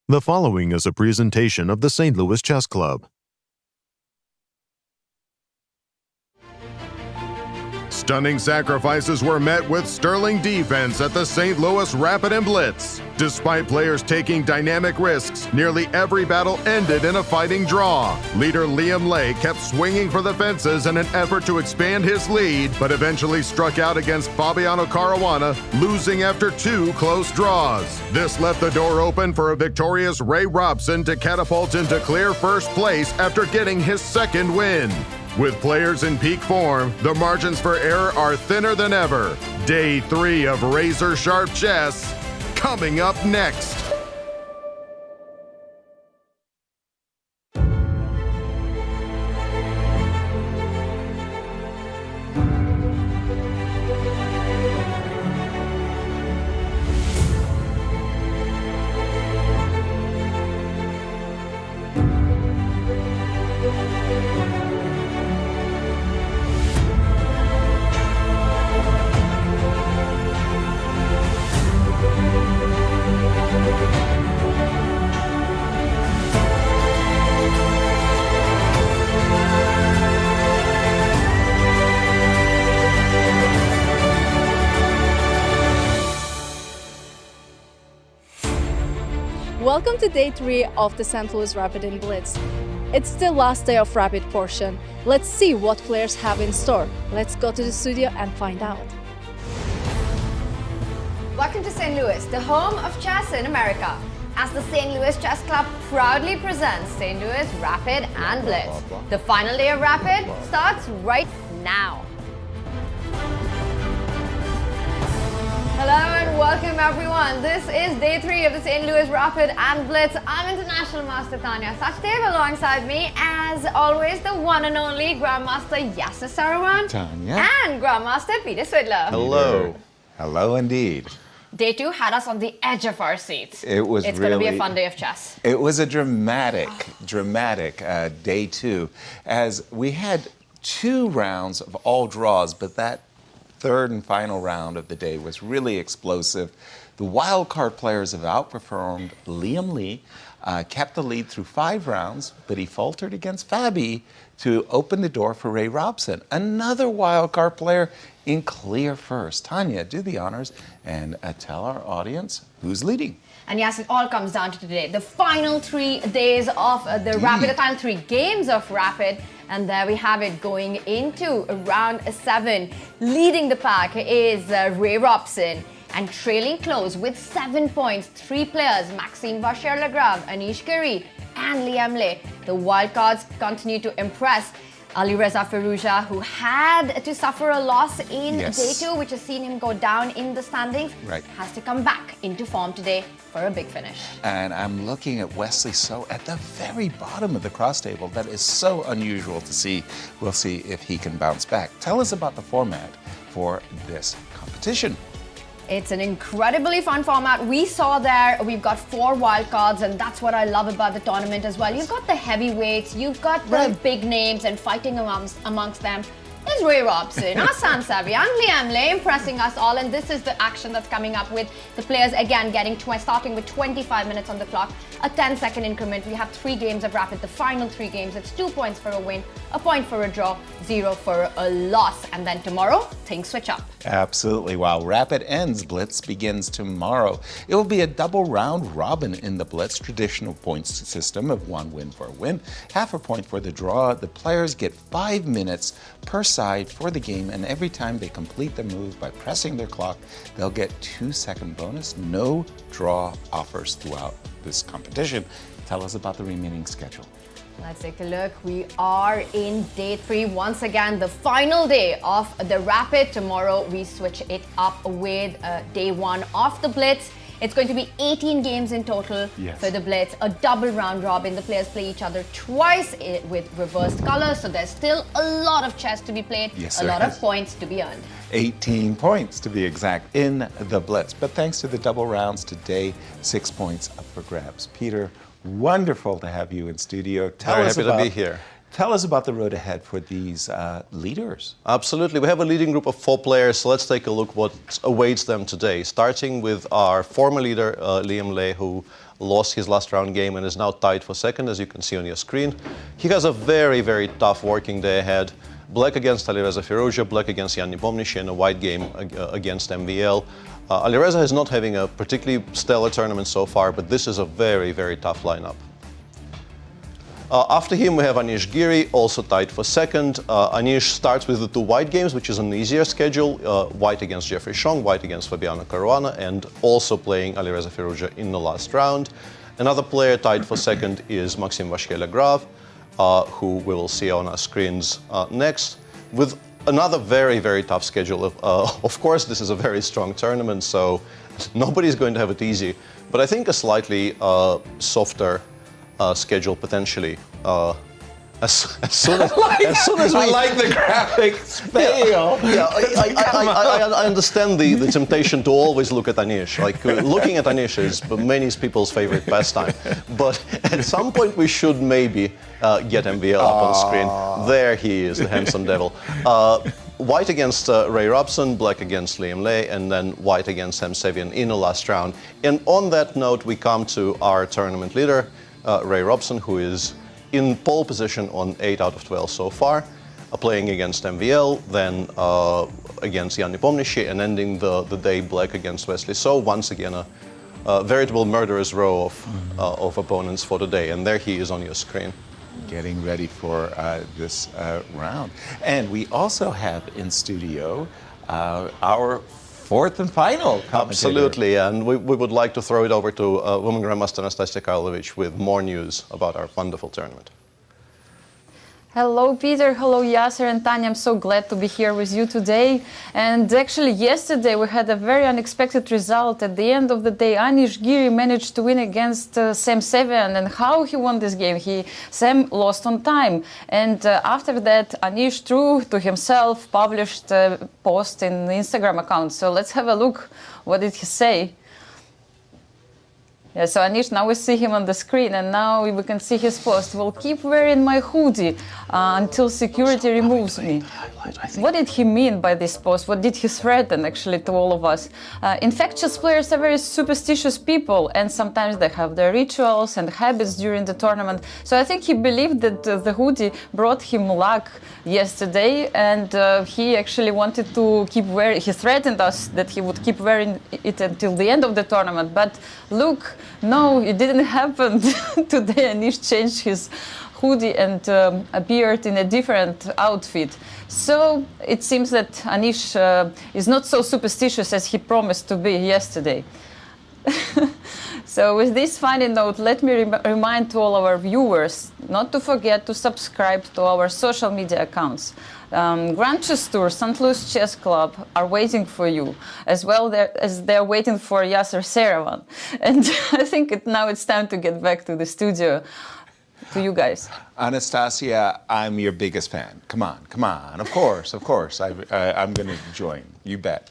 The following is a presentation of the St. Louis Chess Club. Stunning sacrifices were met with sterling defense at the St. Louis Rapid Blitz. Despite players taking dynamic risks, nearly every battle ended in a fighting draw. Leader Liem kept swinging for the fences in an effort to expand his lead, but eventually struck out against Fabiano Caruana, losing after 2 close draws. This left the door open for a victorious Robson to catapult into clear first place after getting his second win. With players in peak form, the margins for error are thinner than ever. Day 3 of razor-sharp chess, coming up next. Welcome to day 3 of the St. Louis Rapid Blitz. It's the last day of Rapid portion. Let's see what players have in store. Let's go to the studio and find out. Welcome to St. Louis, the home of chess in America. As the St. Louis Chess Club proudly presents St. Louis Rapid and Blitz. The final day of Rapid starts right now. Hello and welcome everyone. This is day 3 of the St. Louis Rapid and Blitz. I'm International Master Tania Sachdev. Alongside me, as always, the one and only Grandmaster Yasser Seirawan. Tania. And Grandmaster Peter Svidler. Hello. Hello indeed. Day 2 had us on the edge of our seats. It's going to be a fun day of chess. It was a dramatic day 2, as we had 2 rounds of all draws, but that third and final round of the day was really explosive. The wildcard players have outperformed. Liem kept the lead through 5 rounds, but he faltered against Fabi to open the door for Robson, another wildcard player in clear first. Tania, do the honors and tell our audience who's leading. And yes, it all comes down to today. The final 3 days of the Rapid, the final 3 games of Rapid. And there we have it going into round 7. Leading the pack is Robson. And trailing close with 7 points, 3 players, Maxime, Vachier-Lagrave, Anish Giri, and Liem. The wildcards continue to impress. Alireza Firouzja, who had to suffer a loss in day 2, which has seen him go down in the standings, has to come back into form today for a big finish. And I'm looking at Wesley So at the very bottom of the cross table. That is so unusual to see. We'll see if he can bounce back. Tell us about the format for this competition. It's an incredibly fun format. We saw there, we've got 4 wildcards, and that's what I love about the tournament as well. You've got the heavyweights, you've got the big names, and fighting amongst them is Robson, our Sevian, Liem impressing us all, and this is the action that's coming up with the players again starting with 25 minutes on the clock, a 10-second increment. We have 3 games of Rapid, the final 3 games. It's 2 points for a win, a point for a draw, 0 for a loss, and then tomorrow things switch up. Absolutely. While Rapid ends, Blitz begins tomorrow. It will be a double round robin in the Blitz traditional points system of 1 win for a win, half a point for the draw. The players get 5 minutes per side for the game, and every time they complete the move by pressing their clock, they'll get 2-second bonus. No draw offers throughout this competition. Tell us about the remaining schedule. Let's take a look. We are in day 3 once again, the final day of the Rapid. Tomorrow we switch it up with day 1 of the Blitz. It's going to be 18 games in total for the Blitz, a double round robin. The players play each other twice with reversed colors, so there's still a lot of chess to be played, a lot of points to be earned. 18 points to be exact in the Blitz. But thanks to the double rounds today, 6 points up for grabs. Peter, wonderful to have you in studio. Very happy to be here. Tell us about the road ahead for these leaders. Absolutely. We have a leading group of 4 players, so let's take a look what awaits them today. Starting with our former leader, Liem, who lost his last round game and is now tied for second, as you can see on your screen. He has a very, very tough working day ahead. Black against Alireza Firouzja, black against Nepomniachtchi, and a white game against MVL. Alireza is not having a particularly stellar tournament so far, but this is a very, very tough lineup. After him, we have Anish Giri, also tied for second. Anish starts with the 2 white games, which is an easier schedule. White against Jeffery, Xiong, white against Fabiano, Caruana, and also playing Alireza Firouzja in the last round. Another player tied for second is Maxime Vachier-Lagrave, who we will see on our screens next, with another very, very tough schedule. Of course, this is a very strong tournament, so nobody's going to have it easy, but I think a slightly softer schedule potentially. As soon as we... I like the graphics fail. I understand the temptation to always look at Anish. Like, looking at Anish is many people's favorite pastime. But at some point we should maybe get MVL up on screen. There he is, the handsome devil. White against Robson, black against Liem, and then white against Sevian in the last round. And on that note, we come to our tournament leader, Robson, who is in pole position on 8 out of 12 so far, playing against MVL, then against Nepomniachtchi, and ending the day black against Wesley So. Once again, a veritable murderer's row of opponents for the day. And there he is on your screen. Getting ready for this round. And we also have in studio our 4th and final commentator. Absolutely, and we would like to throw it over to Women Grandmaster Anastasiya Karlovich with more news about our wonderful tournament. Hello, Peter. Hello, Yasser and Tania. I'm so glad to be here with you today. And actually, yesterday we had a very unexpected result. At the end of the day, Anish Giri managed to win against Sam Sevian. And how he won this game? Sam lost on time. And after that, Anish, true to himself, published a post in the Instagram account. So let's have a look. What did he say? Yeah, so Anish, now we see him on the screen, and now we can see his post. Will keep wearing my hoodie until security removes me. What did he mean by this post? What did he threaten, actually, to all of us? Infectious players are very superstitious people, and sometimes they have their rituals and habits during the tournament. So I think he believed that the hoodie brought him luck yesterday, and he actually wanted to keep wearing. He threatened us that he would keep wearing it until the end of the tournament. But look, no, it didn't happen. Today Anish changed his hoodie and appeared in a different outfit. So it seems that Anish is not so superstitious as he promised to be yesterday. So with this final note, let me remind to all our viewers not to forget to subscribe to our social media accounts. Grand Chess Tour, St. Louis Chess Club are waiting for you, as well as they're waiting for Yasser Seirawan. And I think now it's time to get back to the studio, to you guys. Anastasiya, I'm your biggest fan. Come on, come on. Of course. I'm going to join. You bet.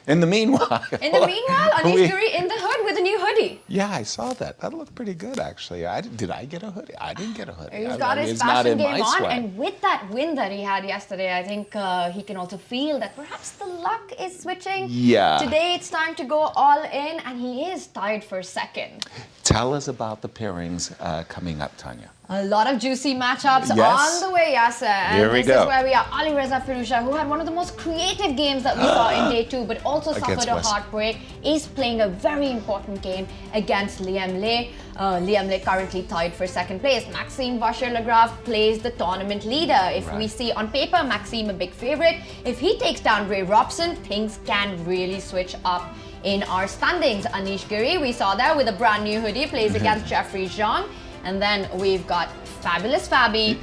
In the meanwhile, Anish Giri in the hood with a new hoodie. Yeah, I saw that. That looked pretty good, actually. Did I get a hoodie? I didn't get a hoodie. He's got his fashion game on, and with that win that he had yesterday, I think he can also feel that perhaps the luck is switching. Yeah. Today it's time to go all in, and he is tied for second. Tell us about the pairings coming up, Tania. A lot of juicy matchups Yes. on the way, Yasser. And Here we this go. is where we are. Alireza Firouzja, who had one of the most creative games that we saw in day 2, but also Against suffered a West. heartbreak, is playing a very important game against Liem. Liem currently tied for second place. Maxime Vachier-Lagrave plays the tournament leader. If we see on paper, Maxime a big favorite. If he takes down Robson, things can really switch up in our standings. Anish Giri, we saw there with a brand new hoodie, plays against Jeffery, Xiong. And then we've got Fabulous Fabi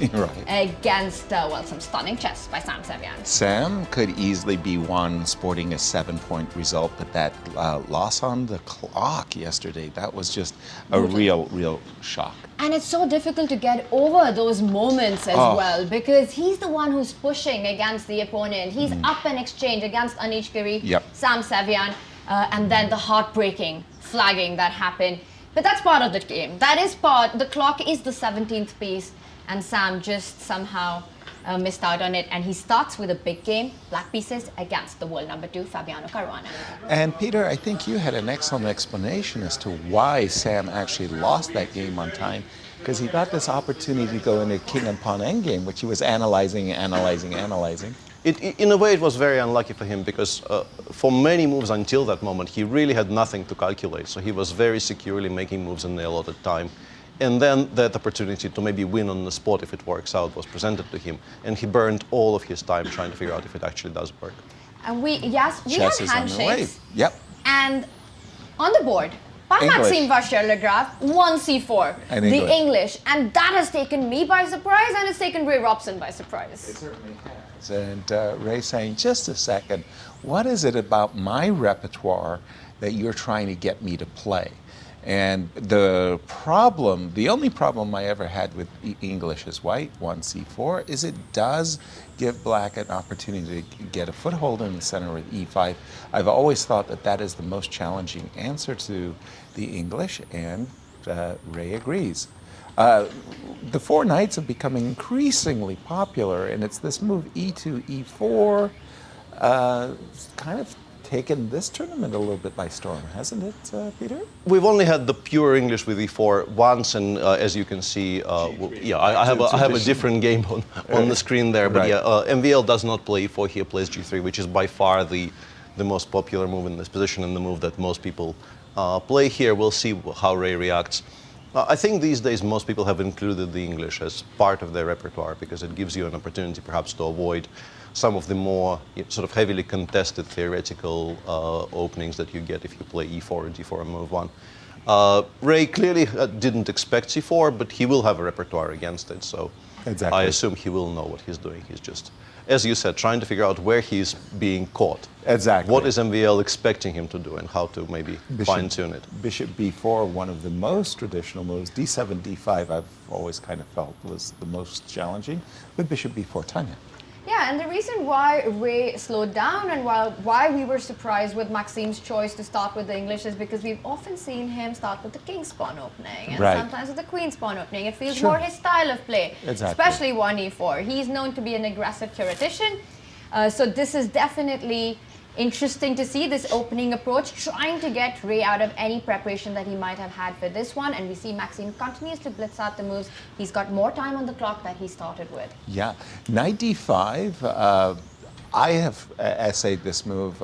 against, some stunning chess by Sam Sevian. Sam could easily be one sporting a 7-point result, but that loss on the clock yesterday, that was just a real shock. And it's so difficult to get over those moments as well, because he's the one who's pushing against the opponent. He's up an exchange against Anish Giri, Sam Sevian, and then the heartbreaking flagging that happened. But that's part of the game. That is part. The clock is the 17th piece, and Sam just somehow missed out on it, and he starts with a big game, black pieces, against the world number 2, Fabiano Caruana. And Peter, I think you had an excellent explanation as to why Sam actually lost that game on time, because he got this opportunity to go into king and pawn endgame, which he was analyzing. In a way, it was very unlucky for him because for many moves until that moment, he really had nothing to calculate. So he was very securely making moves in the allotted time. And then that opportunity to maybe win on the spot if it works out was presented to him. And he burned all of his time trying to figure out if it actually does work. And we have Chess is on the way. handshakes. Yep. And on the board, by English. Maxime Vachier-Lagrave, 1c4, And the English. English. And that has taken me by surprise, and it's taken Ray Robson by surprise. Certainly has. And Ray saying, just a second, what is it about my repertoire that you're trying to get me to play? And the only problem I ever had with English as white, 1c4, is it does give black an opportunity to get a foothold in the center with e5. I've always thought that that is the most challenging answer to the English, and Ray agrees. The 4 knights have become increasingly popular, and it's this move e2, e4, kind of taken this tournament a little bit by storm, hasn't it, Peter? We've only had the pure English with e4 once, and as you can see, I have a different game on the screen there. But Right. yeah, MVL does not play e4. He plays g3, which is by far the most popular move in this position and the move that most people play here. We'll see how Ray reacts. I think these days most people have included the English as part of their repertoire because it gives you an opportunity perhaps to avoid some of the more sort of heavily contested theoretical openings that you get if you play e4 or d4 and move 1. Ray clearly didn't expect c4, but he will have a repertoire against it, so Exactly. I assume he will know what he's doing. He's just, as you said, trying to figure out where he's being caught. Exactly. What is MVL expecting him to do and how to maybe fine-tune it. Bishop b4, one of the most traditional moves. d7, d5, I've always kind of felt was the most challenging. But bishop b4, Tania. Yeah, and the reason why Ray slowed down and why we were surprised with Maxime's choice to start with the English is because we've often seen him start with the king's pawn opening and Right. sometimes with the queen's pawn opening. It feels Sure. more his style of play, Exactly. especially 1e4. He's known to be an aggressive theoretician, so this is definitely interesting to see this opening approach, trying to get Ray out of any preparation that he might have had for this one. And we see Maxime continues to blitz out the moves. He's got more time on the clock that he started with. Yeah, knight d5. I have essayed this move,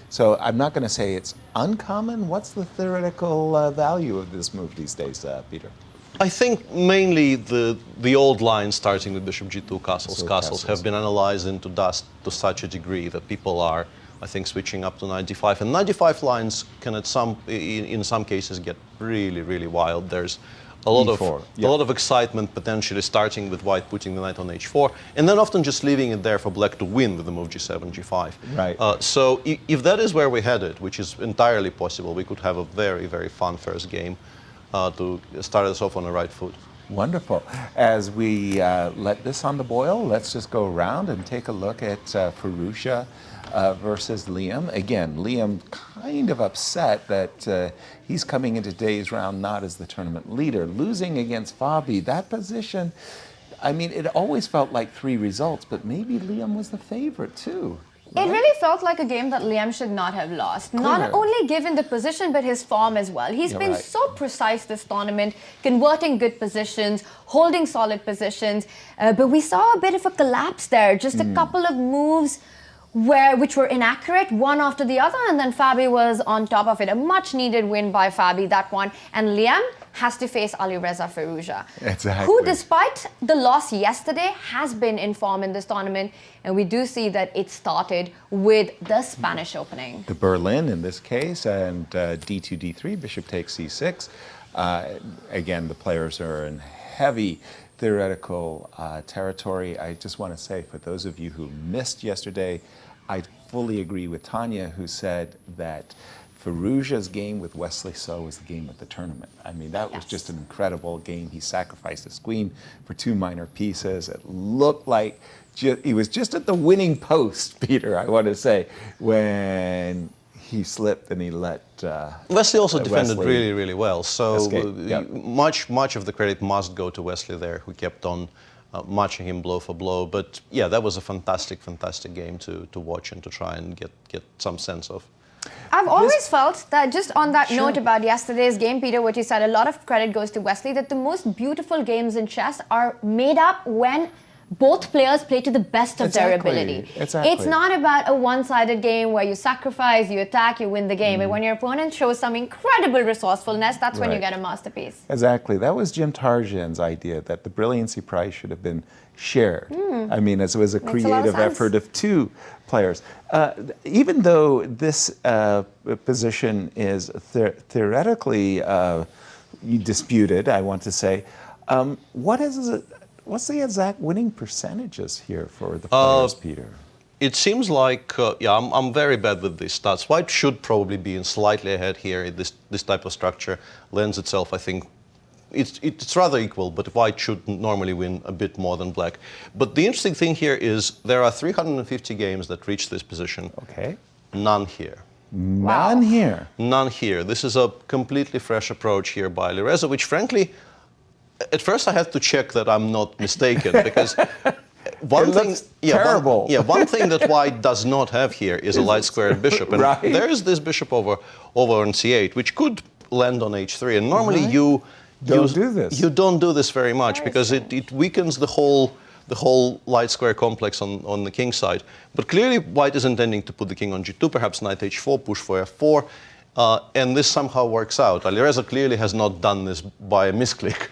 so I'm not going to say it's uncommon. What's the theoretical value of this move these days, Peter? I think mainly the old lines starting with bishop g2, castles, So castles have been analyzed into dust to such a degree that people are, I think, switching up to knight d5. And knight d5 lines can in some cases get really, really wild. There's a lot E4, a lot of excitement potentially starting with white putting the knight on h4 and then often just leaving it there for black to win with the move g7, g5. Right. So if that is where we're headed, which is entirely possible, we could have a very, very fun first game to start us off on the right foot. Wonderful. As we let this on the boil, let's just go around and take a look at Firouzja versus Liem. Again, Liem kind of upset that he's coming into today's round not as the tournament leader. Losing against Fabi, that position, I mean, it always felt like 3 results, but maybe Liem was the favorite too. It really felt like a game that Liem should not have lost. Not Clear. only given the position, but his form as well. He's You're been right. so precise this tournament, converting good positions, holding solid positions. But we saw a bit of a collapse there. Just a couple of moves which were inaccurate, one after the other, and then Fabi was on top of it. A much-needed win by Fabi, that one. And Liem has to face Alireza Firouzja, Exactly. who, despite the loss yesterday, has been in form in this tournament. And we do see that it started with the Spanish opening. The Berlin in this case, and d2, d3, bishop takes c6. Again, the players are in heavy theoretical territory. I just want to say, for those of you who missed yesterday, I fully agree with Tania, who said that Firouzja's game with Wesley So was the game of the tournament. I mean, that was just an incredible game. He sacrificed his queen for 2 minor pieces. It looked like he was just at the winning post, Peter, I want to say, when he slipped and he let Wesley also defended Wesley really, really well. So escape. Yep. much of the credit must go to Wesley there, who kept on matching him blow for blow. But yeah, that was a fantastic, fantastic game to watch and to try and get some sense of. I've always felt that, just on that note about yesterday's game, Peter, what you said, a lot of credit goes to Wesley, that the most beautiful games in chess are made up when both players play to the best of their ability. Exactly. It's not about a one-sided game where you sacrifice, you attack, you win the game. And when your opponent shows some incredible resourcefulness, that's when you get a masterpiece. Exactly. That was Jim Tarjan's idea, that the brilliancy prize should have been shared. I mean, it was a creative effort of two players. Even though this position is theoretically disputed, I want to say, what's the exact winning percentages here for the players, Peter? It seems like, I'm very bad with these stats. White should probably be in slightly ahead here. This type of structure lends itself, I think, it's rather equal, but white should normally win a bit more than black. But the interesting thing here is there are 350 games that reach this position. Okay. None here. None here. None here. This is a completely fresh approach here by Alireza, which frankly, at first I had to check that I'm not mistaken, because one thing, terrible. One thing that white does not have here is a light squared bishop, and there is this bishop over on c8, which could land on h3, and normally you don't do this very much because it weakens the whole light square complex on the king side. But clearly white is intending to put the king on g2, perhaps knight h4, push for f4, and this somehow works out. Alireza clearly has not done this by a misclick.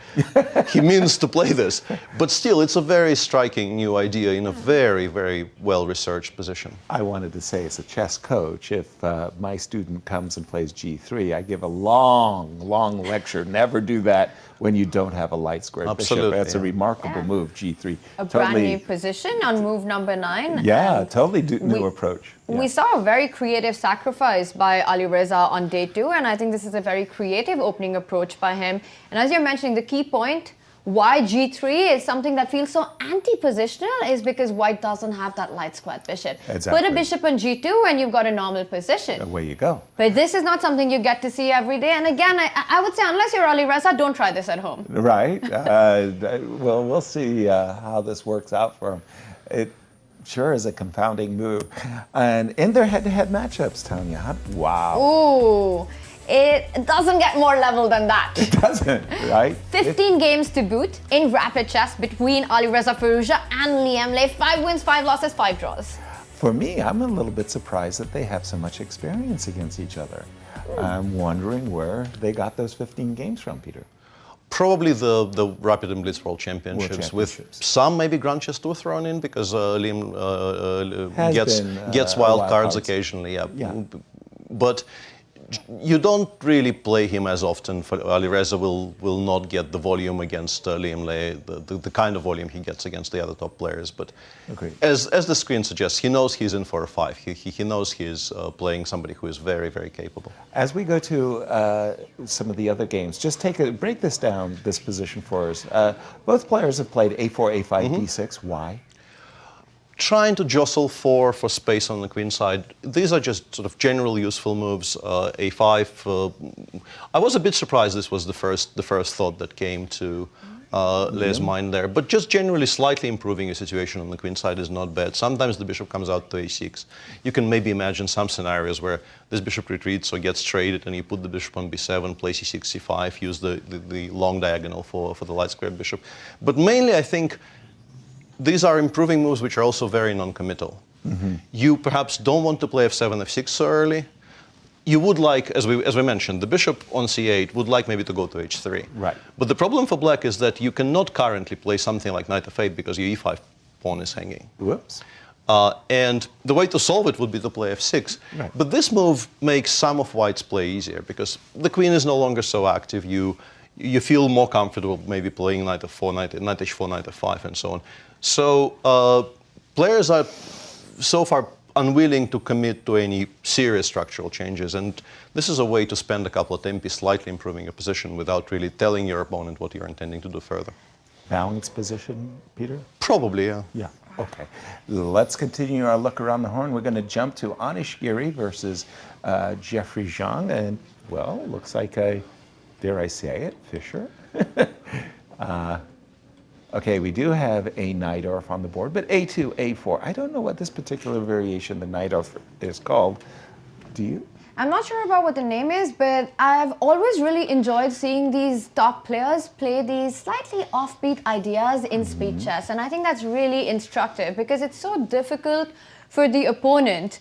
He means to play this. But still, it's a very striking new idea in a very, very well-researched position. I wanted to say, as a chess coach, if my student comes and plays g3, I give a long, long lecture. Never do that when you don't have a light square bishop. That's a remarkable move, g3. A brand new position on move number 9. Yeah, totally new approach. We saw a very creative sacrifice by Alireza on day 2, and I think this is a very creative opening approach by him. And as you're mentioning, the key point, why g3 is something that feels so anti-positional, is because white doesn't have that light squared bishop. Exactly. Put a bishop on g2 and you've got a normal position. Away you go. But this is not something you get to see every day. And again, I would say, unless you're Alireza, don't try this at home. Right. Well, we'll see how this works out for him. It sure is a confounding move. And in their head-to-head matchups, Tania, wow. Ooh. It doesn't get more level than that. It doesn't, right? 15 games to boot in rapid chess between Alireza Firouzja and Liem. 5 wins, 5 losses, 5 draws. For me, I'm a little bit surprised that they have so much experience against each other. I'm wondering where they got those 15 games from, Peter. Probably the Rapid and Blitz World Championships, with some maybe Grand Chess Tour thrown in, because Liem gets wild cards occasionally. Yeah. But you don't really play him as often. Alireza will not get the volume against Liem, the kind of volume he gets against the other top players. But as the screen suggests, he knows he's in for a 5. He knows he's playing somebody who is very, very capable. As we go to some of the other games, just break this down, this position for us. Both players have played a4, a5, d6. Why? Trying to jostle for space on the queen side. These are just sort of general useful moves. A5. I was a bit surprised this was the first thought that came to Liem's mind there. But just generally slightly improving your situation on the queen side is not bad. Sometimes the bishop comes out to a6. You can maybe imagine some scenarios where this bishop retreats or gets traded, and you put the bishop on b7, play c6, c5, use the long diagonal for the light square bishop. But mainly, I think these are improving moves which are also very non-committal. You perhaps don't want to play f7, f6 so early. You would like, as we mentioned, the bishop on c8 would like maybe to go to h3. Right. But the problem for black is that you cannot currently play something like knight f8 because your e5 pawn is hanging. Whoops. And the way to solve it would be to play f6. Right. But this move makes some of white's play easier because the queen is no longer so active. You feel more comfortable maybe playing knight f4, knight h4, knight f5, and so on. So players are so far unwilling to commit to any serious structural changes, and this is a way to spend a couple of tempi slightly improving your position without really telling your opponent what you're intending to do further. Balanced position, Peter? Probably, yeah. Yeah. Okay, let's continue our look around the horn. We're going to jump to Anish Giri versus Jeffery Xiong, and well, looks like dare I say it, Fischer. Okay, we do have a Najdorf on the board, but A2, A4. I don't know what this particular variation, the Najdorf, is called. Do you? I'm not sure about what the name is, but I've always really enjoyed seeing these top players play these slightly offbeat ideas in speed chess. And I think that's really instructive because it's so difficult for the opponent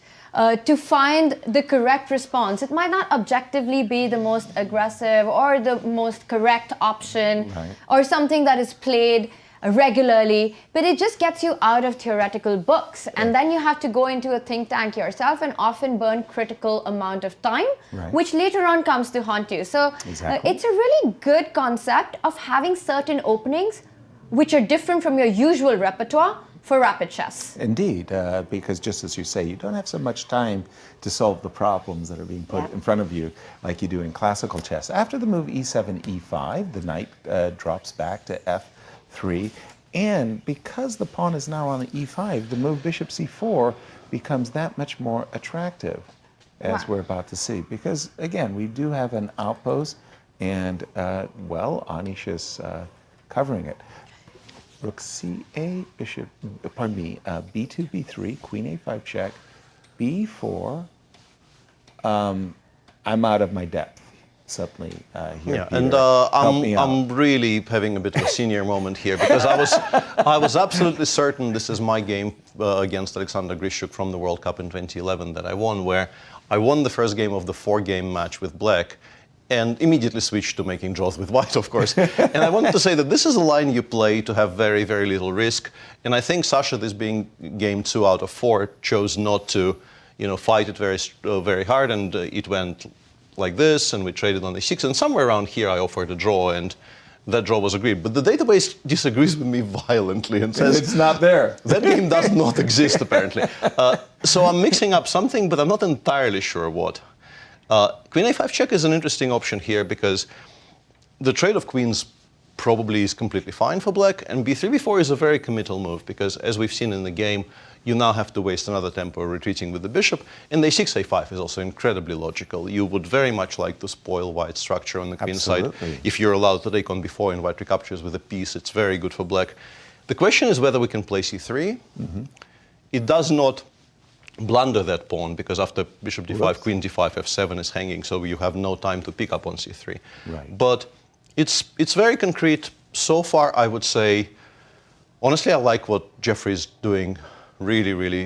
to find the correct response. It might not objectively be the most aggressive or the most correct option or something that is played regularly, but it just gets you out of theoretical books. And then you have to go into a think tank yourself and often burn critical amount of time, which later on comes to haunt you. So it's a really good concept of having certain openings which are different from your usual repertoire for rapid chess. Indeed, because just as you say, you don't have so much time to solve the problems that are being put in front of you like you do in classical chess. After the move e7, e5, the knight drops back to f3, and because the pawn is now on the e5, the move bishop c4 becomes that much more attractive, as we're about to see. Because, again, we do have an outpost, and, well, Anish is covering it. Rook ca, bishop, pardon me, b2, b3, queen a5 check, b4. I'm out of my depth suddenly here. Yeah, Peter. and I'm really having a bit of a senior moment here because I was absolutely certain this is my game against Alexander Grishuk from the World Cup in 2011 that I won, where I won the first game of the 4-game match with black and immediately switched to making draws with white, of course. And I wanted to say that this is a line you play to have very, very little risk. And I think Sasha, this being game 2 out of 4, chose not to, fight it very hard, and it went like this, and we traded on a6, and somewhere around here I offered a draw, and that draw was agreed. But the database disagrees with me violently and says it's not there. That game does not exist, apparently. So I'm mixing up something, but I'm not entirely sure what. Queen a5 check is an interesting option here because the trade of queens probably is completely fine for black, and b3, b4 is a very committal move because, as we've seen in the game, you now have to waste another tempo retreating with the bishop, and a6, a5 is also incredibly logical. You would very much like to spoil white's structure on the queen side. If you're allowed to take on b4 and white recaptures with a piece, it's very good for black. The question is whether we can play c3. It does not blunder that pawn because after bishop d5, queen d5, f7 is hanging, so you have no time to pick up on c3. But it's very concrete. So far, I would say, honestly, I like what Jeffery's doing. Really, really.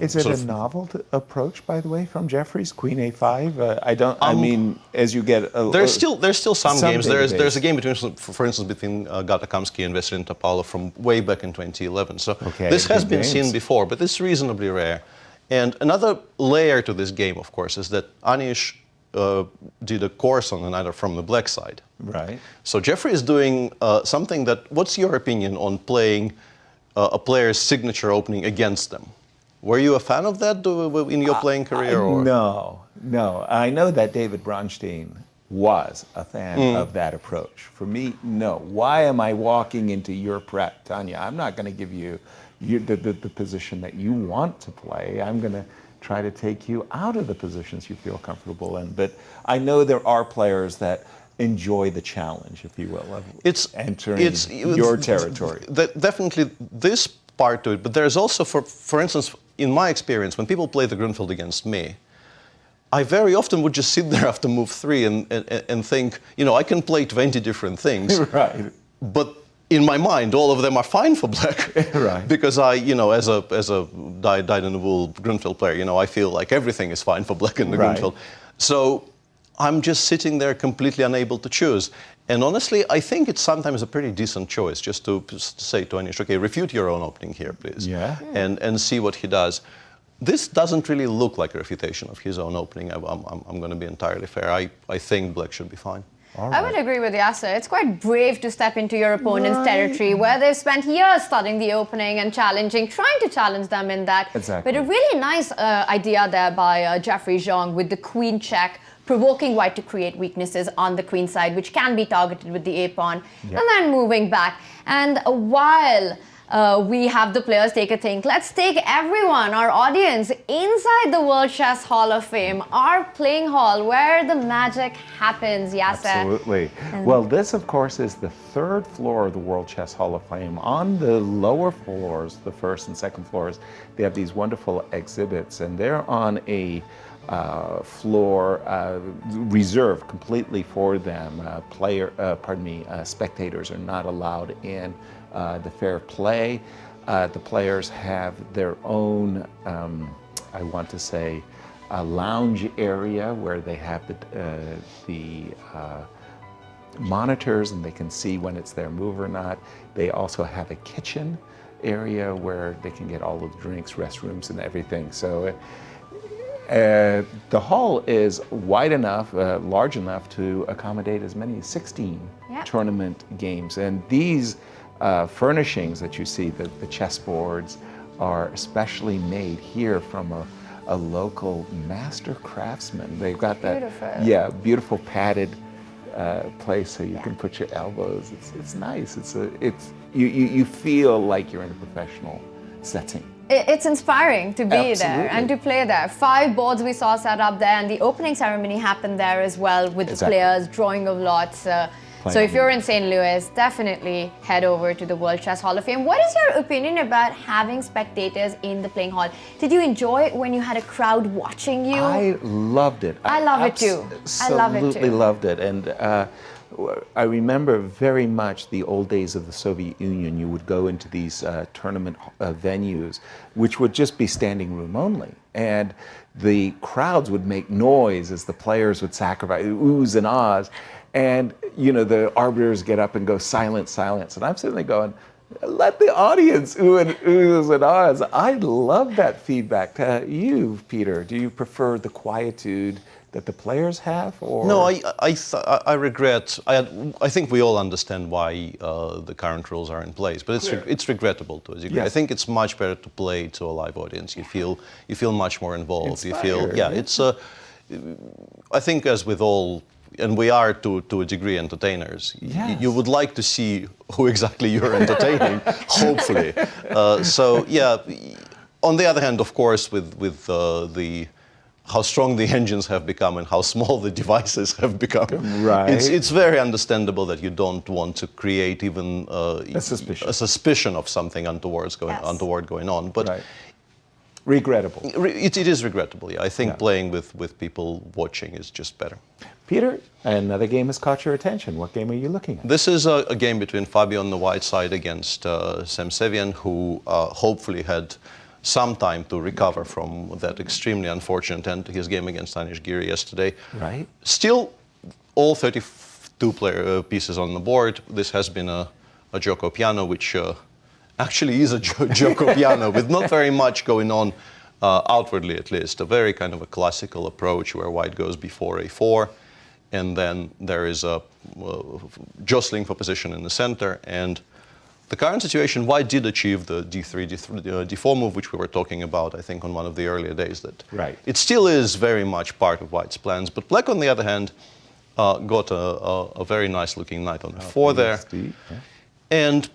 Is it a novel approach, by the way, from Jeffery's Queen A5? I mean, as you get there's still some games. There's a game between, for instance, between Gata Kamsky and Veselin Topalov from way back in 2011. So this has been seen before, but it's reasonably rare. And another layer to this game, of course, is that Anish did a course on the Najdorf from the black side. So Jeffery is doing something that. What's your opinion on playing a player's signature opening against them? Were you a fan of that in your playing career? Or? No. I know that David Bronstein was a fan of that approach. For me, no. Why am I walking into your prep, Tanya? I'm not going to give you the position that you want to play. I'm going to try to take you out of the positions you feel comfortable in. But I know there are players that enjoy the challenge, if you will, of entering your territory. Definitely this part to it, but there's also, for instance, in my experience, when people play the Grunfeld against me, I very often would just sit there after move 3 and think, I can play 20 different things. But in my mind, all of them are fine for black. Because I, as a dyed-in-the-wool Grunfeld player, I feel like everything is fine for black in the Grunfeld. So I'm just sitting there completely unable to choose. And honestly, I think it's sometimes a pretty decent choice just to say to Anish, okay, refute your own opening here, please. And see what he does. This doesn't really look like a refutation of his own opening. I'm going to be entirely fair. I think black should be fine. I would agree with Yasser. It's quite brave to step into your opponent's territory where they've spent years studying the opening and trying to challenge them in that. But a really nice idea there by Jeffery Xiong with the queen check, provoking white to create weaknesses on the queen side, which can be targeted with the a-pawn, and then moving back. And while we have the players take a think. Let's take everyone, our audience, inside the World Chess Hall of Fame, our playing hall, where the magic happens, Yasser. Absolutely. Well, this, of course, is the third floor of the World Chess Hall of Fame. On the lower floors, the first and second floors, they have these wonderful exhibits, and they're on a floor reserved completely for them. Spectators are not allowed in. The fair play, the players have their own, I want to say, a lounge area where they have the monitors and they can see when it's their move or not. They also have a kitchen area where they can get all of the drinks, restrooms, and everything. So the hall is wide enough, large enough to accommodate as many as 16 tournament games. And these furnishings that you see, the chessboards, are especially made here from a local master craftsman. They've got that beautiful padded place so you can put your elbows. It's nice. You feel like you're in a professional setting. It's inspiring to be there and to play there. 5 boards we saw set up there, and the opening ceremony happened there as well with the players drawing of lots. So if you're in St. Louis, definitely head over to the World Chess Hall of Fame. What is your opinion about having spectators in the playing hall? Did you enjoy it when you had a crowd watching you? I loved it. I love it too. I love it too. Absolutely loved it. And I remember very much the old days of the Soviet Union. You would go into these tournament venues, which would just be standing room only. And the crowds would make noise as the players would sacrifice, oohs and ahs. And, you know, the arbiters get up and go, silence, silence. And I'm sitting there going, let the audience ooh and oohs and ahs. I love that feedback. You, Peter, do you prefer the quietude that the players have? Or? No, I regret. I think we all understand why the current rules are in place, but it's regrettable to a degree. Yes. I think it's much better to play to a live audience. You feel much more involved. Inspired, It's. I think as with all. And we are, to a degree, entertainers. Yes. You would like to see who exactly you're entertaining, hopefully. On the other hand, of course, with how strong the engines have become and how small the devices have become, it's very understandable that you don't want to create even a suspicion of something untoward going on. But regrettable. It is regrettable, yeah. I think playing with people watching is just better. Peter, another game has caught your attention. What game are you looking at? This is a game between Fabio on the white side against Sevian, who hopefully had some time to recover from that extremely unfortunate end to his game against Anish Giri yesterday. Right. Still, all 32 pieces on the board. This has been a gioco piano, which actually is a gioco piano with not very much going on outwardly, at least. A very kind of a classical approach where white goes before a4, and then there is a jostling for position in the center. And the current situation, white did achieve the d3, d4 move, which we were talking about, I think, on one of the earlier days. That it still is very much part of white's plans. But black, on the other hand, got a very nice-looking knight on f4 there. And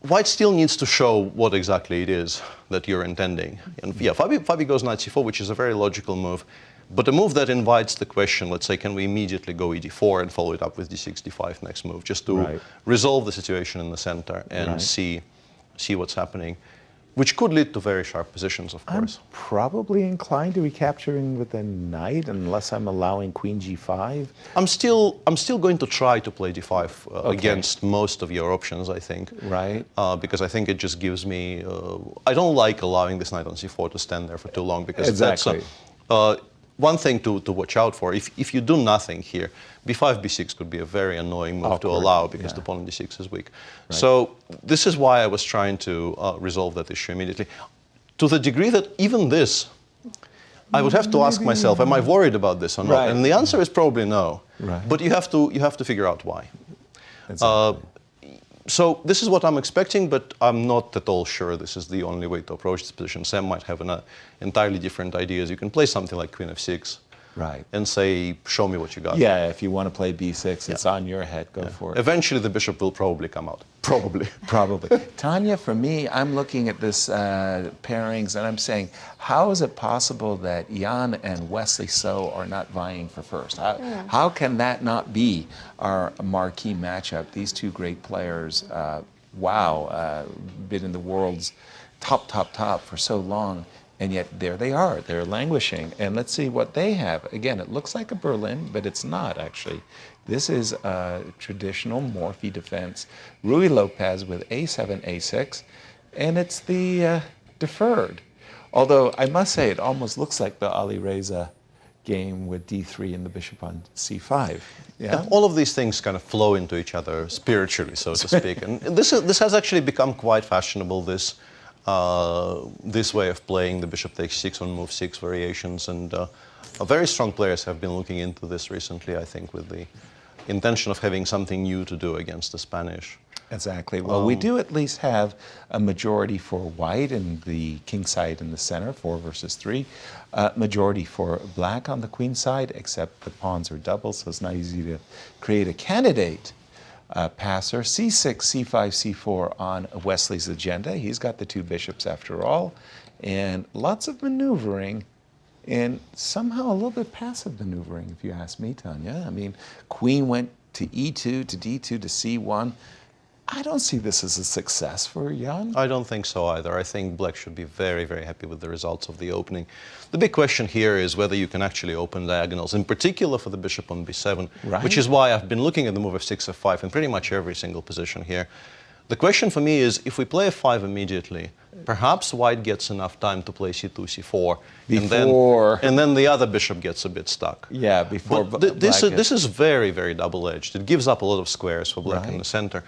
white still needs to show what exactly it is that you're intending. And Fabi goes knight c4, which is a very logical move, but a move that invites the question, let's say, can we immediately go ed4 and follow it up with d6, d5 next move, just to resolve the situation in the center and see what's happening, which could lead to very sharp positions, of course. I'm probably inclined to recapturing with a knight unless I'm allowing queen g5. I'm still going to try to play d5 against most of your options, I think. Because I think it just gives me. I don't like allowing this knight on c4 to stand there for too long, because that's one thing to watch out for. If you do nothing here, b5, b6 could be a very annoying move to allow, because the pawn on d6 is weak. So this is why I was trying to resolve that issue immediately. To the degree that even this, I would have to ask myself, am I worried about this or not? And the answer is probably no. But you have to figure out why. So this is what I'm expecting, but I'm not at all sure this is the only way to approach this position. Sam might have entirely different ideas. You can play something like queen f6, Right. and say, show me what you got. Yeah, if you want to play b6, it's on your head. Go for it. Eventually, the bishop will probably come out. Probably. Probably. Tanya, for me, I'm looking at this pairings and I'm saying, how is it possible that Jan and Wesley So are not vying for first? How can that not be our marquee matchup? These two great players, been in the world's top for so long. And yet there they are, they're languishing. And let's see what they have. Again, it looks like a Berlin, but it's not actually. This is a traditional Morphy defense. Ruy Lopez with a7, a6, and it's the deferred. Although I must say, it almost looks like the Alireza game with d3 and the bishop on c5. Yeah? All of these things kind of flow into each other spiritually, so to speak. And this has actually become quite fashionable, this way of playing the bishop takes 6 on move 6 variations, and very strong players have been looking into this recently, I think, with the intention of having something new to do against the Spanish. Exactly. Well, we do at least have a majority for white and the king side in the center, 4 versus 3. Majority for black on the queen side, except the pawns are double, so it's not easy to create a candidate passer. c6, c5, c4 on Wesley's agenda. He's got the 2 bishops after all, and lots of maneuvering, and somehow a little bit passive maneuvering, if you ask me, Tanya. I mean, queen went to e2, to d2, to c1. I don't see this as a success for Jan. I don't think so either. I think black should be very, very happy with the results of the opening. The big question here is whether you can actually open diagonals, in particular for the bishop on b7, which is why I've been looking at the move of 6 f5 in pretty much every single position here. The question for me is, if we play f5 immediately, perhaps white gets enough time to play c2, c4, and then the other bishop gets a bit stuck. Yeah, before this is very, very double-edged. It gives up a lot of squares for black in the center.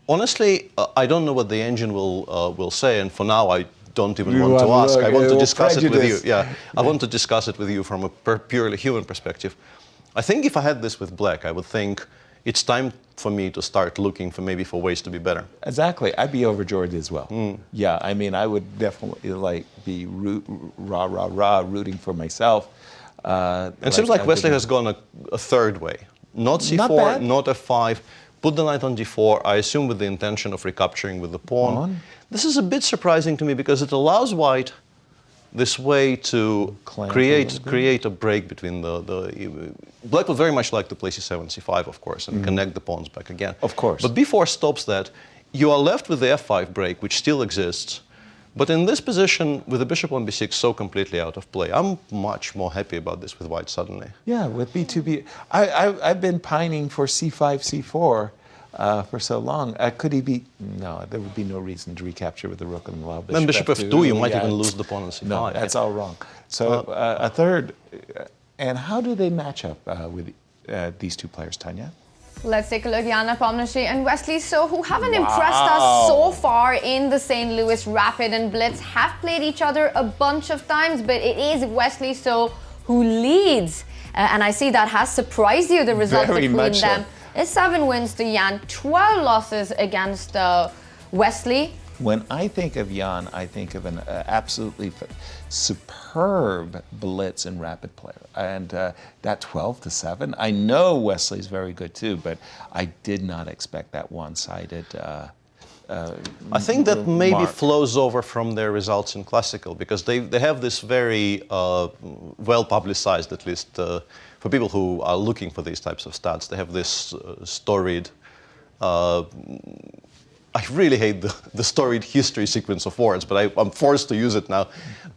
Honestly, I don't know what the engine will say, and for now I don't even want to ask. I want to discuss it with you. Yeah, I want to discuss it with you from a purely human perspective. I think if I had this with black, I would think it's time for me to start looking for ways to be better. Exactly. I'd be overjoyed as well. Yeah, I mean, I would definitely be rooting for myself. It seems like Wesley has gone a third way. Not c4, not f5. Put the knight on d4, I assume with the intention of recapturing with the pawn. This is a bit surprising to me because it allows white this way to create a break between the black would very much like to play c7, c5, of course, and connect the pawns back again. Of course. But b4 stops that. You are left with the f5 break, which still exists. But in this position, with the bishop on b6 so completely out of play, I'm much more happy about this with white suddenly. Yeah, with b2b, I've been pining for c5, c4 for so long. Could he be? No, there would be no reason to recapture with the rook and the wild bishop. Then bishop f2, you might even lose the pawn on c5. No, that's all wrong. So a third, and how do they match up with these two players, Tanya? Let's take a look. Nepomniachtchi and Wesley So, who haven't impressed us so far in the St. Louis Rapid and Blitz, have played each other a bunch of times, but it is Wesley So who leads. And I see that has surprised you, the result between them. It's 7 wins to Jan, 12 losses against Wesley. When I think of Jan, I think of an absolutely superb blitz and rapid player. And that 12-7, I know Wesley's very good too, but I did not expect that one-sided I think that maybe flows over from their results in classical, because they have this very well-publicized, at least for people who are looking for these types of stats, they have this storied I really hate the storied history sequence of words, but I'm forced to use it now.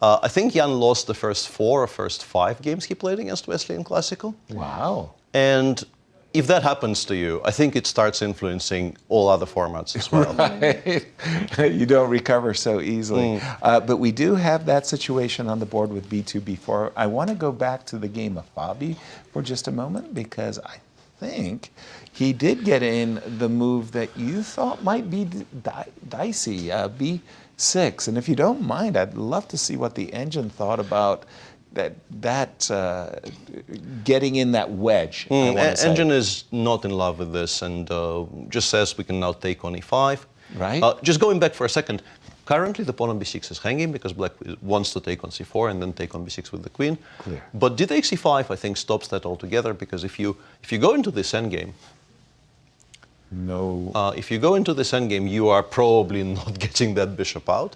I think Jan lost the first 4 or first 5 games he played against Wesley in classical. Wow. And if that happens to you, I think it starts influencing all other formats as well. Right. You don't recover so easily. But we do have that situation on the board with b2, b4. I want to go back to the game of Fabi for just a moment, because I think he did get in the move that you thought might be dicey, b6. And if you don't mind, I'd love to see what the engine thought about that getting in that wedge. Engine is not in love with this and just says we can now take on e5. Right. Just going back for a second, Currently, the pawn on b6 is hanging because black wants to take on c4 and then take on b6 with the queen. Clear. But d takes c5, I think, stops that altogether because if you go into this endgame, if you go into this endgame, you are probably not getting that bishop out.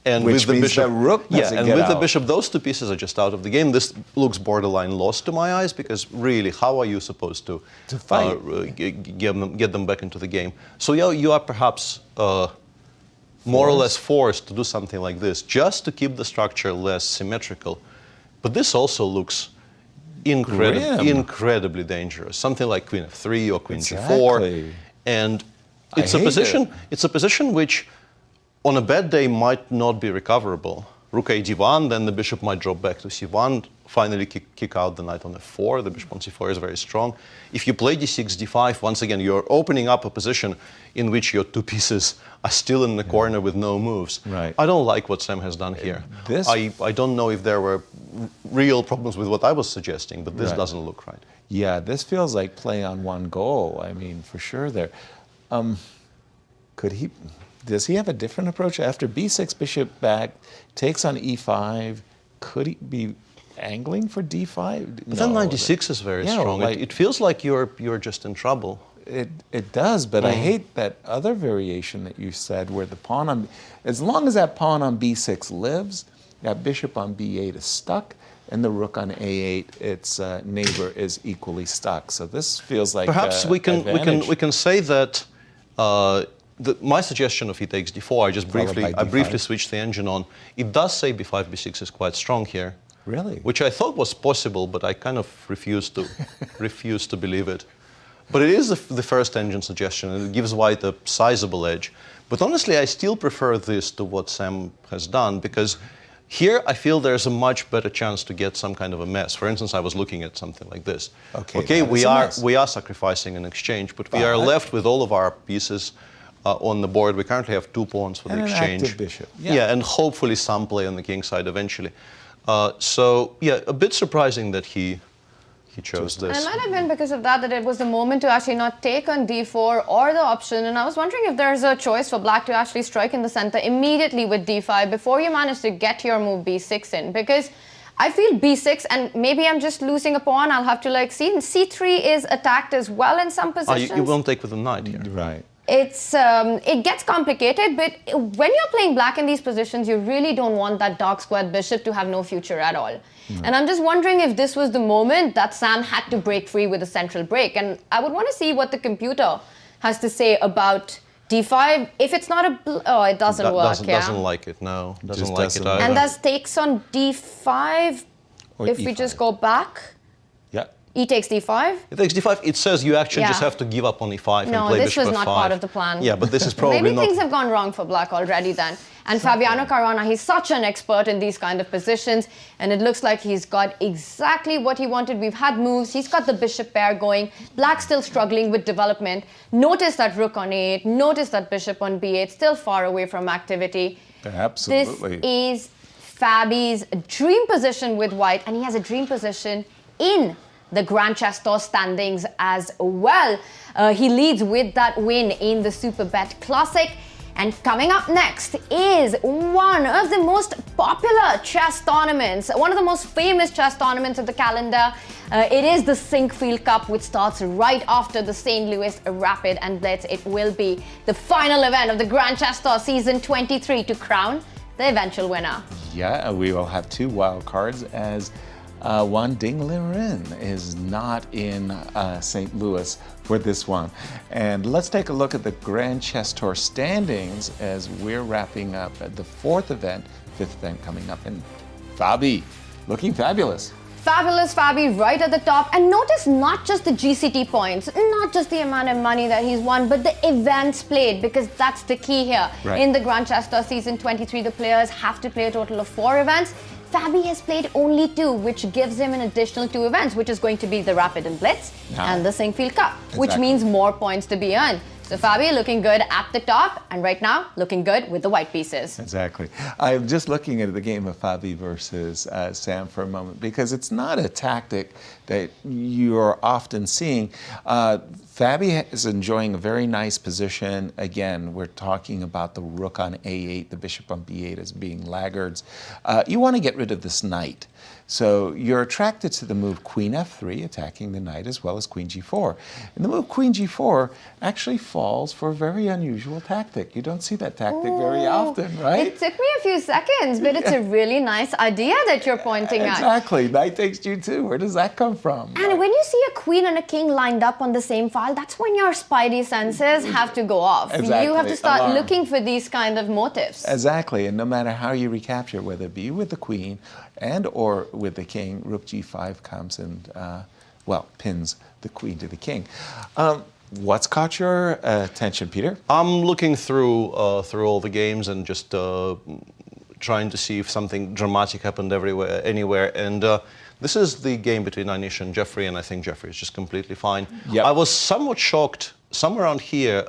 And Which with the means bishop, the rook doesn't and get with the out. bishop, those two pieces are just out of the game. This looks borderline lost to my eyes because really, how are you supposed to fight? Get them back into the game? So yeah, you are perhaps more or less forced to do something like this just to keep the structure less symmetrical. But this also looks incredibly dangerous. Something like queen f3 or queen g4, and it's a position which, on a bad day, might not be recoverable. Rook a d1, then the bishop might drop back to c1, finally kick out the knight on f4. The bishop on c4 is very strong. If you play d6, d5, once again, you're opening up a position in which your two pieces are still in the corner with no moves. Right. I don't like what Sam has done here. I don't know if there were real problems with what I was suggesting, but this doesn't look right. Yeah, this feels like play on one goal. I mean, for sure there. Does he have a different approach? After b6, bishop back, takes on e5, could he be angling for d5? But then 96 is very strong. Like, it feels like you're just in trouble. It does, but I hate that other variation that you said where the pawn on, as long as that pawn on b6 lives, that bishop on b8 is stuck, and the rook on a8, its neighbor is equally stuck. So this feels like perhaps we can say that my suggestion of e takes d4, I briefly switched the engine on. It does say b5, b6 is quite strong here. Really? Which I thought was possible, but I kind of refused to believe it. But it is the first engine suggestion, and it gives white a sizable edge. But honestly, I still prefer this to what Sam has done, because here I feel there's a much better chance to get some kind of a mess. For instance, I was looking at something like this. Okay, we are sacrificing an exchange, but we are left with all of our pieces on the board. We currently have 2 pawns for the exchange. An active bishop. Yeah, and hopefully some play on the king side eventually. So yeah, a bit surprising that he chose this. And it might have been because of that it was the moment to actually not take on d4 or the option. And I was wondering if there's a choice for black to actually strike in the center immediately with d5 before you manage to get your move b6 in. Because I feel b6, and maybe I'm just losing a pawn. I'll have to see. And c3 is attacked as well in some positions. You won't take with the knight here. Right. It gets complicated, but when you're playing black in these positions, you really don't want that dark squared bishop to have no future at all. And I'm just wondering if this was the moment that Sam had to break free with a central break. And I would want to see what the computer has to say about d5. If it's not it doesn't work. Doesn't like it, no. Doesn't like it either. And that's takes on d5 if we just go back. E takes d5? It takes d5. It says you actually just have to give up on e5 and play bishop f5. No, this was not part of the plan. Yeah, but this is probably Maybe things have gone wrong for black already then. And Fabiano Caruana, he's such an expert in these kind of positions, and it looks like he's got exactly what he wanted. We've had moves. He's got the bishop pair going. Black still struggling with development. Notice that rook on a8. Notice that bishop on b8. Still far away from activity. Absolutely. This is Fabi's dream position with white, and he has a dream position in the Grand Chess Tour standings as well. He leads with that win in the Superbet Classic. And coming up next is one of the most popular chess tournaments, one of the most famous chess tournaments of the calendar. It is the Sinquefield Cup, which starts right after the St. Louis Rapid and Blitz. It will be the final event of the Grand Chess Tour Season 23 to crown the eventual winner. Yeah, we will have 2 wild cards as Wan Dingliren is not in St. Louis for this one. And let's take a look at the Grand Chess Tour standings as we're wrapping up at the 4th event, 5th event coming up. And Fabi, looking fabulous. Fabulous Fabi right at the top. And notice not just the GCT points, not just the amount of money that he's won, but the events played, because that's the key here. Right. In the Grand Chess Tour Season 23, the players have to play a total of 4 events. Fabi has played only 2, which gives him an additional 2 events, which is going to be the Rapid and Blitz and the Sinquefield Cup, which means more points to be earned. So Fabi looking good at the top, and right now looking good with the white pieces. Exactly. I'm just looking at the game of Fabi versus Sam for a moment, because it's not a tactic that you're often seeing. Fabi is enjoying a very nice position. Again, we're talking about the rook on a8, the bishop on b8 as being laggards. You want to get rid of this knight. So you're attracted to the move queen f3, attacking the knight, as well as queen g4. And the move queen g4 actually falls for a very unusual tactic. You don't see that tactic very often, right? It took me a few seconds, but it's a really nice idea that you're pointing at. Exactly. Knight takes g2. Where does that come from? And when you see a queen and a king lined up on the same file, that's when your spidey senses have to go off. Exactly. You have to start Alarm. looking for these kind of motives. Exactly, and no matter how you recapture, whether it be with the queen and or with the king, rook g5 comes and, well, pins the queen to the king. What's caught your attention, Peter? I'm looking through all the games and just trying to see if something dramatic happened anywhere. And this is the game between Anish and Jeffery, and I think Jeffery is just completely fine. Yep. I was somewhat shocked. Somewhere around here,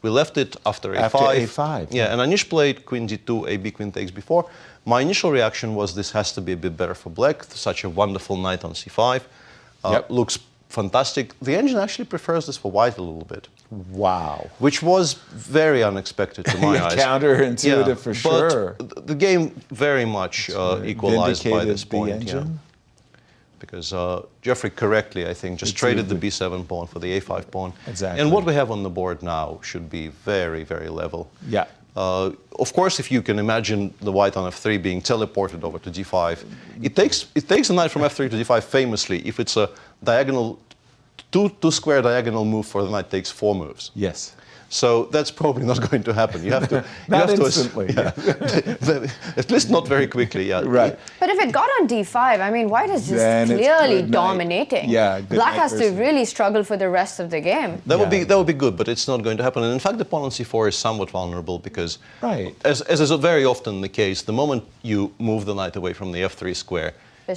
we left it after a5. After a5. Yeah, and Anish played queen d2, ab queen takes before. My initial reaction was this has to be a bit better for black. Such a wonderful knight on c5. Looks fantastic. The engine actually prefers this for white a little bit. Wow. Which was very unexpected to my eyes. Counterintuitive for sure. But the game very much equalized by this point. Engine. Because Jeffery correctly, I think, just traded the b7 pawn for the a5 pawn. Exactly. And what we have on the board now should be very, very level. Yeah. Of course, if you can imagine the white on f3 being teleported over to d5, it takes a knight from f3 to d5 famously if it's a diagonal, two square diagonal move for the knight takes 4 moves. Yes. So that's probably not going to happen. You have to Not you have instantly. To, at least not very quickly. Yeah. Right. But if it got on d5, I mean, white is just Then it's clearly good night. dominating. Yeah, good Black night has to versus- really struggle for the rest of the game. That would be good, but it's not going to happen. And in fact, the pawn on c4 is somewhat vulnerable because, as is very often the case, the moment you move the knight away from the f3 square,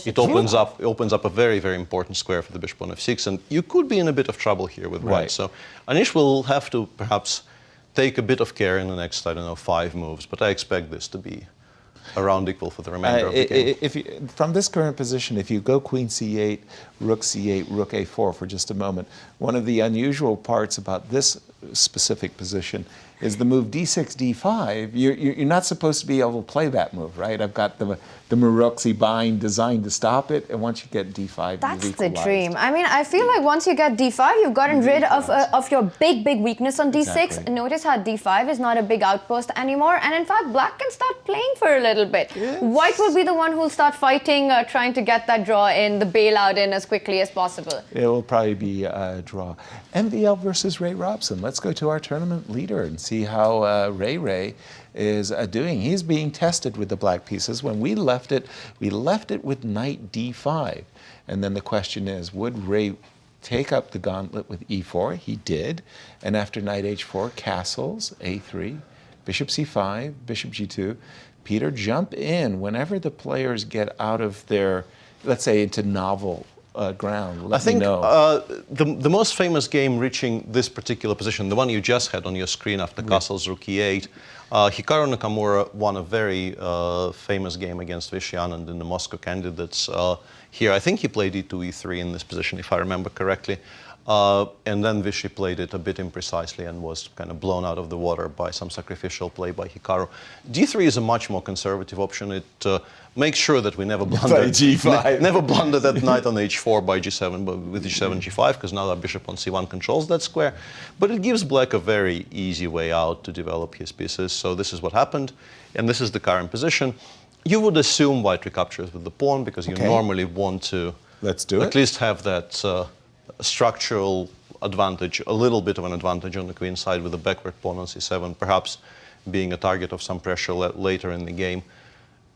it opens up a very, very important square for the bishop on f6, and you could be in a bit of trouble here with white. So Anish will have to perhaps take a bit of care in the next, I don't know, 5 moves, but I expect this to be around equal for the remainder of the game. From this current position, if you go queen c8, rook a4 for just a moment, one of the unusual parts about this specific position is the move d6, d5. You're not supposed to be able to play that move, right? I've got the Maroczy bind designed to stop it, and once you get d5, That's you've the equalized. dream. I mean, I feel like once you get d5, you've gotten rid of your big weakness on d6. Exactly. Notice how d5 is not a big outpost anymore, and in fact, black can start playing for a little bit. Yes. White will be the one who'll start fighting, trying to get that draw in, the bailout in as quickly as possible. It will probably be a draw. MVL versus Ray Robson. Let's go to our tournament leader and see how Ray is doing. He's being tested with the black pieces. When we left it with knight d5. And then the question is, would Ray take up the gauntlet with e4? He did. And after knight h4, castles, a3, bishop c5, bishop g2. Peter, jump in whenever the players get out of their, let's say, into novel ground. Let me know. The most famous game reaching this particular position, the one you just had on your screen after castles rook e8, Hikaru Nakamura won a very famous game against Vishy Anand in the Moscow candidates here. I think he played e2, e3 in this position, if I remember correctly. And then Vishy played it a bit imprecisely and was kind of blown out of the water by some sacrificial play by Hikaru. d3 is a much more conservative option. It makes sure that we never blunder g5. never blunder that knight on h4 by g7, but with h7, g5, because now our bishop on c1 controls that square. But it gives black a very easy way out to develop his pieces. So this is what happened, and this is the current position. You would assume white recaptures with the pawn because you normally want to at least have that structural advantage, a little bit of an advantage on the queen side with the backward pawn on c7, perhaps being a target of some pressure later in the game.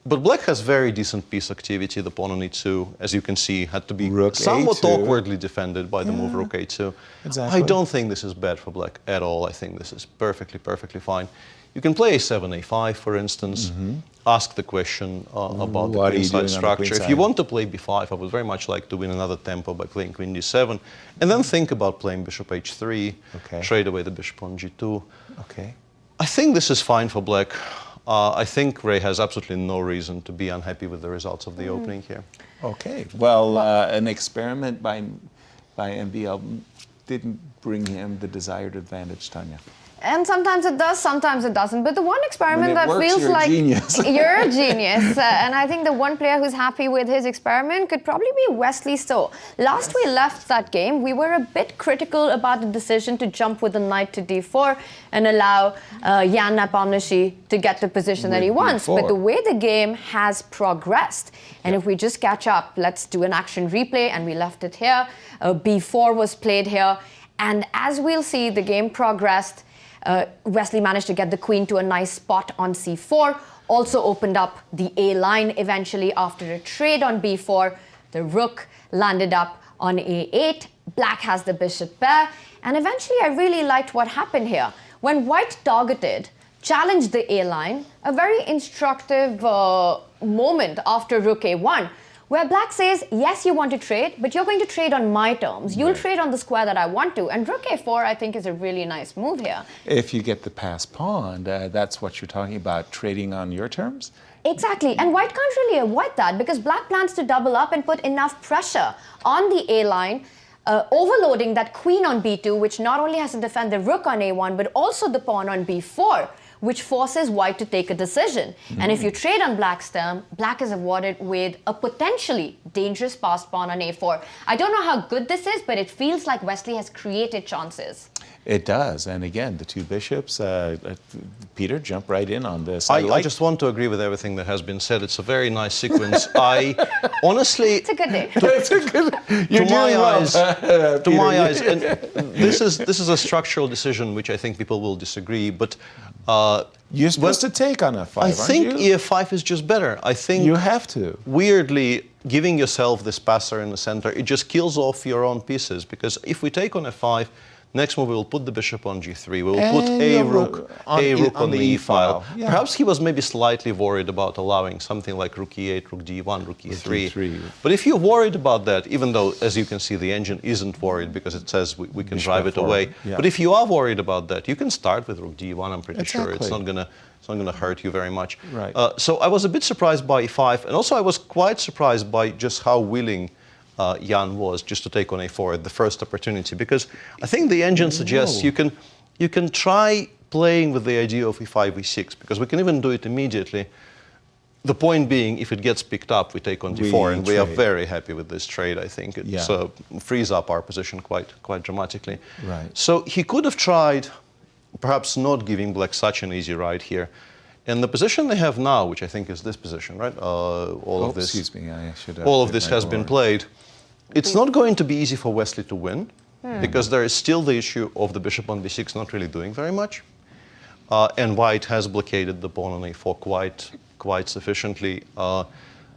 But black has very decent piece activity. The pawn on e2, as you can see, had to be somewhat awkwardly defended by the move rook a2. Exactly. I don't think this is bad for black at all. I think this is perfectly fine. You can play a7, a5, for instance. Ask the question about the queen side structure. If you want to play b5, I would very much like to win another tempo by playing queen d7, and then think about playing bishop h3, trade away the bishop on g2. I think this is fine for black. I think Ray has absolutely no reason to be unhappy with the results of the opening here. Okay. Well, an experiment by MBL didn't bring him the desired advantage, Tanya. And sometimes it does, sometimes it doesn't. But the one experiment When it that works, feels you're a like genius. you're a genius. And I think the one player who's happy with his experiment could probably be Wesley So. Last we left that game, we were a bit critical about the decision to jump with the knight to d4 and allow Jan Nepomniachtchi to get the position that he wants. b4. But the way the game has progressed, and if we just catch up, let's do an action replay, and we left it here. b4 was played here. And as we'll see, the game progressed. Wesley managed to get the queen to a nice spot on c4, also opened up the A line eventually after a trade on b4. The rook landed up on a8. Black has the bishop pair. And eventually I really liked what happened here. When white targeted, challenged the A line, a very instructive moment after rook a1, where black says, yes, you want to trade, but you're going to trade on my terms. You'll trade on the square that I want to. And rook a4, I think, is a really nice move here. If you get the passed pawn, that's what you're talking about, trading on your terms? Exactly, and white can't really avoid that because black plans to double up and put enough pressure on the A line, overloading that queen on b2, which not only has to defend the rook on a1, but also the pawn on b4, which forces white to take a decision. And if you trade on black's term, black is awarded with a potentially dangerous passed pawn on a4. I don't know how good this is, but it feels like Wesley has created chances. It does, and again, the two bishops, Peter, jump right in on this. I just want to agree with everything that has been said. It's a very nice sequence. I honestly, It's a good day. to my eyes, and this is a structural decision which I think people will disagree, but You're supposed to take on f5, I think aren't you? e5 is just better. I think You have to. weirdly, giving yourself this passer in the center, it just kills off your own pieces, because if we take on f5, next move we will put the bishop on g3, we will put a rook on the e file. Yeah. Perhaps he was maybe slightly worried about allowing something like rook e8, rook d1, rook e3. But if you're worried about that, even though, as you can see, the engine isn't worried because it says we can drive it away. Yeah. But if you are worried about that, you can start with rook d1, I'm pretty sure. It's Exactly. not gonna hurt you very much. Right. So I was a bit surprised by e5, and also I was quite surprised by just how willing Jan was just to take on a4 at the first opportunity, because I think the engine suggests you can try playing with the idea of e5, e6, because we can even do it immediately. The point being, if it gets picked up, we take on d4, and we are very happy with this trade. I think it frees up our position quite dramatically. Right. So he could have tried, perhaps not giving black such an easy ride here. And the position they have now, which I think is this position, right? All of this. Excuse me, I should have. All of this has been played. It's not going to be easy for Wesley to win, because there is still the issue of the bishop on b6 not really doing very much. And white has blockaded the pawn on a4 quite sufficiently.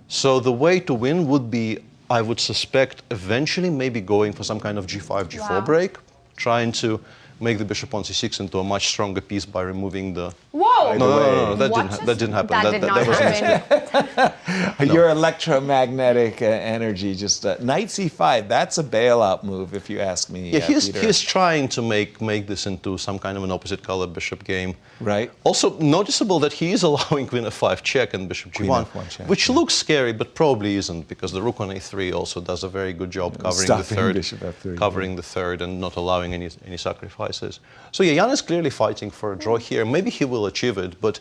So the way to win would be, I would suspect, eventually maybe going for some kind of g5, g4 break, trying to make the bishop on c6 into a much stronger piece by removing the... Whoa! No, that didn't happen. That did not happen. Your electromagnetic energy, just knight c5, that's a bailout move, if you ask me. Yeah, Peter. he's trying to make this into some kind of an opposite color bishop game. Right. Also noticeable that he is allowing queen f5 check and bishop g1, f1 check, which looks scary, but probably isn't, because the rook on a3 also does a very good job covering the Stopping third, bishop f3, covering the third and not allowing any sacrifices. So yeah, Jan is clearly fighting for a draw here. Maybe he will achieve it, but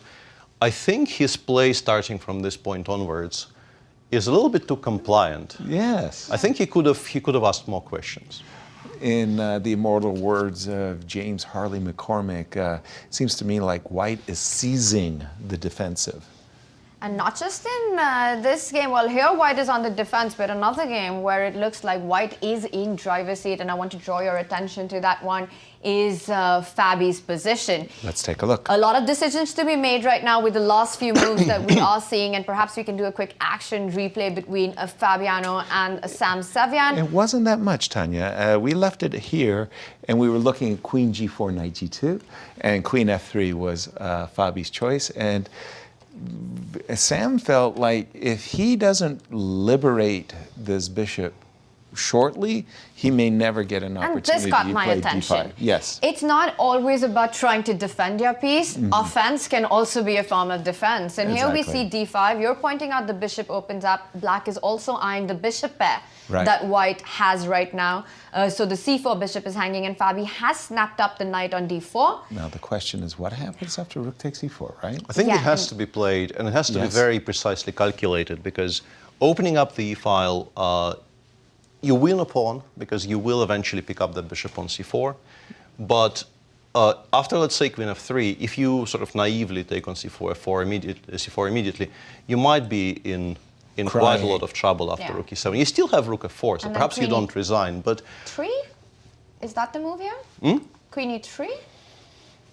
I think his play starting from this point onwards is a little bit too compliant. Yes. I think he could have asked more questions. In the immortal words of James Harley McCormick, it seems to me like white is seizing the defensive. And not just in this game. Well, here white is on the defense, but another game where it looks like white is in driver's seat, and I want to draw your attention to that one, is Fabi's position. Let's take a look. A lot of decisions to be made right now with the last few moves that we are seeing, and perhaps we can do a quick action replay between Fabiano and Sam Sevian. It wasn't that much, Tanya. We left it here, and we were looking at queen g4, knight g2, and queen f3 was Fabi's choice. And Sam felt like if he doesn't liberate this bishop shortly, he may never get an And opportunity this got to my play attention. d5. Yes. It's not always about trying to defend your piece. Offense can also be a form of defense. And here we see Exactly. d5. You're pointing out the bishop opens up. Black is also eyeing the bishop pair Right. that white has right now. So the c4 bishop is hanging, and Fabi has snapped up the knight on d4. Now the question is, what happens after rook takes e4, right? I think Yeah, it has and- to be played, and it has to be Yes. very precisely calculated, because opening up the e-file, you win a pawn, because you will eventually pick up that bishop on c4. But after, let's say, queen f3, if you sort of naively take on c4, c4 immediately, you might be in quite a Crying. lot of trouble after Yeah. rook e7. You still have rook f4, so And then perhaps you queen e- don't resign. But 3? Is that the move here? Queen e3?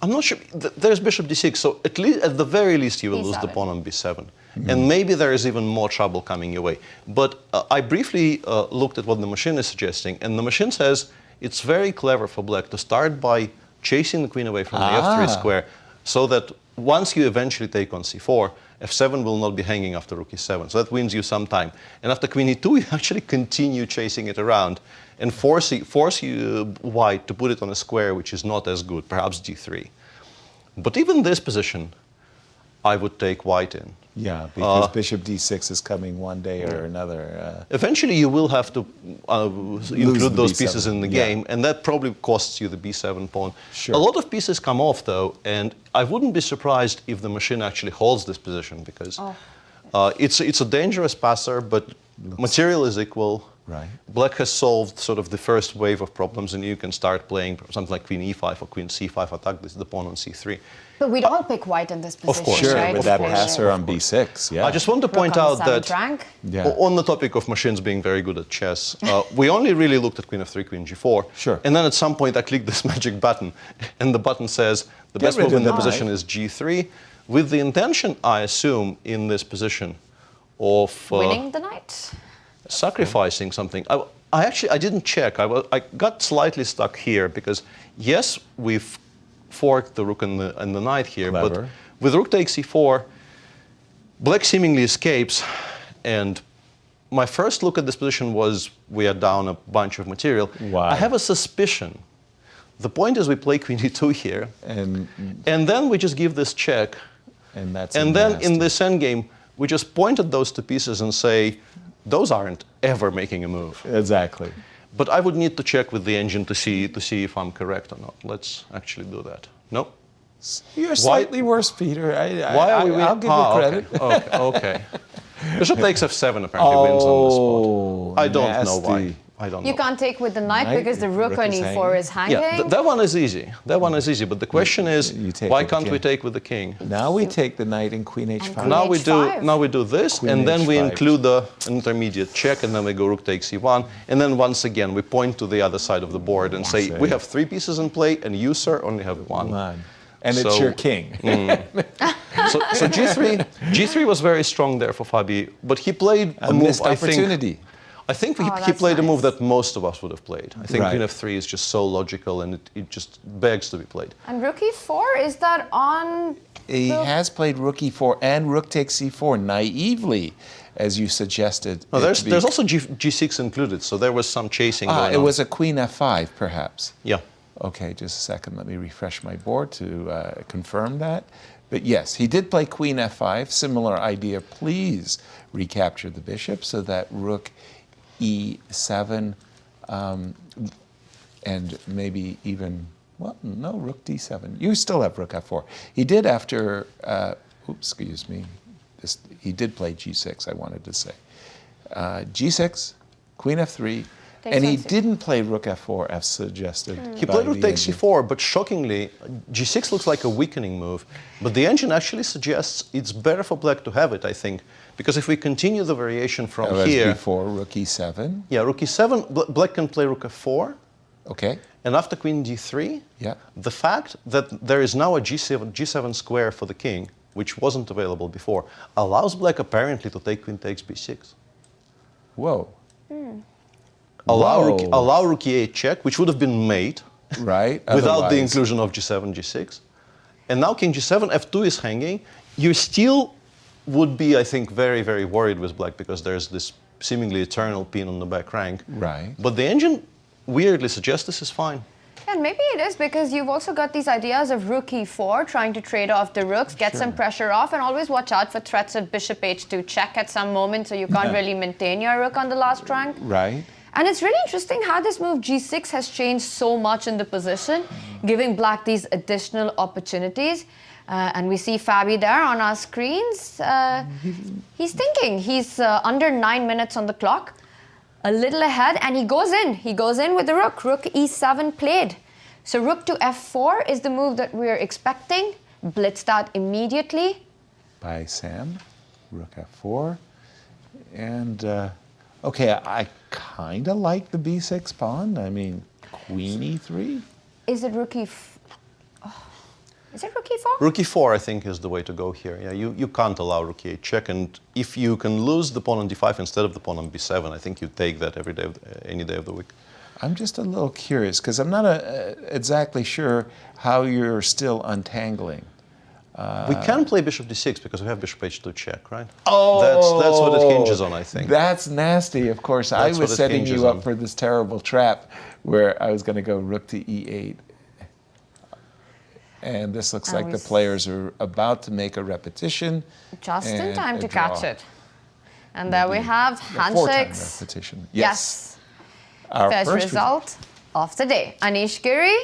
I'm not sure. There's bishop d6, so at the very least you will lose the b7. pawn on b7. And maybe there is even more trouble coming your way. But I briefly looked at what the machine is suggesting, and the machine says it's very clever for black to start by chasing the queen away from the f3 square, so that once you eventually take on c4, f7 will not be hanging after rook e7. So that wins you some time. And after queen e2, you actually continue chasing it around and force white to put it on a square which is not as good, perhaps d3. But even this position, I would take white in. Yeah, because bishop d6 is coming one day or another. Eventually, you will have to include the those b7, pieces in the yeah. game, and that probably costs you the b7 pawn. Sure. A lot of pieces come off, though, and I wouldn't be surprised if the machine actually holds this position, because it's a dangerous passer, but material is equal. Right. Black has solved sort of the first wave of problems, and you can start playing something like queen e5 or queen c5, attack the pawn on c3. But we'd all pick white in this position, course. Sure, right? with Of that course. passer on b6, yeah. I just want to point Rook on out the that seventh rank. Yeah. on the topic of machines being very good at chess, we only really looked at queen f3, queen g4. Sure. And then at some point I clicked this magic button, and the button says the Get best rid move of in the the position knight. is g3, with the intention, I assume, in this position of Winning the knight. sacrificing something. I didn't check. I got slightly stuck here because, yes, we've forked the rook and the knight here, but Clever. with rook takes e4, black seemingly escapes, and my first look at this position was we are down a bunch of material. Why? I have a suspicion. The point is we play queen e2 here, And then we just give this check, that's and then nasty. in this endgame, we just point at those two pieces and say, those aren't ever making a move. Exactly. But I would need to check with the engine to see if I'm correct or not. Let's actually do that. No? You're slightly worse, Peter. Why are we I'll give you credit. Okay. Bishop takes f7 apparently wins on this spot. I don't know why. nasty. I don't know. You can't take with the knight Knight, because the rook rook on is e4 hanging. is hanging. Yeah, that one is easy. That one is easy. But the question is, You take why with the can't we king. take with the king? Now we take the knight and queen h5. queen h5. Now we do this, Queen and then we h5. include an intermediate check, and then we go rook takes e1, and then once again we point to the other side of the board and say we have 3 pieces in play, and you, sir, only have 1. One. And it's So- your king. So G3 was very strong there for Fabi, but he played a A move. missed opportunity. I think he that's played a move nice. that most of us would have played. I think Right. queen f3 is just so logical, and it just begs to be played. And rook e4, is that on? He has played rook e4 and rook takes c4 naively, as you suggested. No, it there's to be. there's also G6 included, so there was some chasing going It on. was a queen f5, perhaps. Yeah. Okay, just a second. Let me refresh my board to confirm that. But yes, he did play queen f5. Similar idea. Please recapture the bishop so that rook e7 and maybe even, well, no, rook d7. You still have rook f4. He did after, excuse me. He did play g6, I wanted to say. G6, queen f3, and he didn't play rook f4 as suggested. He by played rook the takes engine. c4, but shockingly, G6 looks like a weakening move. But the engine actually suggests it's better for black to have it, I think. Because if we continue the variation from As here... before, rook e7. Yeah, rook e7, black can play rook f4. Okay. And after queen d3, Yeah. the fact that there is now a G7 square for the king, which wasn't available before, allows black apparently to take queen takes b6. Whoa. Allow Whoa. rook e8 check, which would have been mate, Right. without the Otherwise- inclusion of g7, g6. And now king g7, f2 is hanging. You still would be, I think, very, very worried with black because there's this seemingly eternal pin on the back rank. Right. But the engine weirdly suggests this is fine. And maybe it is because you've also got these ideas of rook e4, trying to trade off the rooks, get some pressure off, and always watch out for threats at bishop h2 check at some moment, so you can't really maintain your rook on the last rank. Right. And it's really interesting how this move g6 has changed so much in the position, giving black these additional opportunities. And we see Fabi there on our screens. He's thinking. He's under 9 minutes on the clock, a little ahead, and he goes in. He goes in with the rook. Rook e7 played. So rook to f4 is the move that we're expecting. Blitzed out immediately. By Sam. Rook f4. And, okay, I kind of like the b6 pawn. I mean, queen e3. Is it rook Is it rook e4? Rook e4, I think, is the way to go here. Yeah, you can't allow rook e8 check, and if you can lose the pawn on d5 instead of the pawn on b7, I think you take that every day, any day of the week. I'm just a little curious because I'm not exactly sure how you're still untangling. We can play bishop d6 because we have bishop h2 check, right? Oh, that's what it hinges on, I think. That's nasty. Of course, That's I what was it setting hinges you up on. for this terrible trap where I was going to go rook to e8. And this looks like the players are about to make a repetition. Just in and time a to draw. catch it. And there we have A four-time handshakes. repetition. Yes. Our First first result of the day. Anish Giri,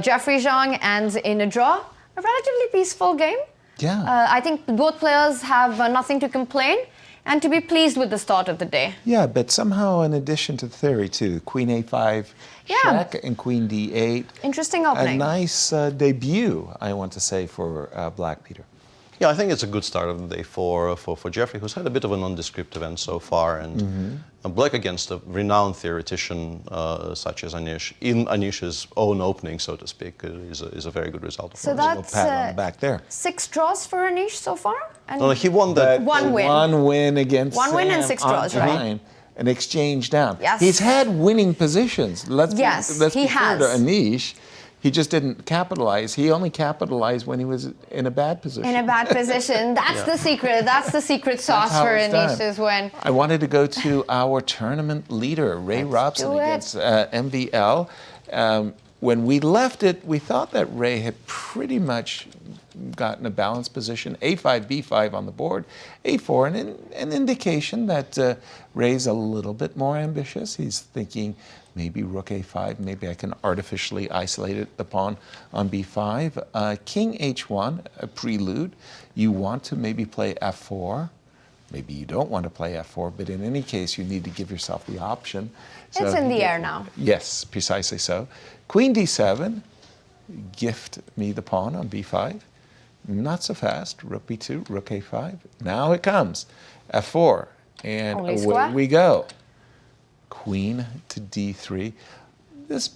Jeffery Xiong ends in a draw. A relatively peaceful game. Yeah. I think both players have nothing to complain and to be pleased with the start of the day. Yeah, but somehow in addition to theory too, queen a5 check and queen d8. Interesting A opening. nice debut, I want to say, for Black Peter. Yeah, I think it's a good start of the day for Jeffery, who's had a bit of a nondescript event so far, and Black against a renowned theoretician such as Anish, in Anish's own opening, so to speak, is a very good result. So Little that's pat on the back there. 6 draws for Anish so far? And No, he won that. One win. One win against One win and Sam 6 on draws, right? time, an exchange down. Yes. He's had winning positions. Let's Yes, be he fair to has. Anish. He just didn't capitalize. He only capitalized when he was in a bad position. in a bad position. That's the secret. That's the secret sauce how for it's done. Anish's win. I wanted to go to our tournament leader, Ray Robson, do it. against MVL. When we left it, we thought that Ray had pretty much gotten a balanced position. A5, B5 on the board, A4, and an indication that Ray's a little bit more ambitious. He's thinking maybe rook A5, maybe I can artificially isolate the pawn on B5. King H1, a prelude. You want to maybe play F4. Maybe you don't want to play F4, but in any case, you need to give yourself the option. So It's in the air now. Yes, precisely so. Queen D7, gift me the pawn on B5. Not so fast. Rook B2, rook A5. Now it comes. F4, and Only away square. we go. Queen to D3. This,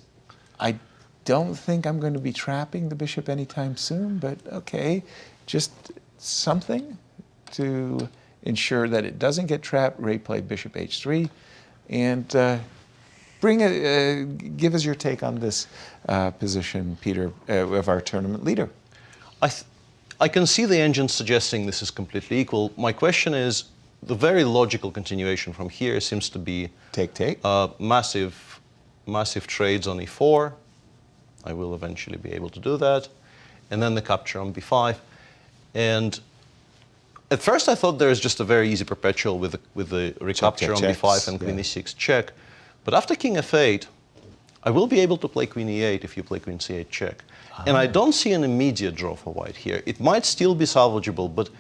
I don't think I'm going to be trapping the bishop anytime soon, but okay, just something to ensure that it doesn't get trapped. Ray played bishop H3, and give us your take on this position, Peter, of our tournament leader. I can see the engine suggesting this is completely equal. My question is, the very logical continuation from here seems to be Take. massive trades on e4. I will eventually be able to do that. And then the capture on b5. And at first I thought there was just a very easy perpetual with the recapture on b5 and queen e6 check. But after king f8, I will be able to play queen e8 if you play queen c8 check. And I don't see an immediate draw for white here. It might still be salvageable, but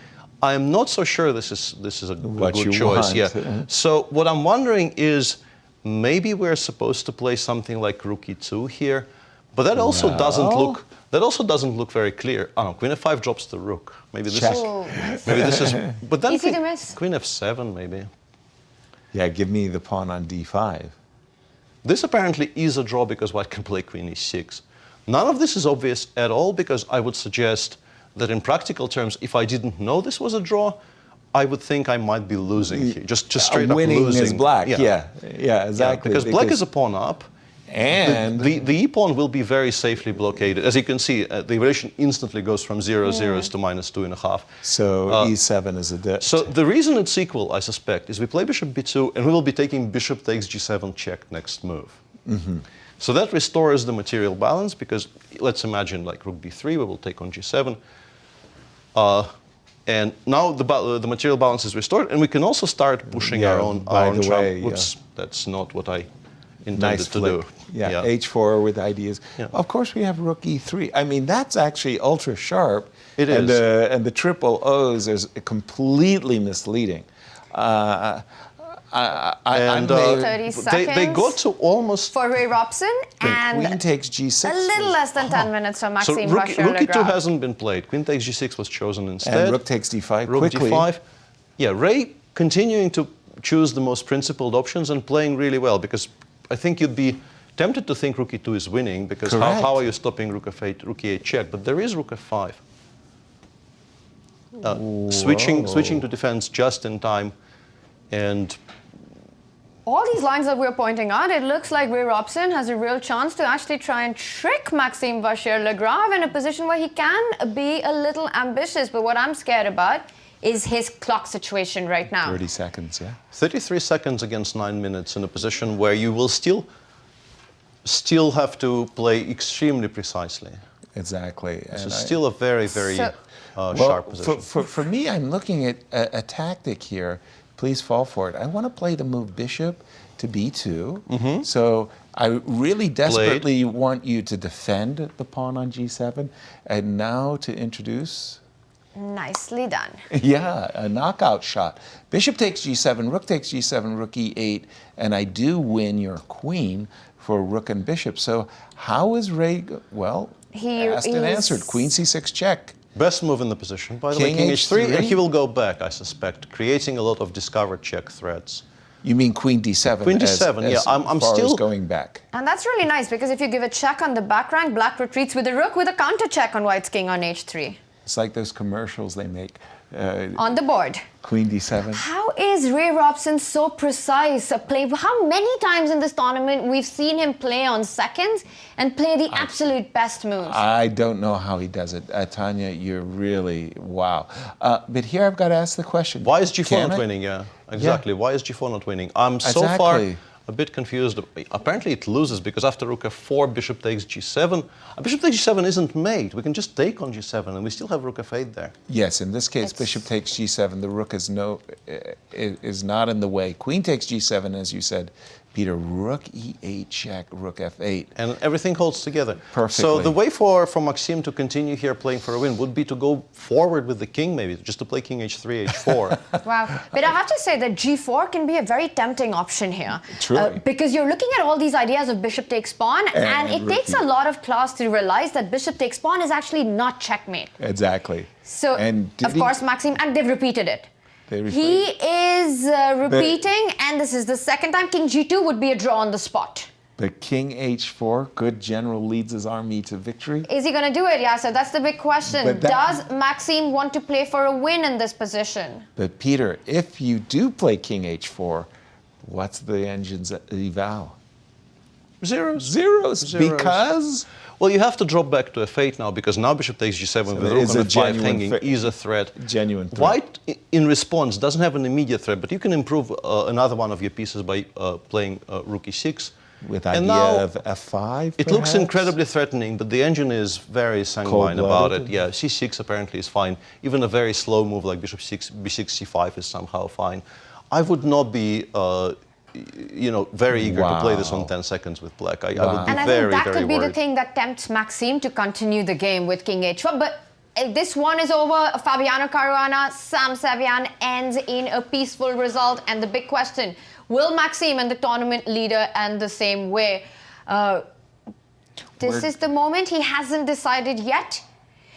I am not so sure this is a good choice. Yeah. So what I'm wondering is maybe we're supposed to play something like rook e2 here, but that also doesn't look very clear. Oh no, queen f5 drops the rook. Maybe this is but then Easy to miss. queen f7 maybe. Yeah, give me the pawn on D5. This apparently is a draw because white can play queen e6. None of this is obvious at all because I would suggest that in practical terms, if I didn't know this was a draw, I would think I might be losing here. Just straight up winning losing. is black. Yeah, exactly. Because black is a pawn up, And the e-pawn will be very safely blockaded. As you can see, the evaluation instantly goes from 0-0s to -2.5. so e7 is a debt. So the reason it's equal, I suspect, is we play bishop b2, and we will be taking bishop takes g7 check next move. So that restores the material balance, because let's imagine like rook b3, we will take on g7. And now the material balance is restored, and we can also start pushing our own trump. Whoops, that's not what I intended to do. Yeah, h4 with ideas. Yeah. Of course, we have rook e3. I mean, that's actually ultra sharp. It and is. And the triple O's is completely misleading. And 30 they seconds got to almost... for Ray Robson, and queen takes g6. a little less than 10 minutes for So Maxime rook e2 Vachier-Lagrave. hasn't been played. Queen takes g6 was chosen instead. And rook takes d5 Rook quickly. d5. Yeah, Ray continuing to choose the most principled options and playing really well, because I think you'd be tempted to think rook e2 is winning, because Correct. how are you stopping rook f8, rook e8 check? But there is rook f5. Switching to defense just in time, and All these lines that we're pointing out, it looks like Ray Robson has a real chance to actually try and trick Maxime Vachier-Lagrave in a position where he can be a little ambitious. But what I'm scared about is his clock situation right now. 30 seconds, yeah. 33 seconds against 9 minutes in a position where you will still have to play extremely precisely. Exactly. This And is still a very, very sharp position. For me, I'm looking at a tactic here. Please fall for it. I want to play the move bishop to b2. So I really desperately want you to defend the pawn on g7, and now to introduce... Nicely done. Yeah, a knockout shot. Bishop takes g7, rook takes g7, rook e8, and I do win your queen for rook and bishop. So how is Ray... Well, asked and answered. Queen c6 check. Best move in the position, by the way, King king h3, h3. and he will go back, I suspect, creating a lot of discovered check threats. You mean queen d7? Queen d7, yeah. I'm far still as going back. And that's really nice, because if you give a check on the back rank, black retreats with a rook with a counter check on white's king on h3. It's like those commercials they make. On the board. Queen d7. How is Ray Robson so precise a play? How many times in this tournament we've seen him play on seconds and play the absolute best moves? I don't know how he does it. Tanya, you're really, wow. But here I've got to ask the question. Why is g4 Can not I- winning? Yeah, exactly. Why is g4 not winning? I'm so Exactly. far a bit confused. Apparently it loses, because after rook f4, bishop takes g7. Bishop takes g7 isn't made. We can just take on g7, and we still have rook f8 there. Yes, in this case, bishop takes g7. The rook is not in the way. Queen takes g7, as you said, Peter. Rook e8 check, rook f8. And everything holds together. Perfectly. So the way for Maxime to continue here playing for a win would be to go forward with the king, maybe, just to play king h3, h4. Wow. But I have to say that g4 can be a very tempting option here. Truly. Because you're looking at all these ideas of bishop takes pawn, and it rook takes a lot of class to realize that bishop takes pawn is actually not checkmate. Exactly. So, of course, Maxime, and they've repeated it. He is repeating, and this is the second time. King g2 would be a draw on the spot. But king h4, good general, leads his army to victory. Is he going to do it, Yasser? That's the big question. But Does Maxime want to play for a win in this position? But Peter, if you do play king h4, what's the engine's eval? Zeros. Zeros. Because? Well, you have to drop back to f8 now, because now bishop takes g7 with there rook is on a f5 genuine hanging threat. is a threat. Genuine threat. White, in response, doesn't have an immediate threat, but you can improve another one of your pieces by playing rook e6. With And idea now of f5, it looks perhaps? incredibly threatening, but the engine is very sanguine about it. Cold-blooded. Yeah, c6 apparently is fine. Even a very slow move like bishop 6, b6, c5 is somehow fine. I would not be very eager to play this on 10 seconds with black. I would be And I very, think that very could be worried. the thing that tempts Maxime to continue the game with king h4. But this one is over. Fabiano Caruana, Sam Sevian ends in a peaceful result. And the big question, will Maxime and the tournament leader end the same way? This is the moment. He hasn't decided yet.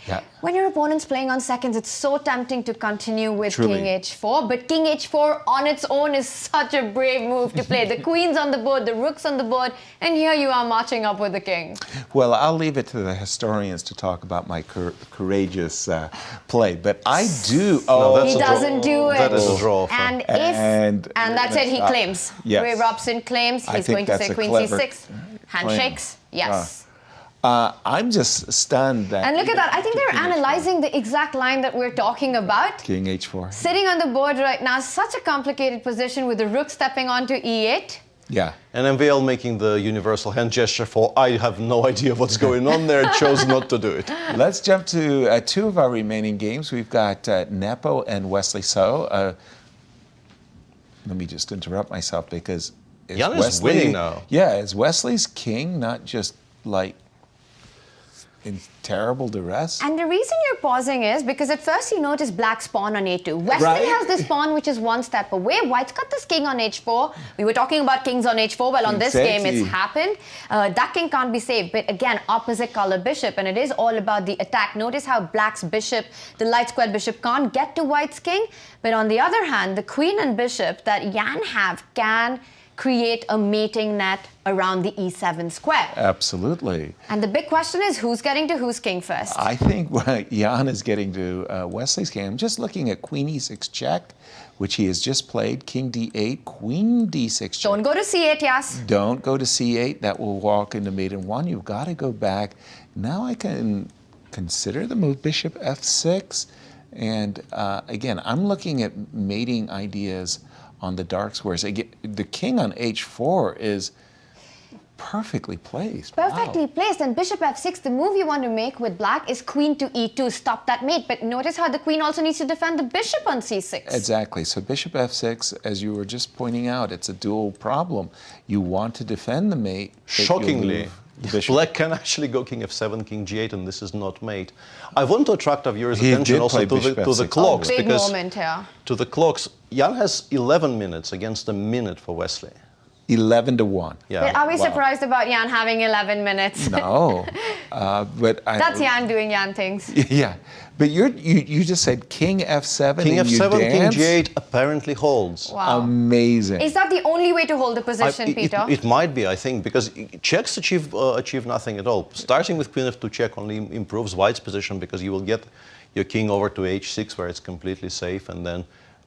Yeah. When your opponent's playing on seconds, it's so tempting to continue with Truly. king h4. But king h4 on its own is such a brave move to play. The queen's on the board, the rook's on the board, and here you are marching up with the king. Well, I'll leave it to the historians to talk about my courageous play, but I do. He doesn't do it. That is a draw. And And that's it, he claims. yes. Ray Robson claims I he's think going to that's say a queen clever- c6. Handshakes? Yes. I'm just stunned that. And look at that. I think they're analyzing the exact line that we're talking about. King h4. Sitting on the board right now, such a complicated position with the rook stepping onto e8. Yeah. And MVL making the universal hand gesture for I have no idea what's going on there, chose not to do it. Let's jump to two of our remaining games. We've got Nepo and Wesley So. Let me just interrupt myself because Jan is winning now. Yeah, is Wesley's king not just like in terrible duress? And the reason you're pausing is because at first you notice black's pawn on a2. Wesley Right. has this pawn which is one step away. White's got this king on h4. We were talking about kings on h4. Well, on this game it's happened. That king can't be saved. But again, opposite color bishop. And it is all about the attack. Notice how black's bishop, the light squared bishop, can't get to white's king. But on the other hand, the queen and bishop that Jan have can create a mating net around the e7 square. Absolutely. And the big question is, who's getting to whose king first? I think Jan is getting to Wesley's game. I'm just looking at queen e6 check, which he has just played. King d8, queen d6 check. Don't go to c8, yes. Don't go to c8. That will walk into mate in one. You've got to go back. Now I can consider the move bishop f6. And again, I'm looking at mating ideas on the dark squares. Again, the king on h4 is perfectly placed. Perfectly placed. And bishop f6, the move you want to make with black is queen to e2, stop that mate. But notice how the queen also needs to defend the bishop on c6. Exactly. So bishop f6, as you were just pointing out, it's a dual problem. You want to defend the mate. Shockingly, black can actually go king f7, king g8, and this is not mate. I want to attract our viewers' attention also to the clocks. Big because moment here. to the clocks, Jan has 11 minutes against a minute for Wesley. 11 to 1. Yeah. But are we surprised about Jan having 11 minutes? No. But That's Jan doing Jan things. Yeah. But you just said king f7 King and you f7, king dance? g8 apparently holds. Wow. Amazing. Is that the only way to hold the position, Peter? It might be, I think, because checks achieve nothing at all. Starting with queen f2 check only improves white's position because you will get your king over to h6 where it's completely safe, and then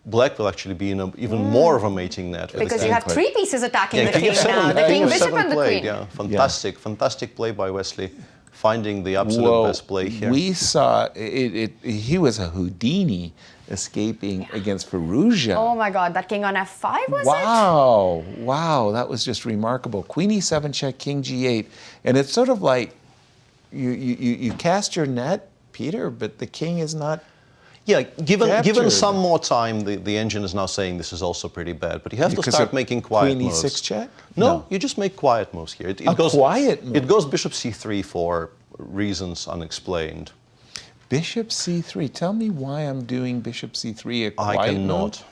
black will actually be in even more of a mating net. Because you have three pieces attacking the king king f7, now. The king, bishop, f7 and the played, queen. yeah. Fantastic, fantastic play by Wesley, finding the absolute best play here. We saw he was a Houdini escaping against Firouzja. Oh my God, that king on f5 was it? Wow, that was just remarkable. Queen e7 check, king g8, and it's sort of like you cast your net, Peter, but the king is not. Yeah, given captured. some more time, the engine is now saying this is also pretty bad. But you have to Because start of making quiet Queen moves. e6 check? No, you just make quiet moves here. It goes, quiet move? It goes bishop c3 for reasons unexplained. Bishop c3. Tell me why I'm doing bishop c3 a quiet I move. cannot.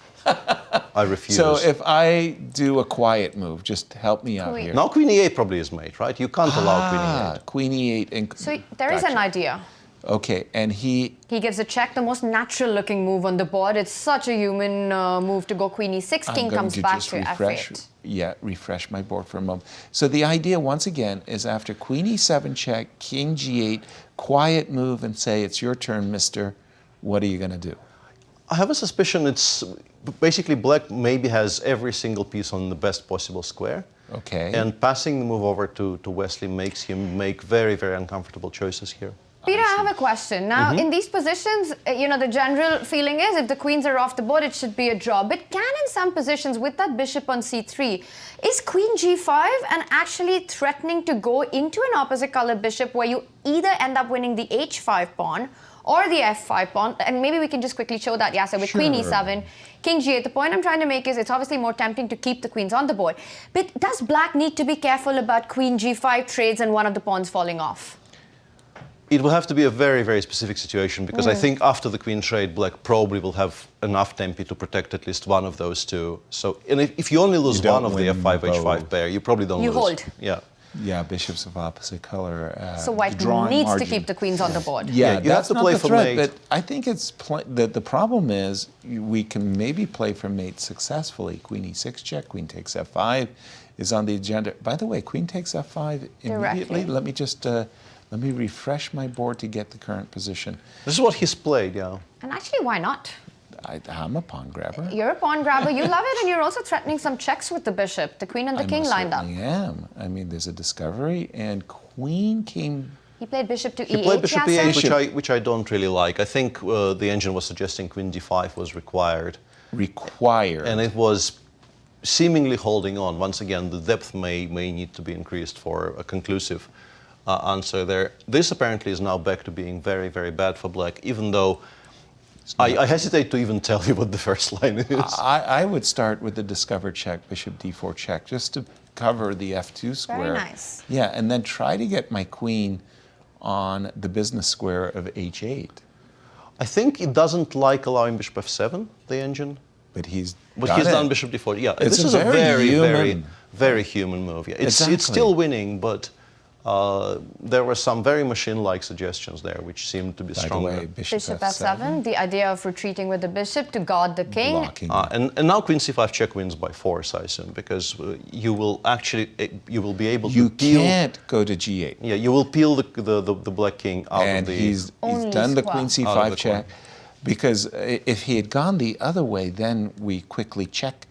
I refuse. So if I do a quiet move, just help me out here. Now queen e8 probably is mate, right? You can't allow queen e8. Queen e8. And, So there is an idea. Okay, and he gives a check, the most natural looking move on the board. It's such a human move to go queen e6, king comes back to f8. Yeah, refresh my board for a moment. So the idea, once again, is after queen e7 check, king g8, quiet move and say, it's your turn, mister. What are you going to do? I have a suspicion it's basically black maybe has every single piece on the best possible square. Okay. And passing the move over to Wesley makes him make very, very uncomfortable choices here. Peter, I have a question. Now, in these positions, the general feeling is if the queens are off the board, it should be a draw. But can in some positions, with that bishop on c3, is queen g5 and actually threatening to go into an opposite color bishop where you either end up winning the h5 pawn or the f5 pawn? And maybe we can just quickly show that, Yasser, with queen e7, king g8. The point I'm trying to make is it's obviously more tempting to keep the queens on the board. But does black need to be careful about queen g5 trades and one of the pawns falling off? It will have to be a very, very specific situation because I think after the queen trade, black probably will have enough tempi to protect at least one of those two. So, and if you only lose one of the f5, h5 pair, you probably don't lose. You hold. Yeah. Yeah, bishops of opposite color. So white needs to keep the queens on the board. Yeah, you have to play for mate. But I think it's the problem is we can maybe play for mate successfully. Queen e6 check, queen takes f5 is on the agenda. By the way, queen takes f5 immediately. Let me just let me refresh my board to get the current position. This is what he's played, yeah. And actually, why not? I'm a pawn grabber. You're a pawn grabber. You love it, and you're also threatening some checks with the bishop. The queen and the king lined up. I am. I mean, there's a discovery, and queen came. He played bishop to He e8. played bishop Yasser. e8, which I don't really like. I think the engine was suggesting queen d5 was required. Required. And it was seemingly holding on. Once again, the depth may need to be increased for a conclusive answer there. This apparently is now back to being very, very bad for black, even though I hesitate to even tell you what the first line is. I would start with the discovered check, bishop d4 check, just to cover the f2 square. Very nice. Yeah, and then try to get my queen on the business square of h8. I think it doesn't like allowing bishop f7, the engine. But he's done bishop d4. Yeah, It's this a is a very very, human- very human move. Yeah. It's Exactly. still winning, but there were some very machine-like suggestions there, which seemed to be By the stronger. way, bishop Bishop f7, the idea of retreating with the bishop to guard the king. blocking. And now queen c5 check wins by force, I assume, because you will actually you will be able You to peel. can't go to g8. Yeah, you will peel the black king out And of the. he's Only done the square. queen Out of c5 the check, because if he had gone the other way, then we quickly check,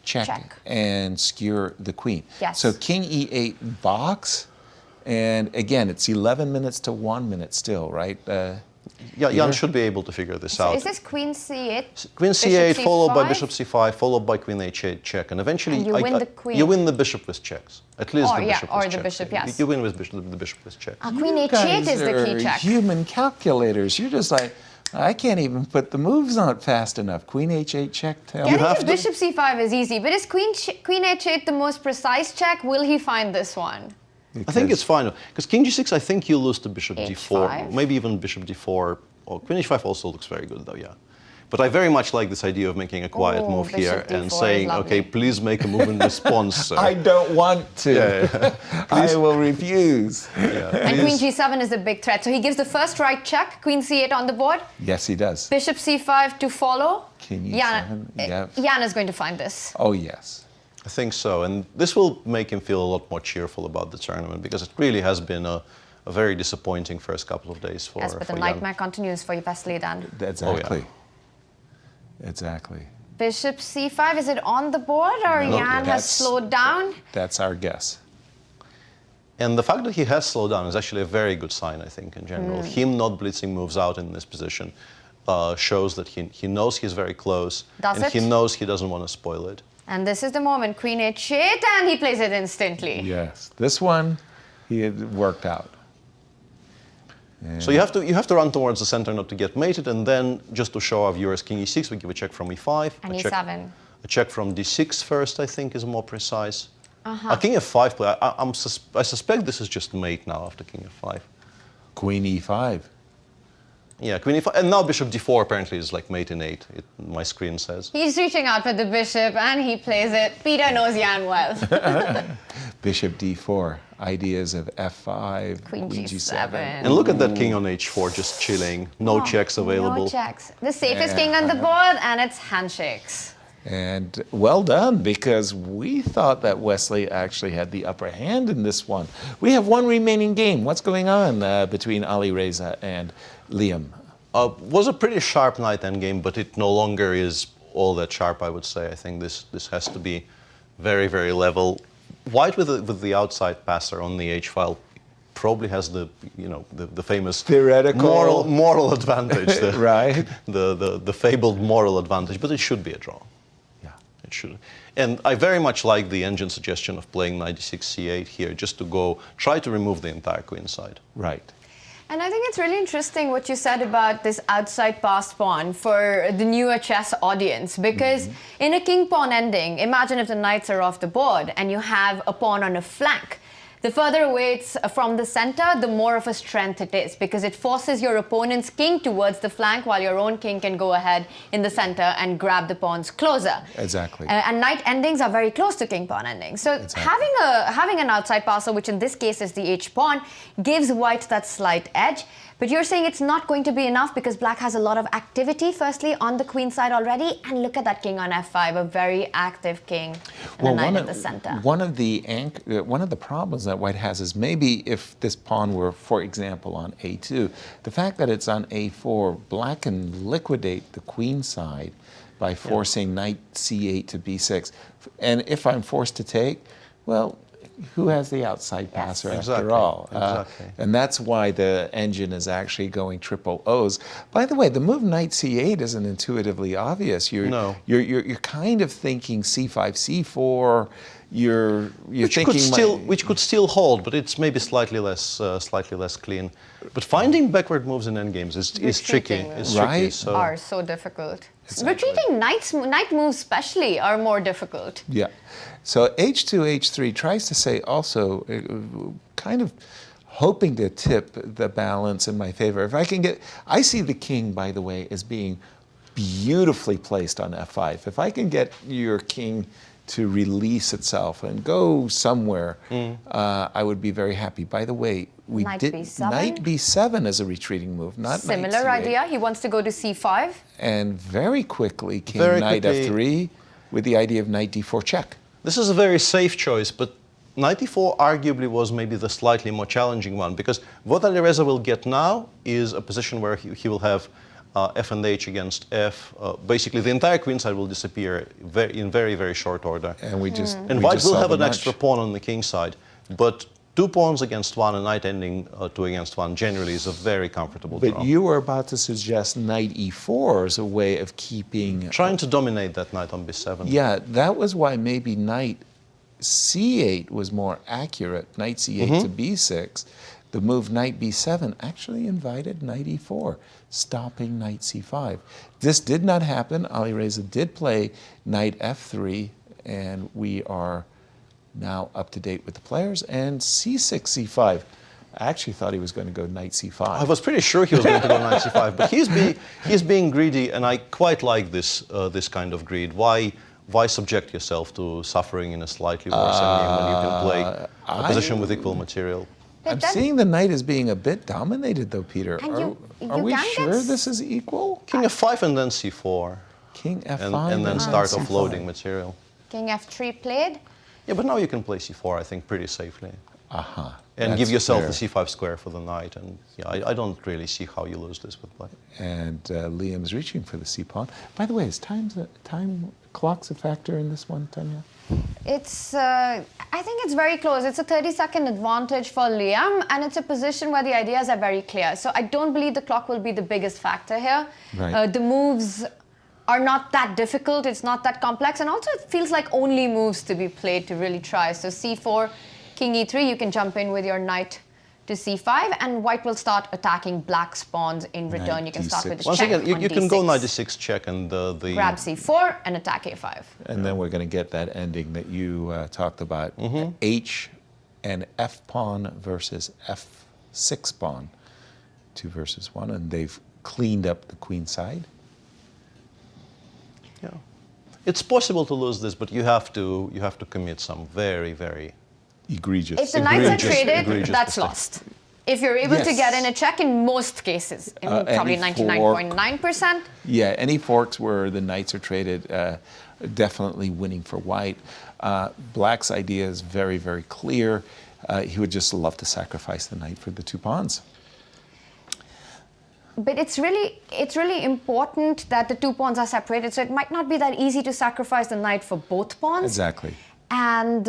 Check. and skewer the queen. Yes. So king e8 box, and again, it's 11 minutes to 1 minute still, right? Yeah, Jan should be able to figure this out. Is this queen c8? Queen Bishop c8 followed by c5? bishop c5 followed by queen h8 check, and eventually And you win the queen. you win the bishop with checks. At least Or, the yeah, bishop or with the checks. bishop, yes. You win with the bishop with checks. Queen You h8 is guys the key are check. human calculators. You're just like, I can't even put the moves on fast enough. Queen h8 check. Tell me. Getting have to to- bishop c5 is easy, but is queen h8 the most precise check? Will he find this one? I think it's fine because king g6. I think you lose to bishop d4, H5. maybe even bishop d4. Or queen h5 also looks very good though. Yeah. But I very much like this idea of making a quiet Oh, move here bishop and d4 is saying, lovely. okay, please make a move in response, sir. I don't want to. I will refuse. And queen g7 is a big threat. So he gives the first right check, queen c8 on the board, Yes, he does. bishop c5 to follow. King Jan, e7, yeah. Jan is going to find this. Oh, yes. I think so, and this will make him feel a lot more cheerful about the tournament because it really has been a very disappointing first couple of days for Yes, but the Jan. nightmare continues for Wesley then. Exactly. Exactly. Bishop c5, is it on the board or No, Jan has that's- slowed down? That's our guess. And the fact that he has slowed down is actually a very good sign, I think, in general. Him not blitzing moves out in this position shows that he knows he's very close, Does and it? he knows he doesn't want to spoil it. And this is the moment, queen h8, and he plays it instantly. Yes. This one, he had worked out. So you have to run towards the center not to get mated, and then just to show our viewers, king e6, we give a check from e5. And a check, e7. a check from d6 first, I think, is more precise. King f5 play. I suspect this is just mate now after king f5. Queen e5. Yeah, queen e5, and now bishop d4 apparently is like mate in 8. My screen says. He's reaching out for the bishop and he plays it. Peter knows Jan well. Bishop d4. Ideas of f5, Queen G7. And look at that king on h4 just chilling. No checks available. No checks. The safest king on the board, and it's handshakes. And well done, because we thought that Wesley actually had the upper hand in this one. We have one remaining game. What's going on between Alireza and Liem? Was a pretty sharp night end game, but it no longer is all that sharp, I would say. I think this has to be very, very level. White with the outside passer on the H file probably has the famous Theoretical moral advantage, right? The fabled moral advantage, but it should be a draw. Yeah. It should. And I very much like the engine suggestion of playing 96 c8 here, just to try to remove the entire queen side. Right. And I think it's really interesting what you said about this outside passed pawn for the newer chess audience, because in a king pawn ending, imagine if the knights are off the board and you have a pawn on a flank. The further away it's from the center, the more of a strength it is, because it forces your opponent's king towards the flank while your own king can go ahead in the center and grab the pawns closer. Exactly. And knight endings are very close to king pawn endings. So Exactly. having an outside passer, which in this case is the h pawn, gives white that slight edge. But you're saying it's not going to be enough because black has a lot of activity, firstly, on the queen side already. And look at that king on f5, a very active king and a knight at the center. One of the problems that white has is maybe if this pawn were, for example, on a2, the fact that it's on a4, black can liquidate the queen side by forcing knight c8 to b6. And if I'm forced to take, well, who has the outside passer after all? Exactly. And that's why the engine is actually going triple O's. By the way, the move knight c8 isn't intuitively obvious. You're kind of thinking c5, c4. You're thinking which could still hold, but it's maybe slightly less clean. But finding backward moves in endgames is tricky. It's tricky. So. Are so difficult. Retreating knight moves especially are more difficult. Yeah. So h2, h3 tries to say also, kind of hoping to tip the balance in my favor. If I can get, I see the king, by the way, as being beautifully placed on f5. If I can get your king to release itself and go somewhere, I would be very happy. By the way, Knight b7? Knight b7 as a retreating move, not Similar knight c8. idea. He wants to go to c5. And very quickly, knight f3 with the idea of knight d4 check. This is a very safe choice, but knight e4 arguably was maybe the slightly more challenging one, because what Alireza will get now is a position where he will have f and h against f. Basically, the entire queen side will disappear in very, very short order. And and white will have an extra pawn on the king side, but 2 pawns against 1 and knight ending 2 against 1 generally is a very comfortable draw. But you were about to suggest knight e4 as a way of keeping... Trying to dominate that knight on b7. Yeah, that was why maybe knight c8 was more accurate, knight c8 to b6. The move knight b7 actually invited knight e4, stopping knight c5. This did not happen. Alireza did play knight f3, and we are now up to date with the players. And c6, c5. I actually thought he was going to go knight c5. I was pretty sure he was going to go knight c5, but he's being greedy, and I quite like this this kind of greed. Why subject yourself to suffering in a slightly worse endgame when you can play a position with equal material? I'm seeing the knight as being a bit dominated, though, Peter. And Are we sure this is equal? King f5 and then c4. King f5 and then start offloading material. King f3 played. Yeah, but now you can play c4, I think, pretty safely. Uh-huh. And That's give yourself fair. the c5 square for the knight. And yeah, I don't really see how you lose this with black. And Liem's reaching for the c-pawn. By the way, is time clock's a factor in this one, Tania? It's, I think it's very close. It's a 30-second advantage for Liem, and it's a position where the ideas are very clear. So I don't believe the clock will be the biggest factor here. Right. The moves are not that difficult. It's not that complex. And also it feels like only moves to be played to really try. So c4, king e3, you can jump in with your knight to c5, and white will start attacking black's pawns in return. Knight You can start d6. with a Once check again, on you can d6. go knight d6 check and Grab c4 and attack a5. And then we're going to get that ending that you talked about. H and f pawn versus f6 pawn. 2 versus 1, and they've cleaned up the queen side. Yeah. It's possible to lose this, but you have to commit some very, very Egregious. If the knights are Egregious traded, that's mistake. lost. If you're able to get in a check in most cases, in probably any 99.9%. Yeah, any forks where the knights are traded, definitely winning for white. Black's idea is very, very clear. He would just love to sacrifice the knight for the 2 pawns. But it's really important that the 2 pawns are separated, so it might not be that easy to sacrifice the knight for both pawns. Exactly. And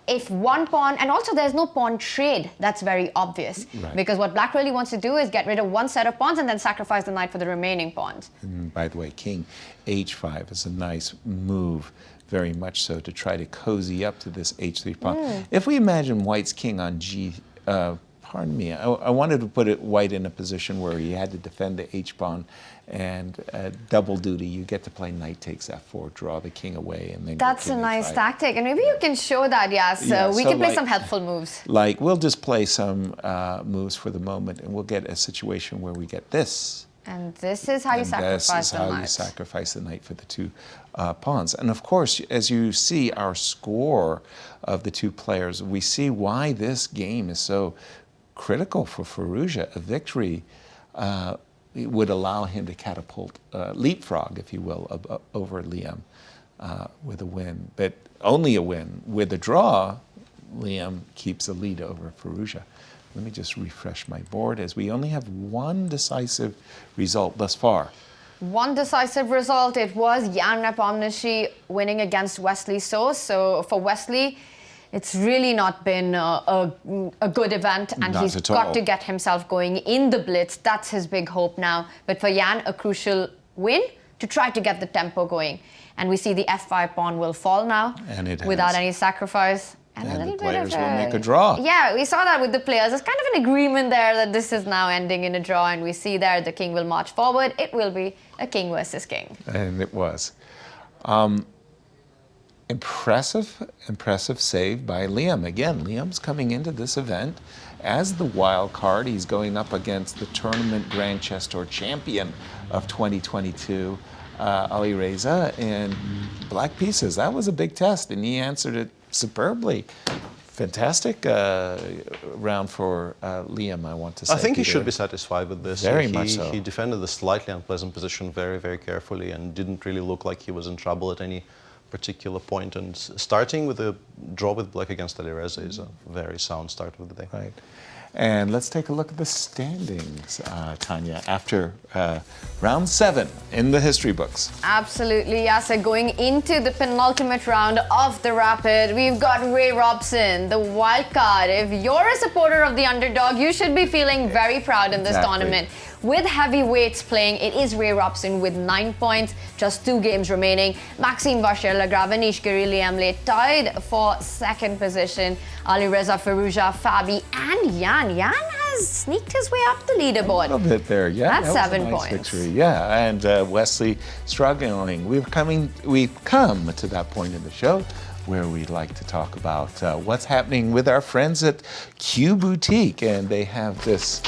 if one pawn, and also there's no pawn trade, that's very obvious. Right. Because what black really wants to do is get rid of one set of pawns and then sacrifice the knight for the remaining pawns. And by the way, king h5 is a nice move, very much so, to try to cozy up to this h3 pawn. If we imagine white's king on pardon me, I wanted to put white in a position where he had to defend the h-pawn, and double duty, you get to play knight takes f4, draw the king away, and then That's go a king nice h5. tactic, and maybe you can show that, Yasser. Yeah, we so can play like- some helpful moves. Like, we'll just play some moves for the moment, and we'll get a situation where we get this. And this is how you And sacrifice this is the how knight. you sacrifice the knight for the 2 pawns. And of course, as you see our score of the 2 players, we see why this game is so critical for Firouzja. A victory would allow him to catapult, leapfrog, if you will, over Liem with a win. But only a win. With a draw, Liem keeps a lead over Firouzja. Let me just refresh my board, as we only have one decisive result thus far. One decisive result, it was Jan Nepomniachtchi winning against Wesley So. So for Wesley, it's really not been a good event, and Not he's at got all. to get himself going in the Blitz. That's his big hope now. But for Jan, a crucial win to try to get the tempo going. And we see the f5 pawn will fall now, And it without has. any sacrifice. And a And little the bit players of will make a draw. Yeah, we saw that with the players. There's kind of an agreement there that this is now ending in a draw, and we see there the king will march forward. It will be a king versus king. And it was. Impressive save by Liem. Again, Liem's coming into this event as the wild card. He's going up against the tournament Grand Chess Tour champion of 2022, Alireza, and black pieces. That was a big test, and he answered it superbly. Fantastic round for Liem, I want to say. I think he Peter. should be satisfied with this. Very much so. He defended the slightly unpleasant position very, very carefully and didn't really look like he was in trouble at any particular point. And starting with a draw with black against Alireza is a very sound start of the day. Right. And let's take a look at the standings, Tanya, after round 7 in the history books. Absolutely, Yasser. Going into the penultimate round of the Rapid, we've got Ray Robson, the wild card. If you're a supporter of the underdog, you should be feeling very proud in this Exactly. tournament. With heavyweights playing, it is Ray Robson with 9 points, just 2 games remaining. Maxime, Vachier-Lagrave, Anish Giri, Liem tied for second position. Alireza Firouzja, Fabi, and Jan. Jan has sneaked his way up the leaderboard. A little bit there, yeah. That's that was 7 a nice points. victory, yeah. And Wesley struggling. We've come to that point in the show where we'd like to talk about what's happening with our friends at Q Boutique, and they have this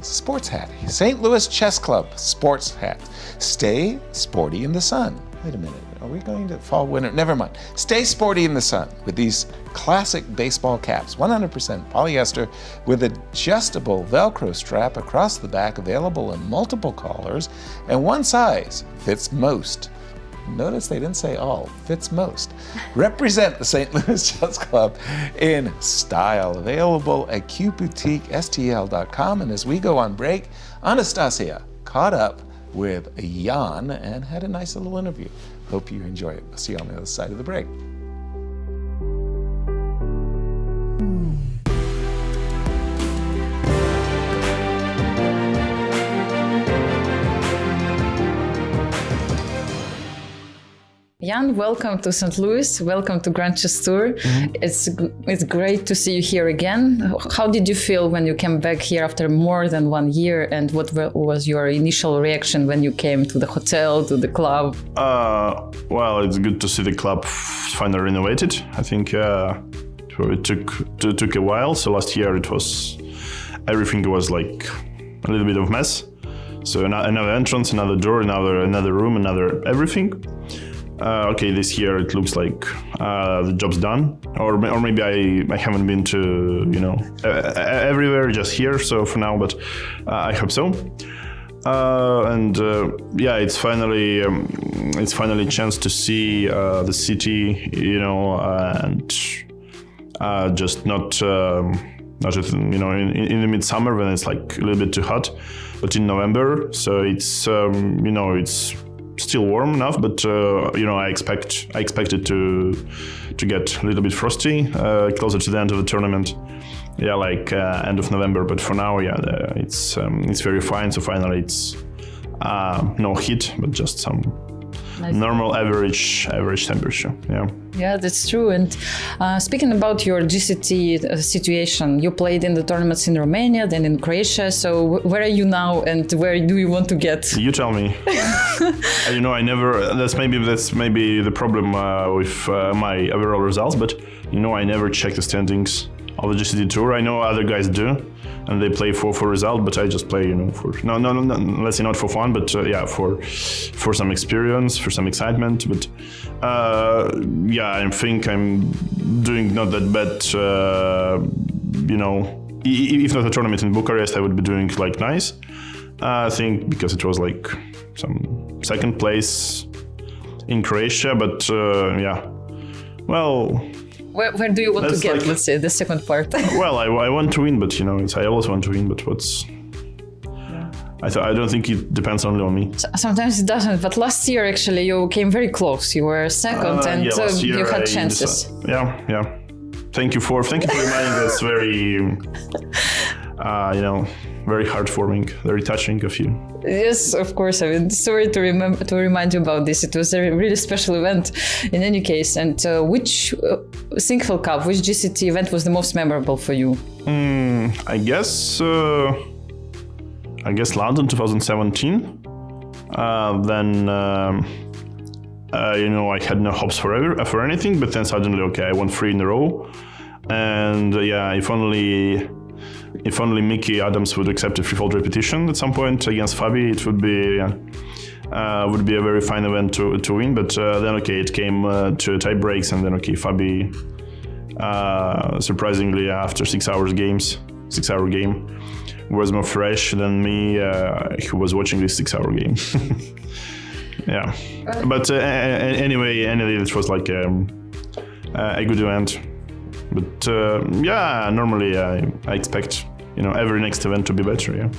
sports hat. St. Louis Chess Club sports hat. Stay sporty in the sun. Wait a minute. Are we going to fall winter? Never mind. Stay sporty in the sun with these classic baseball caps. 100% polyester with adjustable Velcro strap across the back, available in multiple colors, and one size fits most. Notice they didn't say all, fits most. Represent the St. Louis Chess Club in style. Available at QBoutiqueSTL.com. And as we go on break, Anastasiya caught up with Jan and had a nice little interview. Hope you enjoy it. We'll see you on the other side of the break. Jan, welcome to St. Louis. Welcome to Grand Chess Tour. It's great to see you here again. How did you feel when you came back here after more than 1 year? And what was your initial reaction when you came to the hotel, to the club? Well, it's good to see the club finally renovated. I think it took a while. So last year everything was like a little bit of mess. So another entrance, another door, another room, another everything. Okay, this year it looks like the job's done, or maybe I haven't been to everywhere, just here. So for now, but I hope so. Yeah, it's finally a chance to see the city, and just not just in the midsummer when it's like a little bit too hot, but in November, so it's it's still warm enough, but I expect it to get a little bit frosty closer to the end of the tournament. Yeah, like end of November. But for now, yeah, it's very fine. So finally, it's no heat, but just some Nice. normal average temperature. Yeah. Yeah, that's true. And speaking about your GCT situation, you played in the tournaments in Romania, then in Croatia. So where are you now, and where do you want to get? You tell me. I never. That's maybe the problem with my overall results. But I never check the standings of the GCT tour. I know other guys do, and they play for result. But I just play, for no. Let's say not for fun, but yeah, for some experience, for some excitement. But yeah, I think I'm doing not that bad. if not a tournament in Bucharest, I would be doing like nice. I think because it was like some second place in Croatia, but yeah, well. Where do you want to That's get, like- let's say, the second part? Well, I want to win, but you know, I always want to win. But I don't think it depends only on me. Sometimes it doesn't, but last year actually you came very close. You were second and Yeah, last year you had I chances. Yeah. Thank you for reminding. That's very, you know, very heartwarming, very touching of you. Yes, of course. I mean, sorry to remind you about this. It was a really special event in any case. And which Thinkful Cup, which GCT event was the most memorable for you? I guess London 2017. Then you know, I had no hopes for anything, but then suddenly, okay, I won 3 in a row, and yeah, if only Mickey Adams would accept a threefold repetition at some point against Fabi, it would be a very fine event to win. But then okay, it came to tie breaks, and then okay, Fabi surprisingly after 6 hour game was more fresh than me, who was watching this 6 hour game. Yeah, but anyway, it was like a good event. But yeah, normally I expect, you know, every next event to be better. Yeah.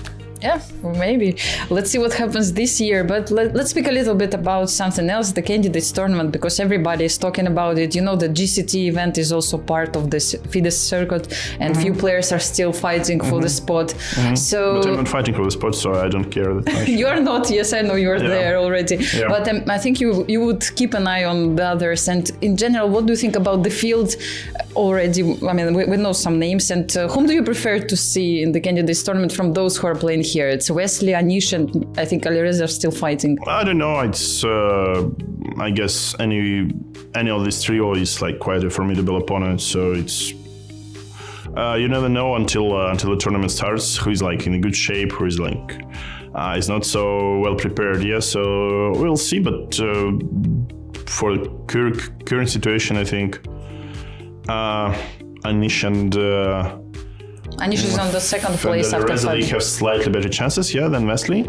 Yeah, maybe. Let's see what happens this year. But let's speak a little bit about something else, the candidates tournament, because everybody is talking about it. You know, the GCT event is also part of this FIDE circuit, and few players are still fighting for the spot. So But I'm not fighting for the spot, so I don't care that much. you are not. Yes, I know you are there already. Yeah. But I think you would keep an eye on the others. And in general, what do you think about the field already? I mean, we know some names. And whom do you prefer to see in the candidates tournament from those who are playing here? It's Wesley, Anish, and I think Alireza are still fighting. I don't know. It's I guess any of these trio is like quite a formidable opponent. So it's you never know until the tournament starts who is like in a good shape, who is like is not so well prepared. Yeah, so we'll see. But for the current situation, I think Anish and Anish is on the second place after They 5. have slightly better chances, yeah, than Wesley.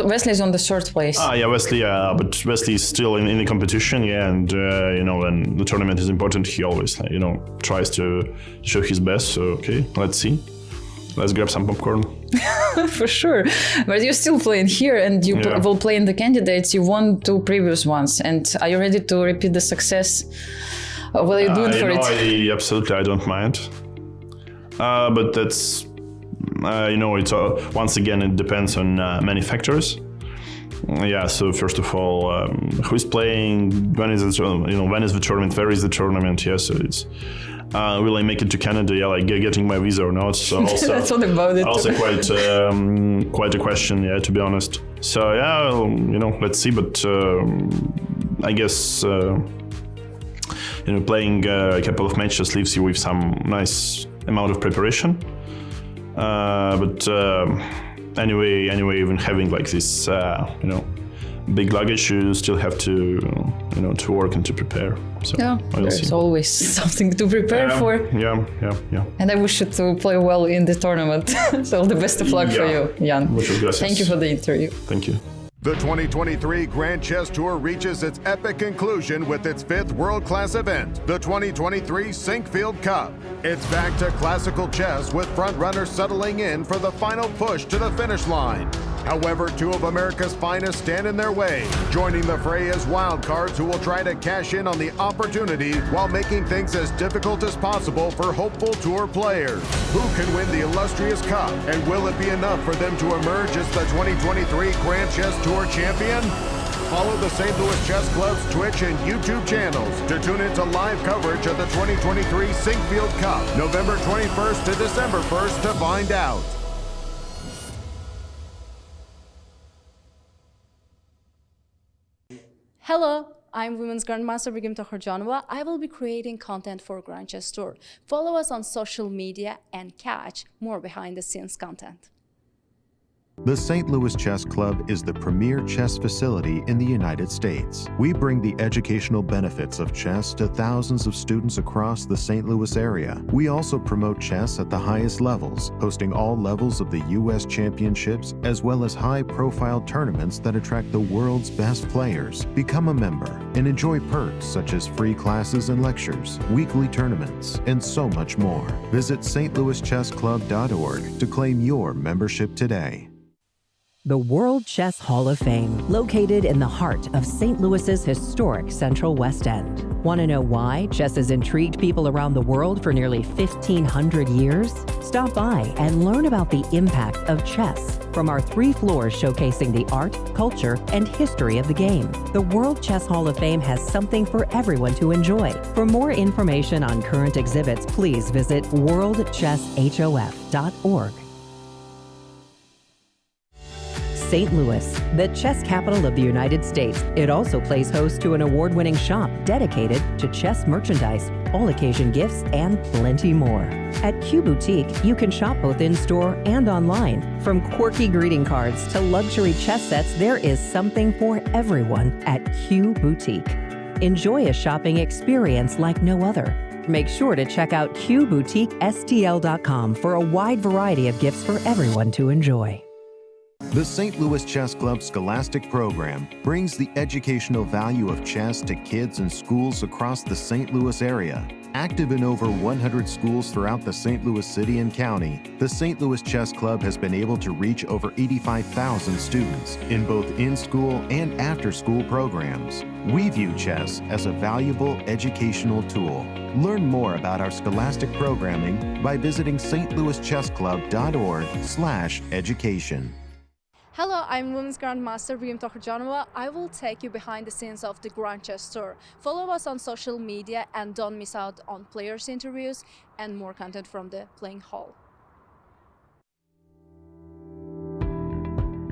Wesley is on the third place. Yeah, Wesley, but Wesley is still in the competition, yeah, and you know, when the tournament is important, he always, you know, tries to show his best. So okay, let's see. Let's grab some popcorn. For sure. But you're still playing here, and you will play in the candidates. You won 2 previous ones, and are you ready to repeat the success? What are you doing for it? Absolutely, I don't mind. But that's, you know, it's once again, it depends on many factors. Yeah, so first of all, who's playing, when is the tournament, where is the tournament? Yeah, so it's, will I make it to Canada? Yeah, like getting my visa or not? So also, That's all about it. Also quite a question, yeah, to be honest. So yeah, you know, let's see, but I guess, you know, playing a couple of matches leaves you with some nice amount of preparation, but anyway, even having like this, you know, big luggage, you still have to, you know, to work and to prepare. So Yeah, there's always something to prepare for. Yeah. And I wish you to play well in the tournament. So all the best of luck for you, Jan. Muchas gracias. Thank you for the interview. Thank you. The 2023 Grand Chess Tour reaches its epic conclusion with its 5th world-class event, the 2023 Sinkfield Cup. It's back to classical chess with frontrunners settling in for the final push to the finish line. However, 2 of America's finest stand in their way. Joining the fray is wildcards who will try to cash in on the opportunity while making things as difficult as possible for hopeful tour players. Who can win the illustrious cup, and will it be enough for them to emerge as the 2023 Grand Chess Tour champion? Follow the St. Louis Chess Club's Twitch and YouTube channels to tune into live coverage of the 2023 Sinkfield Cup, November 21st to December 1st to find out. Hello, I'm Women's Grandmaster Begim Tokhorjanova. I will be creating content for Grand Chess Tour. Follow us on social media and catch more behind-the-scenes content. The St. Louis Chess Club is the premier chess facility in the United States. We bring the educational benefits of chess to thousands of students across the St. Louis area. We also promote chess at the highest levels, hosting all levels of the U.S. championships, as well as high-profile tournaments that attract the world's best players. Become a member and enjoy perks such as free classes and lectures, weekly tournaments, and so much more. Visit stlouischessclub.org to claim your membership today. The World Chess Hall of Fame, located in the heart of St. Louis's historic Central West End. Want to know why chess has intrigued people around the world for nearly 1,500 years? Stop by and learn about the impact of chess from our 3 floors showcasing the art, culture, and history of the game. The World Chess Hall of Fame has something for everyone to enjoy. For more information on current exhibits, please visit worldchesshof.org. St. Louis, the chess capital of the United States. It also plays host to an award-winning shop dedicated to chess merchandise, all-occasion gifts, and plenty more. At Q Boutique, you can shop both in-store and online. From quirky greeting cards to luxury chess sets, there is something for everyone at Q Boutique. Enjoy a shopping experience like no other. Make sure to check out QBoutiqueSTL.com for a wide variety of gifts for everyone to enjoy. The St. Louis Chess Club Scholastic Program brings the educational value of chess to kids in schools across the St. Louis area. Active in over 100 schools throughout the St. Louis City and County, the St. Louis Chess Club has been able to reach over 85,000 students in both in-school and after-school programs. We view chess as a valuable educational tool. Learn more about our scholastic programming by visiting stlouischessclub.org/education. Hello, I'm Women's Grandmaster Riem Tokhirjanova. I will take you behind the scenes of the Grand Chess Tour. Follow us on social media and don't miss out on players' interviews and more content from the playing hall.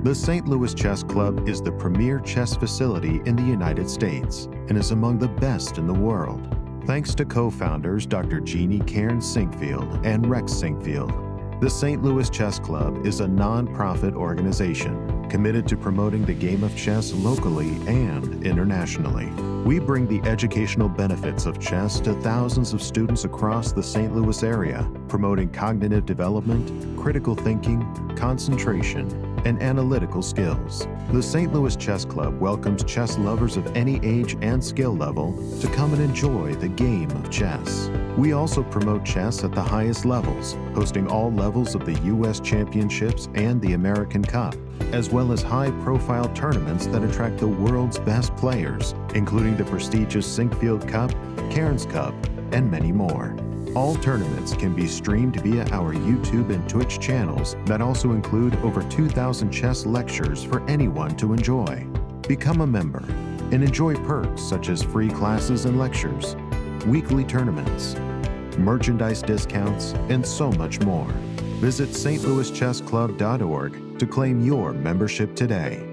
The St. Louis Chess Club is the premier chess facility in the United States and is among the best in the world. Thanks to co-founders Dr. Jeannie Cairns Sinkfield and Rex Sinkfield, the St. Louis Chess Club is a non-profit organization committed to promoting the game of chess locally and internationally. We bring the educational benefits of chess to thousands of students across the St. Louis area, promoting cognitive development, critical thinking, concentration, and analytical skills. The St. Louis Chess Club welcomes chess lovers of any age and skill level to come and enjoy the game of chess. We also promote chess at the highest levels, hosting all levels of the U.S. championships and the American Cup, as well as high-profile tournaments that attract the world's best players, including the prestigious Sinkfield Cup, Cairns Cup, and many more. All tournaments can be streamed via our YouTube and Twitch channels that also include over 2,000 chess lectures for anyone to enjoy. Become a member and enjoy perks such as free classes and lectures, weekly tournaments, merchandise discounts, and so much more. Visit stlouischessclub.org to claim your membership today.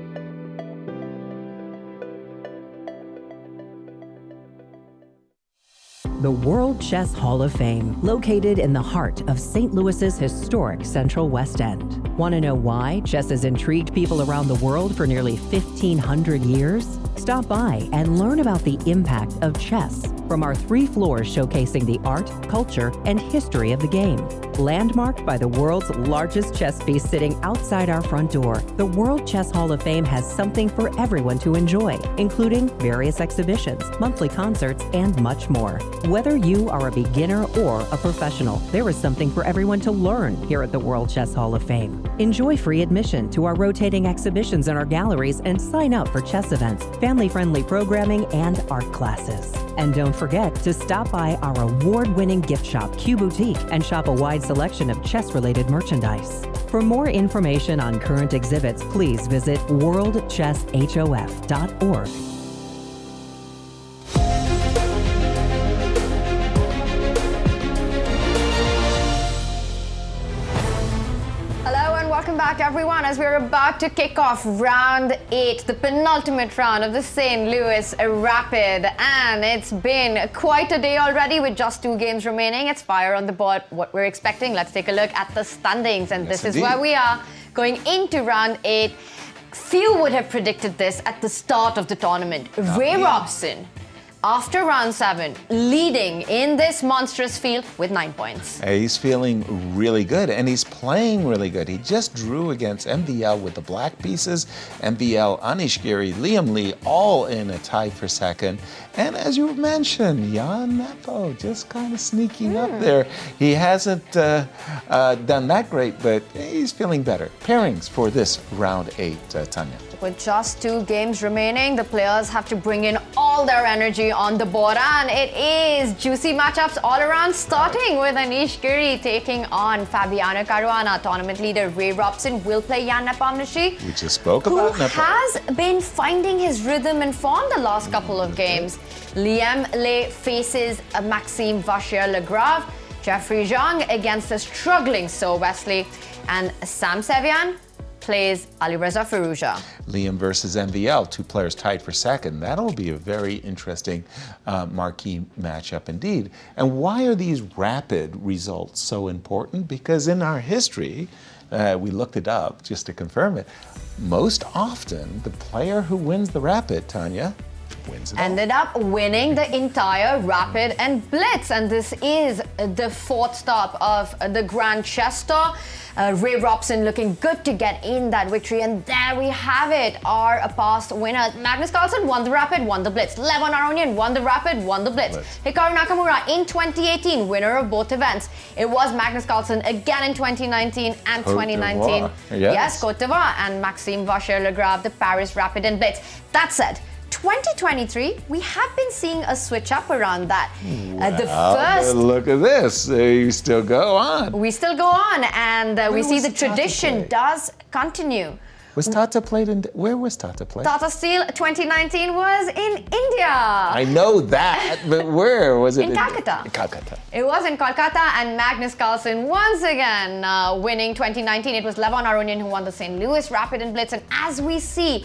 The World Chess Hall of Fame, located in the heart of St. Louis's historic Central West End. Want to know why chess has intrigued people around the world for nearly 1,500 years? Stop by and learn about the impact of chess from our 3 floors showcasing the art, culture, and history of the game. Landmarked by the world's largest chess piece sitting outside our front door, the World Chess Hall of Fame has something for everyone to enjoy, including various exhibitions, monthly concerts, and much more. Whether you are a beginner or a professional, there is something for everyone to learn here at the World Chess Hall of Fame. Enjoy free admission to our rotating exhibitions in our galleries and sign up for chess events, family-friendly programming, and art classes. And don't forget to stop by our award-winning gift shop, Q Boutique, and shop a wide selection of chess-related merchandise. For more information on current exhibits, please visit worldchesshof.org. Welcome back, everyone, as we're about to kick off round 8, the penultimate round of the St. Louis Rapid. And it's been quite a day already with just 2 games remaining. It's fire on the board. What we're expecting, let's take a look at the standings. And this is where we are. going into round 8. Few would have predicted this at the start of the tournament. Robson, after round 7, leading in this monstrous field with 9 points. He's feeling really good, and he's playing really good. He just drew against MVL with the black pieces. MVL, Anish Giri, Liem Lee, all in a tie for second. And as you mentioned, Jan Nepo just kind of sneaking up there. He hasn't done that great, but he's feeling better. Pairings for this round 8, Tanya. With just 2 games remaining, the players have to bring in all their energy on the board, and it is juicy matchups all around, starting with Anish Giri taking on Fabiano Caruana. Tournament leader Robson will play Jan Nepomniachtchi, We just spoke about who Nepo. has been finding his rhythm and form the last couple of games. Liem faces Maxime Vachier-Lagrave. Jeffery Xiong against the struggling So Wesley, and Sevian plays Alireza Firouzja. Liem versus MVL, 2 players tied for second. That'll be a very interesting marquee matchup indeed. And why are these rapid results so important? Because in our history, we looked it up just to confirm it, most often the player who wins the rapid, Tanya, wins it all. Ended up winning the entire Rapid and Blitz, and this is the 4th stop of the Grand Chess Tour. Robson looking good to get in that victory, and there we have it, our past winners. Magnus Carlsen won the Rapid, won the Blitz. Levon Aronian won the Rapid, won the Blitz. Hikaru Nakamura in 2018, winner of both events. It was Magnus Carlsen again in 2019 and 2019. Yes, Côte d'Ivoire, and Maxime Vachier-Lagrave, the Paris Rapid and Blitz. That said, 2023, we have been seeing a switch up around that. The first... Look at this. You still go on. We still go on, and we see was the Tata tradition played? does continue. Was Tata played in... Where was Tata played? Tata Steel 2019 was in India. I know that, but where was it? In Calcutta. Calcutta. It was in Kolkata, and Magnus Carlsen once again winning 2019. It was Levon Aronian who won the St. Louis Rapid and Blitz, and as we see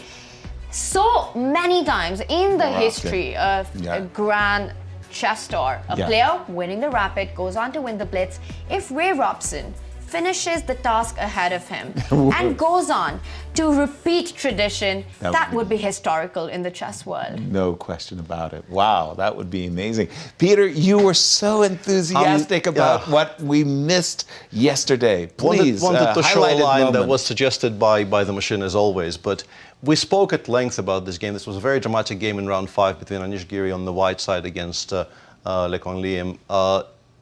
so many times in the history of a Grand Chess Tour, a player winning the Rapid goes on to win the Blitz. If Robson finishes the task ahead of him and goes on to repeat tradition, that would be historical in the chess world. No question about it. Wow, that would be amazing. Peter, you were so enthusiastic about what we missed yesterday. Please, wanted to show a highlighted line that moment. was suggested by the machine as always, but we spoke at length about this game. This was a very dramatic game in round 5 between Anish Giri on the white side against Liem.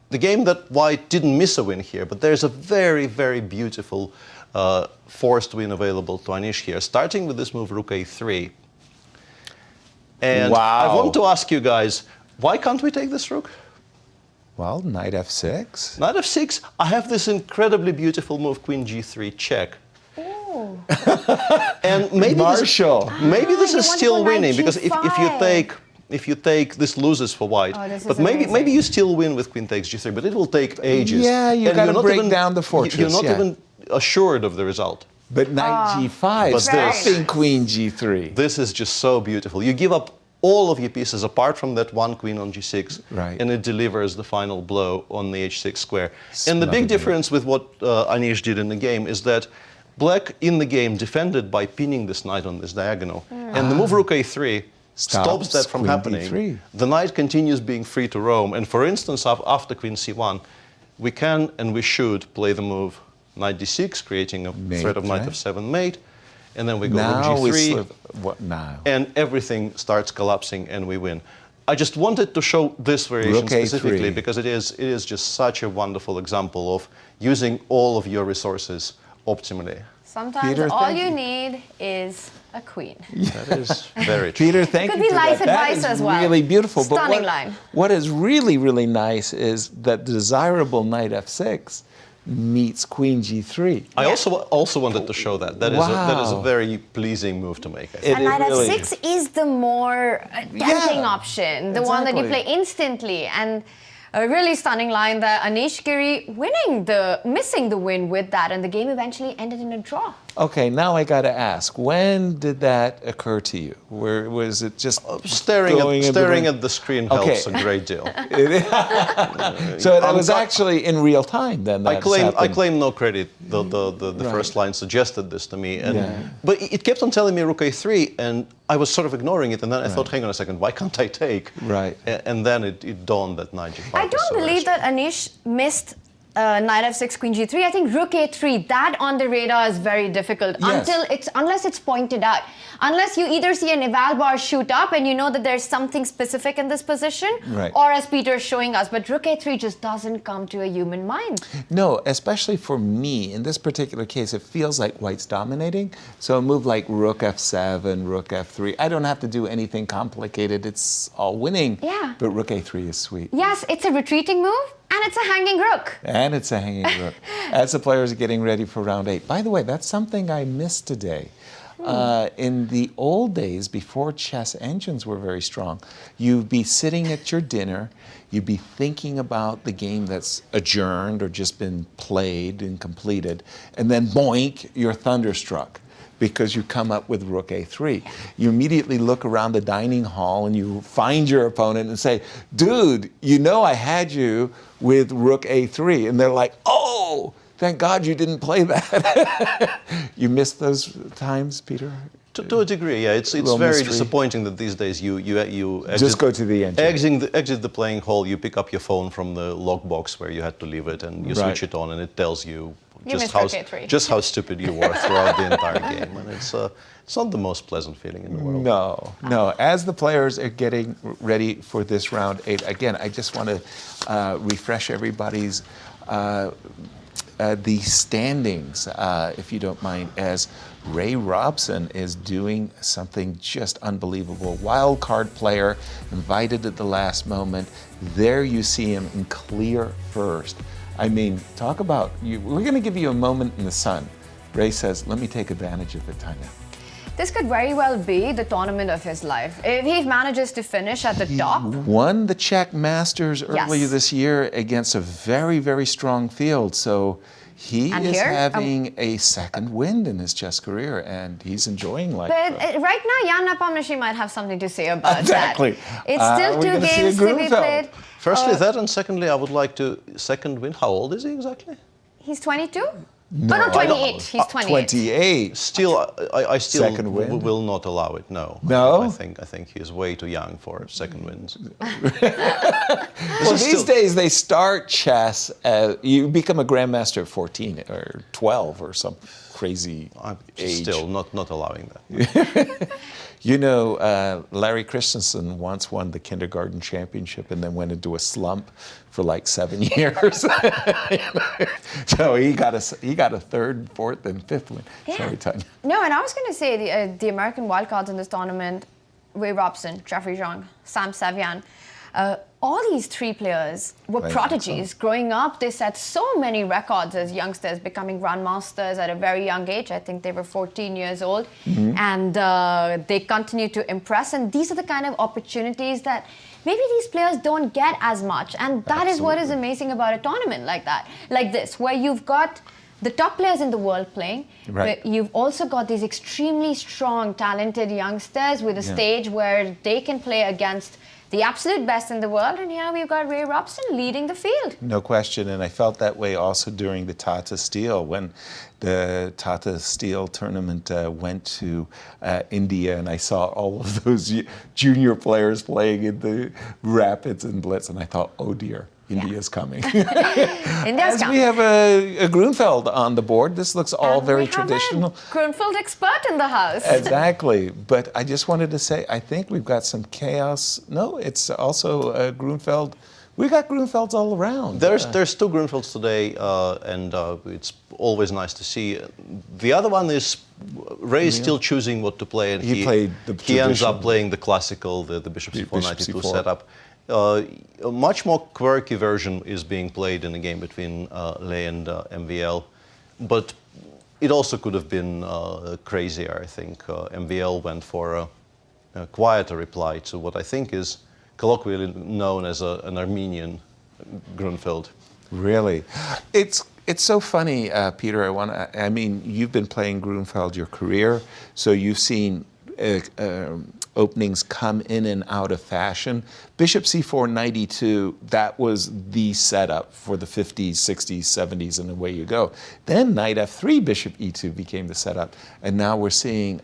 The game that White didn't miss a win here, but there's a very, very beautiful forced win available to Anish here, starting with this move, Rook A3. And I want to ask you guys, why can't we take this rook? Well, Knight F6. Knight F6, I have this incredibly beautiful move, Queen G3 check. Oh. And maybe this is still winning, because if you take this loses for White, but maybe you still win with Queen takes G3, but it will take ages. Yeah, you got to break down the fortress. You're not even assured of the result. But Knight G5, stopping Queen G3. This is just so beautiful. You give up all of your pieces apart from that one queen on G6, and it delivers the final blow on the H6 square. And the big difference with what Anish did in the game is that Black in the game defended by pinning this knight on this diagonal, and the move Rook A3 stops that from happening. D3. The knight continues being free to roam, and for instance, after Queen C1, we can and we should play the move Knight D6, creating a threat of Knight F7 mate, and then we go Rook G3, and everything starts collapsing, and we win. I just wanted to show this variation specifically because it is just such a wonderful example of using all of your resources optimally. Sometimes Peter, all you need is a queen. That is very true. Peter, thank you. Could be life advice as well. That is really beautiful. Stunning but line. What is really, really nice is that desirable Knight F6 meets Queen G3. I also wanted to show that. That is a very pleasing move to make. And Knight F6 is the more tempting option, the one that you play instantly. And a really stunning line there. Anish Giri missing the win with that, and the game eventually ended in a draw. Okay, now I got to ask, when did that occur to you? Where was it just Staring going at the screen helps a great deal. So that was actually in real time then. I claim no credit. The first line suggested this to me, but it kept on telling me Rook A3, and I was sort of ignoring it, and then I thought, hang on a second, why can't I take? Right. And then it dawned that Knight G5. I don't believe that Anish missed Knight F6, Queen G3. I think Rook A3, that on the radar is very difficult unless it's pointed out. Unless you either see an eval bar shoot up and you know that there's something specific in this position, or as Peter's showing us, but Rook A3 just doesn't come to a human mind. No, especially for me, in this particular case, it feels like white's dominating. So a move like Rook F7, Rook F3, I don't have to do anything complicated. It's all winning. Yeah. But Rook A3 is sweet. Yes, it's a retreating move. And it's a hanging rook. And it's a hanging rook. As the players are getting ready for round 8. By the way, that's something I missed today. In the old days, before chess engines were very strong, you'd be sitting at your dinner, you'd be thinking about the game that's adjourned or just been played and completed, and then boink, you're thunderstruck, because you come up with Rook A3. You immediately look around the dining hall and you find your opponent and say, dude, you know I had you with Rook A3. And they're like, oh, thank God you didn't play that. You missed those times, Peter? To a degree, yeah. It's very disappointing that these days you exit, just go to the engine. Exit the playing hall, you pick up your phone from the log box where you had to leave it, and you switch it on, and it tells you just how stupid you were throughout the entire game. And it's not the most pleasant feeling in the world. No. As the players are getting ready for this round 8, again, I just want to refresh everybody's the standings, if you don't mind, as Ray Robson is doing something just unbelievable. Wild card player, invited at the last moment. There you see him in clear first. I mean, talk about, we're going to give you a moment in the sun. Ray says, let me take advantage of it, Tania. This could very well be the tournament of his life. If he manages to finish at the top. Won the Czech Masters earlier this year against a very, very strong field. So he is having a second wind in his chess career, and he's enjoying life. But right now, Jan Nepomniachtchi might have something to say about that. It's still 2 games to be played. Firstly, that, and secondly, I would like to second win. How old is he exactly? He's 22? No, no, 28. He's 28. 28. Still, I still second win? will not allow it. No. No. I think he's way too young for second wins. Well, these days they start chess. You become a grandmaster at 14 or 12 or some crazy age. Still not allowing that. You know, Larry Christensen once won the kindergarten championship and then went into a slump for like 7 years. So he got a third, fourth, and fifth win. Yeah. Sorry, Tania. No, and I was going to say the American wildcards in this tournament: Ray Robson, Jeffery Xiong, Sam Sevian. All these 3 players were prodigies. Growing up, they set so many records as youngsters, becoming grandmasters at a very young age. I think they were 14 years old. And they continue to impress. And these are the kind of opportunities that maybe these players don't get as much. And that is what is amazing about a tournament like this, where you've got the top players in the world playing, but you've also got these extremely strong, talented youngsters with a stage where they can play against the absolute best in the world, and here we've got Ray Robson leading the field. No question, and I felt that way also during the Tata Steel, when the Tata Steel tournament went to India, and I saw all of those junior players playing in the Rapids and Blitz, and I thought, oh dear, India's coming. India's coming. We have a Grunfeld on the board. This looks all very traditional. Grunfeld expert in the house. Exactly. But I just wanted to say, I think we've got some chaos. No, it's also Grunfeld. We got Grunfelds all around. There's 2 Grunfelds today, and it's always nice to see. The other one is Ray's still choosing what to play, and he ends up playing the classical, the Bishop C4, Knight E2 setup. A much more quirky version is being played in a game between Lei and MVL, but it also could have been crazier, I think. MVL went for a quieter reply to what I think is colloquially known as an Armenian Grunfeld. Really? It's It's so funny, Peter. I mean, you've been playing Grunfeld your career, so you've seen openings come in and out of fashion. Bishop c4, knight e2, that was the setup for the 50s, 60s, 70s, and away you go. Then knight f3, bishop e2 became the setup, and now we're seeing.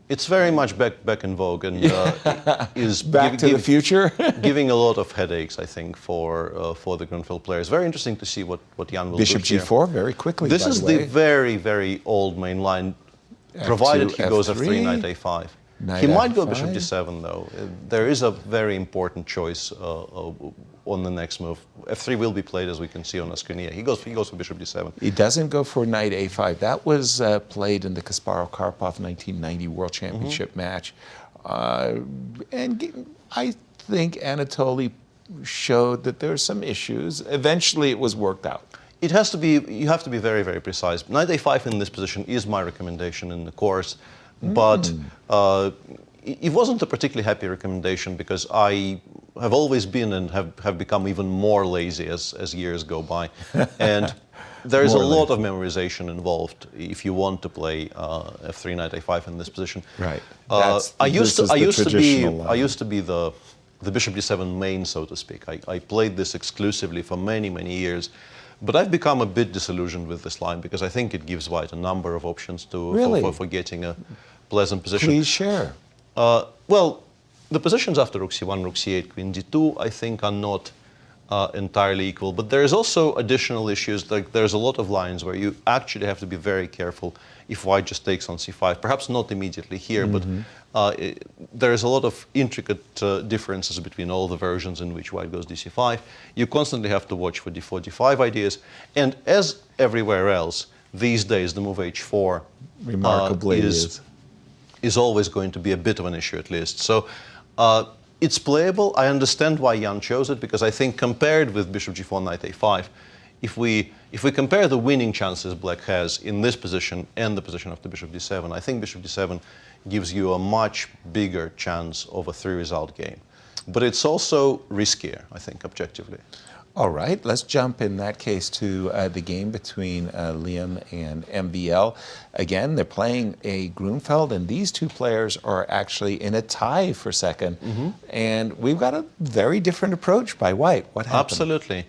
It's very much back in vogue and is Back to the future, giving a lot of headaches, I think, for the Grunfeld players. Very interesting to see what Jan will bishop do here. g4 very quickly. This by is the the very, very old main line, provided he goes f3, knight a5. He might go bishop d7, though. There is a very important choice on the next move. f3 will be played, as we can see on the screen here. He goes for bishop d7. He doesn't go for knight a5. That was played in the Kasparov-Karpov 1990 World Championship match. And I think Anatoly showed that there are some issues. Eventually, it was worked out. It has to be, you have to be very, very precise. Knight a5 in this position is my recommendation in the course, but it wasn't a particularly happy recommendation because I have always been and have become even more lazy as years go by. And there is a lot of memorization involved if you want to play f3, knight a5 in this position. Right. I used to be the bishop d7 main, so to speak. I played this exclusively for many, many years. But I've become a bit disillusioned with this line because I think it gives white a number of options for getting a pleasant position. Please share. Well, the positions after rook c1, rook c8, queen d2, I think are not entirely equal. But there's also additional issues. Like there's a lot of lines where you actually have to be very careful if white just takes on c5. Perhaps not immediately here, but there's a lot of intricate differences between all the versions in which white goes dc5. You constantly have to watch for d4, d5 ideas. And as everywhere else, these days the move h4 remarkably is always going to be a bit of an issue at least. So it's playable. I understand why Jan chose it because I think compared with bishop g4, knight a5, if we compare the winning chances black has in this position and the position of the bishop d7, I think bishop d7 gives you a much bigger chance of a 3-result game. But it's also riskier, I think, objectively. All right, let's jump in that case to the game between Liem and MVL. Again, they're playing a Grunfeld, and these two players are actually in a tie for second. And we've got a very different approach by white. What happened? Absolutely.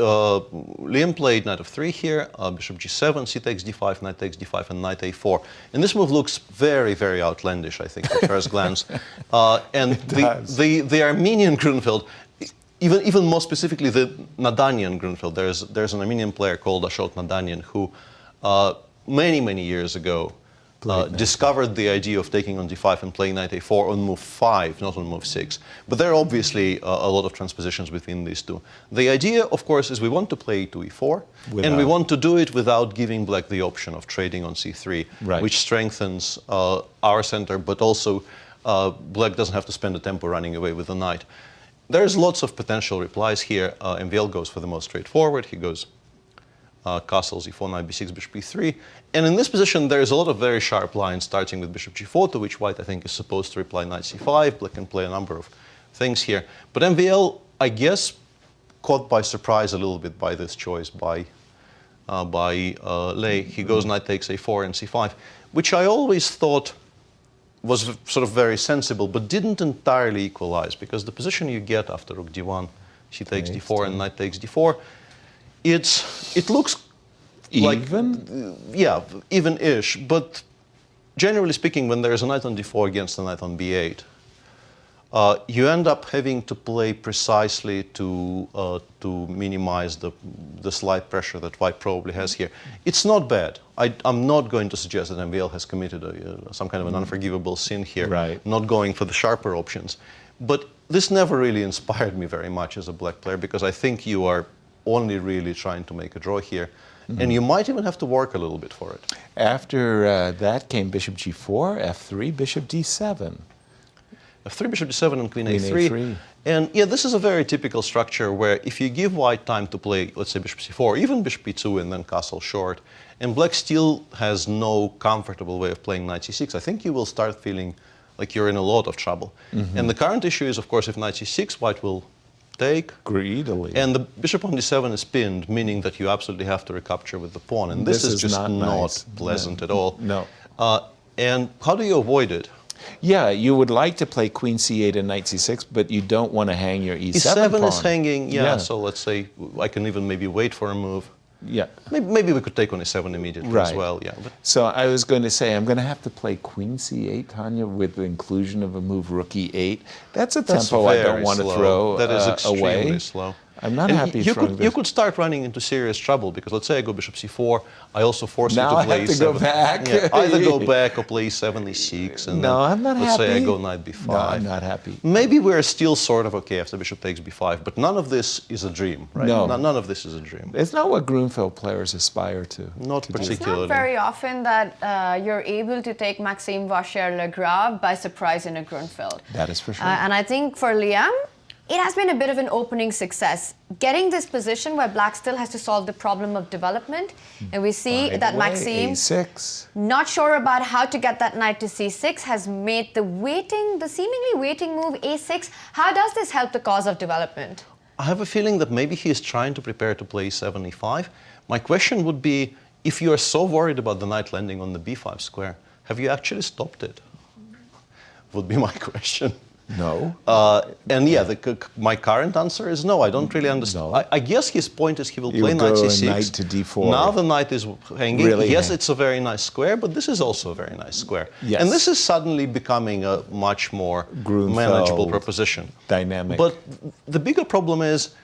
Liem played knight f3 here, bishop g7, c takes d5, knight takes d5, and knight a4. And this move looks very, very outlandish, I think, at first glance. And the Armenian Grunfeld, even more specifically the Nadanian Grunfeld, there's an Armenian player called Ashot Nadanian who many, many years ago discovered the idea of taking on d5 and playing knight a4 on move 5, not on move 6. But there are obviously a lot of transpositions between these two. The idea, of course, is we want to play to e4, and we want to do it without giving black the option of trading on c3, which strengthens our center, but also black doesn't have to spend the tempo running away with the knight. There's lots of potential replies here. MVL goes for the most straightforward. He goes castles e4, knight b6, bishop e3. And in this position, there's a lot of very sharp lines, starting with bishop g4, to which white, I think, is supposed to reply knight c5. Black can play a number of things here. But MVL, I guess, caught by surprise a little bit by this choice by Lei. He goes knight takes a4 and c5, which I always thought was sort of very sensible, but didn't entirely equalize, because the position you get after rook d1, she takes d4 and knight takes d4, it looks even? Yeah, even-ish, but generally speaking, when there's a knight on d4 against a knight on b8, you end up having to play precisely to minimize the slight pressure that white probably has here. It's not bad. I'm not going to suggest that MVL has committed some kind of an unforgivable sin here, not going for the sharper options. But this never really inspired me very much as a black player, because I think you are only really trying to make a draw here. And you might even have to work a little bit for it. After that came bishop g4, f3, bishop d7. f3, bishop d7, and queen a3. And yeah, this is a very typical structure where if you give white time to play, let's say, bishop c4, even bishop e2, and then castle short, and black still has no comfortable way of playing knight c6, I think you will start feeling like you're in a lot of trouble. And the current issue is, of course, if knight c6, white will take. Greedily. And the bishop on d7 is pinned, meaning that you absolutely have to recapture with the pawn. And this is just not not nice. pleasant at all. No. And how do you avoid it? Yeah, you would like to play queen c8 and knight c6, but you don't want to hang your e7 e7 pawn. is hanging, yeah, so let's say I can even maybe wait for a move. Yeah. Maybe we could take on e7 immediately as well, yeah. But so I was going to say, I'm going to have to play queen c8, Tanya, with the inclusion of a move rook e8. That's a tempo I don't want to throw That is extremely away. slow. I'm not And happy you throwing could, you could start running into serious trouble, because let's say I go bishop c4, I also force Now you to I play have to e7. go back. Yeah, either go back or play e7, e6, and No, then I'm not let's say I happy. go knight b5. No, I'm not happy. Maybe we're still sort of okay after bishop takes b5, but none of this is a dream, right? No. None of this is a dream. It's not what Grunfeld players aspire to. Not It's particularly. not very often that you're able to take Maxime Vachier-Lagrave by surprise in a Grunfeld. That is for sure. And I think for Liem, it has been a bit of an opening success. Getting this position where Black still has to solve the problem of development. And we see that Maxime, a6. not sure about how to get that knight to c6, has made the seemingly waiting move a6. How does this help the cause of development? I have a feeling that maybe he is trying to prepare to play e7, e5. My question would be, if you are so worried about the knight landing on the b5 square, have you actually stopped it? Would be my question. No. And yeah, my current answer is no. I don't really understand. No. I guess his point is he will You play would knight go c6. knight to d4. Now the knight is hanging. Really yes, hang. it's a very nice square, but this is also a very nice square. Yes. And this is suddenly becoming a much more Grunfeld manageable proposition. dynamic. But the bigger problem is,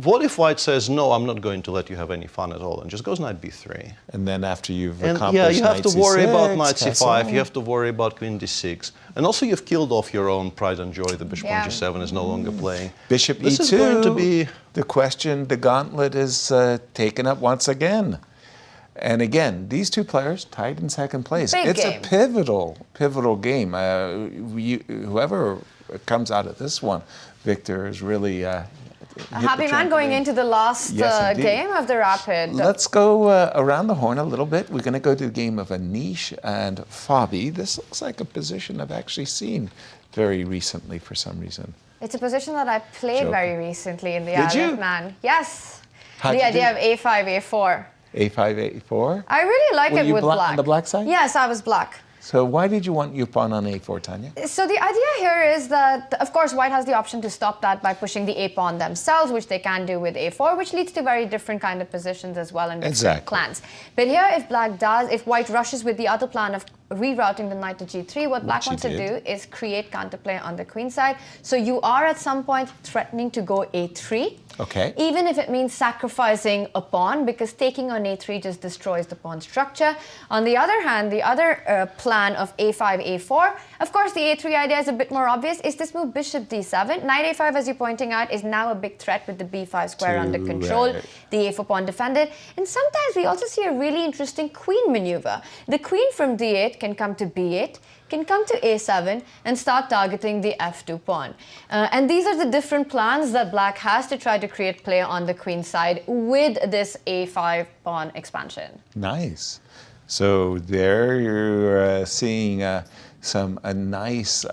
what if white says, no, I'm not going to let you have any fun at all, and just goes knight b3? And then after you've And accomplished yeah, you have knight to worry c6, about knight c5, castle. you have to worry about queen d6. And also you've killed off your own pride and joy. The bishop on g7 is no longer playing. Bishop This e2. is going to be... The question, the gauntlet is taken up once again. And again, these two players tied in second place. Big It's game. a pivotal game. Whoever comes out of this one, Victor, is really A happy man going into the last Yes, indeed. game of the Rapid. Let's go around the horn a little bit. We're going to go to the game of Anish and Fabi. This looks like a position I've actually seen very recently for some reason. It's a position that I played Joker. very recently in the Did Isle you? of Man. Yes. How'd The you idea do? of a5, a4. A5, A4? I really like Were it you with black. on the black side? Yes, I was black. So why did you want your pawn on A4, Tanya? So the idea here is that, of course, white has the option to stop that by pushing the a pawn themselves, which they can do with a4, which leads to very different kind of positions as well in different Exactly. clans. But here, if white rushes with the other plan of rerouting the knight to g3, what black he wants to did. do is create counterplay on the queen side. So you are at some point threatening to go a3. Okay. Even if it means sacrificing a pawn, because taking on a3 just destroys the pawn structure. On the other hand, the other plan of a5, a4, of course the a3 idea is a bit more obvious, is this move bishop d7. Knight a5, as you're pointing out, is now a big threat with the b5 square under control, the a4 pawn defended. And sometimes we also see a really interesting queen maneuver. The queen from d8 can come to b8, can come to a7 and start targeting the f2 pawn. And these are the different plans that black has to try to create play on the queen side with this a5 pawn expansion. Nice. So there you're seeing a nice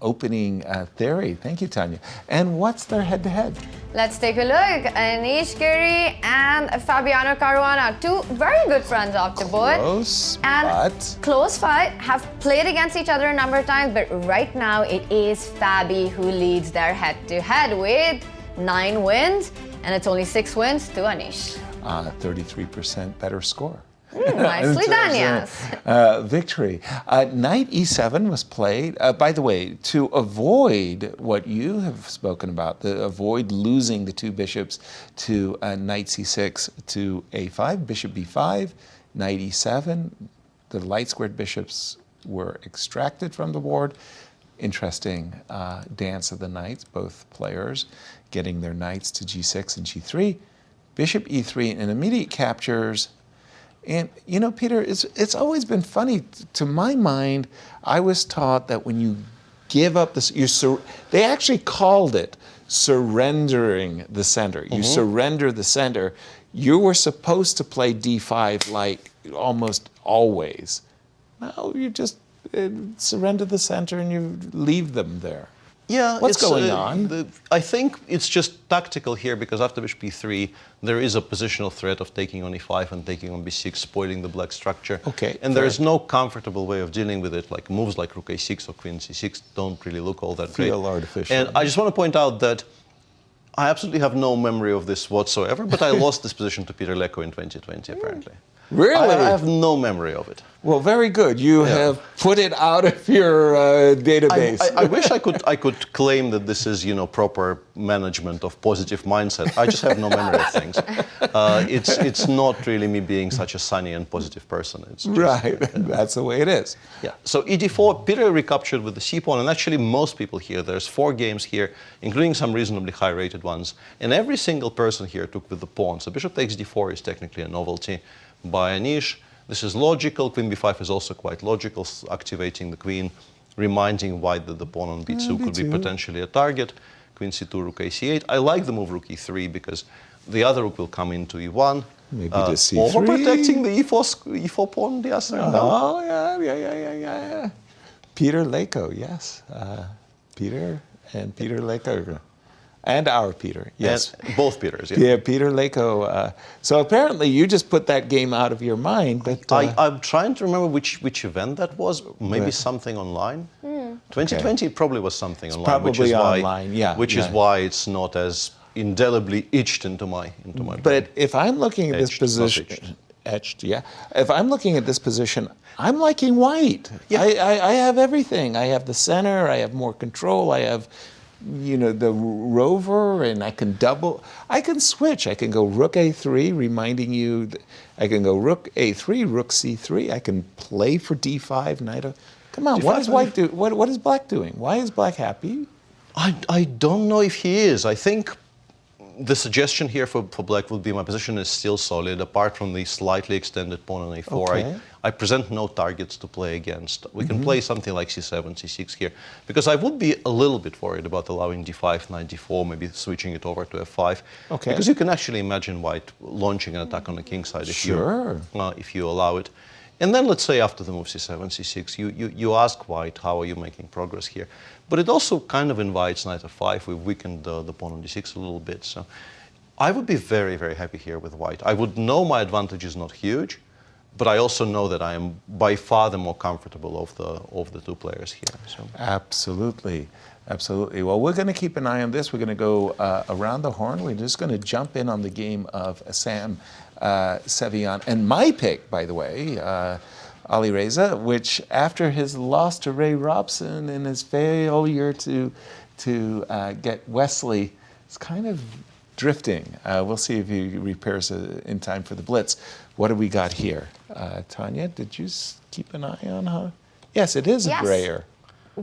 opening theory. Thank you, Tanya. And what's their head-to-head? Let's take a look. Anish Giri and Fabiano Caruana, two very good friends off the board. Close, And but... close fight, have played against each other a number of times, but right now it is Fabi who leads their head-to-head with 9 wins, and it's only 6 wins to Anish. 33% better score. Nicely done, yes. Victory. Knight e7 was played. By the way, to avoid what you have spoken about, avoid losing the two bishops to knight c6 to a5, bishop b5, knight e7, the light squared bishops were extracted from the board. Interesting dance of the knights, both players getting their knights to g6 and g3. Bishop e3 and immediate captures. And, you know, Peter, it's always been funny. To my mind, I was taught that when you give up this, they actually called it surrendering the center. You surrender the center. You were supposed to play d5 like almost always. No, you just surrender the center and you leave them there. Yeah, What's it's, going on? I think it's just tactical here because after bishop b3, there is a positional threat of taking on e5 and taking on b6, spoiling the black structure. Okay, and there is no comfortable way of dealing with it. Like moves like rook a6 or queen c6 don't really look all that Feel great. artificial. And I just want to point out that I absolutely have no memory of this whatsoever, but I lost this position to Peter Leko in 2020, apparently. Really? I have no memory of it. Well, very good. You have put it out of your database. I wish I could claim that this is, proper management of positive mindset. I just have no memory of things. It's not really me being such a sunny and positive person. It's just, right. That's the way it is. Yeah. So ed4, Peter recaptured with the c pawn, and actually most people here, there's 4 games here, including some reasonably high-rated ones, and every single person here took with the pawn. So bishop takes d4 is technically a novelty by Anish. This is logical. Queen b5 is also quite logical, activating the queen, reminding white that the pawn on b2 could be potentially a target. Queen c2, rook a c8. I like the move rook e3 because the other rook will come into e1. Maybe the c3. Overprotecting the e4 pawn, the Yasser. Oh, yeah. Peter Leko, yes. Peter Leko. And our Peter, yes. And both Peters, yeah. Yeah, Peter Leko. So apparently you just put that game out of your mind. But I'm trying to remember which event that was. Maybe something online. 2020 probably was something online. Probably which is online, yeah. Which is why it's not as indelibly etched into my brain. But if I'm looking at this position, etched, yeah. If I'm looking at this position, I'm liking white. Yeah. I have everything. I have the center. I have more control. I have, the rover, and I can switch. I can go rook a3, reminding you. I can go rook a3, rook c3. I can play for d5, knight. Come on, what is white do? What is black doing? Why is black happy? I don't know if he is. I think the suggestion here for black would be my position is still solid, apart from the slightly extended pawn on a4. Okay. I present no targets to play against. We can play something like c7, c6 here, because I would be a little bit worried about allowing d5, knight d4, maybe switching it over to f5. Okay. Because you can actually imagine white launching an attack on the king side if you allow it. And then let's say after the move c7, c6, you ask white, how are you making progress here? But it also kind of invites knight f5. We've weakened the pawn on d6 a little bit. So I would be very, very happy here with white. I would know my advantage is not huge, but I also know that I am by far the more comfortable of the 2 players here. So. Absolutely. Well, we're going to keep an eye on this. We're going to go around the horn. We're just going to jump in on the game of Sam Sevian. And my pick, by the way, Alireza, which after his loss to Ray Robson and his failure to get Wesley, is kind of drifting. We'll see if he repairs in time for the Blitz. What do we got here? Tanya, did you keep an eye on her? Yes, it is a brayer.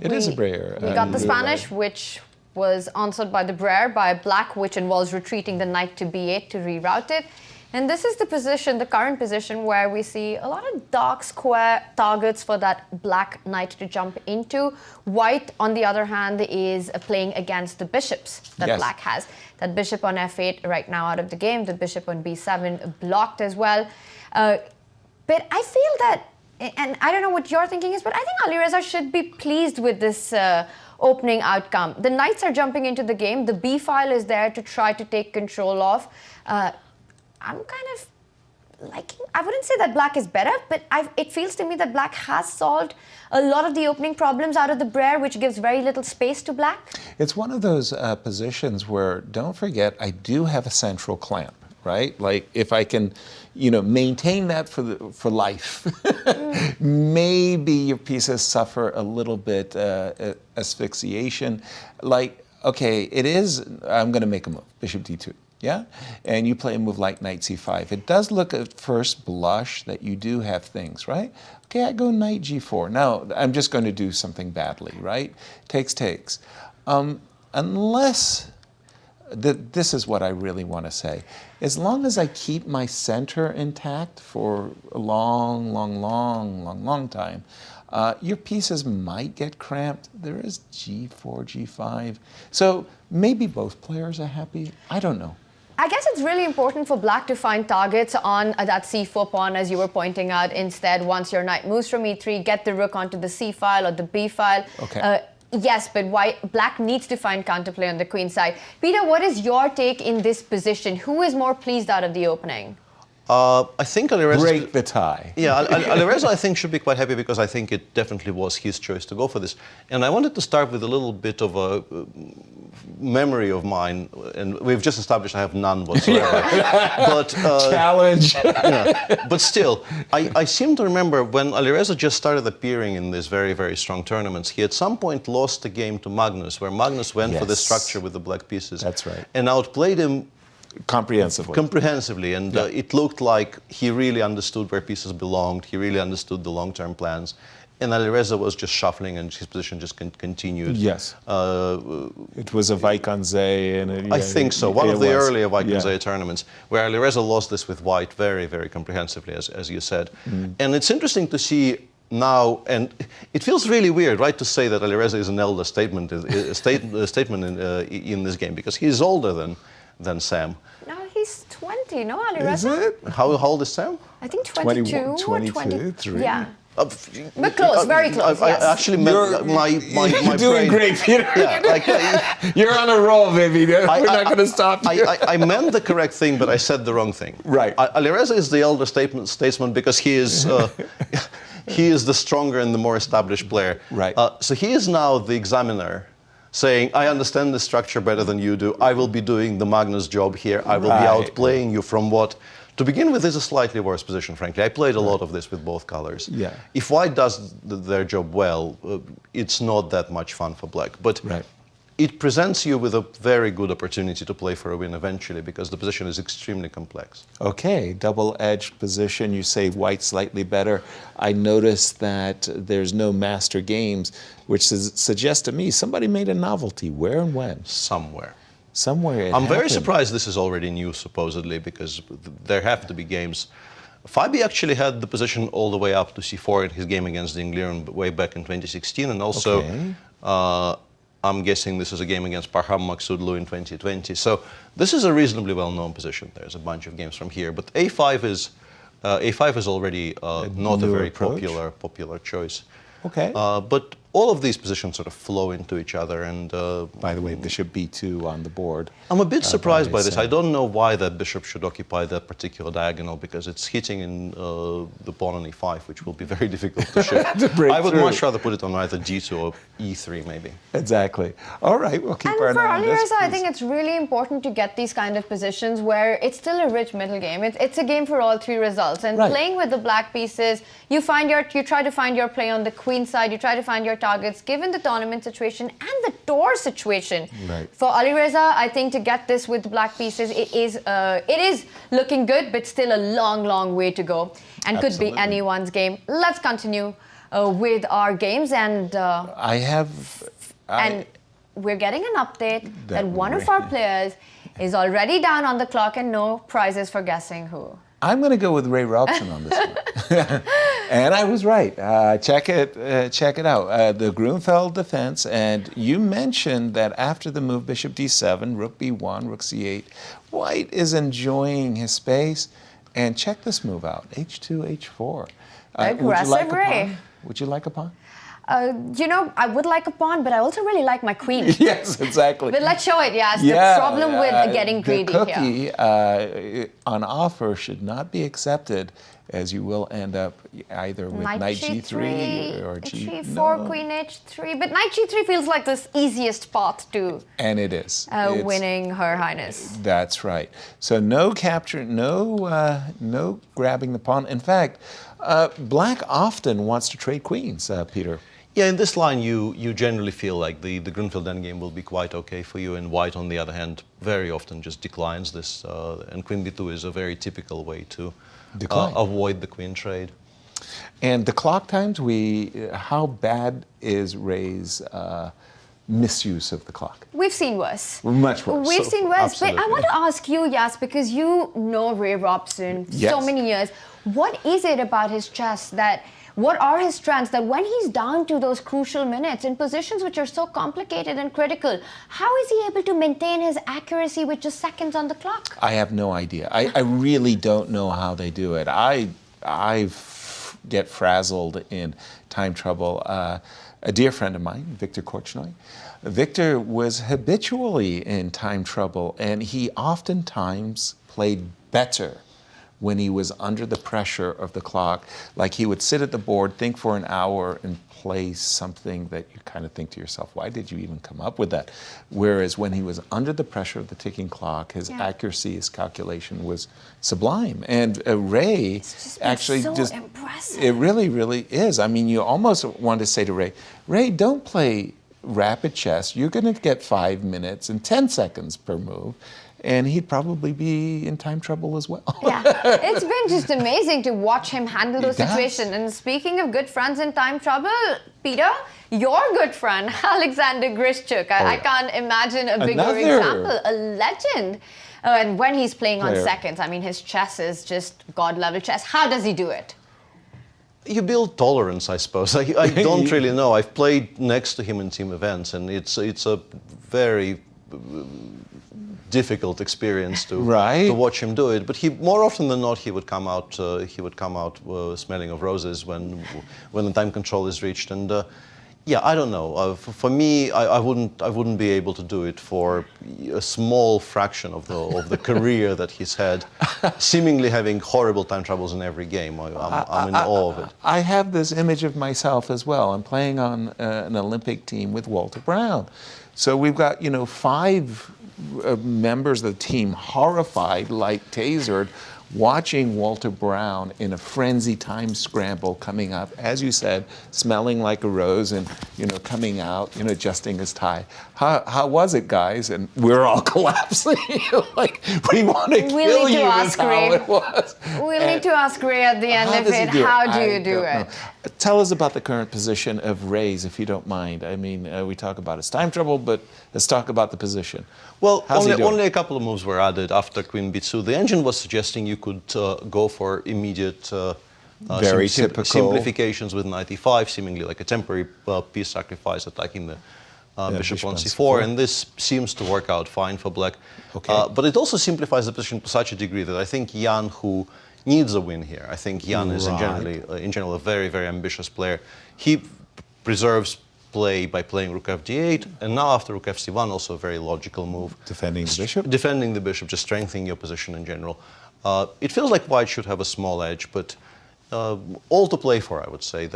It is a brayer. We got the Spanish, which was answered by the brayer by black, which involves retreating the knight to b8 to reroute it. And this is the position, the current position, where we see a lot of dark square targets for that black knight to jump into. White, on the other hand, is playing against the bishops that black has. That bishop on f8 right now out of the game, the bishop on b7 blocked as well. But I feel that, and I don't know what your thinking is, but I think Alireza should be pleased with this opening outcome. The knights are jumping into the game. The b file is there to try to take control of. I'm kind of liking, I wouldn't say that black is better, but it feels to me that black has solved a lot of the opening problems out of the brayer, which gives very little space to black. It's one of those positions where, don't forget, I do have a central clamp, right? Like if I can, maintain that for life, maybe your pieces suffer a little bit asphyxiation. Like, okay, I'm going to make a move, bishop d2. Yeah? And you play a move like knight c5. It does look at first blush that you do have things, right? Okay, I go knight g4. Now, I'm just going to do something badly, right? Takes. Unless, this is what I really want to say. As long as I keep my center intact for a long time, your pieces might get cramped. There is g4, g5. So maybe both players are happy. I don't know. I guess it's really important for black to find targets on that c4 pawn, as you were pointing out. Instead, once your knight moves from e3, get the rook onto the c file or the b file. Okay. Yes, but black needs to find counterplay on the queen side. Peter, what is your take in this position? Who is more pleased out of the opening? I think Alireza... Break the tie. Yeah, Alireza, I think, should be quite happy because I think it definitely was his choice to go for this. And I wanted to start with a little bit of a memory of mine, and we've just established I have none whatsoever. But Challenge. but still, I seem to remember when Alireza just started appearing in these very, very strong tournaments, he at some point lost a game to Magnus, where Magnus went for the structure with the black pieces. That's right. And outplayed him comprehensively. And it looked like he really understood where pieces belonged. He really understood the long-term plans. And Alireza was just shuffling, and his position just continued. Yes. It was a Vaikanze. And I think so. One of the earlier Vaikanze tournaments, where Alireza lost this with white very, very comprehensively, as you said. And it's interesting to see now, and it feels really weird, right, to say that Alireza is an elder statesman in this game, because he's older than Sam. No, he's 20, no, Alireza? Is it? How old is Sam? I think 22 or 23. Yeah. But close, very close, yes. I actually meant my You're doing brain. great, Peter. Yeah, You're on a roll, baby. We're not going to stop you. I meant the correct thing, but I said the wrong thing. Right. Alireza is the elder statesman because he is he is the stronger and the more established player. Right. So he is now the examiner, saying, I understand the structure better than you do. I will be doing the Magnus job here. I will be outplaying you from what, to begin with, is a slightly worse position, frankly. I played a lot of this with both colors. Yeah. If white does their job well, it's not that much fun for black. But it presents you with a very good opportunity to play for a win eventually, because the position is extremely complex. Okay, double-edged position. You say white slightly better. I noticed that there's no master games, which suggests to me somebody made a novelty. Where and when? Somewhere. Somewhere it I'm very happened. surprised this is already new, supposedly, because there have to be games. Fabi actually had the position all the way up to c4 in his game against the Incr way back in 2016, and also I'm guessing this is a game against Parham Maksudlu in 2020. So this is a reasonably well-known position. There's a bunch of games from here, but A5 is already not a very popular choice. Okay. But all of these positions sort of flow into each other. And by the way, bishop b2 on the board. I'm a bit surprised by this. I don't know why that bishop should occupy that particular diagonal, because it's hitting in the pawn on e5, which will be very difficult to shift. I would much rather put it on either g2 or e3, maybe. Exactly. All right, we'll keep our eye on this. And for Alireza, I think it's really important to get these kind of positions where it's still a rich middle game. It's a game for all three results. And playing with the black pieces, you try to find your play on the queen side, you try to find your targets, given the tournament situation and the tour situation. For Alireza, I think to get this with the black pieces, it is looking good, but still a long, long way to go, and could be anyone's game. Let's continue with our games, and and we're getting an update that one of our players is already down on the clock, and no prizes for guessing who. I'm going to go with Ray Robson on this one. And I was right. Check it out. The Grunfeld defense, and you mentioned that after the move bishop d7, rook b1, rook c8, white is enjoying his space. And check this move out, h2, h4. Aggressive Ray. Would you like a pawn? You know, I would like a pawn, but I also really like my queen. Yes, exactly. But let's show it, yes. The problem with getting greedy the cookie, here. On offer should not be accepted, as you will end up either with knight g3 or g4, queen h3. But knight g3 feels like the easiest path to and it is winning Her Highness. That's right. So no capture, no grabbing the pawn. In fact, black often wants to trade queens, Peter. Yeah, in this line, you generally feel like the Grunfeld endgame will be quite okay for you, and white, on the other hand, very often just declines this, and queen b2 is a very typical way to avoid the queen trade. And the clock times, how bad is Ray's misuse of the clock? We've seen worse. Much worse. We've seen worse. But I want to ask you, Yas, because you know Ray Robson so many years. What is it about his chess what are his strengths that when he's down to those crucial minutes in positions which are so complicated and critical, how is he able to maintain his accuracy with just seconds on the clock? I have no idea. I really don't know how they do it. I've get frazzled in time trouble. A dear friend of mine, Victor Korchnoi, Victor was habitually in time trouble, and he oftentimes played better when he was under the pressure of the clock. Like he would sit at the board, think for an hour, and play something that you kind of think to yourself, why did you even come up with that? Whereas when he was under the pressure of the ticking clock, his accuracy, his calculation was sublime. And Ray actually so just impressive. it really, really is. I mean, you almost want to say to Ray, don't play rapid chess. You're going to get 5 minutes and 10 seconds per move. And he'd probably be in time trouble as well. Yeah, it's been just amazing to watch him handle those situations. And speaking of good friends in time trouble, Peter, your good friend, Alexander Grischuk. I can't imagine a bigger example. A legend. And when he's playing on seconds, I mean, his chess is just God-level chess. How does he do it? You build tolerance, I suppose. I don't really know. I've played next to him in team events, and it's a very difficult experience to watch him do it. But he, more often than not, he would come out smelling of roses when the time control is reached. And yeah, I don't know. For me, I wouldn't be able to do it for a small fraction of the career that he's had, seemingly having horrible time troubles in every game. I'm in awe of it. I have this image of myself as well. I'm playing on an Olympic team with Walter Brown. So we've got, 5 members of the team horrified, like tasered, watching Walter Brown in a frenzy time scramble coming up, as you said, smelling like a rose and, coming out, adjusting his tie. How was it, guys? And we're all collapsing. Like, we want to kill you is how it was. We'll need to ask Ray at the end of it. How do you do it? Tell us about the current position of Ray's, if you don't mind. I mean, we talk about his time trouble, but let's talk about the position. Well, only a couple of moves were added after Queen B2. The engine was suggesting you could go for immediate very typical simplifications with knight e5, seemingly like a temporary piece sacrifice attacking the bishop on c4, and this seems to work out fine for black. Okay. But it also simplifies the position to such a degree that I think Jan, who needs a win here, I think Jan is in general a very, very ambitious player. He preserves play by playing rook f d8, and now after rook fc1, also a very logical move. Defending the bishop? Defending the bishop, just strengthening your position in general. It feels like white should have a small edge, but all to play for, I would say.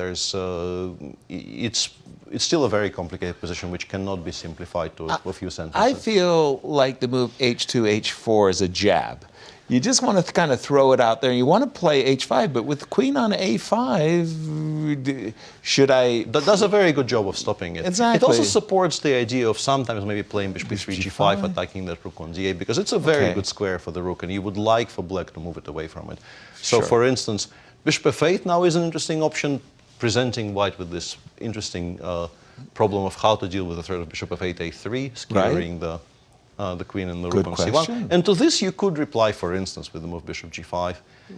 It's still a very complicated position which cannot be simplified to a few sentences. I feel like the move h2, h4 is a jab. You just want to kind of throw it out there. You want to play h5, but with queen on a5, should I... That does a very good job of stopping it. Exactly. It also supports the idea of sometimes maybe playing bishop b3, g5, attacking that rook on d8, because it's a very good square for the rook, and you would like for black to move it away from it. So, for instance, bishop f8 now is an interesting option, presenting white with this interesting problem of how to deal with the threat of bishop f8, a3, skewering the queen and the rook on c1. And to this you could reply, for instance, with the move bishop g5.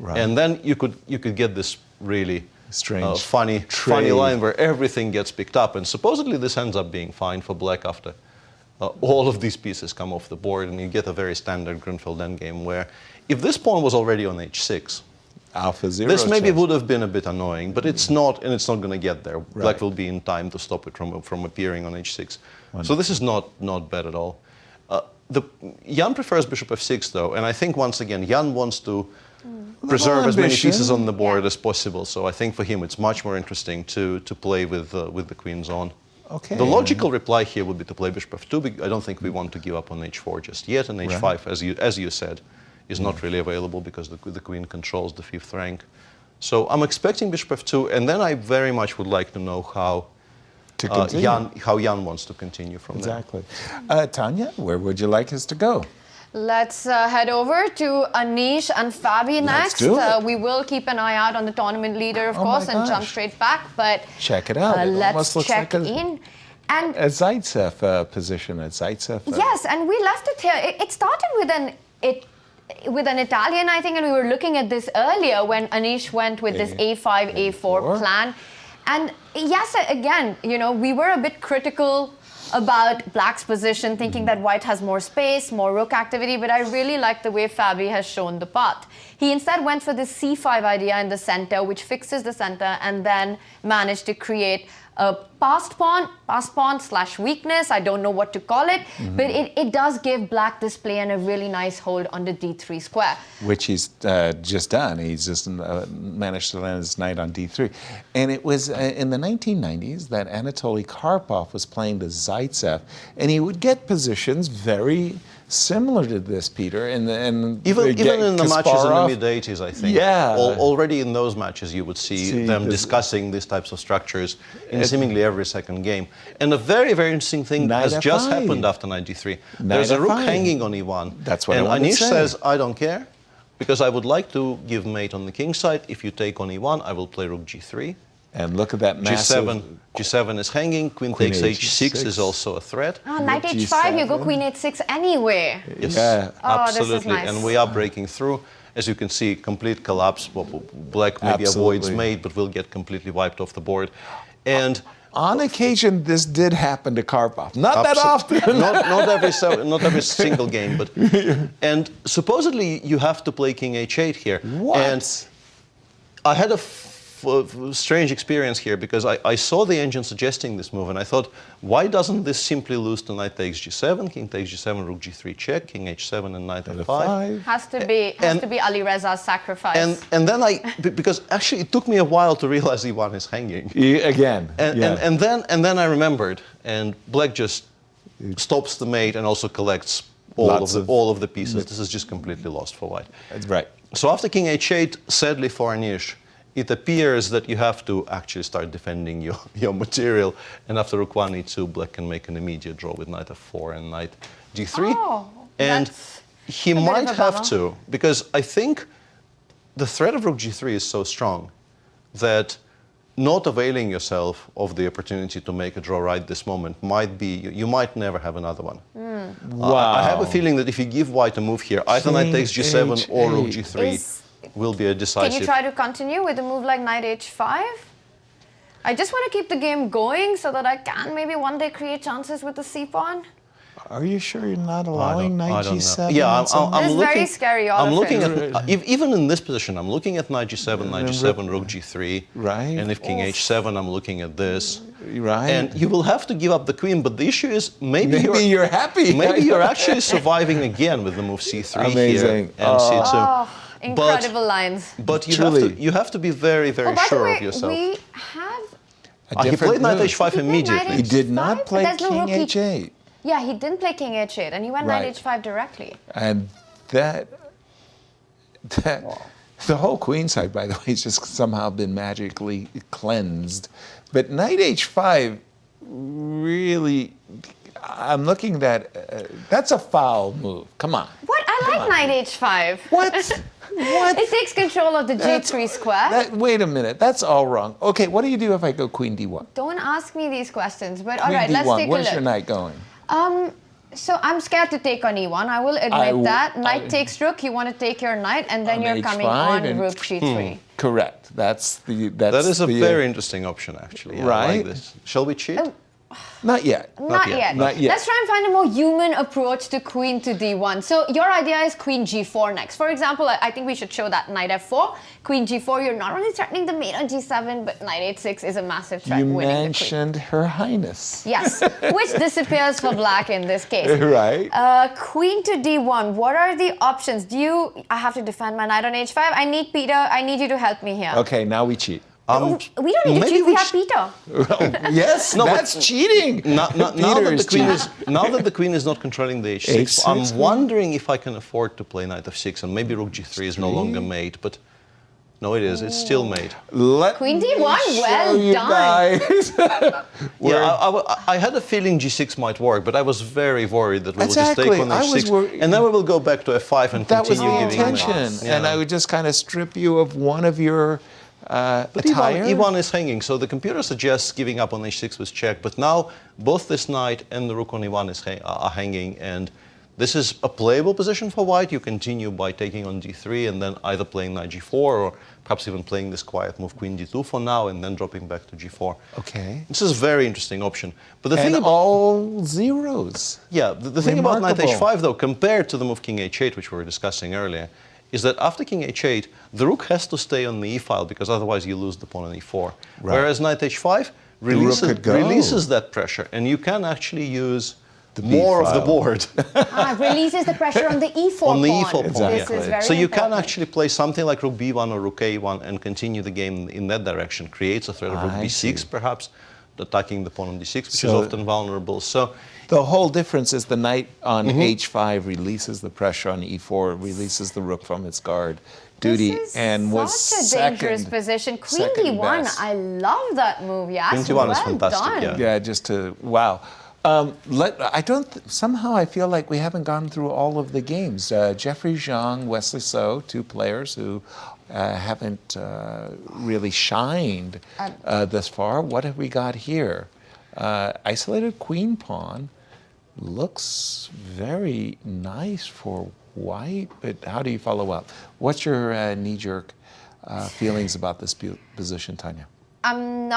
And then you could get this really strange, funny line where everything gets picked up. And supposedly this ends up being fine for black after all of these pieces come off the board, and you get a very standard Grunfeld endgame where if this pawn was already on h6, this maybe would have been a bit annoying, but it's not, and it's not going to get there. Black will be in time to stop it from appearing on h6. So this is not bad at all. Jan prefers bishop f6 though, and I think once again Jan wants to preserve as many pieces on the board as possible. So I think for him it's much more interesting to play with the queens on. Okay. The logical reply here would be to play bishop f2. I don't think we want to give up on h4 just yet, and h5, as you said, is not really available because the queen controls the 5th rank. So I'm expecting bishop f2, and then I very much would like to know how Jan wants to continue from there. Exactly. Tanya, where would you like us to go? Let's head over to Anish and Fabi next. We will keep an eye out on the tournament leader, of course, and jump straight back. But check it out. Let's check in. And a Zaitsev position. A Zaitsev. Yes, and we left it here. It started with an Italian, I think, and we were looking at this earlier when Anish went with this a5, a4 plan. And Yasser, again, we were a bit critical about black's position, thinking that white has more space, more rook activity, but I really like the way Fabi has shown the path. He instead went for this c5 idea in the center, which fixes the center, and then managed to create a passed pawn slash weakness, I don't know what to call it, but it does give black this play and a really nice hold on the d3 square. Which he's just done. He's just managed to land his knight on d3. And it was in the 1990s that Anatoly Karpov was playing the Zaitsev, and he would get positions very similar to this, Peter. And even in the matches in the mid-80s, I think. Yeah. Already in those matches, you would see them discussing these types of structures in seemingly every second game. And a very, very interesting thing has just happened after knight d3. There's a rook hanging on e1. That's what I and wanted to Anish say. says, I don't care, because I would like to give mate on the king side. If you take on e1, I will play rook g3. And look at that massive... G7 is hanging, queen takes h6 is also a threat. Oh, knight h5, you go queen h6 anyway. Yes, Yeah. absolutely. This is nice. And we are breaking through. As you can see, complete collapse. Black maybe avoids mate, but will get completely wiped off the board. And on occasion, this did happen to Karpov. Not that often. not every single game, but and supposedly you have to play king h8 here. What? And I had a strange experience here because I saw the engine suggesting this move and I thought, why doesn't this simply lose to knight takes g7, king takes g7, rook g3 check, king h7 and knight f5. Has to be Alireza's sacrifice. And then because actually it took me a while to realize e1 is hanging. Again. And then I remembered, and black just stops the mate and also collects all of the pieces. This is just completely lost for white. That's right. So after king h8, sadly for Anish, it appears that you have to actually start defending your material. And after rook 1, e2, black can make an immediate draw with knight f4 and knight g3. Oh, and he might have to, because I think the threat of rook g3 is so strong that not availing yourself of the opportunity to make a draw right this moment might be, you might never have another one. Wow. I have a feeling that if you give white a move here, either knight takes g7 or rook g3 will be a decisive. Can you try to continue with a move like knight h5? I just want to keep the game going so that I can maybe one day create chances with the c-pawn. Are you sure you're not allowing knight g7? Yeah, I'm looking. Very scary. I'm looking at even in this position. I'm looking at knight g7, rook g3. Right. And if king h7, I'm looking at this. Right. And you will have to give up the queen. But the issue is maybe you're happy. Maybe you're actually surviving again with the move c3 Amazing. here and c2. Oh, incredible lines. But you have to be very, very sure of yourself. We have. He played knight h5 immediately. He did not play king h8. Yeah, he didn't play king h8, and he went knight h5 directly. And the whole queen side, by the way, has just somehow been magically cleansed. But knight h5 really, I'm looking at, that's a foul move. Come on. What? I like knight h5. What? What? It takes control of the g3 square. Wait a minute, that's all wrong. Okay, what do you do if I go queen d1? Don't ask me these questions, but Queen all right, d1. let's take a look. Where's your knight going? So I'm scared to take on e1. I will admit that. Knight takes rook. You want to take your knight, and then you're coming on rook g3. Correct. That is a very interesting option, actually. Yeah, right? I like this. Shall we cheat? Not yet. Not yet. Let's try and find a more human approach to queen to d1. So your idea is queen g4 next. For example, I think we should show that knight f4, queen g4. You're not only threatening the mate on g7, but knight h6 is a massive threat. You winning mentioned the queen. Her Highness. Yes, which disappears for black in this case. Right. Queen to d1. What are the options? I have to defend my knight on h5. I need Peter. I need you to help me here. Okay, now we cheat. We don't need to cheat. We have Peter. Yes, that's cheating. Now that the queen is not controlling the h6, I'm wondering if I can afford to play knight f6, and maybe rook g3 is no longer mate, but no, it is. It's still mate. Queen d1, well done. I had a feeling g6 might work, but I was very worried that we will just take on h6, and then we will go back to f5 and continue giving That was the intention, and I would just kind of strip you of one of your but e1 is hanging, so the computer suggests giving up on h6 with check, but now both this knight and the rook on e1 are hanging, and This is a playable position for white. You continue by taking on d3 and then either playing knight g4 or perhaps even playing this quiet move queen d2 for now and then dropping back to g4. Okay. This is a very interesting option. But the And thing about all zeros. yeah, the thing about knight Remarkable. h5 though, compared to the move king h8, which we were discussing earlier, is that after king h8, the rook has to stay on the e file because otherwise you lose the pawn on e4. Whereas knight h5 could go. releases that pressure, and you can actually use The more of the b-file. board. Releases the pressure on the e4 on the pawn. e4 pawn. Exactly. This is very So you can important. actually play something like rook b1 or rook a1 and continue the game in that direction. Creates a threat of rook I b6 see. perhaps, attacking the pawn on d6, which is So- often vulnerable. So The whole difference is the knight on Mm-hmm. h5 releases the pressure on e4, releases the rook from its guard duty, This is and was such a second. dangerous position. Queen second d1, best. I love that move. Yes, Queen d1 well is fantastic, done. yeah. Yeah, just to wow. I don't. Somehow I feel like we haven't gone through all of the games. Jeffery, Xiong, Wesley So, two players who haven't really shined thus far. What have we got here? Isolated queen pawn looks very nice for white, but how do you follow up? What's your knee-jerk feelings about this position, Tania? I'm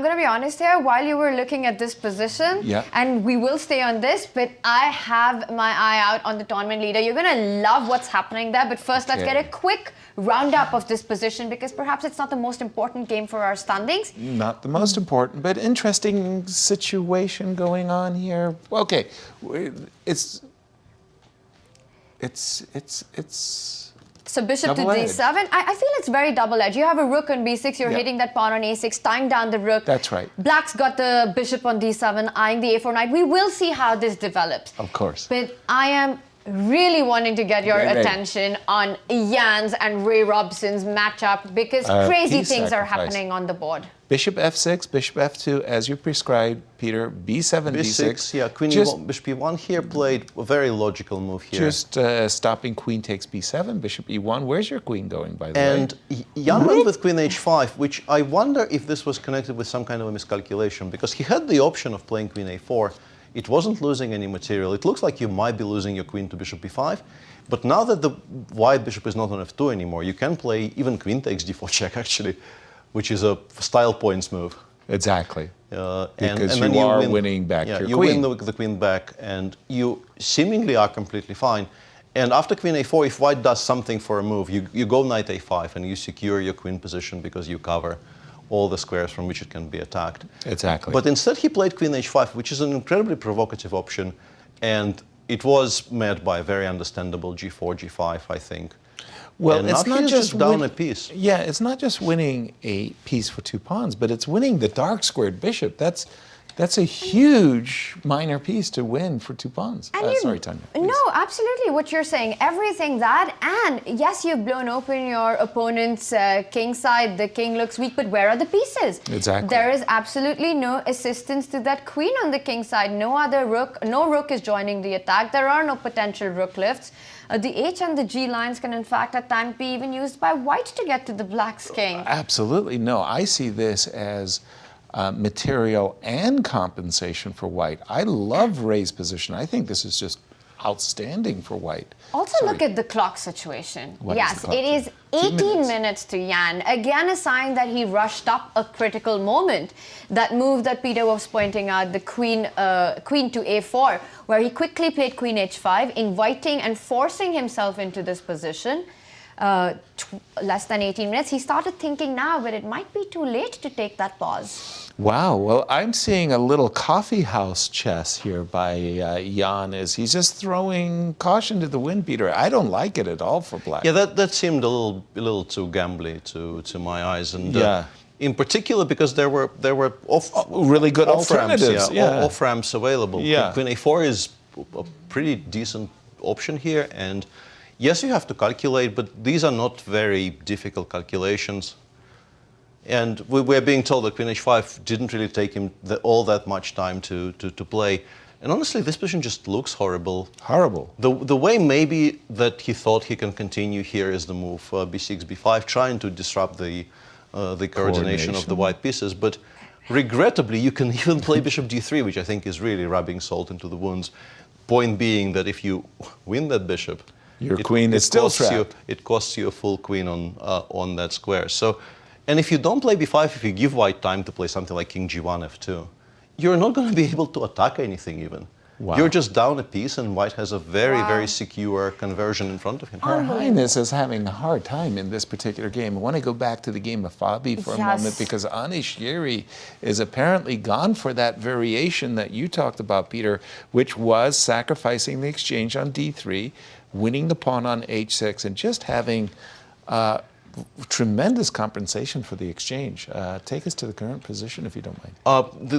gonna be honest here. While you were looking at this position, Yeah. and we will stay on this, but I have my eye out on the tournament leader. You're gonna love what's happening there. But first, let's Okay. get a quick roundup of this position because perhaps it's not the most important game for our standings. Not the most important, but interesting situation going on here. Okay, it's So bishop to Double-edged. d7. I feel it's very double-edged. You have a rook on b6. You're Yeah. hitting that pawn on a6, tying down the rook. That's right. Black's got the bishop on d7, eyeing the a4 knight. We will see how this develops. Of course. But I am really wanting to get your Right. attention on Jan's and Ray Robson's matchup because crazy piece things are sacrifice. happening on the board. Bishop f6, bishop f2, as you prescribed, Peter. b7, b6, yeah, queen Just, e1, bishop e1 here played a very logical move here. just stopping queen takes b7, bishop e1. Where's your queen going, by the way? And Jan went with queen h5, which I wonder if this was connected with some kind of a miscalculation, because he had the option of playing queen a4. It wasn't losing any material. It looks like you might be losing your queen to bishop b5, but now that the white bishop is not on f2 anymore, you can play even queen takes d4 check, actually, which is a style points move. Exactly. Because then you are win- winning back yeah, your you queen. win the queen back, and you seemingly are completely fine. And after queen a4, if white does something for a move, you go knight a5, and you secure your queen position because you cover all the squares from which it can be attacked. Exactly. But instead he played queen h5, which is an incredibly provocative option, and it was met by a very understandable g4, g5, I think. Well, And it's now not he's just down win- a piece. Yeah, it's not just winning a piece for two pawns, but it's winning the dark squared bishop. That's a huge minor piece to win for two pawns. Sorry, Tania. please. No, absolutely. What you're saying, everything that, and yes, you've blown open your opponent's king side. The king looks weak, but where are the pieces? Exactly. There is absolutely no assistance to that queen on the king side. No other rook, no rook is joining the attack. There are no potential rook lifts. The H and the G lines can, in fact, at times be even used by white to get to the black's king. Absolutely no. I see this as material and compensation for white. I love Ray's position. I think this is just outstanding for white. Also, Sorry. look at the clock situation. What is Yes, the clock it is situation? 2 18 minutes to Jan. Again, a sign that he rushed up a critical moment. That move that Peter was pointing out, the queen to a4, where he quickly played queen h5, inviting and forcing himself into this position. Less than 18 minutes. He started thinking now, but it might be too late to take that pause. Wow. Well, I'm seeing a little coffee house chess here by Jan. He's just throwing caution to the wind, Peter. I don't like it at all for black. Yeah, that seemed a little too gambly to my eyes, and Yeah. in particular because there were really good off ramps, alternatives. Yeah. off ramps available. Yeah. Queen a4 is a pretty decent option here, and yes, you have to calculate, but these are not very difficult calculations. And we're being told that queen h5 didn't really take him all that much time to play. And honestly, this position just looks horrible. Horrible. The way maybe that he thought he can continue here is the move b6, b5, trying to disrupt the coordination of the white pieces. But regrettably, you can even play bishop d3, which I think is really rubbing salt into the wounds. point being that if you win that bishop, Your queen is still trapped. It costs you a full queen on that square. So, and if you don't play b5, if you give white time to play something like king g1, f2, you're not going to be able to attack anything even. Wow. You're just down a piece, and white has a very, very secure conversion in front of him. Her Highness is having a hard time in this particular game. I want to go back to the game of Fabi for a moment, because Anish Giri is apparently gone for that variation that you talked about, Peter, which was sacrificing the exchange on d3, winning the pawn on h6, and just having tremendous compensation for the exchange. Take us to the current position, if you don't mind.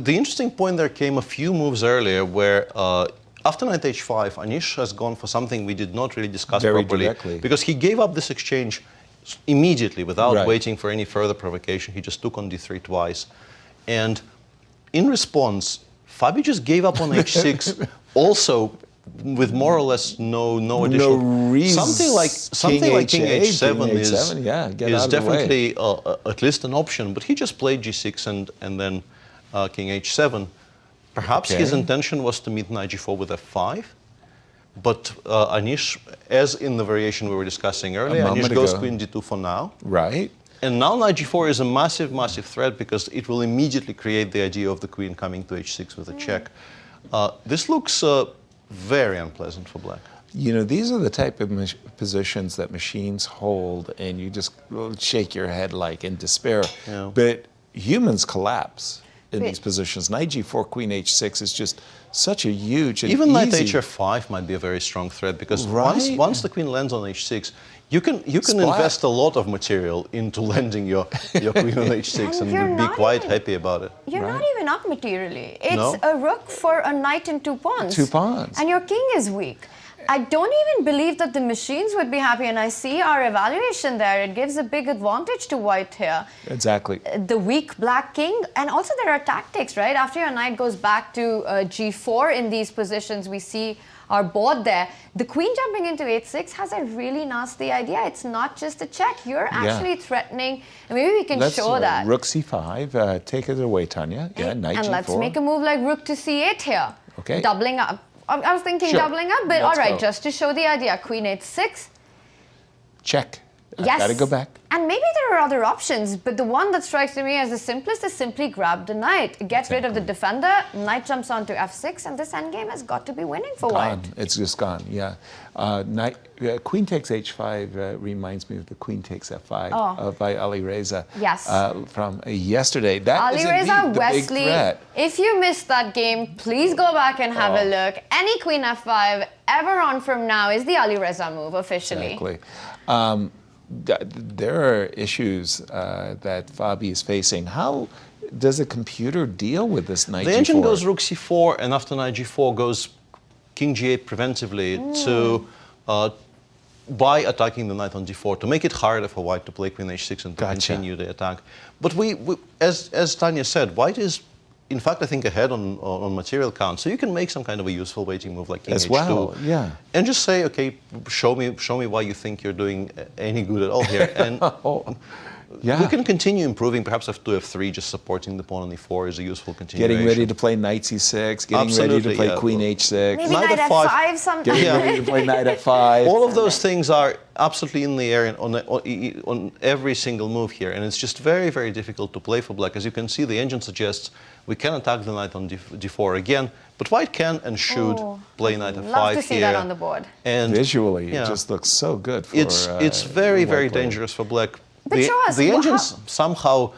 The interesting point there came a few moves earlier where after knight h5, Anish has gone for something we did not really discuss properly. Directly. Because he gave up this exchange immediately without waiting for any further provocation. He just took on d3 twice. And in response, Fabi just gave up on h6, also with more or less no additional reason. Something like king h7 is is definitely at least an option, but he just played g6 and then king h7. Perhaps his intention was to meet knight g4 with f5, but Anish, as in the variation we were discussing earlier, Anish goes queen d2 for now. Right. And now knight g4 is a massive, massive threat, because it will immediately create the idea of the queen coming to h6 with a check. This looks very unpleasant for black. You know, these are the type of positions that machines hold, and you just shake your head like in despair. Yeah. But humans collapse in these positions. Knight g4, queen h6 is just such a huge and even knight easy... h5 might be a very strong threat, because once the queen lands on h6, you can invest a lot of material into landing your queen on h6 and be quite happy about it. You're not even up materially. It's a rook for a knight and 2 pawns. 2 pawns. And your king is weak. I don't even believe that the machines would be happy, and I see our evaluation there. It gives a big advantage to white here. Exactly. The weak black king, and also there are tactics, right? After your knight goes back to g4 in these positions, we see our board there. The queen jumping into h6 has a really nasty idea. It's not just a check. You're actually threatening, and maybe we can show that. Rook c5. Take it away, Tanya. Yeah, knight and g4. let's make a move like rook to c8 here. Okay. Doubling up. I was thinking doubling up, but all right, just to show the idea. Queen h6. Check. Yes. Gotta go back. And maybe there are other options, but the one that strikes me as the simplest is simply grab the knight. Get rid of the defender, knight jumps onto f6, and this endgame has got to be winning for white. It's just gone, yeah. Queen takes h5 reminds me of the queen takes f5 by Alireza from yesterday. That is indeed the Wesley, big threat. if you missed that game, please go back and have a look. Any queen f5 ever on from now is the Alireza move officially. Exactly. There are issues that Fabi is facing. How does a computer deal with this knight g4? The engine goes rook c4, and after knight g4 goes king g8 preventively to by attacking the knight on d4 to make it harder for white to play queen h6 and to continue the attack. But as Tanya said, white is in fact, I think ahead on material count, so you can make some kind of a useful waiting move like king h2, well, and just say, okay, show me why you think you're doing any good at all here, and we can continue improving. Perhaps f2, f3, just supporting the pawn on e4 is a useful continuation. Getting ready to play knight c6, getting ready to play queen h6, maybe knight f5 sometimes. Getting ready to play knight f5. All of those things are absolutely in the air on every single move here, and it's just very, very difficult to play for black. As you can see, the engine suggests we can attack the knight on d4 again, but white can and should play knight f5 love to see here. that on the board. And visually, it just looks so good for it's very, very dangerous for black. But show us, the engine somehow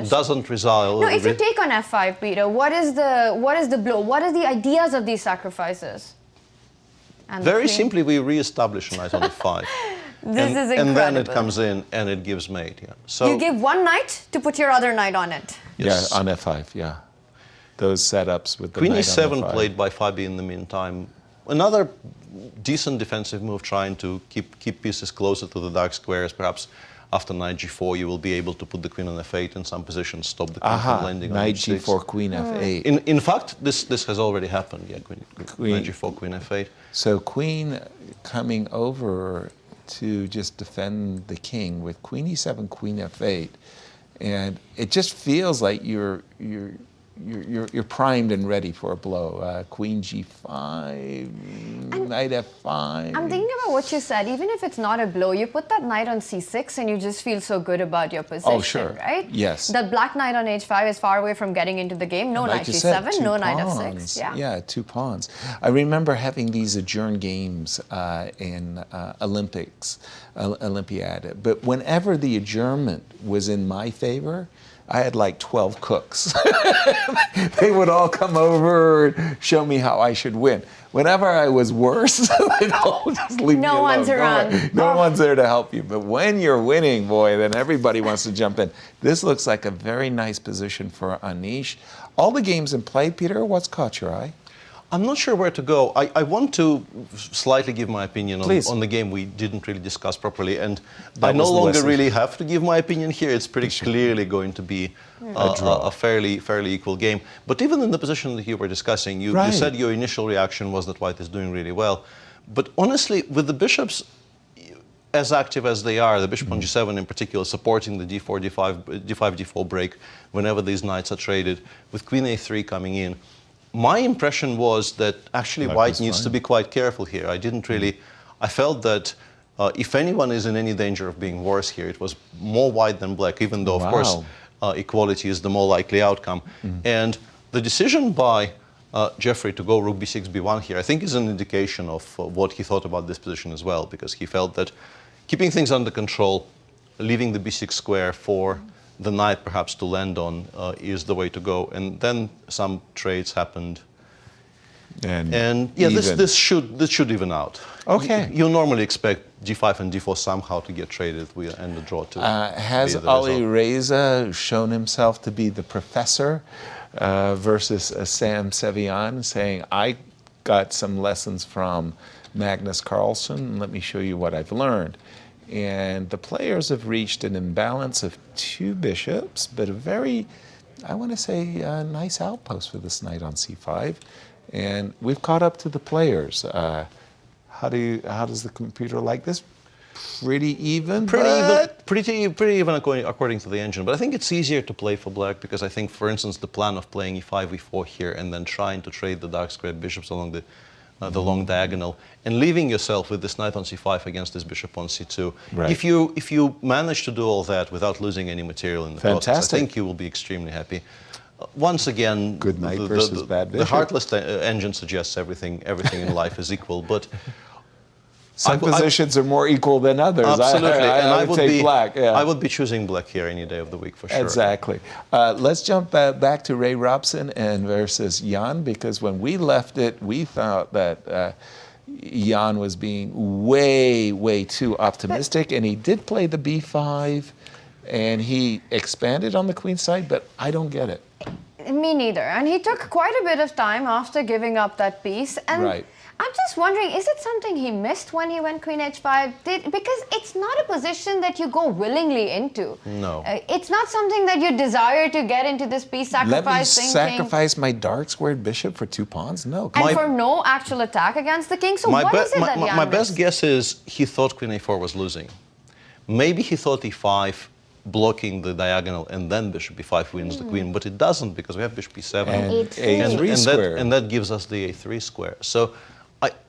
doesn't resolve. No, if you take on f5, Peter, what is the blow? What are the ideas of these sacrifices? And very simply, we re-establish a knight on f5. This is incredible. And then it comes in and it gives mate. Yeah. So you give one knight to put your other knight on it. Yes. Yeah, on f5. Yeah, those setups with the queen knight e7 on f5. played by Fabi in the meantime. Another decent defensive move, trying to keep pieces closer to the dark squares. Perhaps after knight g4, you will be able to put the queen on f8 in some positions, stop the queen from landing on knight h6. g4, queen f8. In fact, this has already happened. Yeah, knight g4, queen f8. So queen coming over to just defend the king with queen e7, queen f8, and it just feels like you're you're primed and ready for a blow. Queen G5, Knight F5. I'm thinking about what you said. Even if it's not a blow, you put that knight on C6 and you just feel so good about your position, Oh, sure. right? Yes. The black knight on H5 is far away from getting into the game. No Like knight you G7, said, two no knight pawns. F6. Yeah, 2 pawns. I remember having these adjourned games in Olympiad. But whenever the adjournment was in my favor, I had like 12 cooks. They would all come over and show me how I should win. Whenever I was worse, they'd all just leave me alone. No one's around. No one's there to help you. But when you're winning, boy, then everybody wants to jump in. This looks like a very nice position for Anish. All the games in play, Peter, what's caught your eye? I'm not sure where to go. I want to slightly give my opinion on the game we didn't really discuss properly, and I no longer really have to give my opinion here. It's pretty clearly going to be a fairly equal game. But even in the position that you were discussing, you said your initial reaction was that white is doing really well. But honestly, with the bishops as active as they are, the bishop on G7 in particular, supporting the D4, D5, D4 break whenever these knights are traded, with Queen A3 coming in, my impression was that actually white needs to be quite careful here. I felt that if anyone is in any danger of being worse here, it was more white than black, even though, of course, equality is the more likely outcome. And the decision by Jeffery to go rook b6, b1 here, I think is an indication of what he thought about this position as well, because he felt that keeping things under control, leaving the b6 square for the knight perhaps to land on is the way to go. And then some trades happened. And yeah, this should even out. Okay. You normally expect G5 and D4 somehow to get traded and the draw too. Has Alireza shown himself to be the professor versus Sam Sevian, saying, I got some lessons from Magnus Carlsen, let me show you what I've learned. And the players have reached an imbalance of 2 bishops, but a very, I want to say, nice outpost for this knight on c5. And we've caught up to the players. How does the computer like this? Pretty even? Pretty even according to the engine. But I think it's easier to play for black because I think, for instance, the plan of playing e5, e4 here and then trying to trade the dark squared bishops along the long diagonal, and leaving yourself with this knight on c5 against this bishop on c2. Right. If you manage to do all that without losing any material in the process, I think you will be extremely happy. Once again, good knight versus bad bishop. The heartless engine suggests everything in life is equal, but some positions are more equal than others. Absolutely, and I would take black. Yeah. I would be choosing black here any day of the week for sure. Exactly. Let's jump back to Ray Robson and versus Jan, because when we left it, we thought that Jan was being way too optimistic, and he did play the b5, and he expanded on the queen side, but I don't get it. Me neither. And he took quite a bit of time after giving up that piece. And right. I'm just wondering, is it something he missed when he went queen h5? Because it's not a position that you go willingly into. No. It's not something that you desire to get into this piece, sacrifice thinking. Let me sacrifice my dark squared bishop for 2 pawns? No. And for no actual attack against the king. So what is it that Jan My best guess is he thought queen a4 was losing. Maybe he thought e5 blocking the diagonal and then bishop b5 wins the queen, but it doesn't because we have bishop b7 and a3 square. And that gives us the a3 square. So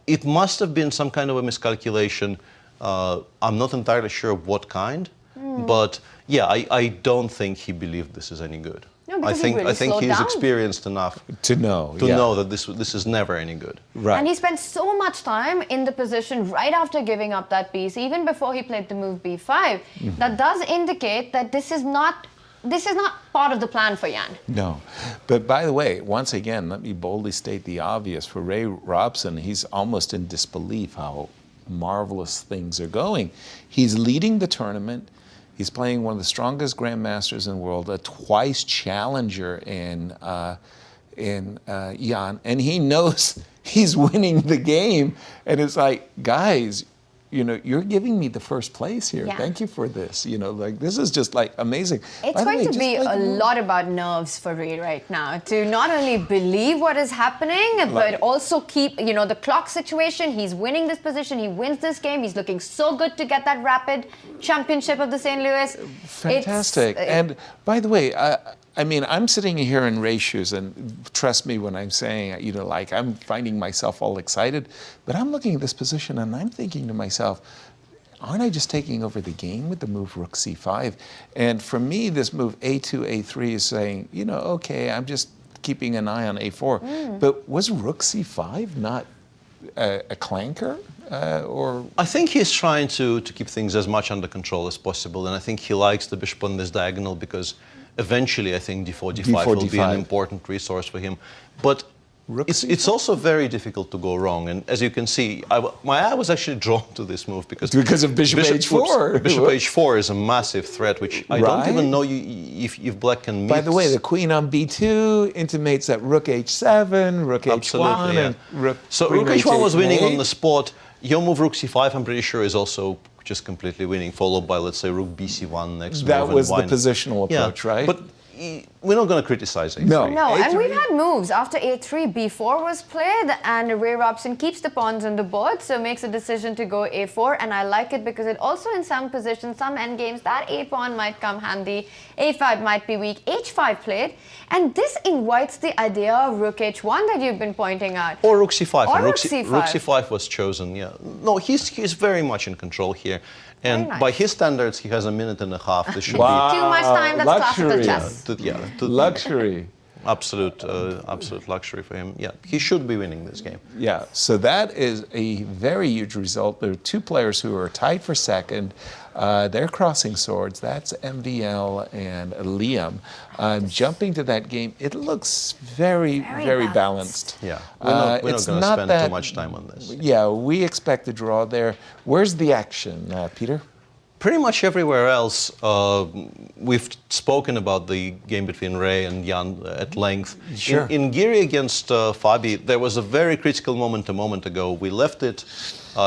it must have been some kind of a miscalculation. I'm not entirely sure what kind, but yeah, I don't think he believed this is any good. No, I think he's experienced enough to know that this is never any good. Right. And he spent so much time in the position right after giving up that piece, even before he played the move b5. That does indicate that this is not part of the plan for Jan. No. But by the way, once again, let me boldly state the obvious. For Ray Robson, he's almost in disbelief how marvelous things are going. He's leading the tournament. He's playing one of the strongest grandmasters in the world, a twice challenger in Jan, and he knows he's winning the game. And it's like, guys, you're giving me the first place here. Yeah. Thank you for this. This is just amazing. It's going to be a lot about nerves for Ray right now to not only believe what is happening, but also keep, the clock situation. He's winning this position. He wins this game. He's looking so good to get that rapid championship of the St. Louis. Fantastic. And by the way, I mean, I'm sitting here in Ray's shoes, and trust me when I'm saying, you know, like I'm finding myself all excited, but I'm looking at this position and I'm thinking to myself, aren't I just taking over the game with the move rook c5? And for me, this move a2, a3 is saying, you know, okay, I'm just keeping an eye on a4. But was rook c5 not a clanker? Or I think he's trying to keep things as much under control as possible, and I think he likes the bishop on this diagonal because eventually I think d4, d5 will be an important resource for him. But it's also very difficult to go wrong, and as you can see, my eye was actually drawn to this move because of bishop h4. Bishop h4 is a massive threat, which I don't even know if black can meet. By the way, the queen on b2 intimates that rook h7, rook h1, and rook. So rook h1 was winning on the spot. Your move rook c5, I'm pretty sure, is also just completely winning, followed by, let's say, rook bc1 next move. That was the positional approach, right? But we're not going to criticize a3. No, and we've had moves. After a3, b4 was played, and Ray Robson keeps the pawns on the board, so makes a decision to go a4, and I like it because it also, in some positions, some endgames, that a pawn might come handy, a5 might be weak, h5 played, and this invites the idea of rook h1 that you've been pointing out. Or rook c5. Or and rook c5. Rook c5 was chosen, yeah. No, he's very much in control here. And by his standards, he has a minute and a half. This should Too much time, that's classical chess. Luxury. Absolute luxury for him. Yeah, he should be winning this game. Yeah, so that is a very huge result. There are two players who are tied for second. They're crossing swords. That's MVL and Liem. Jumping to that game, it looks very balanced. Yeah, we're not going to spend too much time on this. Yeah, we expect a draw there. Where's the action, Peter? Pretty much everywhere else, we've spoken about the game between Ray and Jan at length. Sure. In Giri against Fabi, there was a very critical moment a moment ago. We left it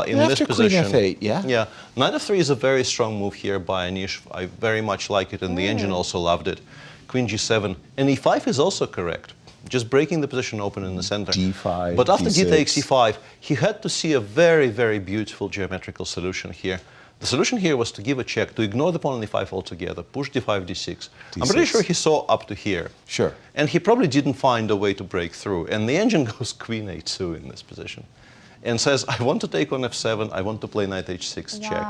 in this position. Queen f8, yeah? Yeah. Knight f3 is a very strong move here by Anish. I very much like it, and the engine also loved it. Queen g7. And e5 is also correct. Just breaking the position open in the center. d5, But after d6. d takes e5, he had to see a very beautiful geometrical solution here. The solution here was to give a check, to ignore the pawn on e5 altogether, push d5, d6. I'm pretty sure he saw up to here. Sure. And he probably didn't find a way to break through. And the engine goes queen a2 in this position. And says, I want to take on f7, I want to play knight h6 check.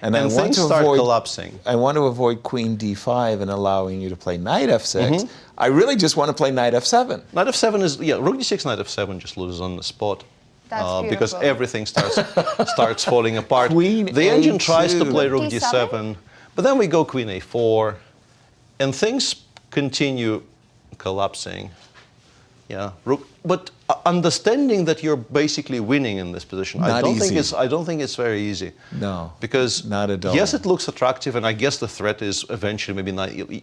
And things start collapsing. I want to avoid queen d5 and allowing you to play knight f6. I really just want to play knight f7. Knight f7 is, rook d6, knight f7 just loses on the spot. That's because everything starts falling apart. Queen the engine A2. tries to play rook D7? d7, but then we go queen a4, and things continue collapsing. Yeah, but understanding that you're basically winning in this position, I don't think it's very easy. No, because not at all. Yes, it looks attractive, and I guess the threat is eventually maybe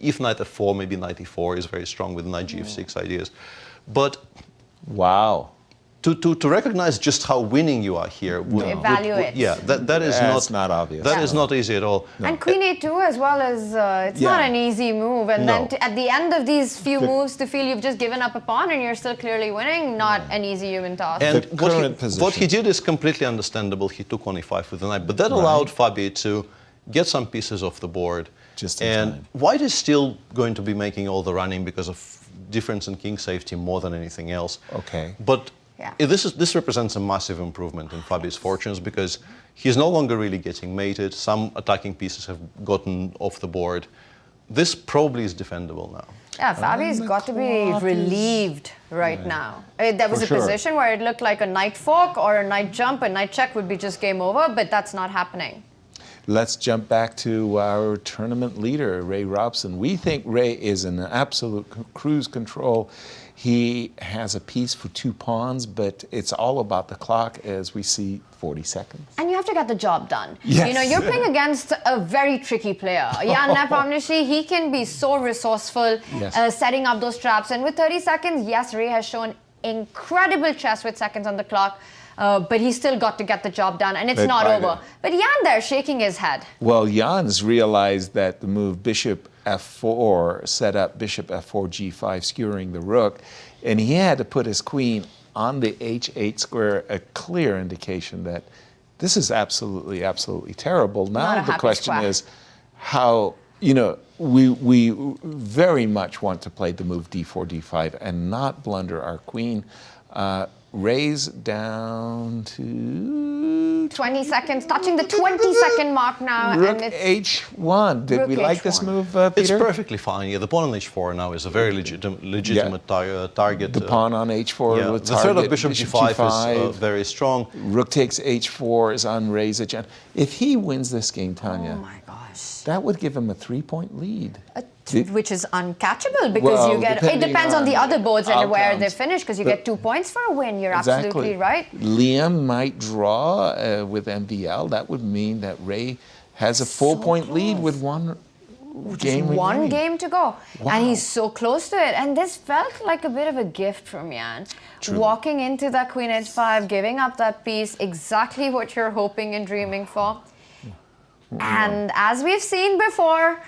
if knight f4, maybe knight e4 is very strong with knight gf6 ideas, but wow. To recognize just how winning you are here, Evaluate. that is not obvious. That is not easy at all. No. And queen a2 as well as it's not an easy move. And then at the end of these few moves, to feel you've just given up a pawn and you're still clearly winning, not an easy human task. And what he did is completely understandable. He took on e5 with the knight, but that allowed Fabi to get some pieces off the board. Just in time. White is still going to be making all the running because of difference in king safety more than anything else. Okay. But this represents a massive improvement in Fabi's fortunes because he's no longer really getting mated. Some attacking pieces have gotten off the board. This probably is defendable now. Yeah, Fabi's got to be relieved right now. There was a position where it looked like a knight fork or a knight jump, a knight check would be just game over, but that's not happening. Let's jump back to our tournament leader, Ray Robson. We think Ray is in absolute cruise control. He has a piece for 2 pawns, but it's all about the clock as we see 40 seconds. And you have to get the job done. Yes. You know, you're playing against a very tricky player. Nepomniachtchi, he can be so resourceful, setting up those traps. And with 30 seconds, yes, Ray has shown incredible chess with seconds on the clock. But he's still got to get the job done, and it's not over. But Jan there shaking his head. Well, Jan's realized that the move bishop f4 set up bishop f4 g5, skewering the rook, and he had to put his queen on the h8 square, a clear indication that this is absolutely terrible. Now the question is, how you know, we very much want to play the move d4, d5 and not blunder our queen. Raise down to 20 seconds, touching the 20-second mark now. Rook and it's h1. Did Rook we like this h1. move, It's Peter? perfectly fine. Yeah, the pawn on h4 now is a very legitimate target. The pawn on h4 Yeah, with the threat of target, bishop g5 is very strong. Rook takes h4 is on raise h1. If he wins this game, Tanya, oh my gosh. that would give him a 3-point lead. Which is uncatchable because Well, you get. It depending depends on the on other boards and where they outcomes. finish because you get 2 points for a win. You're Exactly. absolutely right. Liem might draw with MVL. That would mean that Ray has a full point lead with one game One remaining. game to go. Wow. And he's so close to it. And this felt like a bit of a gift from Jan. True. Walking into that queen h5, giving up that piece, exactly what you're hoping and dreaming for. And as we've seen before,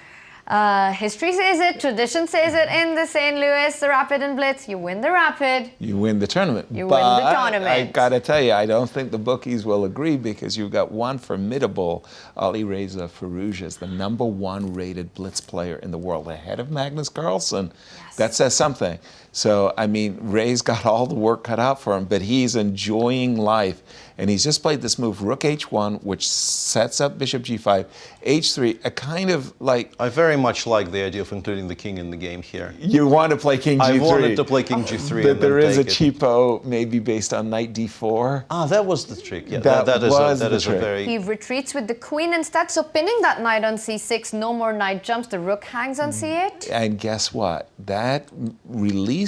history says it, tradition says it in the St. Louis Rapid and Blitz, you win the Rapid. You win the tournament. You win the tournament. I gotta tell you, I don't think the bookies will agree because you've got one formidable Alireza Firouzja as the #1 rated Blitz player in the world, ahead of Magnus Carlsen. Yes. That says something. So, I mean, Ray's got all the work cut out for him, but he's enjoying life. And he's just played this move, Rook h1, which sets up Bishop g5, h3, a kind of like... I very much like the idea of including the king in the game here. You want to play King g3. I wanted to play King g3 But and there then is a take it. cheapo, maybe based on Knight d4. Ah, that was the trick. Yeah, That that was is the a trick. very... He retreats with the queen instead, so pinning that knight on c6, no more knight jumps, the rook hangs on c8. And guess what? That releases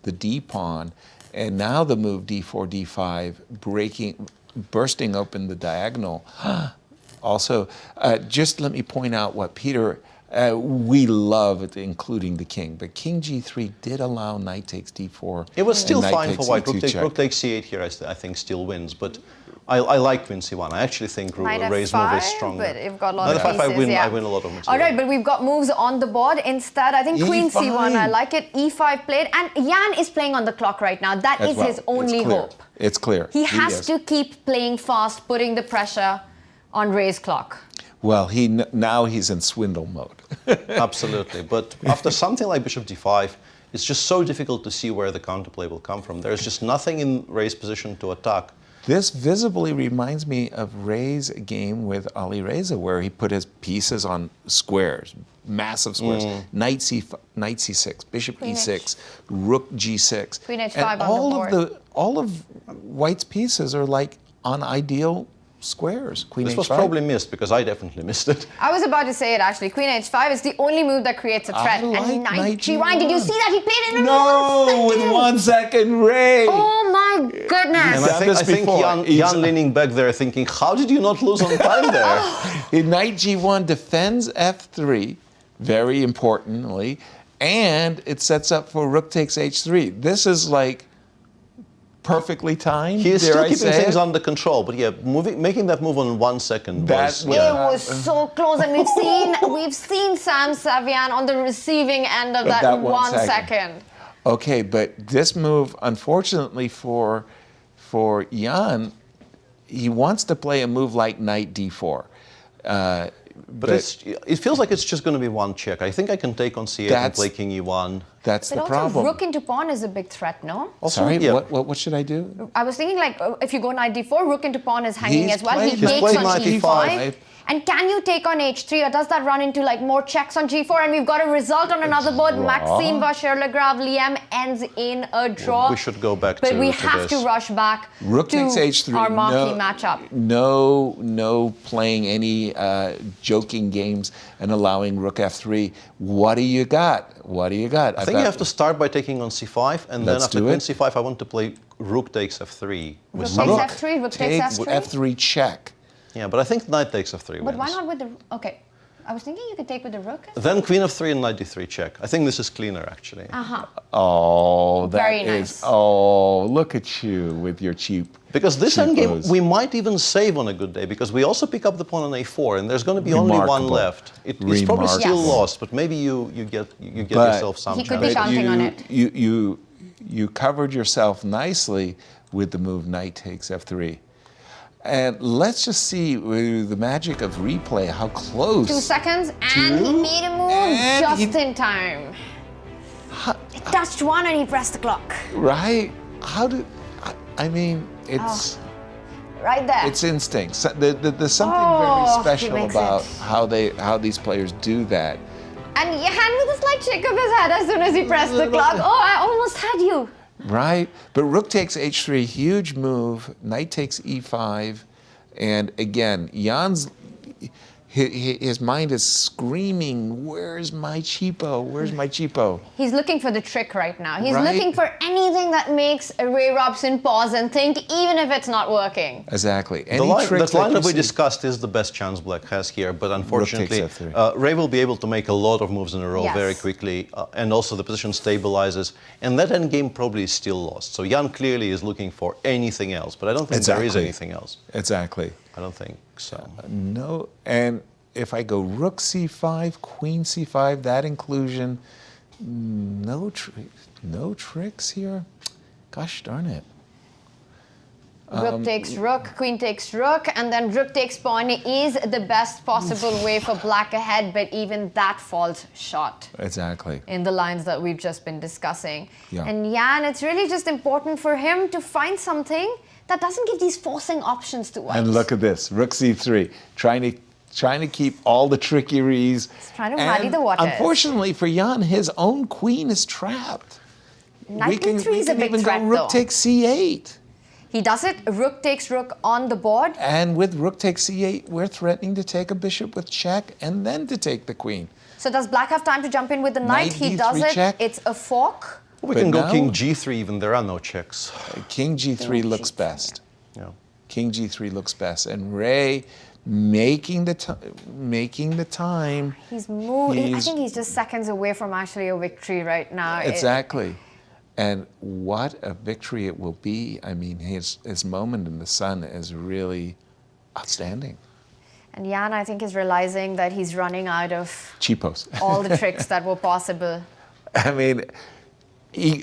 the d-pawn, and now the move d4, d5, bursting open the diagonal. Also, just let me point out what Peter, we love including the king, but King g3 did allow knight takes d4. It was still and knight fine for takes white. e2 Rook takes c8 here, I think, still wins. But I like queen c1. I actually think Knight Ray's f5, move is stronger. but you've got a lot Knight of f5, pieces, I yeah. win a lot of material. All right, but we've got moves on the board. Instead, I think queen E5. c1, I like it. e5 played, and Jan is playing on the clock right now. That As is well. his only It's clear. hope. It's clear. He has is. to keep playing fast, putting the pressure on Ray's clock. Well, now he's in swindle mode. Absolutely. But after something like bishop d5, it's just so difficult to see where the counterplay will come from. There's just nothing in Ray's position to attack. This visibly reminds me of Ray's game with Alireza, where he put his pieces on squares, massive squares. Knight c6, bishop Queen e6, rook g6. Queen h5 and on the board. all of White's pieces are like on ideal squares. Queen This h5. was probably missed, because I definitely missed it. I was about to say it actually. Queen h5 is the only move that creates a threat. I like and knight g1. Did you g1. see that? He played it in No, 1 with second. 1 second, Ray. Oh my goodness. And done this I think before. Jan leaning back there thinking, how did you not lose on time there? Knight g1 defends f3, very importantly, and it sets up for rook takes h3. This is like perfectly timed. He is dare still I keeping say things it? under control, but yeah, making that move on 1 second That was... was- It was so close, and we've seen Sam Sevian on the receiving end of that, that 1 1 second. Okay, but this move, unfortunately for Jan, he wants to play a move like knight d4. But it feels like it's just going to be one check. I think I can take on c8 and That's- play king e1. That's But the also, problem. rook into pawn is a big threat, no? Sorry, yeah. what should I do? I was thinking like if you go knight d4, rook into pawn is hanging He's as well. played- He he's takes played on knight g5. e5. And can you take on h3, or does that run into like more checks on g4? And we've got a result on another board. Maxime, Vachier-Lagrave, Liem ends in a draw. We should go back But to we to have this. to rush back Rook to takes h3. our marquee matchup. No playing any joking games and allowing rook f3. What do you got? What do you got? I think you have to start by taking on c5, and then Let's after do queen it. c5, I want to play rook takes f3. Rook some- takes f3, rook takes f3. f3 check. Yeah, but I think knight takes f3 But wins. why not with the... Okay. I was thinking you could take with the rook. Then queen f3 and knight d3 check. I think this is cleaner, actually. Oh, that Very is. nice. Oh, look at you with your cheap. Because this cheap endgame, moves. we might even save on a good day, because we also pick up the pawn on a4, and there's going to be only one Remarkable. left. It's probably still Yes. lost, but maybe you get But- yourself some He could be chance. counting on it. You covered yourself nicely with the move knight takes f3. And let's just see with the magic of replay how close. 2 seconds, and he made a move and just in time. It touched one and he pressed the clock. Right? How did? I mean, it's Right there. it's instinct. So there's something Oh, very he special makes about it. how these players do that. And Jan with a slight shake of his head as soon as he pressed the clock. Oh, I almost had you. Right? But rook takes h3, huge move. Knight takes e5. And again, Jan's, his mind is screaming, where's my cheapo? Where's my cheapo? He's looking for the trick right now. He's Right. looking for anything that makes Ray Robson pause and think, even if it's not working. Exactly. The line that we see? discussed is the best chance Black has here, but unfortunately, takes f3. Ray will be able to make a lot of moves in a row Yes. very quickly, and also the position stabilizes, and that endgame probably is still lost. So Jan clearly is looking for anything else, but I don't think there is Exactly. anything else. Exactly. I don't think so. No, and if I go rook c5, queen c5, that inclusion, no tricks here. Gosh darn it. Rook takes rook, queen takes rook, and then rook takes pawn is the best possible way for Black ahead, but even that falls short Exactly. in the lines that we've just been discussing. Yeah. And Jan, it's really just important for him to find something that doesn't give these forcing options to white. And look at this, rook c3, trying to keep all the trickeries. He's trying to muddy the waters. Unfortunately for Jan, his own queen is trapped. Knight e3 is a big even threat, go rook though. takes c8. He does it, rook takes rook on the board. And with rook takes c8, we're threatening to take a bishop with check and then to take the queen. So does Black have time to jump in with the knight? Knight He d3 does it, check. it's a fork. We But can go now- king g3 even, there are no checks. King g3 looks G3, best. Yeah. King g3 looks best. And Ray making the time. He's moving. I He's- think he's just seconds away from actually a victory right now. Exactly. And what a victory it will be. I mean, his moment in the sun is really outstanding. And Jan, I think, is realizing that he's running out of Cheapos. all the tricks that were possible. I mean,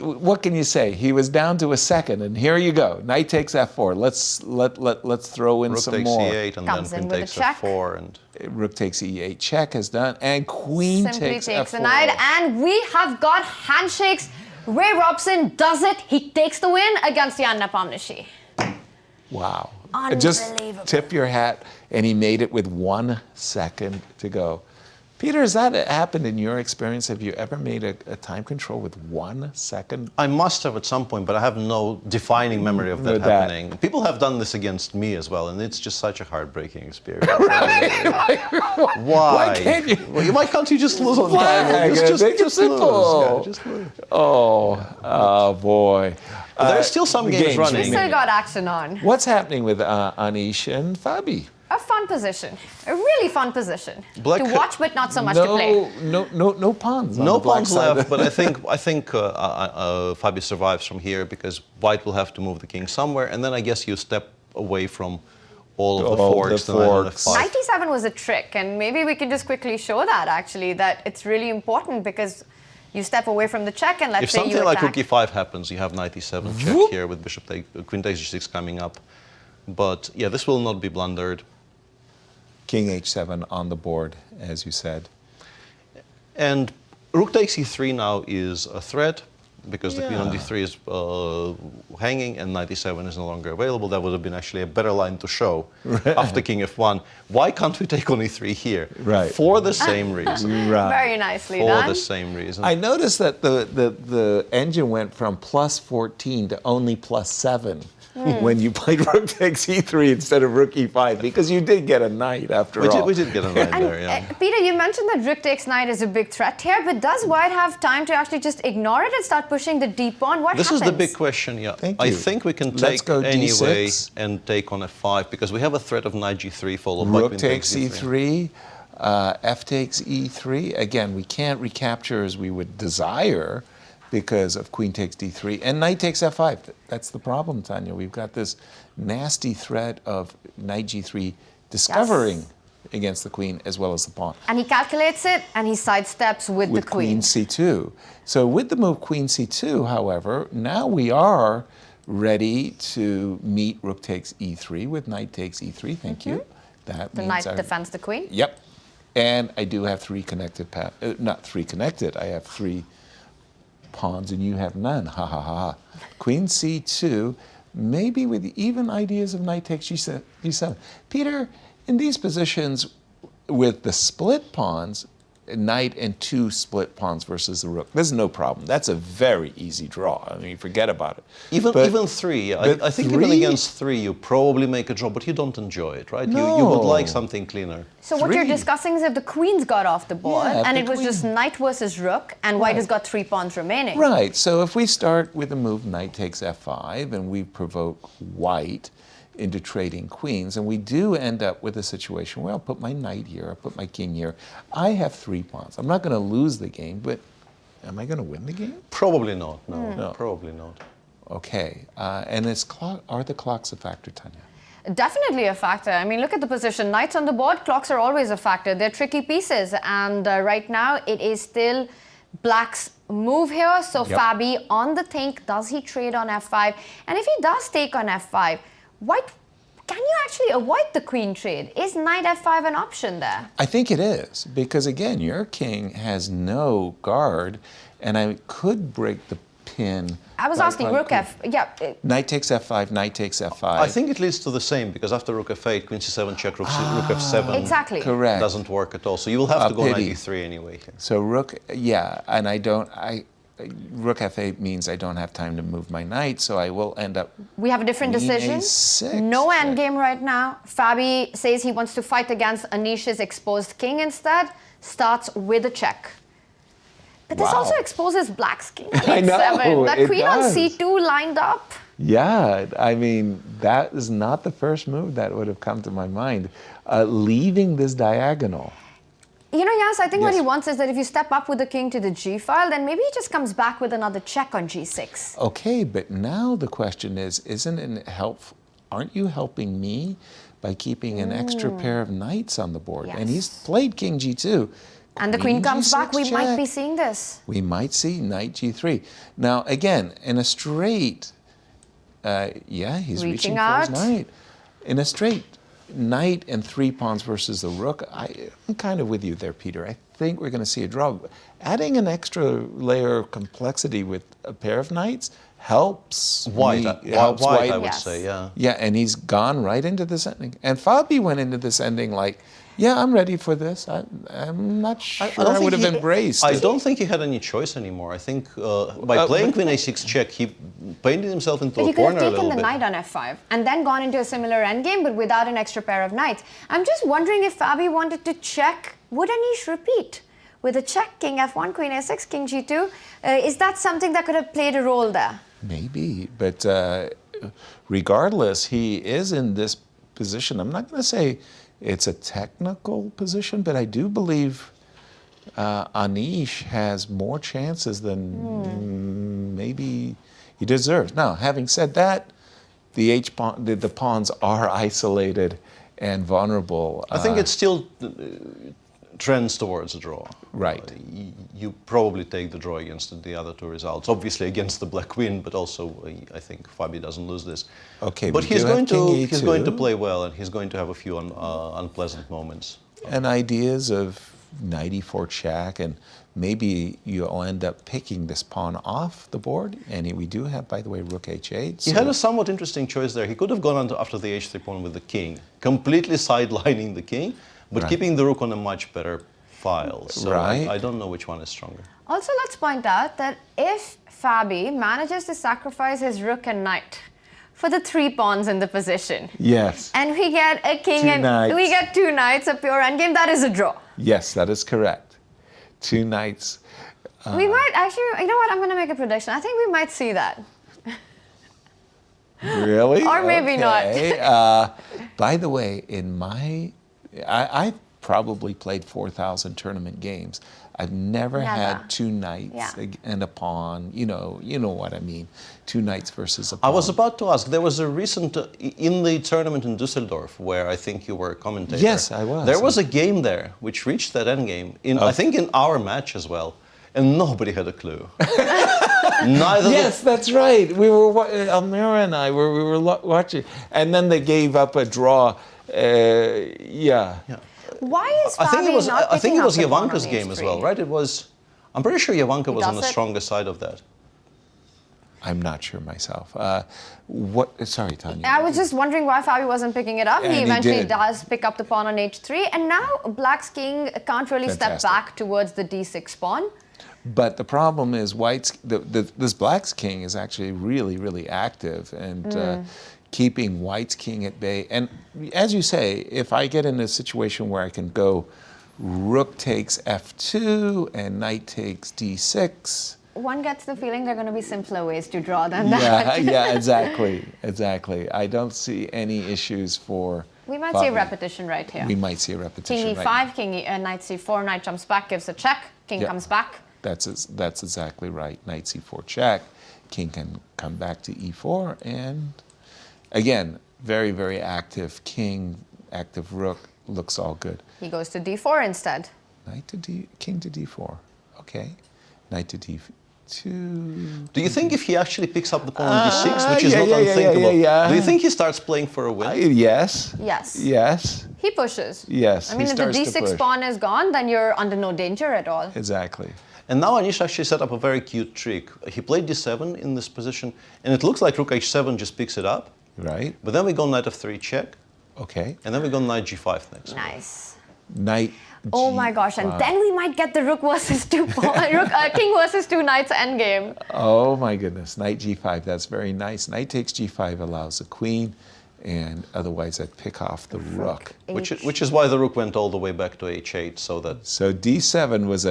what can you say? He was down to a second, and here you go. Knight takes f4. Let's throw in Rook some takes more. c8 and Comes then in queen with a takes check. f4 and Rook takes e8. Check is done, and queen Simply takes takes f4. the knight, and we have got handshakes. Ray Robson does it. He takes the win against Jan Nepomniachtchi. Wow. Unbelievable. Just tip your hat, and he made it with 1 second to go. Peter, has that happened in your experience? Have you ever made a time control with 1 second? I must have at some point, but I have no defining memory of that With that. happening. People have done this against me as well, and it's just such a heartbreaking experience. Why? can't you? Why can't you just lose on Why? time? Make it Just simple. lose. Yeah, just lose. Oh boy. There's still some games games running. We still got action on. What's happening with Anish and Fabi? A fun position. A really fun position. Black- to watch, but not so much to play. No pawns. on No the black pawns side. left, but I think Fabi survives from here because White will have to move the king somewhere, and then I guess you step away from all of the All the forks. the knight on forks. f5. 97 was a trick, and maybe we can just quickly show that actually, that it's really important because you step away from the check and let's If say something you like attack. rook e5 happens, you have knight e7 check Whoop. here with queen takes g6 coming up. But yeah, this will not be blundered. King h7 on the board, as you said. And rook takes e3 now is a threat because the queen on d3 is hanging and knight e7 is no longer available. That would have been actually a better line to show after king f1. Why can't we take on e3 here? Right. For the same reason. Right. Very nicely For done. the same reason. I noticed that the engine went from plus 14 to only plus 7 when you played rook takes e3 instead of rook e5 because you did get a knight after all. we did get a knight And there, yeah. Peter, you mentioned that rook takes knight is a big threat here, but does White have time to actually just ignore it and start pushing the deep pawn? What This happens? is the big question, yeah. Thank I you. think we can Let's take go anyway d6. and take on f5 because we have a threat of knight g3 followed by Rook queen takes d3. e3, f takes e3. Again, we can't recapture as we would desire because of queen takes d3 and knight takes f5. That's the problem, Tanya. We've got this nasty threat of knight g3 discovering against the queen as well as the pawn. And he calculates it and he sidesteps with the queen c2. So with the move queen c2, however, now we are ready to meet rook takes e3 with knight takes e3. Thank you. That The means knight defends the queen. Yep. And I do have three connected, not three connected, I have three pawns and you have none. Ha ha ha. Queen c2, maybe with even ideas of knight takes g7. Peter, in these positions with the split pawns, knight and two split pawns versus the rook, there's no problem. That's a very easy draw. I mean, forget about it. Even three. I think even against three, you probably make a draw, but you don't enjoy it, right? No. You would like something cleaner. So what you're discussing is if the queens got off the board, Yeah, and the it was just knight versus rook, and white has got 3 pawns remaining. Right, so if we start with a move knight takes f5, and we provoke white into trading queens, and we do end up with a situation where I'll put my knight here, I'll put my king here. I have 3 pawns. I'm not going to lose the game, but am I going to win the game? Probably not. No, probably not. Okay, and are the clocks a factor, Tanya? Definitely a factor. I mean, look at the position. Knights on the board, clocks are always a factor. They're tricky pieces, and right now it is still Black's move here. So Yep. Fabi on the think, does he trade on f5? And if he does take on f5, white, can you actually avoid the queen trade? Is knight f5 an option there? I think it is, because again, your king has no guard, and I could break the pin. I was asking rook f, Knight takes f5, knight takes f5. I think it leads to the same, because after rook f8, queen c7 check, rook f7 exactly. Correct. doesn't work at all. So you will have to go Pity. knight e3 anyway. So rook, yeah, and rook f8 means I don't have time to move my knight, so I will end up. We have a different Queen decision. A6, No check. endgame right now. Fabi says he wants to fight against Anish's exposed king instead. Starts with a check. But this Wow. also exposes Black's king. I know, H7. That it queen does. on c2 lined up. Yeah, I mean, that is not the first move that would have come to my mind. Leaving this diagonal. You know, yes, I think what Yes. he wants is that if you step up with the king to the g file, then maybe he just comes back with another check on g6. Okay, but now the question is, isn't it helpful? Aren't you helping me by keeping an extra pair of knights on the board? And he's Yes. played king g2. And the queen comes back, we G6 might be check. seeing this. We might see knight g3. Now, again, in a straight, he's reaching for out. his knight. In a straight, knight and 3 pawns versus the rook, I'm kind of with you there, Peter. I think we're going to see a draw. Adding an extra layer of complexity with a pair of knights helps White, helps white, I would Yes. say, yeah. Yeah, and he's gone right into this ending. And Fabi went into this ending like, yeah, I'm ready for this. I'm not sure I, don't would think have he- embraced I it. don't think he had any choice anymore. I think by playing queen a6 check, he painted himself into But a he could have corner a taken little the bit. knight on f5 and then gone into a similar endgame, but without an extra pair of knights. I'm just wondering if Fabi wanted to check, would Anish repeat? With a check, king f1, queen a6, king g2, is that something that could have played a role there? Maybe, but regardless, he is in this position. I'm not going to say it's a technical position, but I do believe Anish has more chances than maybe he deserves. Now, having said that, the the pawns are isolated and vulnerable. I think it still trends towards a draw. Right. You probably take the draw against the other two results. Obviously against the black queen, but also I think Fabi doesn't lose this. Okay, but we he's do have going to king E2. play well, and he's going to have a few unpleasant moments. And ideas of knight e4 check, and maybe you'll end up picking this pawn off the board. And we do have, by the way, rook h8. He had a somewhat interesting choice there. He could have gone on after the h3 pawn with the king, completely sidelining the king, but Right. keeping the rook on a much better file. So Right. I don't know which one is stronger. Also, let's point out that if Fabi manages to sacrifice his rook and knight for the 3 pawns in the position, Yes. and we get a king Two and knights. we get 2 knights, a pure endgame, that is a draw. Yes, that is correct. 2 knights. We might actually, you know what, I'm going to make a prediction. I think we might see that. Really? Or maybe not. By the way, I probably played 4,000 tournament games. I've never had 2 knights and a pawn. You know what I mean. 2 knights versus a pawn. I was about to ask, there was a recent, in the tournament in Düsseldorf, where I think you were a commentator. Yes, I was. There was a game there which reached that endgame, I think in our match as well, and nobody had a clue. Neither. Yes, that's right. We were Almira and I we were watching, and then they gave up a draw. Yeah. Why is I think Fabi it was. not I think it was picking up the pawn Jovanka's on game as H3? well, right? It was. I'm pretty sure Jovanka was on the does it? stronger side of that. I'm not sure myself. Sorry, Tanya. I was just wondering why Fabi wasn't picking it up. And He he eventually did. does pick up the pawn on H3, and now Black's king can't really step Fantastic. back towards the D6 pawn. But the problem is this Black's king is actually really, really active and keeping White's king at bay. And as you say, if I get in a situation where I can go rook takes F2 and knight takes D6. One gets the feeling there are going to be simpler ways to draw than that. Yeah, exactly. I don't see any issues for We might see a Fabi. repetition right here. We might see a repetition. King E5, right now. king knight C4, knight jumps back, gives a check, king Yeah. comes back. That's exactly right. Knight C4 check. King can come back to E4, and again, very, very active king, active rook, looks all good. He goes to D4 instead. Knight to king to D4. Okay. Knight to D2. Do you think if he actually picks up the pawn on D6, which is not unthinkable, yeah. do you think he starts playing for a win? Yes. Yes. Yes. He pushes. Yes, I he mean, if the starts to D6 push. pawn is gone, then you're under no danger at all. Exactly. And now Anish actually set up a very cute trick. He played D7 in this position, and it looks like rook H7 just picks it up. Right. But then we go knight F3 check, Okay. and then we go knight G5 next. Nice. Knight. Oh my gosh, and then we might get the rook versus two pawn, king versus two knights endgame. Oh my goodness. Knight G5. That's very nice. Knight takes G5 allows the queen, and otherwise I'd pick off the rook. Which is why the rook went all the way back to H8, so that... So D7 was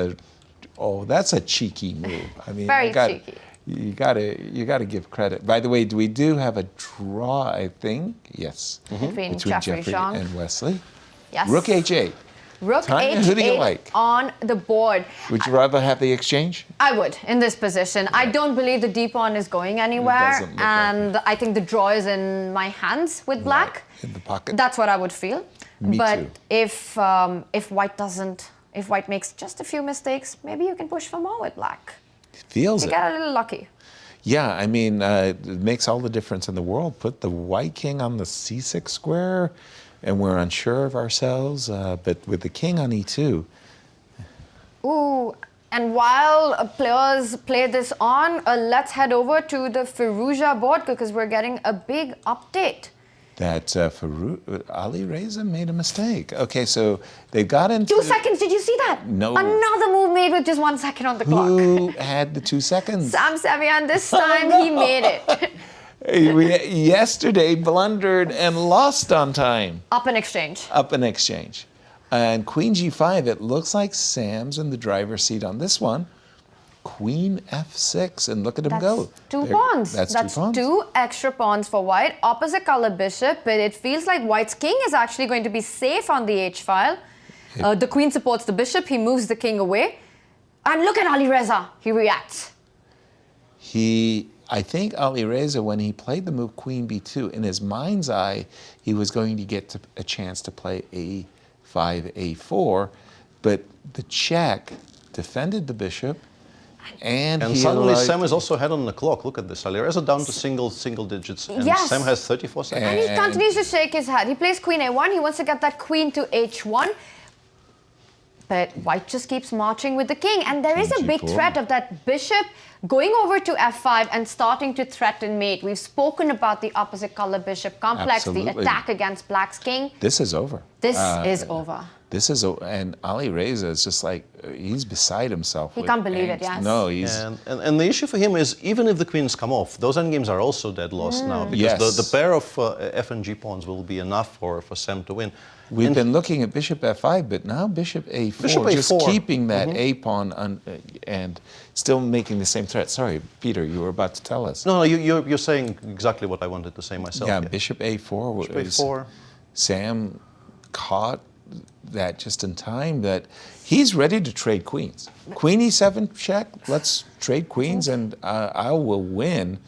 that's a cheeky move. I mean, Very cheeky. You gotta give credit. By the way, we do have a draw, I think. Yes. Between Between Jeffery Jeffery Xiong. and Wesley. Yes. Rook H8. Rook Tanya, H8 who do you like? on the board. Would you rather have the exchange? I would, in this position. I don't believe the D pawn is going anywhere, doesn't look like and I think the draw is in my hands with black. In the pocket. That's what I would feel. Me but too. if white makes just a few mistakes, maybe you can push for more with black. Feels You it. get a little lucky. Yeah, I mean, it makes all the difference in the world. Put the white king on the C6 square, and we're unsure of ourselves. But with the king on E2, Ooh, and while players play this on, let's head over to the Firouzja board because we're getting a big update. that Alireza made a mistake. Okay, so they got into 2 seconds, did you see that? No. Another move made with just 1 second on the clock. Who had the 2 seconds? Sam Sevian, this time he made it. Yesterday blundered and lost on time. Up in exchange. Up in exchange. And Queen G5, it looks like Sam's in the driver's seat on this one. Queen F6, and look at him go. Two pawns. That's That's two pawns. two extra pawns for white. Opposite color bishop, but it feels like white's king is actually going to be safe on the H file. The queen supports the bishop. He moves the king away. And look at Alireza. He reacts. I think Alireza, when he played the move Queen B2, in his mind's eye, he was going to get a chance to play A5, A4, but the check defended the bishop, and he suddenly allowed- Sam is also ahead on the clock. Look at this. Alireza down to single digits, and Yes. Sam has 34 seconds. And he continues to shake his head. He plays queen A1. He wants to get that queen to H1. But white just keeps marching with the king. And there is a King big G4. threat of that bishop going over to F5 and starting to threaten mate. We've spoken about the opposite color bishop complex, the Absolutely. attack against black's king. This is over. This is over. This is and Alireza is just like he's beside himself. He with can't believe it, angst. yes. No, he's And the issue for him is, even if the queens come off, those endgames are also dead lost now, because Yes. the pair of F and G pawns will be enough for Sam to win. We've been looking at bishop F5, but now bishop A4, Bishop just A4. keeping that A pawn and still making the same threat. Sorry, Peter, you were about to tell us. No, you're saying exactly what I wanted to say myself. Yeah, bishop A4 was Bishop A4. Sam caught that just in time that he's ready to trade queens. Queen E7 check, let's trade queens, and I will win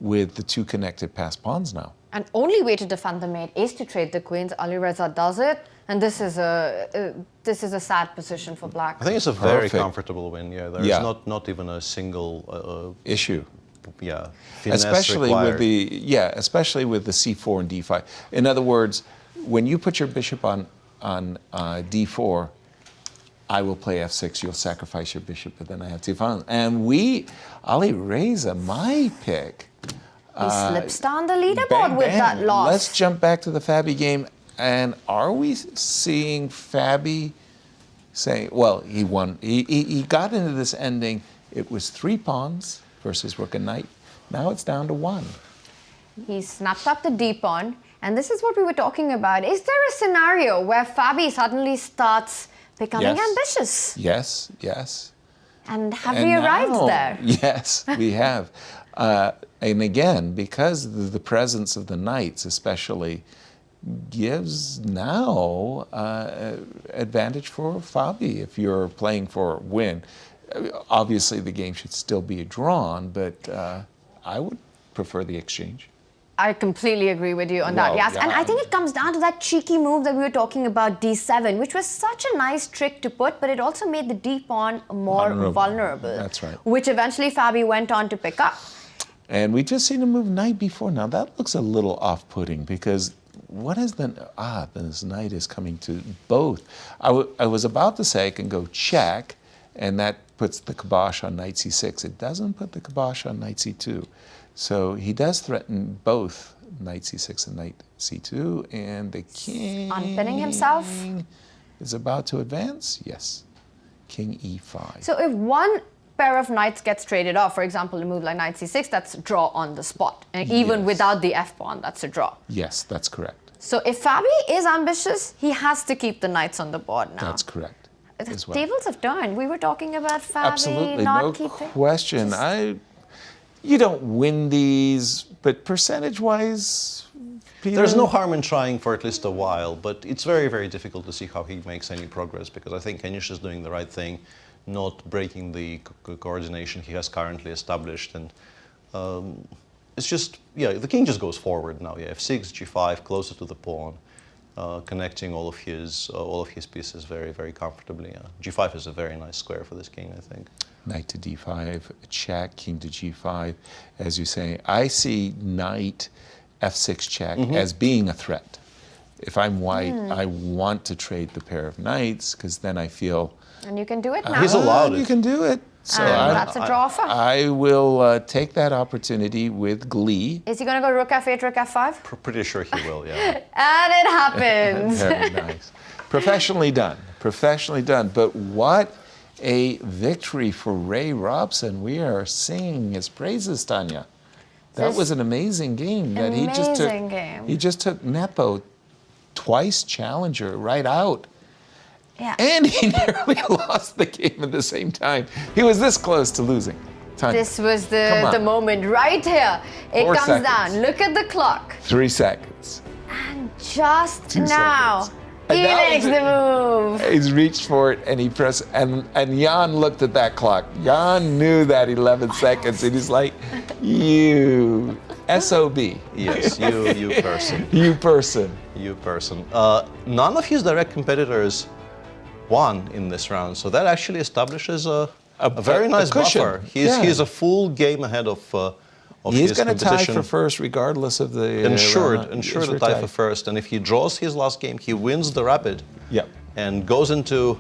with the two connected passed pawns now. And only way to defend the mate is to trade the queens. Alireza does it, and this is a sad position for black. I think it's a very Perfect. comfortable win. Yeah, there's Yeah. not even a single Issue. yeah, finesse Especially required. especially with the c4 and d5. In other words, when you put your bishop on d4, I will play f6. You'll sacrifice your bishop, but then I have 2 pawns. And Alireza, my pick. He slips down the leaderboard Bang, with bang. that loss. Let's jump back to the Fabi game. And are we seeing Fabi saying, well, he won. He got into this ending. It was 3 pawns versus rook and knight. Now it's down to 1. He snaps up the d pawn, and this is what we were talking about. Is there a scenario where Fabi suddenly starts becoming Yes. ambitious? Yes, yes. And have And we arrived now- there? Yes, we have. And again, because the presence of the knights especially gives now advantage for Fabi if you're playing for a win. Obviously, the game should still be drawn, but I would prefer the exchange. I completely agree with you on that, Well, yes. And yeah. I think it comes down to that cheeky move that we were talking about, d7, which was such a nice trick to put, but it also made the d pawn more vulnerable. That's right. Which eventually Fabi went on to pick up. And we just seen him move knight before. Now that looks a little off-putting because what is this knight is coming to both. I was about to say I can go check, and that puts the kibosh on knight c6. It doesn't put the kibosh on knight c2. So he does threaten both knight c6 and knight c2, and the king Unpinning himself. is about to advance. Yes, king e5. So if one pair of knights gets traded off, for example, a move like knight c6, that's a draw on the spot. And even Yes. without the f-pawn, that's a draw. Yes, that's correct. So if Fabi is ambitious, he has to keep the knights on the board now. That's correct. The as well. tables have turned. We were talking about Fabi Absolutely, not no keeping. question. You don't win these, but percentage-wise, Peter? There's no harm in trying for at least a while, but it's very, very difficult to see how he makes any progress because I think Anish is doing the right thing, not breaking the coordination he has currently established. And it's just, yeah, the king just goes forward now. Yeah, f6, g5, closer to the pawn, connecting all of his pieces very, very comfortably. G5 is a very nice square for this king, I think. Knight to d5, check, king to g5. As you say, I see knight f6 check as being a threat. If I'm white, I want to trade the pair of knights because then I feel And you can do it now. He's allowed it. you can do it. So And that's a draw for. I will take that opportunity with glee. Is he going to go rook f8, rook f5? Pretty sure he will, yeah. And it happens. Very nice. Professionally done. Professionally done. But what a victory for Ray Robson. We are singing his praises, Tanya. That This was an amazing game. That he just took. amazing game. He just took Nepo, twice challenger, right out. Yeah. And he nearly lost the game at the same time. He was this close to losing. Tanya, This was Come on. the moment right here. It 4 comes seconds. down. Look at the clock. 3 seconds. And just 2 now, seconds. he And that makes was the it. move. He's reached for it and he pressed, and Jan looked at that clock. Jan knew that 11 seconds and he's like, you, SOB. Yes, you person. You person. You person. None of his direct competitors won in this round, so that actually establishes a very nice cushion. buffer. Yeah. He's a full game ahead of He's his going to tie competition. for first regardless of the... Ensured he's the tie for first, and if he draws his last game, he wins the Rapid. Yep. And goes into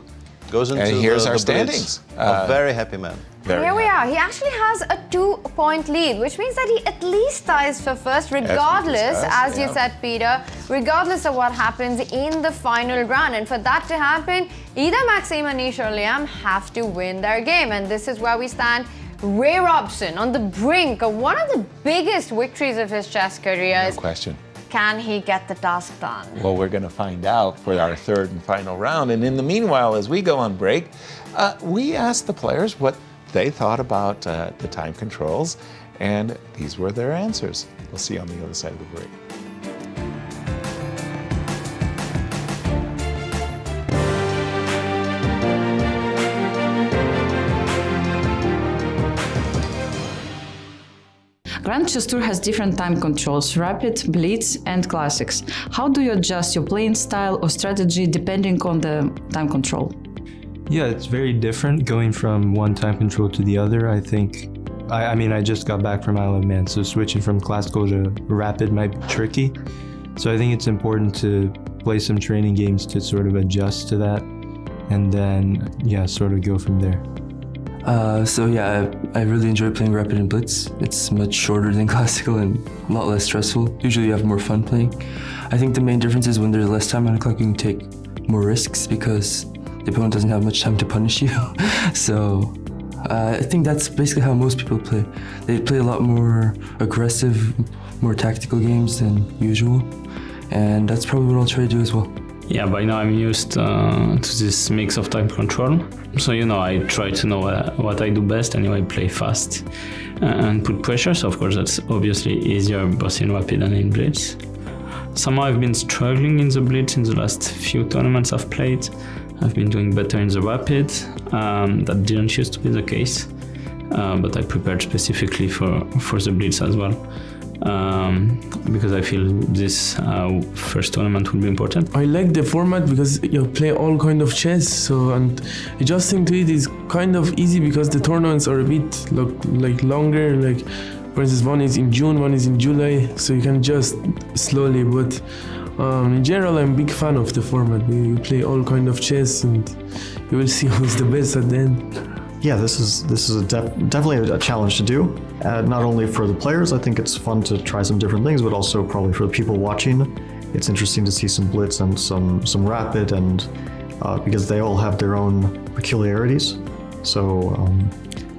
And here's the our Blitz standings. a very happy man. Very Here we nice. are. He actually has a 2-point lead, which means that he at least ties for first, regardless, discussed, as you yeah. said, Peter, regardless of what happens in the final round. And for that to happen, either Maxime, Anish, or Liem have to win their game. And this is where we stand. Ray Robson on the brink of one of the biggest victories of his chess career. No question. Can he get the task done? Well, we're going to find out for our third and final round. And in the meanwhile, as we go on break, we asked the players what they thought about the time controls, and these were their answers. We'll see you on the other side of the break. Grand Chess Tour has different time controls, Rapid, Blitz, and Classics. How do you adjust your playing style or strategy depending on the time control? Yeah, it's very different going from one time control to the other. I think, I mean, I just got back from Isle of Man, so switching from Classical to Rapid might be tricky. So I think it's important to play some training games to sort of adjust to that, and then, yeah, sort of go from there. So yeah, I really enjoy playing Rapid and Blitz. It's much shorter than Classical and a lot less stressful. Usually you have more fun playing. I think the main difference is when there's less time on the clock, you can take more risks because the opponent doesn't have much time to punish you. So I think that's basically how most people play. They play a lot more aggressive, more tactical games than usual. And that's probably what I'll try to do as well. Yeah, by now I'm used to this mix of time control. So, I try to know what I do best, and I play fast and put pressure. So, of course, that's obviously easier both in Rapid and in Blitz. Somehow I've been struggling in the Blitz in the last few tournaments I've played. I've been doing better in the Rapid. That didn't used to be the case, but I prepared specifically for the Blitz as well. Because I feel this first tournament will be important. I like the format because you play all kind of chess, and adjusting to it is kind of easy because the tournaments are a bit like longer. Like, for instance, one is in June, one is in July, so you can adjust slowly. But in general, I'm a big fan of the format. You play all kind of chess, and you will see who's the best at the end. Yeah, this is definitely a challenge to do. Not only for the players, I think it's fun to try some different things, but also probably for the people watching. It's interesting to see some Blitz and some Rapid, and because they all have their own peculiarities. So,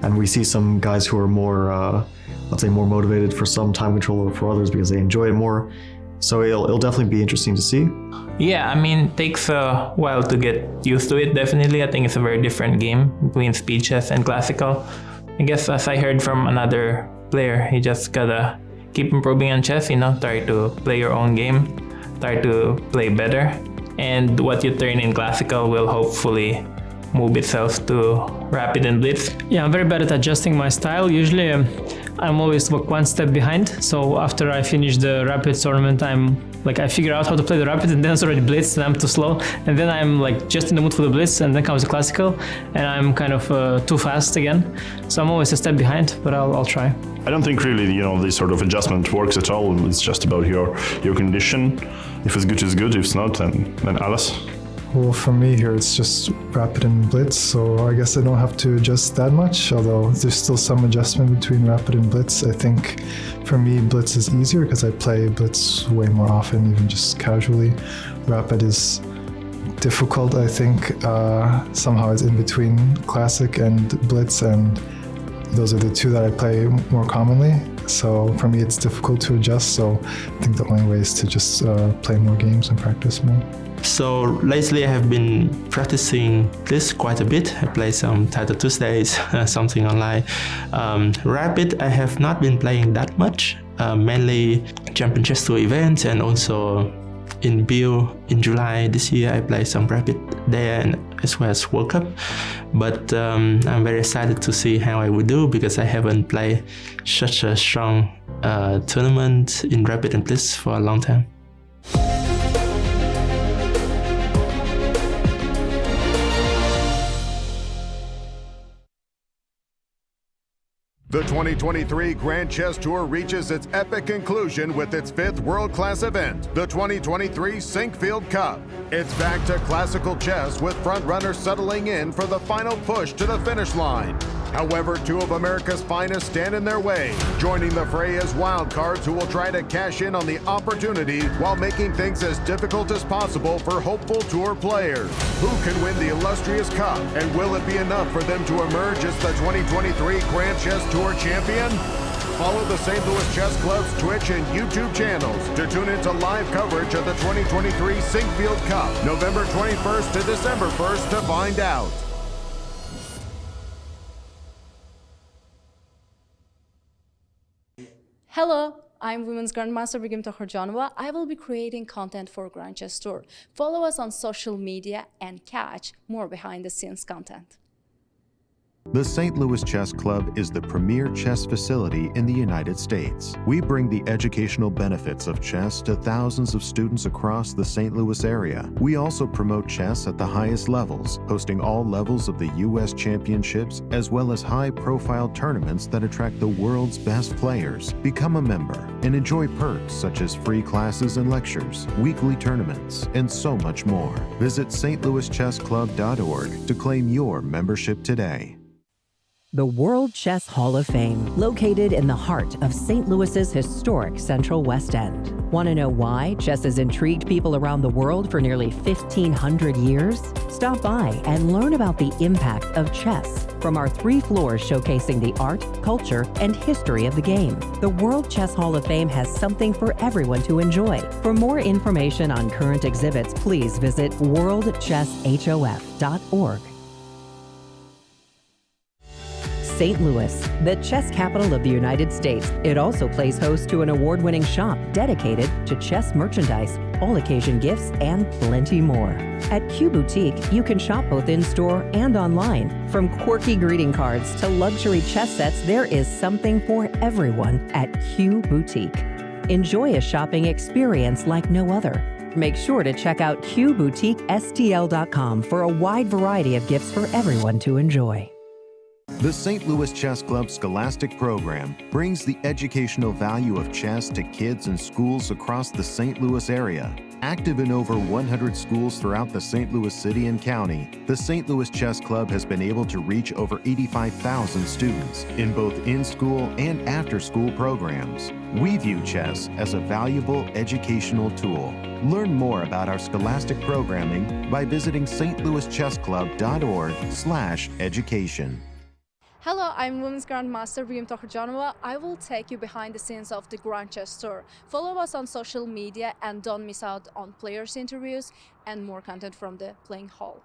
and we see some guys who are more, let's say, more motivated for some time control or for others because they enjoy it more. So it'll definitely be interesting to see. Yeah, I mean, it takes a while to get used to it, definitely. I think it's a very different game between speed chess and classical. I guess as I heard from another player, you just gotta keep improving on chess, try to play your own game, try to play better. And what you turn in classical will hopefully move itself to Rapid and Blitz. Yeah, I'm very bad at adjusting my style. Usually I'm always one step behind. So after I finish the Rapid tournament, I figure out how to play the Rapid, and then it's already Blitz and I'm too slow. And then I'm just in the mood for the Blitz, and then comes the Classical, and I'm kind of too fast again. So I'm always a step behind, but I'll try. I don't think really, this sort of adjustment works at all. It's just about your condition. If it's good, it's good. If it's not, then Alice. Well, for me here, it's just Rapid and Blitz, so I guess I don't have to adjust that much, although there's still some adjustment between Rapid and Blitz. I think for me, Blitz is easier because I play Blitz way more often, even just casually. Rapid is difficult, I think. Somehow it's in between Classic and Blitz, and those are the two that I play more commonly. So for me, it's difficult to adjust, so I think the only way is to just play more games and practice more. So lately I have been practicing this quite a bit. I play some Title Tuesdays, something online. Rapid I have not been playing that much, mainly Champion Chess Tour events, and also in Bill in July this year I played some Rapid there, and as well as World Cup. But I'm very excited to see how I will do because I haven't played such a strong tournament in Rapid and Blitz for a long time. The 2023 Grand Chess Tour reaches its epic conclusion with its 5th world-class event, the 2023 Sinkfield Cup. It's back to classical chess with front-runners settling in for the final push to the finish line. However, two of America's finest stand in their way. Joining the fray is wildcards who will try to cash in on the opportunity while making things as difficult as possible for hopeful tour players. Who can win the illustrious cup, and will it be enough for them to emerge as the 2023 Grand Chess Tour champion? Follow the St. Louis Chess Club's Twitch and YouTube channels to tune into live coverage of the 2023 Sinkfield Cup, November 21st to December 1st to find out. Hello, I'm Women's Grandmaster Begim Tokhorjanova. I will be creating content for Grand Chess Tour. Follow us on social media and catch more behind-the-scenes content. The St. Louis Chess Club is the premier chess facility in the United States. We bring the educational benefits of chess to thousands of students across the St. Louis area. We also promote chess at the highest levels, hosting all levels of the U.S. championships, as well as high-profile tournaments that attract the world's best players. Become a member and enjoy perks such as free classes and lectures, weekly tournaments, and so much more. Visit stlouischessclub.org to claim your membership today. The World Chess Hall of Fame, located in the heart of St. Louis's historic Central West End. Want to know why chess has intrigued people around the world for nearly 1,500 years? Stop by and learn about the impact of chess from our 3 floors showcasing the art, culture, and history of the game. The World Chess Hall of Fame has something for everyone to enjoy. For more information on current exhibits, please visit worldchesshof.org. St. Louis, the chess capital of the United States. It also plays host to an award-winning shop dedicated to chess merchandise, all-occasion gifts, and plenty more. At Q Boutique, you can shop both in-store and online. From quirky greeting cards to luxury chess sets, there is something for everyone at Q Boutique. Enjoy a shopping experience like no other. Make sure to check out QBoutiqueSTL.com for a wide variety of gifts for everyone to enjoy. The St. Louis Chess Club Scholastic Program brings the educational value of chess to kids and schools across the St. Louis area. Active in over 100 schools throughout the St. Louis City and County, the St. Louis Chess Club has been able to reach over 85,000 students in both in-school and after-school programs. We view chess as a valuable educational tool. Learn more about our scholastic programming by visiting stlouischessclub.org/education. Hello, I'm Women's Grandmaster Liem. I will take you behind the scenes of the Grand Chess Tour. Follow us on social media and don't miss out on players' interviews and more content from the playing hall.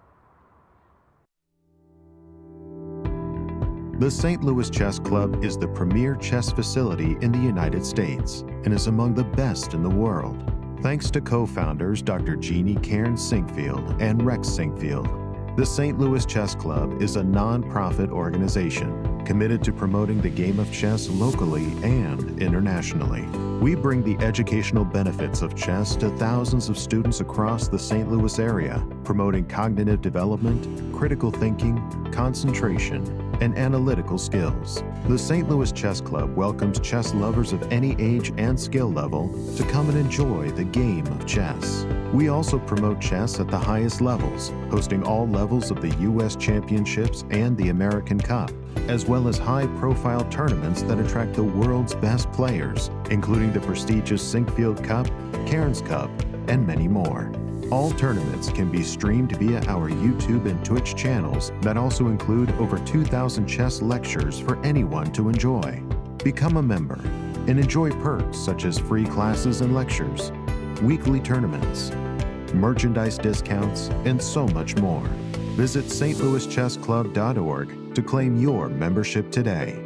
The St. Louis Chess Club is the premier chess facility in the United States and is among the best in the world. Thanks to co-founders Dr. Jeannie Cairns Sinkfield and Rex Sinkfield, the St. Louis Chess Club is a non-profit organization committed to promoting the game of chess locally and internationally. We bring the educational benefits of chess to thousands of students across the St. Louis area, promoting cognitive development, critical thinking, concentration, and analytical skills. The St. Louis Chess Club welcomes chess lovers of any age and skill level to come and enjoy the game of chess. We also promote chess at the highest levels, hosting all levels of the U.S. championships and the American Cup, as well as high-profile tournaments that attract the world's best players, including the prestigious Sinkfield Cup, Cairns Cup, and many more. All tournaments can be streamed via our YouTube and Twitch channels that also include over 2,000 chess lectures for anyone to enjoy. Become a member and enjoy perks such as free classes and lectures, weekly tournaments, merchandise discounts, and so much more. Visit stlouischessclub.org to claim your membership today.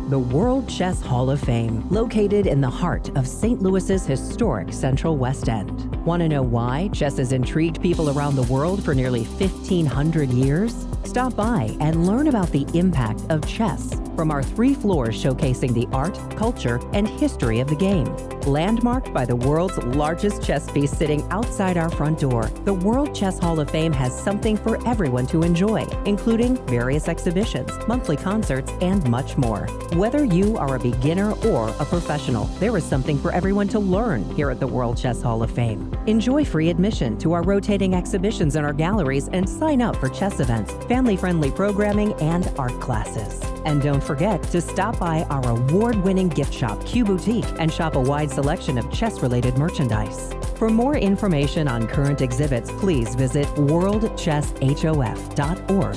The World Chess Hall of Fame, located in the heart of St. Louis's historic Central West End. Want to know why chess has intrigued people around the world for nearly 1,500 years? Stop by and learn about the impact of chess from our 3 floors showcasing the art, culture, and history of the game. Landmarked by the world's largest chess piece sitting outside our front door, the World Chess Hall of Fame has something for everyone to enjoy, including various exhibitions, monthly concerts, and much more. Whether you are a beginner or a professional, there is something for everyone to learn here at the World Chess Hall of Fame. Enjoy free admission to our rotating exhibitions in our galleries and sign up for chess events, family-friendly programming, and art classes. And don't forget to stop by our award-winning gift shop, Q Boutique, and shop a wide selection of chess-related merchandise. For more information on current exhibits, please visit worldchesshof.org.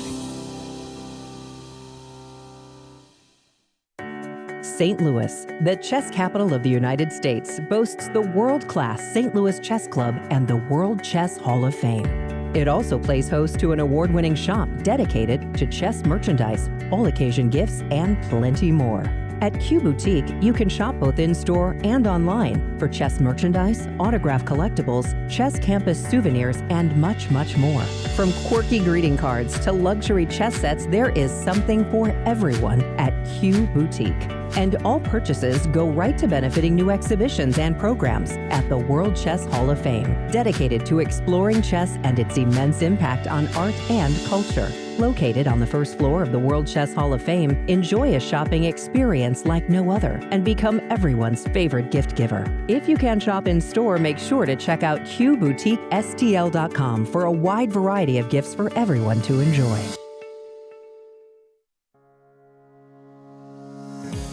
St. Louis, the chess capital of the United States, boasts the world-class St. Louis Chess Club and the World Chess Hall of Fame. It also plays host to an award-winning shop dedicated to chess merchandise, all-occasion gifts, and plenty more. At Q Boutique, you can shop both in-store and online for chess merchandise, autograph collectibles, chess campus souvenirs, and much, much more. From quirky greeting cards to luxury chess sets, there is something for everyone at Q Boutique. And all purchases go right to benefiting new exhibitions and programs at the World Chess Hall of Fame, dedicated to exploring chess and its immense impact on art and culture. Located on the first floor of the World Chess Hall of Fame, enjoy a shopping experience like no other and become everyone's favorite gift giver. If you can shop in store, make sure to check out QBoutiqueSTL.com for a wide variety of gifts for everyone to enjoy.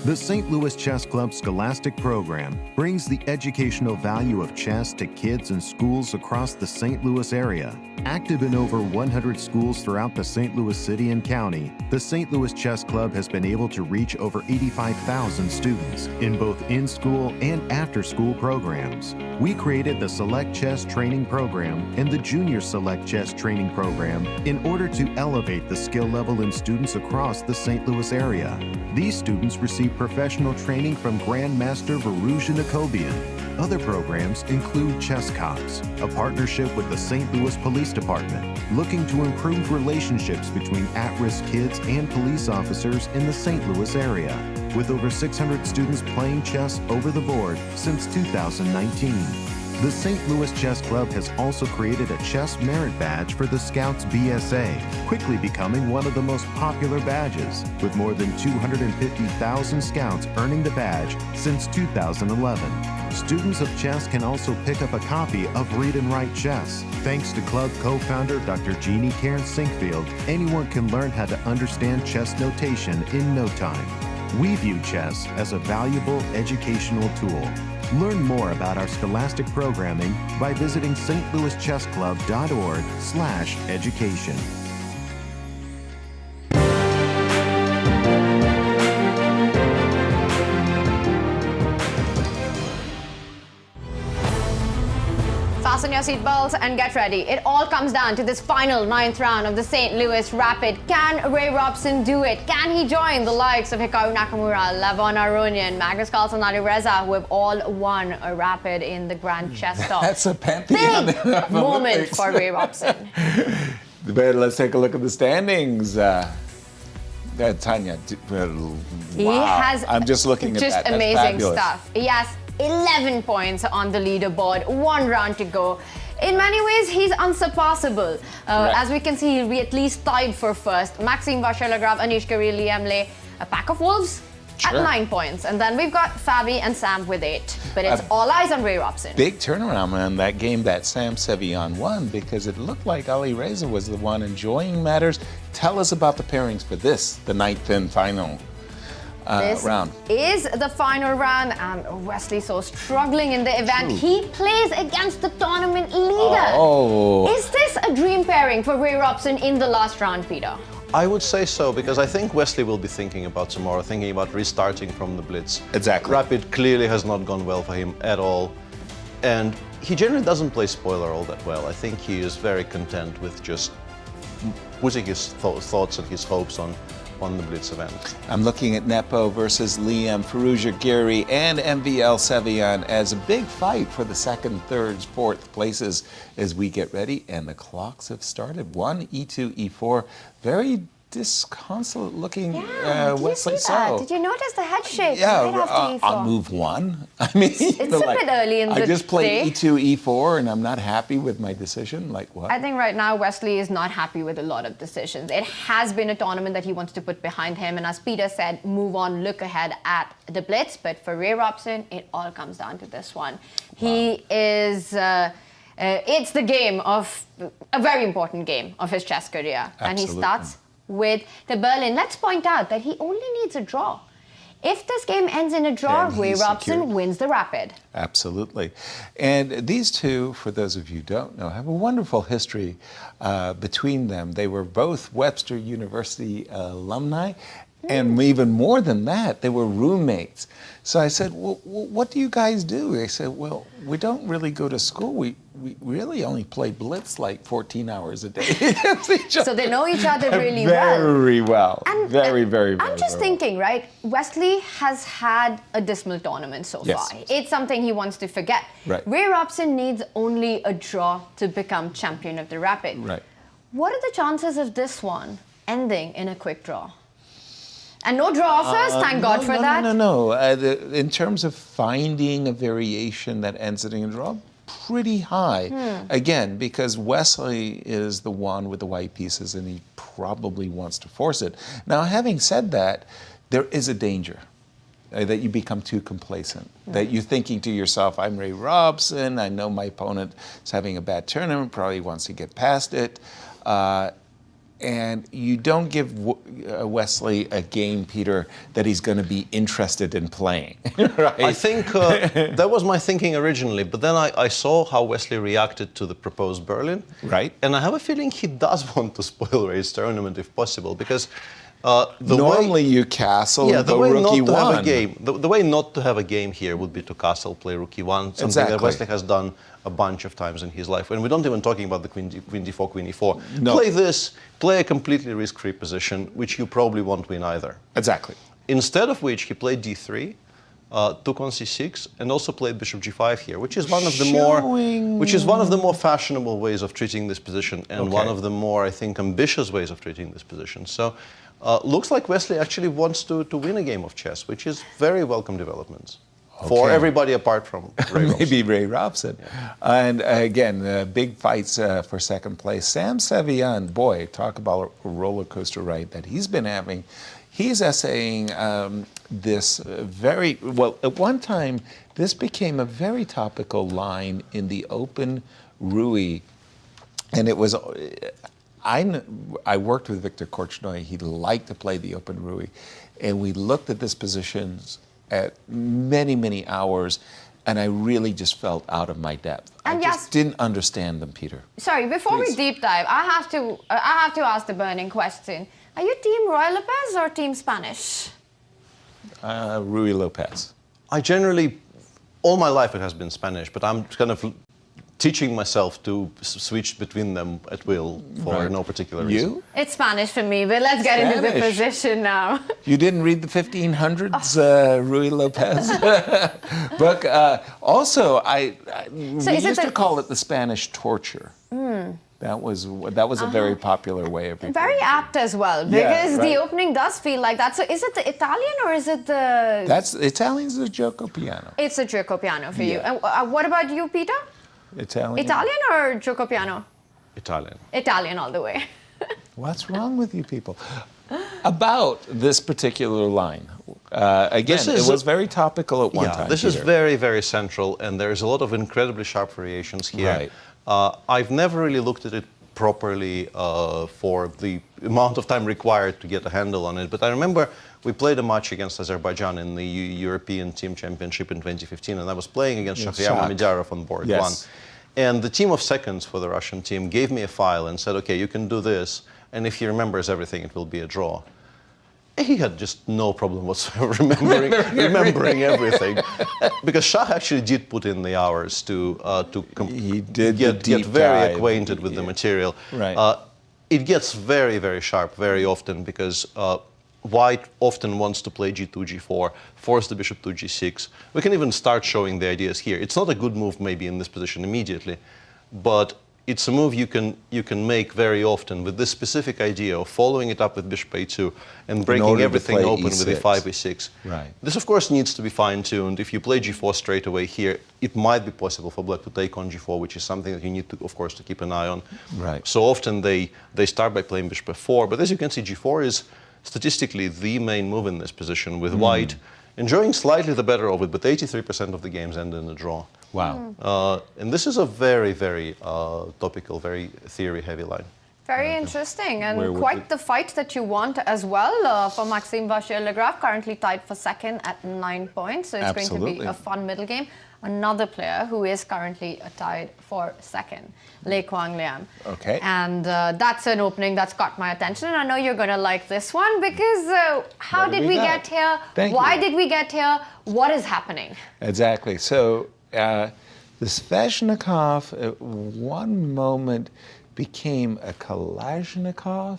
The St. Louis Chess Club Scholastic Program brings the educational value of chess to kids and schools across the St. Louis area. Active in over 100 schools throughout the St. Louis City and County, the St. Louis Chess Club has been able to reach over 85,000 students in both in-school and after-school programs. We created the Select Chess Training Program and the Junior Select Chess Training Program in order to elevate the skill level in students across the St. Louis area. These students receive professional training from Grandmaster Firouzja. Other programs include Chess Cops, a partnership with the St. Louis Police Department, looking to improve relationships between at-risk kids and police officers in the St. Louis area, with over 600 students playing chess over the board since 2019. The St. Louis Chess Club has also created a Chess Merit Badge for the Scouts BSA, quickly becoming one of the most popular badges, with more than 250,000 Scouts earning the badge since 2011. Students of chess can also pick up a copy of Read and Write Chess. Thanks to club co-founder Dr. Jeannie Karen Sinkfield, anyone can learn how to understand chess notation in no time. We view chess as a valuable educational tool. Learn more about our scholastic programming by visiting stlouischessclub.org/education. Fasten your seatbelts and get ready. It all comes down to this final 9th round of the St. Louis Rapid. Can Ray Robson do it? Can he join the likes of Hikaru Nakamura, Levon Aronian, Magnus Carlsen, Alireza, who have all won a Rapid in the Grand Chess Top? That's a pantheon. Big moment for Ray Robson. But let's take a look at the standings. Tanya, wow. He has I'm just looking at just that. That's amazing fabulous. stuff. He has 11 points on the leaderboard, 1 round to go. In many ways, he's unsurpassable. As we can see, he'll be at least tied for first. Maxime, Vachier-Lagrave, Anish Giri, Liem, a pack of wolves at 9 points. And then we've got Fabi and Sam with 8. But it's all eyes on Ray Robson. Big turnaround on that game that Sam Sevian won, because it looked like Alireza was the one enjoying matters. Tell us about the pairings for this, the 9th and final round. Is the final round, and Wesley So struggling in the event. True. He plays against the tournament leader. Oh. Is this a dream pairing for Ray Robson in the last round, Peter? I would say so, because I think Wesley will be thinking about tomorrow, thinking about restarting from the Blitz. Exactly. Rapid clearly has not gone well for him at all. And he generally doesn't play spoiler all that well. I think he is very content with just putting his thoughts and his hopes on the Blitz event. I'm looking at Nepo versus Liem, Firouzja, Giri, and MVL Sevian as a big fight for the 2nd, 3rd, 4th places as we get ready, and the clocks have started. 1, E2, E4, very disconsolate looking Wesley So. Did you notice the head shake? Yeah, right after E4? on move 1. I mean, it's a bit early in the day. I just played E2, E4, and I'm not happy with my decision. Like what? I think right now Wesley is not happy with a lot of decisions. It has been a tournament that he wants to put behind him, and as Peter said, move on, look ahead at the Blitz. But for Ray Robson, it all comes down to this one. He is. It's the game of a very important game of his chess career, and he starts with the Berlin. Let's point out that he only needs a draw. If this game ends in a draw, Ray Robson wins the Rapid. Absolutely. And these two, for those of you who don't know, have a wonderful history between them. They were both Webster University alumni, And even more than that, they were roommates. So I said, well, what do you guys do? They said, well, we don't really go to school. We really only play Blitz like 14 hours a day against each other. So they know each other really well. Very well. And, very, very, I'm just thinking, right? Wesley has had a dismal tournament so far. It's something he wants to forget. Right. Ray Robson needs only a draw to become champion of the Rapid. Right. What are the chances of this one ending in a quick draw? And no draw offers, thank God for that. No. In terms of finding a variation that ends it in a draw, pretty high. Again, because Wesley is the one with the white pieces and he probably wants to force it. Now, having said that, there is a danger that you become too complacent, that you're thinking to yourself, I'm Ray Robson, I know my opponent is having a bad tournament, probably wants to get past it. And you don't give Wesley a game, Peter, that he's going to be interested in playing, right? I think that was my thinking originally, but then I saw how Wesley reacted to the proposed Berlin. Right. And I have a feeling he does want to spoil Ray's tournament if possible, because normally you castle and go rookie one. The way not to have a game here would be to castle, play rookie one, something that Wesley has done a bunch of times in his life. And we're not even talking about the queen d4, queen e4. No. Play this, play a completely risk-free position, which you probably won't win either. Exactly. Instead of which, he played d3, took on c6, and also played bishop g5 here, which is one of the more fashionable ways of treating this position, and one of the more, I think, ambitious ways of treating this position. So, looks like Wesley actually wants to win a game of chess, which is very welcome developments. For everybody apart from Ray Robson. Maybe Ray Robson. Yeah. And again, big fights for second place. Sam Sevian, boy, talk about a roller coaster ride that he's been having. He's essaying this very, well, at one time, this became a very topical line in the Open Rui. And it was, I worked with Victor Korchnoi. He liked to play the Open Rui. And we looked at this positions at many, many hours, and I really just felt out of my depth. And I just didn't understand them, Peter. Sorry, before we deep dive, I have to ask the burning question. Are you team Ruy Lopez or team Spanish? Ruy Lopez. I generally, all my life it has been Spanish, but I'm kind of teaching myself to switch between them at will for no particular reason. You? It's Spanish for me, but let's get into the position now. You didn't read the 1500s, Ruy Lopez book? Also, we used to call it the Spanish torture. That was a very popular way of reading. Very apt as well, because the opening does feel like that. So is it the Italian or is it the... Italian's the gioco piano. It's a gioco piano for you. And what about you, Peter? Italian or gioco piano? Italian. Italian all the way. What's wrong with you people? About this particular line, again, it was very topical at one time. This is very, very central, and there's a lot of incredibly sharp variations here. Right. I've never really looked at it properly for the amount of time required to get a handle on it, but I remember we played a match against Azerbaijan in the European Team Championship in 2015, and I was playing against Shahryar Mamedov on board one. And the team of seconds for the Russian team gave me a file and said, okay, you can do this, and if he remembers everything, it will be a draw. And he had just no problem whatsoever remembering everything. Because Shah actually did put in the hours to get very acquainted with the material. Right. It gets very, very sharp very often because White often wants to play g2, g4, force the bishop to g6. We can even start showing the ideas here. It's not a good move maybe in this position immediately, but it's a move you can make very often with this specific idea of following it up with bishop a2 and breaking everything open with e5, e6. Right. This, of course, needs to be fine-tuned. If you play g4 straight away here, it might be possible for black to take on g4, which is something that you need to, of course, to keep an eye on. Right. So often they start by playing bishop f4, but as you can see, g4 is statistically the main move in this position, with White enjoying slightly the better of it, but 83% of the games end in a draw. Wow. And this is a very, very topical, very theory-heavy line. Very interesting, and where would quite the fight that you want as well for Maxime Vachier-Lagrave, currently tied for second at 9 points. So it's going to be a fun middle game. Another player who is currently tied for second, Liem. Okay. And that's an opening that's got my attention, and I know you're going to like this one because how did we get here? Why did we get here? What is happening? Exactly. So the Sveshnikov at one moment became a Kalashnikov.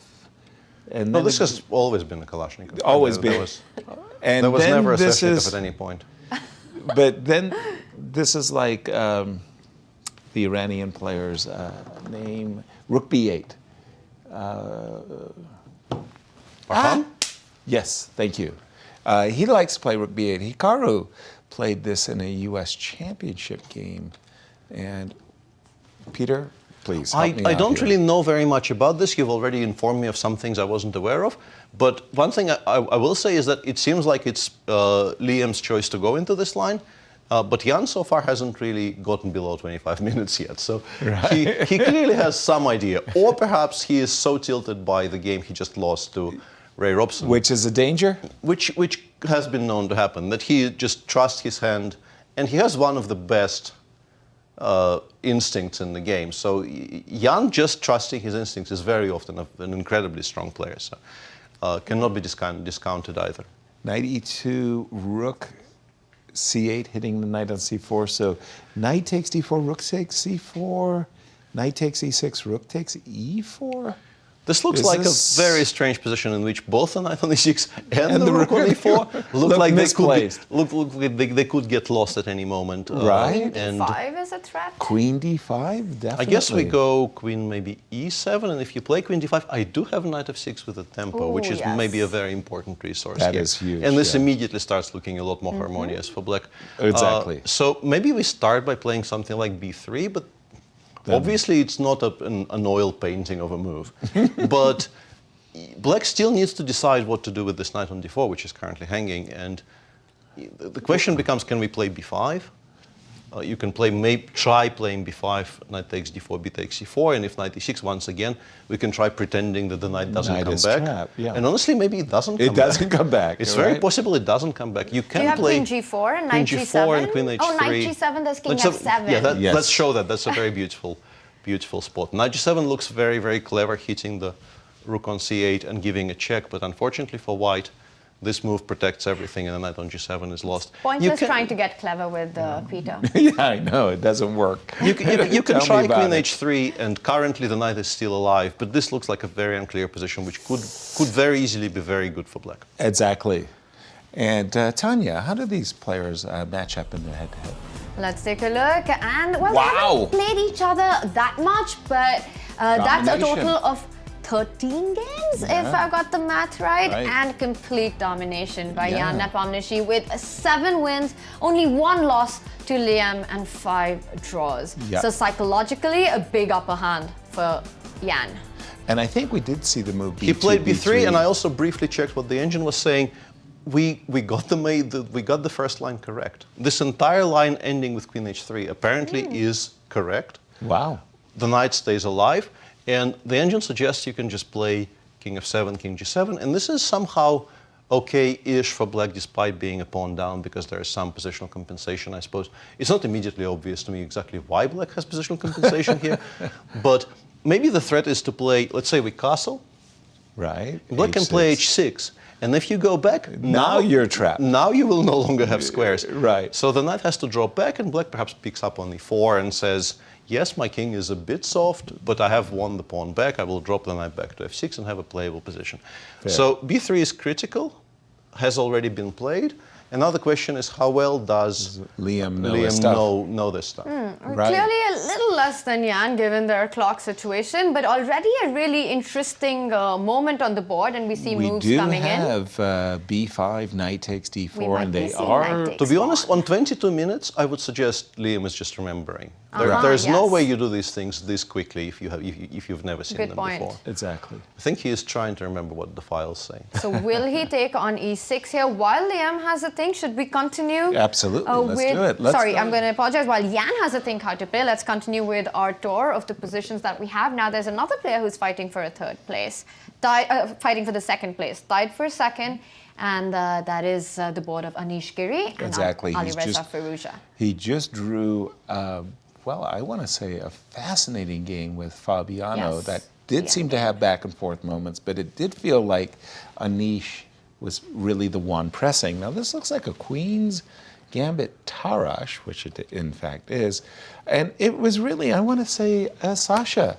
And no, this has always been a Kalashnikov. Always been. There was never a Sveshnikov at any point. But then this is like the Iranian player's name, Rook B8. Yes, thank you. He likes to play Rook B8. Hikaru played this in a U.S. championship game. And Peter, please help me out I don't here. really know very much about this. You've already informed me of some things I wasn't aware of. But one thing I will say is that it seems like it's Liam's choice to go into this line. But Jan so far hasn't really gotten below 25 minutes yet. So he clearly has some idea. Or perhaps he is so tilted by the game he just lost to Ray Robson. Which is a danger? Which has been known to happen, that he just trusts his hand. And he has one of the best instincts in the game. So Jan just trusting his instincts is very often an incredibly strong player. So cannot be discounted either. Knight E2, Rook C8, hitting the knight on C4. So knight takes D4, Rook takes C4, knight takes E6, Rook takes E4. This looks like a very strange position in which both the knight on E6 and the rook on E4 look like they could get lost at any moment. Right. And D5 is a threat. Queen D5, definitely. I guess we go queen maybe E7, and if you play queen D5, I do have knight F6 with a tempo, which is maybe a very important resource That here. is huge. And this immediately starts looking a lot more harmonious for black. Exactly. So maybe we start by playing something like B3, but obviously, it's not an oil painting of a move. But black still needs to decide what to do with this knight on d4, which is currently hanging. And the question becomes, can we play b5? You can try playing b5, knight takes d4, b takes c4. And if knight e6, once again, we can try pretending that the knight doesn't come back. Trapped, yeah. And honestly, maybe it doesn't come back. It doesn't come back. It's very possible it doesn't come back. You can play queen g4 and knight queen g7? g4 and queen h3. Oh, knight g7, there's king f7. Yeah, let's show that. That's a very beautiful spot. Knight g7 looks very, very clever, hitting the rook on c8 and giving a check. But unfortunately for white, this move protects everything, and the knight on g7 is lost. Pointless trying to get clever with Peter. Yeah, I know, it doesn't work. You can try queen h3, and currently the knight is still alive, but this looks like a very unclear position, which could very easily be very good for black. Exactly. And Tanya, how do these players match up in the head-to-head? Let's take a look. And, well, they haven't played each other that much, but that's a total of 13 games, if I got the math right, and complete domination by Jan Nepomniachtchi with 7 wins, only 1 loss to Liem, and 5 draws. So psychologically, a big upper hand for Jan. And I think we did see the move B2, He played b3, and I also briefly checked what the engine was saying. We got the first line correct. This entire line ending with queen h3 apparently is correct. Wow. The knight stays alive, and the engine suggests you can just play king f7, king g7, and this is somehow okay-ish for black despite being a pawn down because there is some positional compensation, I suppose. It's not immediately obvious to me exactly why black has positional compensation here, but maybe the threat is to play, let's say we castle. Right. Black can play h6. And if you go back, now you're trapped. Now you will no longer have squares. Right. So the knight has to drop back, and black perhaps picks up on e4 and says, yes, my king is a bit soft, but I have won the pawn back. I will drop the knight back to f6 and have a playable position. Fair. So b3 is critical, has already been played. And now the question is, how well does Liem know this stuff? Clearly a little less than Jan, given their clock situation, but already a really interesting moment on the board, and we see moves coming in. We do have b5, knight takes d4, and they are... To be honest, on 22 minutes, I would suggest Liem is just remembering. There's no way you do these things this quickly if you've never seen them before. Exactly. I think he is trying to remember what the files say. So will he take on e6 here while Liem has a thing? Should we continue? Absolutely. Let's do it. I'm going to apologize. While Jan has a think how to play, let's continue continue with our tour of the positions that we have. Now there's another player who's fighting for a third place, fighting for the second place, tied for second, and that is the board of Anish Giri and Alireza Firouzja. He just drew, well, I want to say a fascinating game with Fabiano that did seem to have back and forth moments, but it did feel like Anish was really the one pressing. Now this looks like a Queen's Gambit Tarrasch, which it in fact is, and it was really, I want to say, Sasha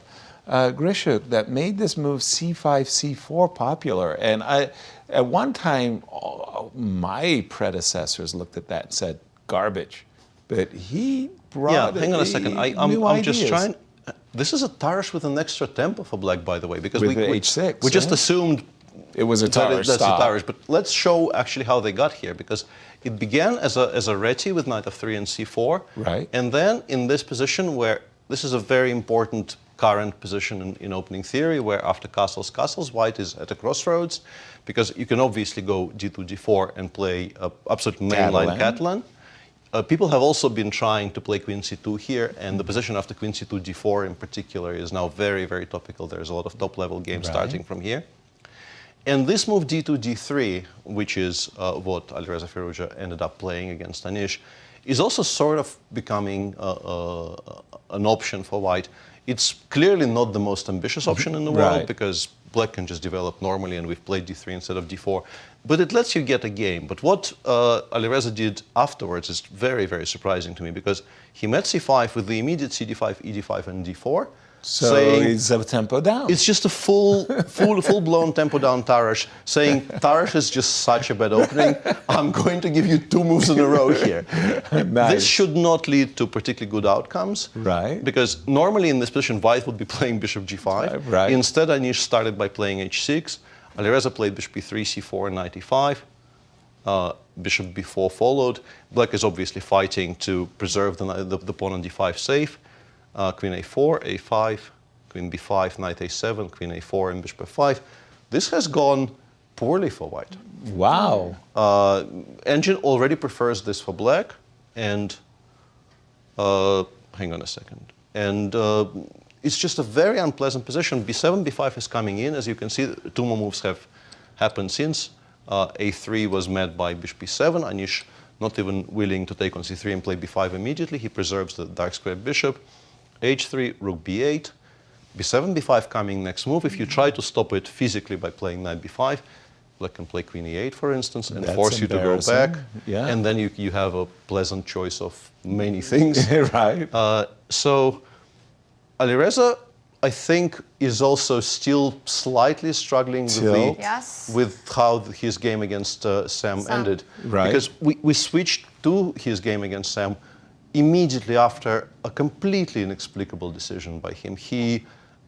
Grishuk that made this move c5, c4 popular. And at one time, my predecessors looked at that and said, garbage. But he brought hang on a second. I'm just trying. This is a Tarrasch with an extra tempo for black, by the way, because with h6. We just assumed it was a Tarrasch. That's a Tarrasch. But let's show actually how they got here, because it began as a reti with knight f3 and c4. Right. And then in this position where this is a very important current position in opening theory, where after castles, white is at a crossroads, because you can obviously go d2, d4 and play absolute mainline Catalan. People have also been trying to play queen c2 here, and the position after queen c2, d4 in particular is now very, very topical. There's a lot of top-level games starting from here. And this move d2, d3, which is what Alireza Firouzja ended up playing against Anish, is also sort of becoming an option for white. It's clearly not the most ambitious option in the world, because black can just develop normally, and we've played d3 instead of d4. But it lets you get a game. But what Alireza did afterwards is very, very surprising to me, because he met c5 with the immediate cd5, ed5, and d4. So it's a tempo down. It's just a full-blown tempo down Tarrasch, saying Tarrasch is just such a bad opening. I'm going to give you 2 moves in a row here. Nice. This should not lead to particularly good outcomes, right? Because normally in this position, white would be playing bishop g5. Right. Instead, Anish started by playing h6. Alireza played bishop b3, c4, and knight e5. Bishop b4 followed. Black is obviously fighting to preserve the pawn on d5 safe. Queen a4, a5, queen b5, knight a7, queen a4, and bishop f5. This has gone poorly for white. Wow. Engine already prefers this for black, and hang on a second. And it's just a very unpleasant position. b7, b5 is coming in. As you can see, 2 more moves have happened since. a3 was met by bishop b7. Anish not even willing to take on c3 and play b5 immediately. He preserves the dark squared bishop. h3, rook b8, b7, b5 coming next move. If you try to stop it physically by playing knight b5, black can play queen e8, for instance, and force you to go back. Yeah. And then you have a pleasant choice of many things. Right. So Alireza, I think, is also still slightly struggling with how his game against Sam ended. Right. Because we switched to his game against Sam immediately after a completely inexplicable decision by him. He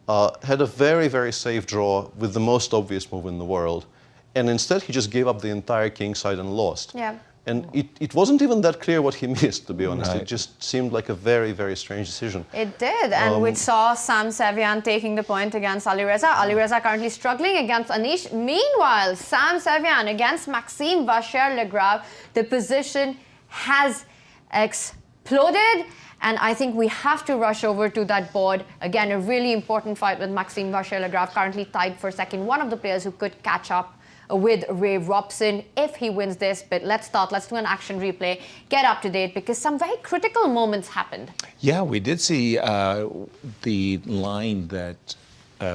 had a very, very safe draw with the most obvious move in the world. And instead, he just gave up the entire king side and lost. Yeah. And it wasn't even that clear what he missed, to be honest. It just seemed like a very, very strange decision. It did, and we saw Sam Sevian taking the point against Alireza. Alireza currently struggling against Anish. Meanwhile, Sam Sevian against Maxime Vachier-Lagrave. The position has exploded, and I think we have to rush over to that board. Again, a really important fight with Maxime Vachier-Lagrave, currently tied for second. One of the players who could catch up with Robson if he wins this. But let's do an action replay, get up to date, because some very critical moments happened. Yeah, we did see the line that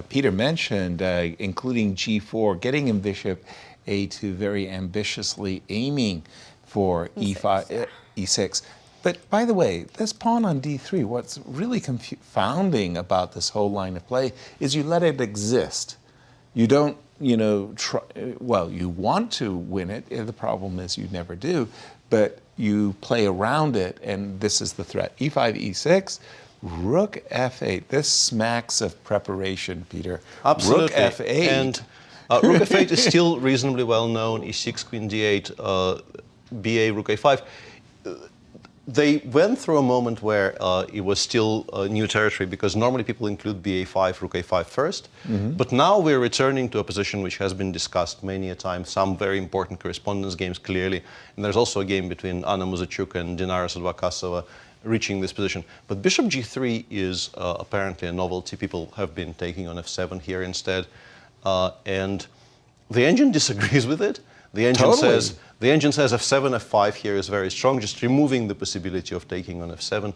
Peter mentioned, including g4, getting him bishop a2, very ambitiously aiming for e5, e6. But by the way, this pawn on d3, what's really confounding about this whole line of play is you let it exist. You don't, well, you want to win it. The problem is you never do, but you play around it, and this is the threat. e5, e6, rook f8. This smacks of preparation, Peter. Absolutely. Rook f8. And rook f8 is still reasonably well known. e6, queen d8, ba, rook a5. They went through a moment where it was still new territory, because normally people include ba5, rook a5 first. But now we're returning to a position which has been discussed many a time, some very important correspondence games, clearly. And there's also a game between Anna Muzachuk and Dinara Salvakasova, reaching this position. But bishop g3 is apparently a novelty. People have been taking on f7 here instead. And the engine disagrees with it. The engine says f7, f5 here is very strong, just removing the possibility of taking on f7.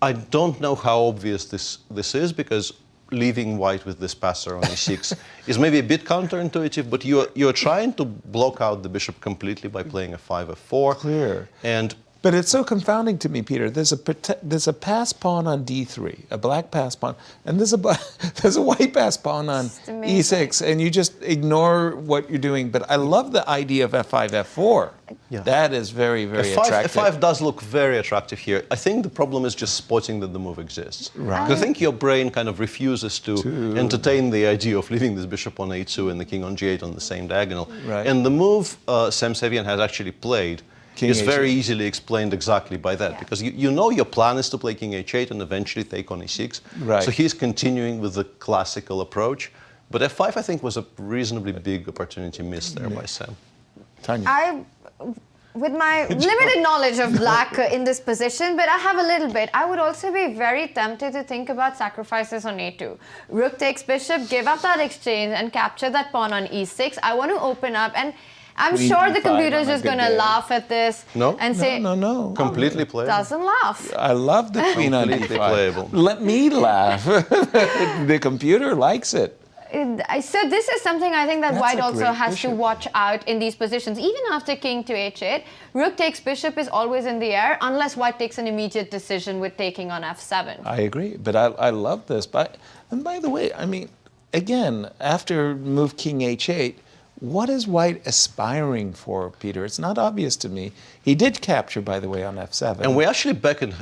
I don't know how obvious this is, because leaving white with this passer on e6 is maybe a bit counterintuitive, but you're trying to block out the bishop completely by playing f5, f4. Clear. But it's so confounding to me, Peter. There's a pass pawn on d3, a black pass pawn, and there's a white pass pawn on e6, and you just ignore what you're doing. But I love the idea of f5, f4. Yeah. That is very, very attractive. f5 does look very attractive here. I think the problem is just spotting that the move exists. Right. I think your brain kind of refuses to entertain the idea of leaving this bishop on a2 and the king on g8 on the same diagonal. Right. And the move Sam Sevian has actually played is very easily explained exactly by that, because you know your plan is to play king h8 and eventually take on e6. Right. So he's continuing with the classical approach. But f5, I think, was a reasonably big opportunity missed there by Sam. Tanya. With my limited knowledge of black in this position, but I have a little bit, I would also be very tempted to think about sacrifices on a2. Rook takes bishop, give up that exchange and capture that pawn on e6. I want to open up, and I'm sure the computer is just going to laugh at this and say, No. Completely playable. Doesn't laugh. I love the queen on d5. Playable. Let me laugh. The computer likes it. So this is something I think that That's white a also great has bishop. to watch out in these positions. Even after king to h8, rook takes bishop is always in the air, unless white takes an immediate decision with taking on f7. I agree, but I love this. And by the way, I mean, again, after move king h8, what is white aspiring for, Peter? It's not obvious to me. He did capture, by the way, on f7. And we're actually back in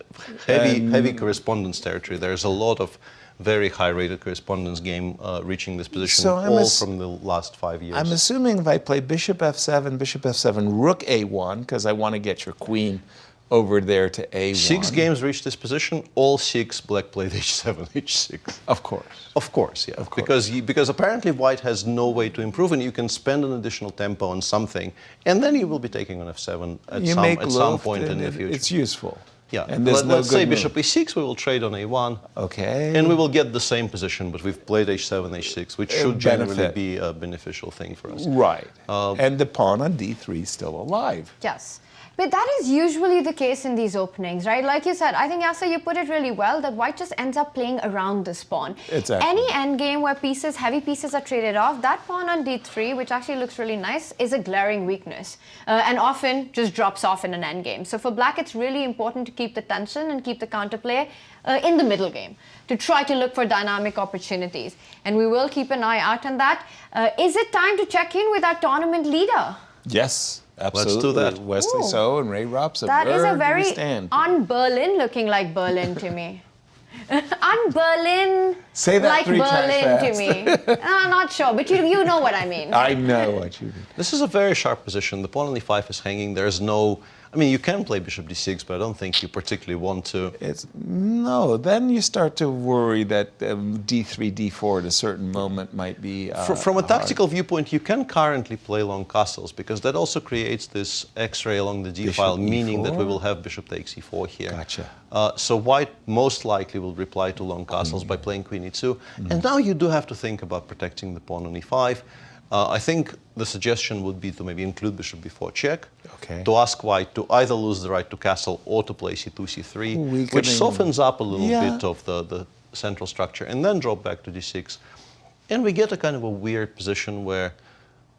heavy correspondence territory. There's a lot of very high-rated correspondence game reaching this position, So all from the last 5 years. I'm assuming if I play bishop f7, rook a1, because I want to get your queen over there to a1. 6 games reached this position, all 6 black played h7, h6. Of course. Of course, yeah. Of course. Because apparently white has no way to improve, and you can spend an additional tempo on something, and then you will be taking on f7 at some point in the future. It's useful. Yeah, and let's say bishop e6, we will trade on a1. Okay. And we will get the same position, but we've played h7, h6, which should generally be a beneficial thing for us. Right. And the pawn on d3 is still alive. Yes. But that is usually the case in these openings, right? Like you said, I think, Yasser, you put it really well, that white just ends up playing around this pawn. Exactly. Any endgame where heavy pieces are traded off, that pawn on d3, which actually looks really nice, is a glaring weakness. And often just drops off in an endgame. So for black, it's really important to keep the tension and keep the counterplay in the middle game, to try to look for dynamic opportunities. And we will keep an eye out on that. Is it time to check in with our tournament leader? Yes. Absolutely. Let's do that. Wesley So and Ray Robson. That is a very un-Berlin looking like Berlin to me. Un-Berlin Say that like 3 Berlin times to me. I'm not sure, but you know what I mean. I know what you mean. This is a very sharp position. The pawn on e5 is hanging. There's no... I mean, you can play bishop d6, but I don't think you particularly want to. No, then you start to worry that d3, d4 at a certain moment might be From a tactical viewpoint, you can currently play long castles, because that also creates this X-ray along the d-file, meaning that we will have bishop takes e4 here. Gotcha. So white most likely will reply to long castles by playing queen e2. And now you do have to think about protecting the pawn on e5. I think the suggestion would be to maybe include bishop before check, to ask white to either lose the right to castle or to play c2, c3, which softens up a little bit of the central structure, and then drop back to d6. And we get a kind of a weird position where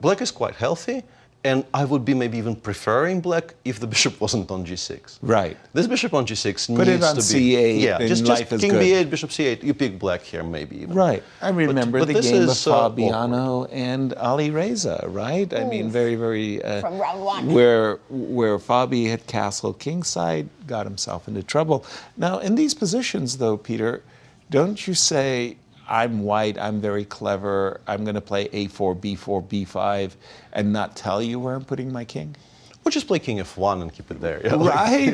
black is quite healthy, and I would be maybe even preferring black if the bishop wasn't on g6. Right. This bishop on g6 Put needs it on to be... c8, yeah, then just life is king good. b8, bishop c8, you pick black here maybe even. Right. I remember But the this game of is, Fabiano and Alireza, right? I mean, very, very... From round 1. Where Fabi had castled kingside, got himself into trouble. Now, in these positions, though, Peter, don't you say... I'm white, I'm very clever, I'm going to play a4, b4, b5, and not tell you where I'm putting my king? Or just play king f1 and keep it there. Yeah,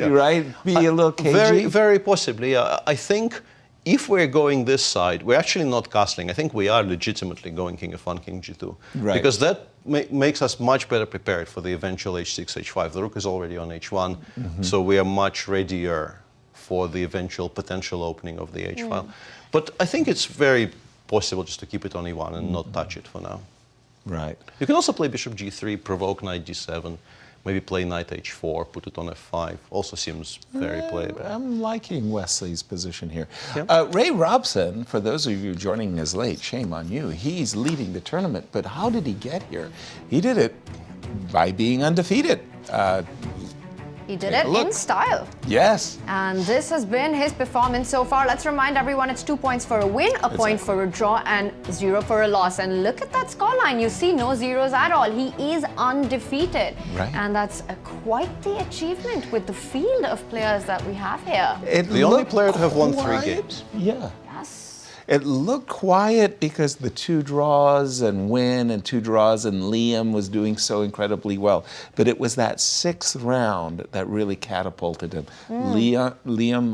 right. Be a little cagey. Very, very possibly. I think if we're going this side, we're actually not castling. I think we are legitimately going king f1, king g2. Right. Because that makes us much better prepared for the eventual h6, h5. The rook is already on h1, so we are much readier for the eventual potential opening of the h-file. But I think it's very possible just to keep it on e1 and not touch it for now. Right. You can also play bishop g3, provoke knight g7, maybe play knight h4, put it on f5. Also seems very playable. I'm liking Wesley's position here. Yeah. Ray Robson, for those of you joining us late, shame on you. He's leading the tournament, but how did he get here? He did it by being undefeated. He did it in style. Yes. And this has been his performance so far. Let's remind everyone it's 2 points for a win, a point for a draw, and 0 for a loss. And look at that scoreline. You see no zeros at all. He is undefeated. Right. And that's quite the achievement with the field of players that we have here. The only player to have won 3 games. Yeah. Yes. It looked quiet because the 2 draws and win and 2 draws and Liem was doing so incredibly well. But it was that 6th round that really catapulted him. Liem,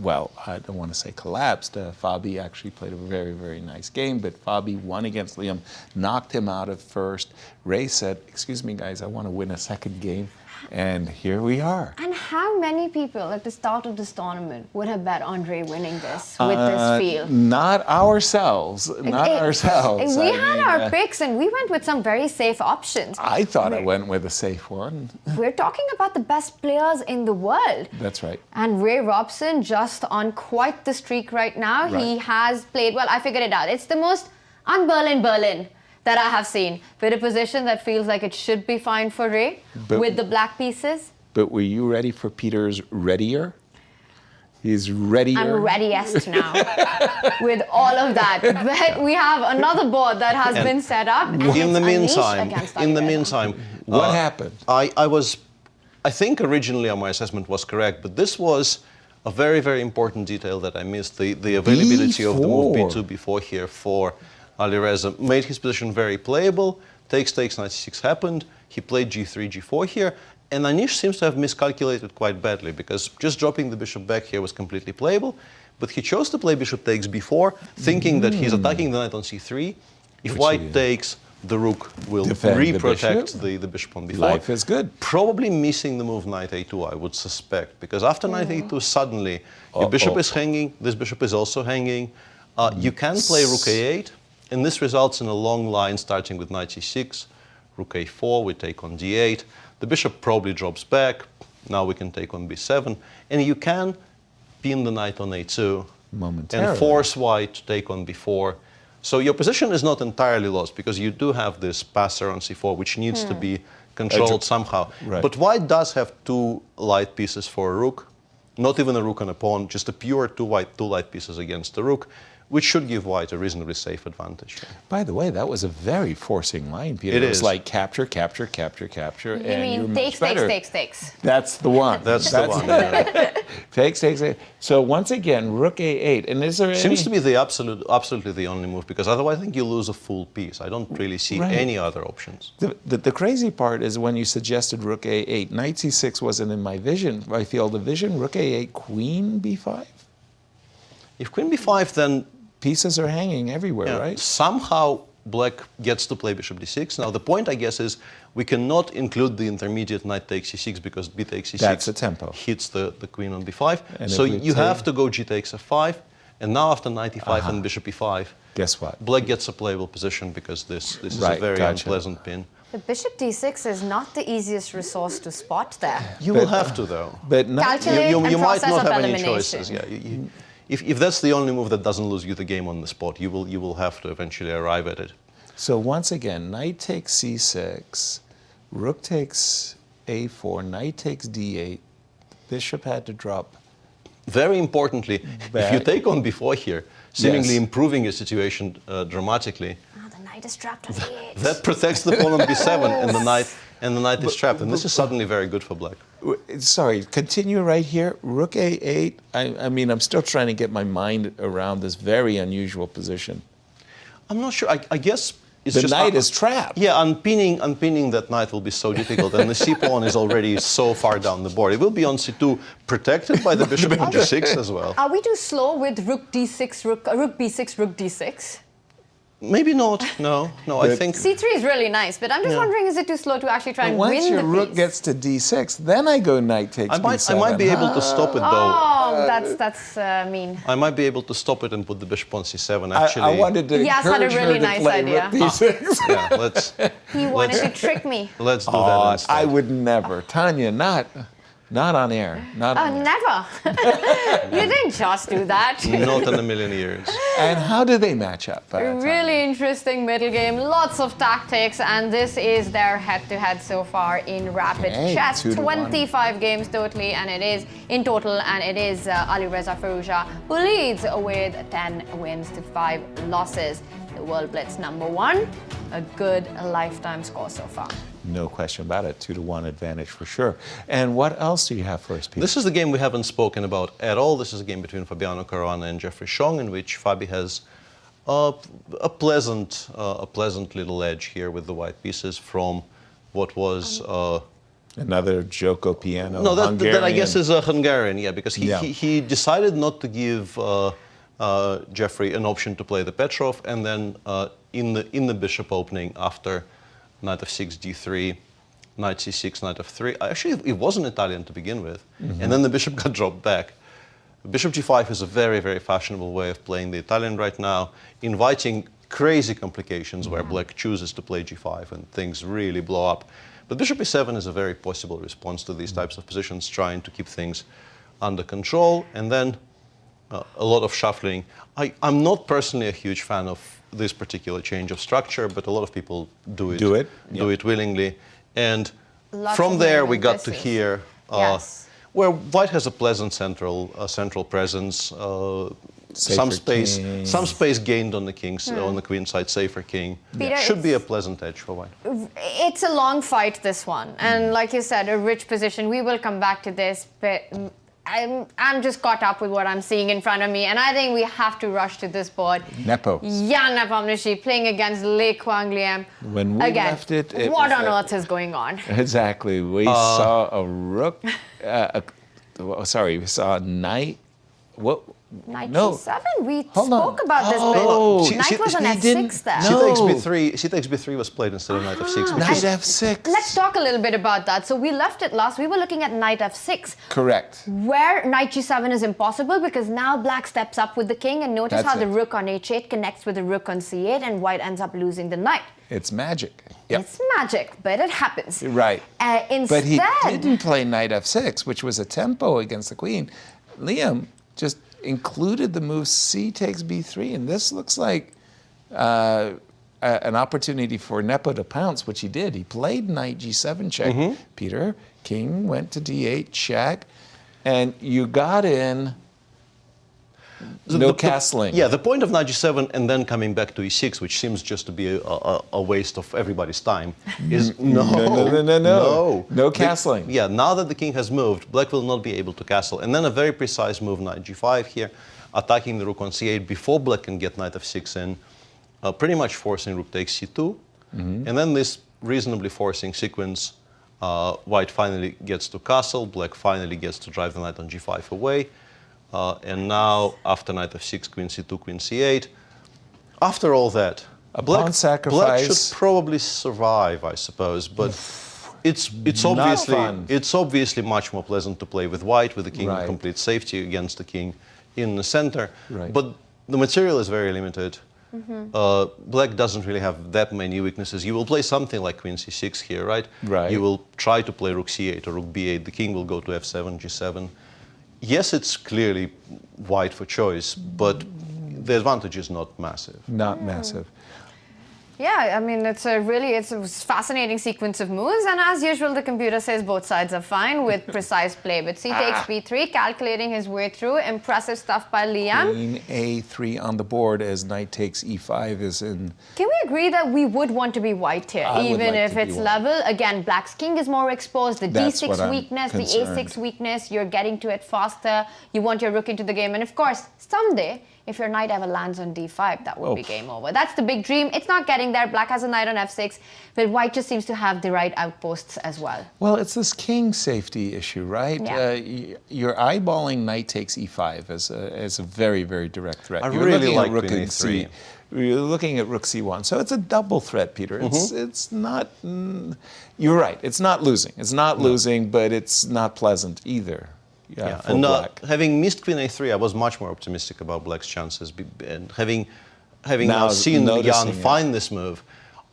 well, I don't want to say collapsed. Fabi actually played a very, very nice game, but Fabi won against Liem, knocked him out at first. Ray said, excuse me guys, I want to win a 2nd game. And here we are. And how many people at the start of this tournament would have bet Andre winning this with this field? Not ourselves. Not ourselves. We had our picks and we went with some very safe options. I thought I went with a safe one. We're talking about the best players in the world. That's right. And Ray Robson just on quite the streak right now. Right. He has played, well, I figured it out. It's the most un-Berlin that I have seen, with a position that feels like it should be fine for Ray, with the black pieces. But were you ready for Peter's readier? He's readier. I'm readiest now with all of that. But we have another board that has been set up. And In the meantime, what happened? I think originally my assessment was correct, but this was a very, very important detail that I missed. The availability of the move b2, b4 here for Alireza made his position very playable. Takes, knight c6 happened. He played g3, g4 here. And Anish seems to have miscalculated quite badly because just dropping the bishop back here was completely playable. But he chose to play bishop takes b4, thinking that he's attacking the knight on c3. If white takes, the rook will re-protect the bishop on b4. Life is good. Probably missing the move knight a2, I would suspect. Because after knight a2, suddenly your bishop is hanging, this bishop is also hanging. You can play rook a8. And this results in a long line starting with knight c6, rook a4, we take on d8. The bishop probably drops back. Now we can take on b7. And you can pin the knight on a2 and force white to take on b4. So your position is not entirely lost because you do have this passer on c4, which needs to be controlled somehow. Right. But white does have 2 light pieces for a rook. Not even a rook and a pawn, just a pure 2 light pieces against the rook, which should give white a reasonably safe advantage. By the way, that was a very forcing line, Peter. It was is. like capture, capture, capture, capture. You mean takes. That's the one. That's the one. Yeah. Takes. So once again, rook a8. And is there any... Seems to be the absolutely the only move, because otherwise I think you lose a full piece. I don't really see any other options. The crazy part is when you suggested rook a8, knight c6 wasn't in my vision, my field of vision. Rook a8, queen b5? If queen b5, then pieces are hanging everywhere, right? Somehow black gets to play bishop d6. Now the point, I guess, is we cannot include the intermediate knight takes c6 because b takes c6 That's the tempo. Hits the queen on b5. And so you have to go g takes f5. And now after knight e5 and bishop e5, guess what? Black gets a playable position because this is a very unpleasant pin. The bishop d6 is not the easiest resource to spot there. You will have to, though. But you might not have any choices. Yeah, if that's the only move that doesn't lose you the game on the spot, you will have to eventually arrive at it. So once again, knight takes c6, rook takes a4, knight takes d8, bishop had to drop. Very importantly, if you take on b4 here, seemingly improving your situation dramatically, the knight is trapped on d8. That protects the pawn on b7 and the knight is trapped. And this is suddenly very good for black. Sorry, continue right here. Rook a8. I mean, I'm still trying to get my mind around this very unusual position. I'm not sure. I guess it's the just knight is trapped. Yeah, unpinning that knight will be so difficult, and the c pawn is already so far down the board. It will be on c2, protected by the bishop on g6 as well. Are we too slow with rook d6, rook b6, rook d6? Maybe not. No. I think C3 is really nice, but I'm just wondering, is it too slow to actually try and win the piece? Once your rook gets to D6, then I go knight takes B7. I might be able to stop it though. Oh, that's mean. I might be able to stop it and put the bishop on C7. Actually, I wanted to Yas had a encourage really her to nice play idea. rook D6. Yeah, let's. He wanted to trick me. Let's do that instead. I would never, Tanya, not on air. Not on air. Never. You didn't just do that. Not in a million years. And how do they match up? Really interesting middle game, lots of tactics, and this is their head-to-head so far in Rapid Chess. 25 games totally, and it is in total, and it is Alireza Firouzja who leads with 10 wins to 5 losses. The World Blitz #1, a good lifetime score so far. No question about it, 2-1 advantage for sure. And what else do you have for us, Peter? This is the game we haven't spoken about at all. This is a game between Fabiano Caruana and Jeffery Xiong, in which Fabi has a pleasant little edge here with the white pieces from what was another Joko piano. No, that Hungarian. I guess is a Hungarian, yeah, because he decided not to give Jeffery an option to play the Petrov, and then in the bishop opening after knight f6, d3, knight c6, knight f3. Actually, it wasn't Italian to begin with, and then the bishop got dropped back. Bishop g5 is a very, very fashionable way of playing the Italian right now, inviting crazy complications where black chooses to play g5 and things really blow up. But bishop e7 is a very possible response to these types of positions, trying to keep things under control, and then a lot of shuffling. I'm not personally a huge fan of this particular change of structure, but a lot of people do it willingly. And from there we got to here, where white has a pleasant central presence, some space gained on the king's on the queen side, safer king. Peter, should be a pleasant edge for white. It's a long fight, this one, and like you said, a rich position. We will come back to this, but I'm just caught up with what I'm seeing in front of me, and I think we have to rush to this board. Nepo. Nepomniachtchi playing against Liem. When we Again, left it what was on earth is going on? Exactly. We saw a rook. We saw a knight. What? Knight No. g7? We Hold on. spoke about this, Oh. but knight was on f6 there. C takes b3 was played instead of knight f6. Knight f6. Let's talk a little bit about that. So we left it last. We were looking at knight f6. Correct. Where knight g7 is impossible because now black steps up with the king, and notice how the rook on h8 connects with the rook on c8, and white ends up losing the knight. It's magic. Yep. It's magic, but it happens. Right. Instead, but he didn't play knight f6, which was a tempo against the queen. Liem just included the move c takes b3, and this looks like an opportunity for Nepo to pounce, which he did. He played knight g7 check, Peter. King went to d8 check, and you got in no castling. Yeah, the point of knight g7 and then coming back to e6, which seems just to be a waste of everybody's time, is no castling. Now that the king has moved, black will not be able to castle. And then a very precise move, knight g5 here, attacking the rook on c8 before black can get knight f6 in, pretty much forcing rook takes c2. And then this reasonably forcing sequence, white finally gets to castle, black finally gets to drive the knight on g5 away. And now, after knight f6, queen c2, queen c8, after all that, black should probably survive, I suppose. But it's obviously much more pleasant to play with white, with the king in complete safety against the king in the center. But the material is very limited. Black doesn't really have that many weaknesses. You will play something like queen c6 here, right? You will try to play rook c8 or rook b8. The king will go to f7, g7. Yes, it's clearly white for choice, but the advantage is not massive. Not massive. Yeah, I mean, it's a fascinating sequence of moves, and as usual, the computer says both sides are fine with precise play. But c takes b3, calculating his way through. Impressive stuff by Liem. Queen a3 on the board as knight takes e5 is in. Can we agree that we would want to be white here, even if it's level? Again, black's king is more exposed. The d6 weakness, the a6 weakness, you're getting to it faster. You want your rook into the game, and of course, someday, if your knight ever lands on d5, that would be game over. That's the big dream. It's not getting there. Black has a knight on f6, but white just seems to have the right outposts as well. Well, it's this king safety issue, right? Yeah. You're eyeballing knight takes e5 as a very, very direct threat. I You're really like rook queen and c. you're looking at rook c1. So it's a double threat, Peter. It's not. You're right. It's not losing. It's not losing, but it's not pleasant either. Yeah, and having missed queen a3, I was much more optimistic about black's chances. And having now seen Jan find this move,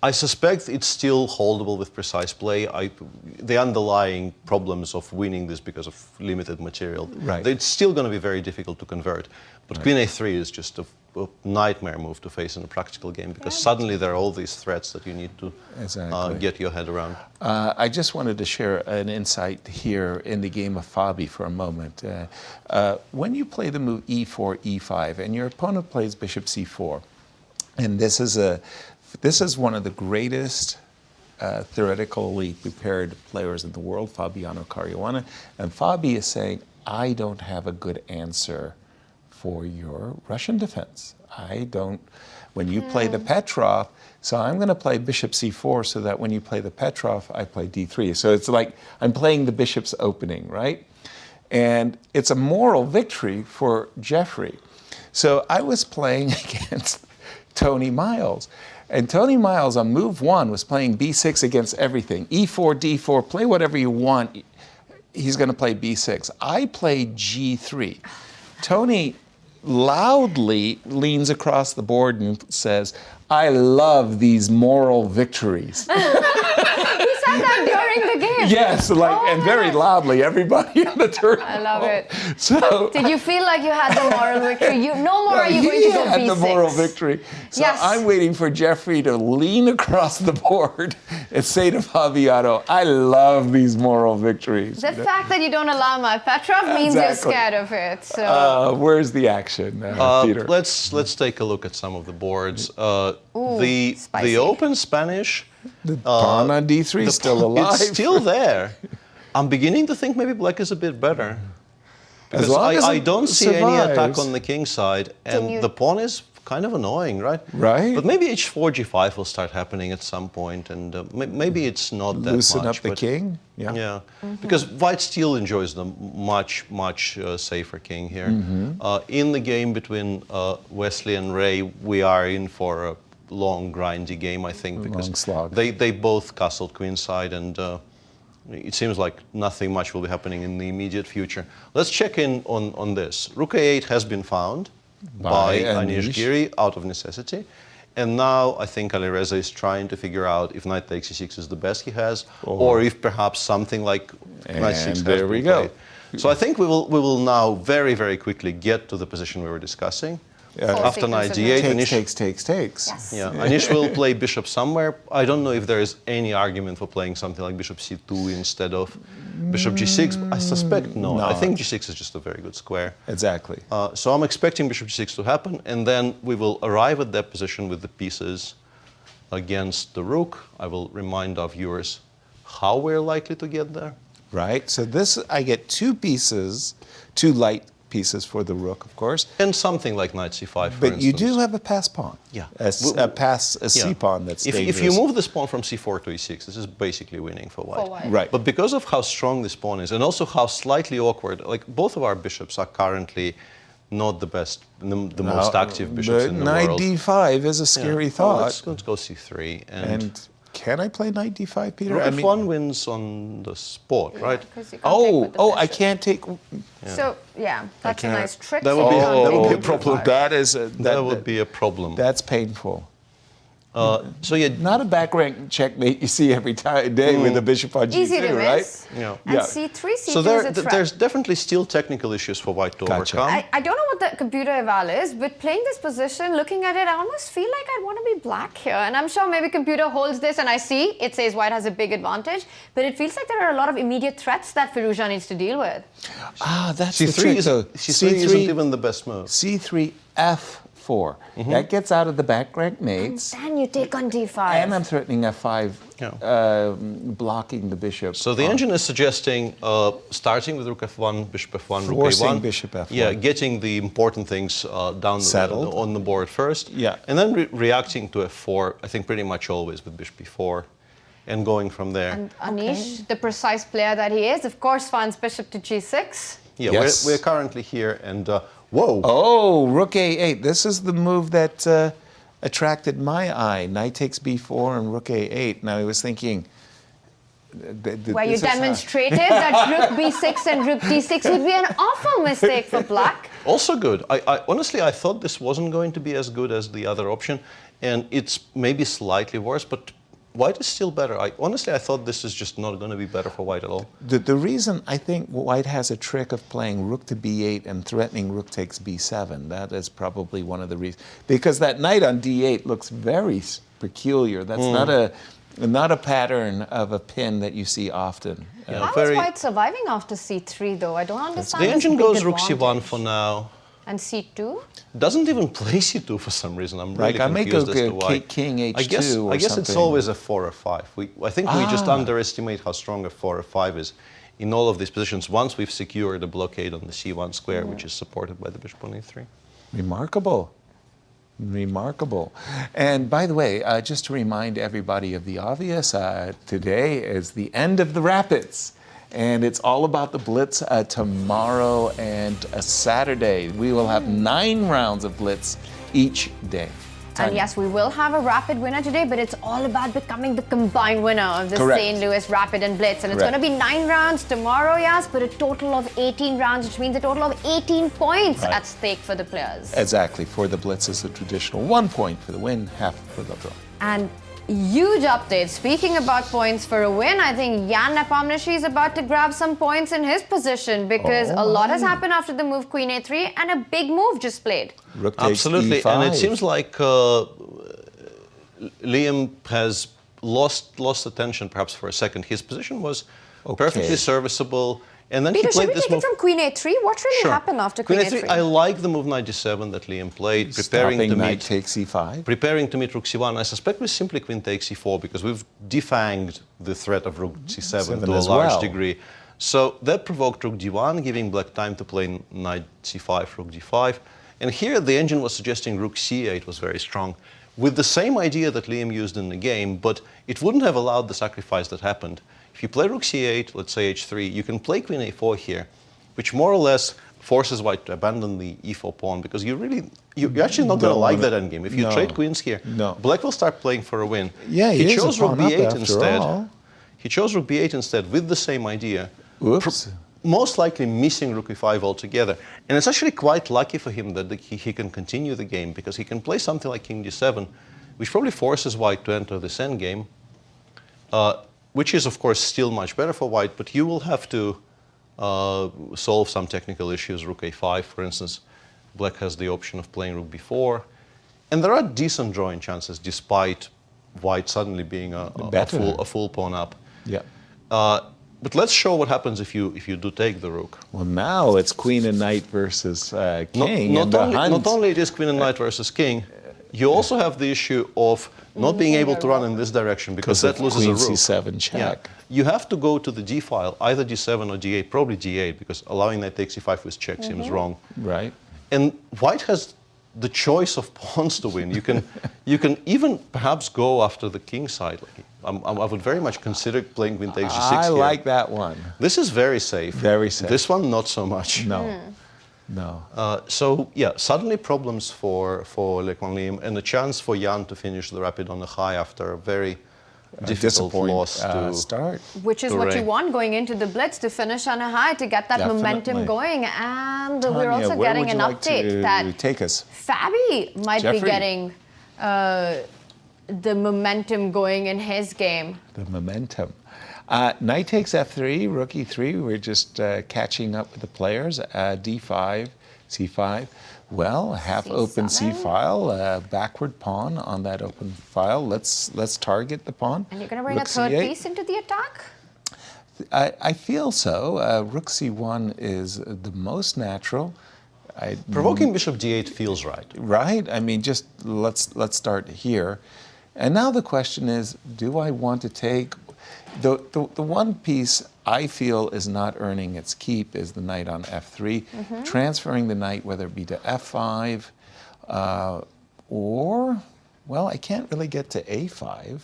I suspect it's still holdable with precise play. The underlying problems of winning this because of limited material, it's still going to be very difficult to convert. But queen a3 is just a nightmare move to face in a practical game because suddenly there are all these threats that you need to get your head around. I just wanted to share an insight here in the game of Fabi for a moment. When you play the move e4, e5, and your opponent plays bishop c4, and this is one of the greatest theoretically prepared players in the world, Fabiano Caruana, and Fabi is saying, I don't have a good answer for your Russian defense. When you play the Petrov, so I'm going to play bishop c4 so that when you play the Petrov, I play d3. So it's like I'm playing the bishop's opening, right? And it's a moral victory for Jeffery. So I was playing against Tony Miles. And Tony Miles on move 1 was playing b6 against everything. e4, d4, play whatever you want. He's going to play b6. I played g3. Tony loudly leans across the board and says, I love these moral victories. He said that during the game. Yes, and very loudly, everybody in the tournament. I love it. So did you feel like you had the moral victory? No more are you going to go b6? He had the moral victory. So I'm waiting for Jeffery to lean across the board and say to Fabiano, I love these moral victories. The fact that you don't allow my Petrov means you're scared of it. So where's the action, Peter? Let's take a look at some of the boards. The open Spanish. The pawn on d3 is still alive. It's still there. I'm beginning to think maybe black is a bit better. As long as I don't see any survives. attack on the king side, and the pawn is kind of annoying, right? Right. But maybe h4, g5 will start happening at some point, and maybe it's not that much. Loosen up the king? Yeah. Because white still enjoys the much safer king here. In the game between Wesley and Ray, we are in for a long, grindy game, I think, because they both castled queenside, and it seems like nothing much will be happening in the immediate future. Let's check in on this. Rook a8 has been found by Anish Giri out of necessity, and now I think Alireza is trying to figure out if knight takes e6 is the best he has, or if perhaps something like knight 6 has there we been go. played. So I think we will now very, very quickly get to the position we were discussing. After knight d8, Anish takes. Yes. Yeah, Anish will play bishop somewhere. I don't know if there is any argument for playing something like bishop c2 instead of bishop g6. I suspect no. I think g6 is just a very good square. Exactly. So I'm expecting bishop g6 to happen, and then we will arrive at that position with the pieces against the rook. I will remind our viewers how we're likely to get there. Right. So this, I get two pieces, two light pieces for the rook, of course. And something like knight c5, for But instance. you do have a pass pawn. Yeah. A c pawn that's dangerous. If you move this pawn from c4 to e6, this is basically winning for white. Right. But because of how strong this pawn is, and also how slightly awkward, like both of our bishops are currently not the best, the most active bishops in the knight world. Knight d5 is a scary thought. Let's go c3. And can I play knight d5, Peter? Rook f1 wins on the spot, right? I can't take. So that's a nice trick. That would be a problem. That would be a problem. That's painful. So not a back rank checkmate you see every day with the bishop on g2, easy to right? miss. And c3, c2 So is a threat. there's definitely still technical issues for white to overcome. I don't know what the computer eval is, but playing this position, looking at it, I almost feel like I'd want to be black here. And I'm sure maybe computer holds this and I see it says white has a big advantage, but it feels like there are a lot of immediate threats that Firouzja needs to deal with. That's c3 the trick. C3 isn't even the best move. C3, F4. That gets out of the back rank mates. And then you take on d5. And I'm threatening F5, blocking the bishop. So the engine is suggesting starting with rook f1, bishop f1, rook Forcing a1. bishop f1. Yeah, getting the important things down on the board first. Yeah. And then reacting to f4, I think pretty much always with bishop e4, and going from there. And Anish, the precise player that he is, of course finds bishop to g6. Yeah, Yes. we're currently here, and whoa. Oh, rook a8. This is the move that attracted my eye. Knight takes b4 and rook a8. Now I was thinking, where you demonstrated that rook b6 and rook d6 would be an awful mistake for black. Also good. Honestly, I thought this wasn't going to be as good as the other option, and it's maybe slightly worse, but white is still better. Honestly, I thought this is just not going to be better for white at all. The reason I think white has a trick of playing rook to b8 and threatening rook takes b7, that is probably one of the reasons. Because that knight on d8 looks very peculiar. That's not a pattern of a pin that you see often. How is white surviving after c3, though? I don't understand. The this engine big goes rook advantage. c1 for now. And c2? Doesn't even play c2 for some reason. I'm really I may confused go as to why. king h2 I guess it's always a 4 or 5. I think we just underestimate how strong a 4 or 5 is in all of these positions once we've secured a blockade on the c1 square, which is supported by the bishop on e3. Remarkable. Remarkable. And by the way, just to remind everybody of the obvious, today is the end of the Rapids. And it's all about the Blitz tomorrow and Saturday. We will have 9 rounds of Blitz each day. And yes, we will have a Rapid winner today, but it's all about becoming the combined winner of the St. Louis Rapid and Blitz. And it's going to be 9 rounds tomorrow, yes, but a total of 18 rounds, which means a total of 18 points at stake for the players. Exactly. For the Blitz, it's a traditional 1 point for the win, half for the draw. And huge update. Speaking about points for a win, I think Jan Nepomniachtchi is about to grab some points in his position because a lot has happened after the move Queen A3 and a big move just played. Rook takes Absolutely, E5. and it seems like Liem has lost attention perhaps for a second. His position was perfectly serviceable. And then Peter, he played should we this take move. it from Queen A3? What really happened after Queen A3? I like the move knight d7 that Liem played, preparing Stopping to knight meet takes e5. Preparing to meet rook c1. I suspect it was simply queen takes e4 because we've defanged the threat of rook c7 to a large degree. So that provoked rook d1, giving black time to play knight c5, rook d5. And here the engine was suggesting rook c8 was very strong, with the same idea that Liem used in the game, but it wouldn't have allowed the sacrifice that happened. If you play rook c8, let's say h3, you can play queen a4 here, which more or less forces white to abandon the e4 pawn because you're actually not going to like that endgame. If you trade queens here, black will start playing for a win. Yeah, he chose rook b8 instead. He chose rook b8 instead with the same idea. Oops. Most likely missing rook e5 altogether. And it's actually quite lucky for him that he can continue the game because he can play something like king d7, which probably forces white to enter this endgame, which is, of course, still much better for white, but you will have to solve some technical issues. Rook a5, for instance. Black has the option of playing rook b4. And there are decent drawing chances, despite white suddenly being a full pawn up. Yeah. But let's show what happens if you do take the rook. Well, now it's queen and knight versus king. Not only it is queen and knight versus king, you also have the issue of not being able to run in this direction because that loses a rook. Queen c7 check. Yeah. You have to go to the d file, either d7 or d8, probably d8, because allowing knight takes e5 with check seems wrong. Right. And white has the choice of pawns to win. You can even perhaps go after the king side. I would very much consider playing queen takes g6 I here. like that one. This is very safe. Very safe. This one, not so much. No. No. So, yeah, suddenly problems for Liem and a chance for Jan to finish the Rapid on a high after a very difficult loss to start. Which is what you want going into the Blitz, to finish on a high, to get that momentum going. And Tania, we're also getting an update that take us? Fabi might be Jeffery. getting the momentum going in his game. The momentum. Knight takes f3, rook e3. We're just catching up with the players. d5, c5. Well, half open c file, backward pawn on that open file. Let's target the pawn. And you're going to bring rook a third c8. piece into the attack? I feel so. Rook c1 is the most natural. Provoking bishop d8 feels right. Right? I mean, just let's start here. And now the question is, do I want to take... The one piece I feel is not earning its keep is the knight on f3. Transferring the knight, whether it be to f5 or, well, I can't really get to a5.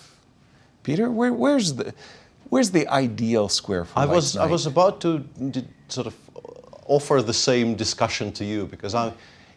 Peter, where's the ideal square for white's knight? I was about to sort of offer the same discussion to you because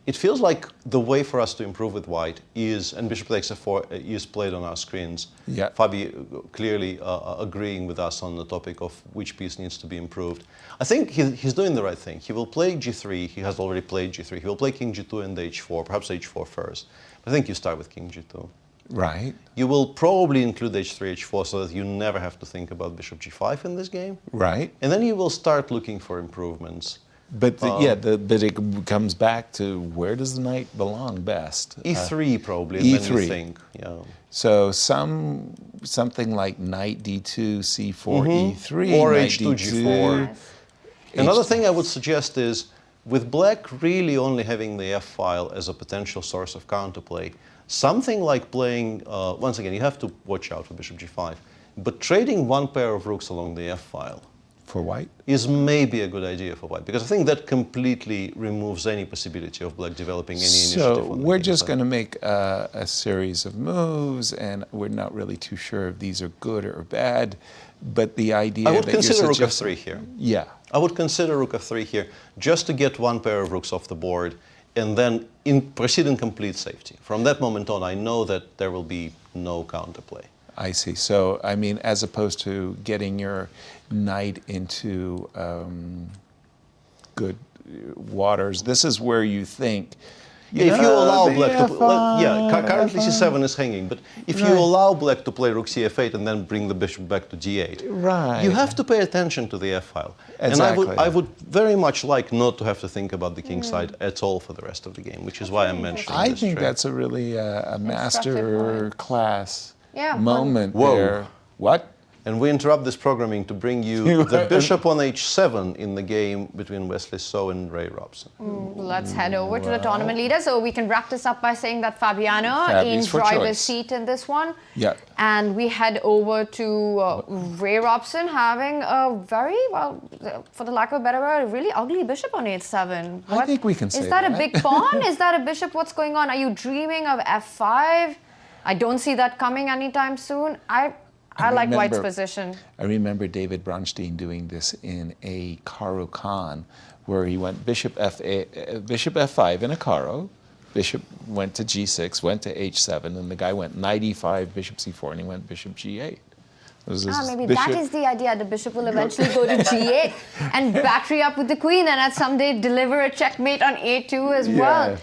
It feels like the way for us to improve with white is, and bishop takes f4 is played on our screens. Yeah. Fabi clearly agreeing with us on the topic of which piece needs to be improved. I think he's doing the right thing. He will play g3. He has already played g3. He will play king g2 and h4, perhaps h4 first. I think you start with king g2. Right. You will probably include h3, h4 so that you never have to think about bishop g5 in this game. Right. And then you will start looking for improvements. But but it comes back to where does the knight belong best? E3 probably, E3. and then you think. Yeah. So something like knight d2, c4, e3, or knight h2, d2. g4. Another thing I would suggest is, with black really only having the f file as a potential source of counterplay, something like playing, once again, you have to watch out for bishop g5, but trading one pair of rooks along the f file for white is maybe a good idea for white, because I think that completely removes any possibility of black developing any initiative. So we're just going to make a series of moves, and we're not really too sure if these are good or bad. But the idea I would that consider you're rook f3 here. Yeah. I would consider rook f3 here, just to get one pair of rooks off the board, and then proceed in complete safety. From that moment on, I know that there will be no counterplay. I see. So, I mean, as opposed to getting your knight into good waters, this is where you think, if you allow black to currently c7 is hanging, but if you allow black to play rook c8 and then bring the bishop back to g8, right, you have to pay attention to the f file. Exactly. And I would very much like not to have to think about the king side at all for the rest of the game, which is why I'm mentioning I this think trick. that's a really a master class Yeah. moment Whoa. there. What? And we interrupt this programming to bring you the bishop on h7 in the game between Wesley So and Ray Robson. Let's head over to the tournament leader. So we can wrap this up by saying that Fabiano in driver's seat in this one. Yeah. And we head over to Ray Robson having a very, well, for the lack of a better word, a really ugly bishop on h7. I think we can say Is that that. a big pawn? Is that a bishop? What's going on? Are you dreaming of f5? I don't see that coming anytime soon. I like white's position. I remember David Bronstein doing this in a Caro Khan, where he went bishop f5 in a Caro, bishop went to g6, went to h7, and the guy went knight e5, bishop c4, and he went bishop g8. Maybe that is the idea. The bishop will eventually go to g8 and battery up with the queen, and at someday deliver a checkmate on a2 as well.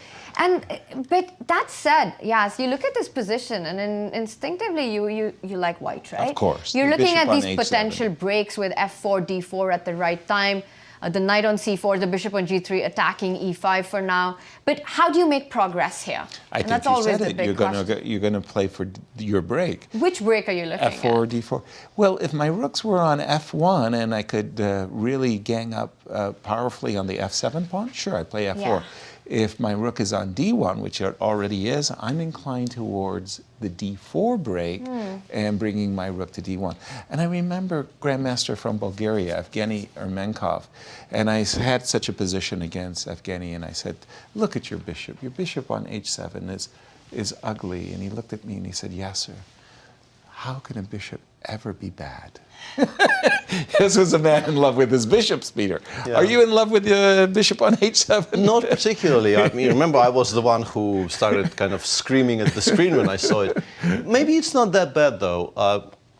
But that said, yes, you look at this position and instinctively you like white, right? Of course. You're looking at these h7. potential breaks with f4, d4 at the right time, the knight on c4, the bishop on g3, attacking e5 for now. But how do you make progress here? I think you said it. You're going to play for your break. Which break are you looking f4 or d4? Well, if my rooks were on f1 and I could really gang up powerfully on the f7 pawn, sure, I'd play f4. Yeah. If my rook is on d1, which it already is, I'm inclined towards the d4 break and bringing my rook to d1. And I remember Grandmaster from Bulgaria, Evgeny Ermenkov, and I had such a position against Evgeny, and I said, look at your bishop. Your bishop on h7 is ugly. And he looked at me and he said, Yasser, how can a bishop ever be bad? This was a man in love with his bishops, Peter. Yeah. Are you in love with the bishop on h7? Not particularly. I mean, remember, I was the one who started kind of screaming at the screen when I saw it. Maybe it's not that bad, though.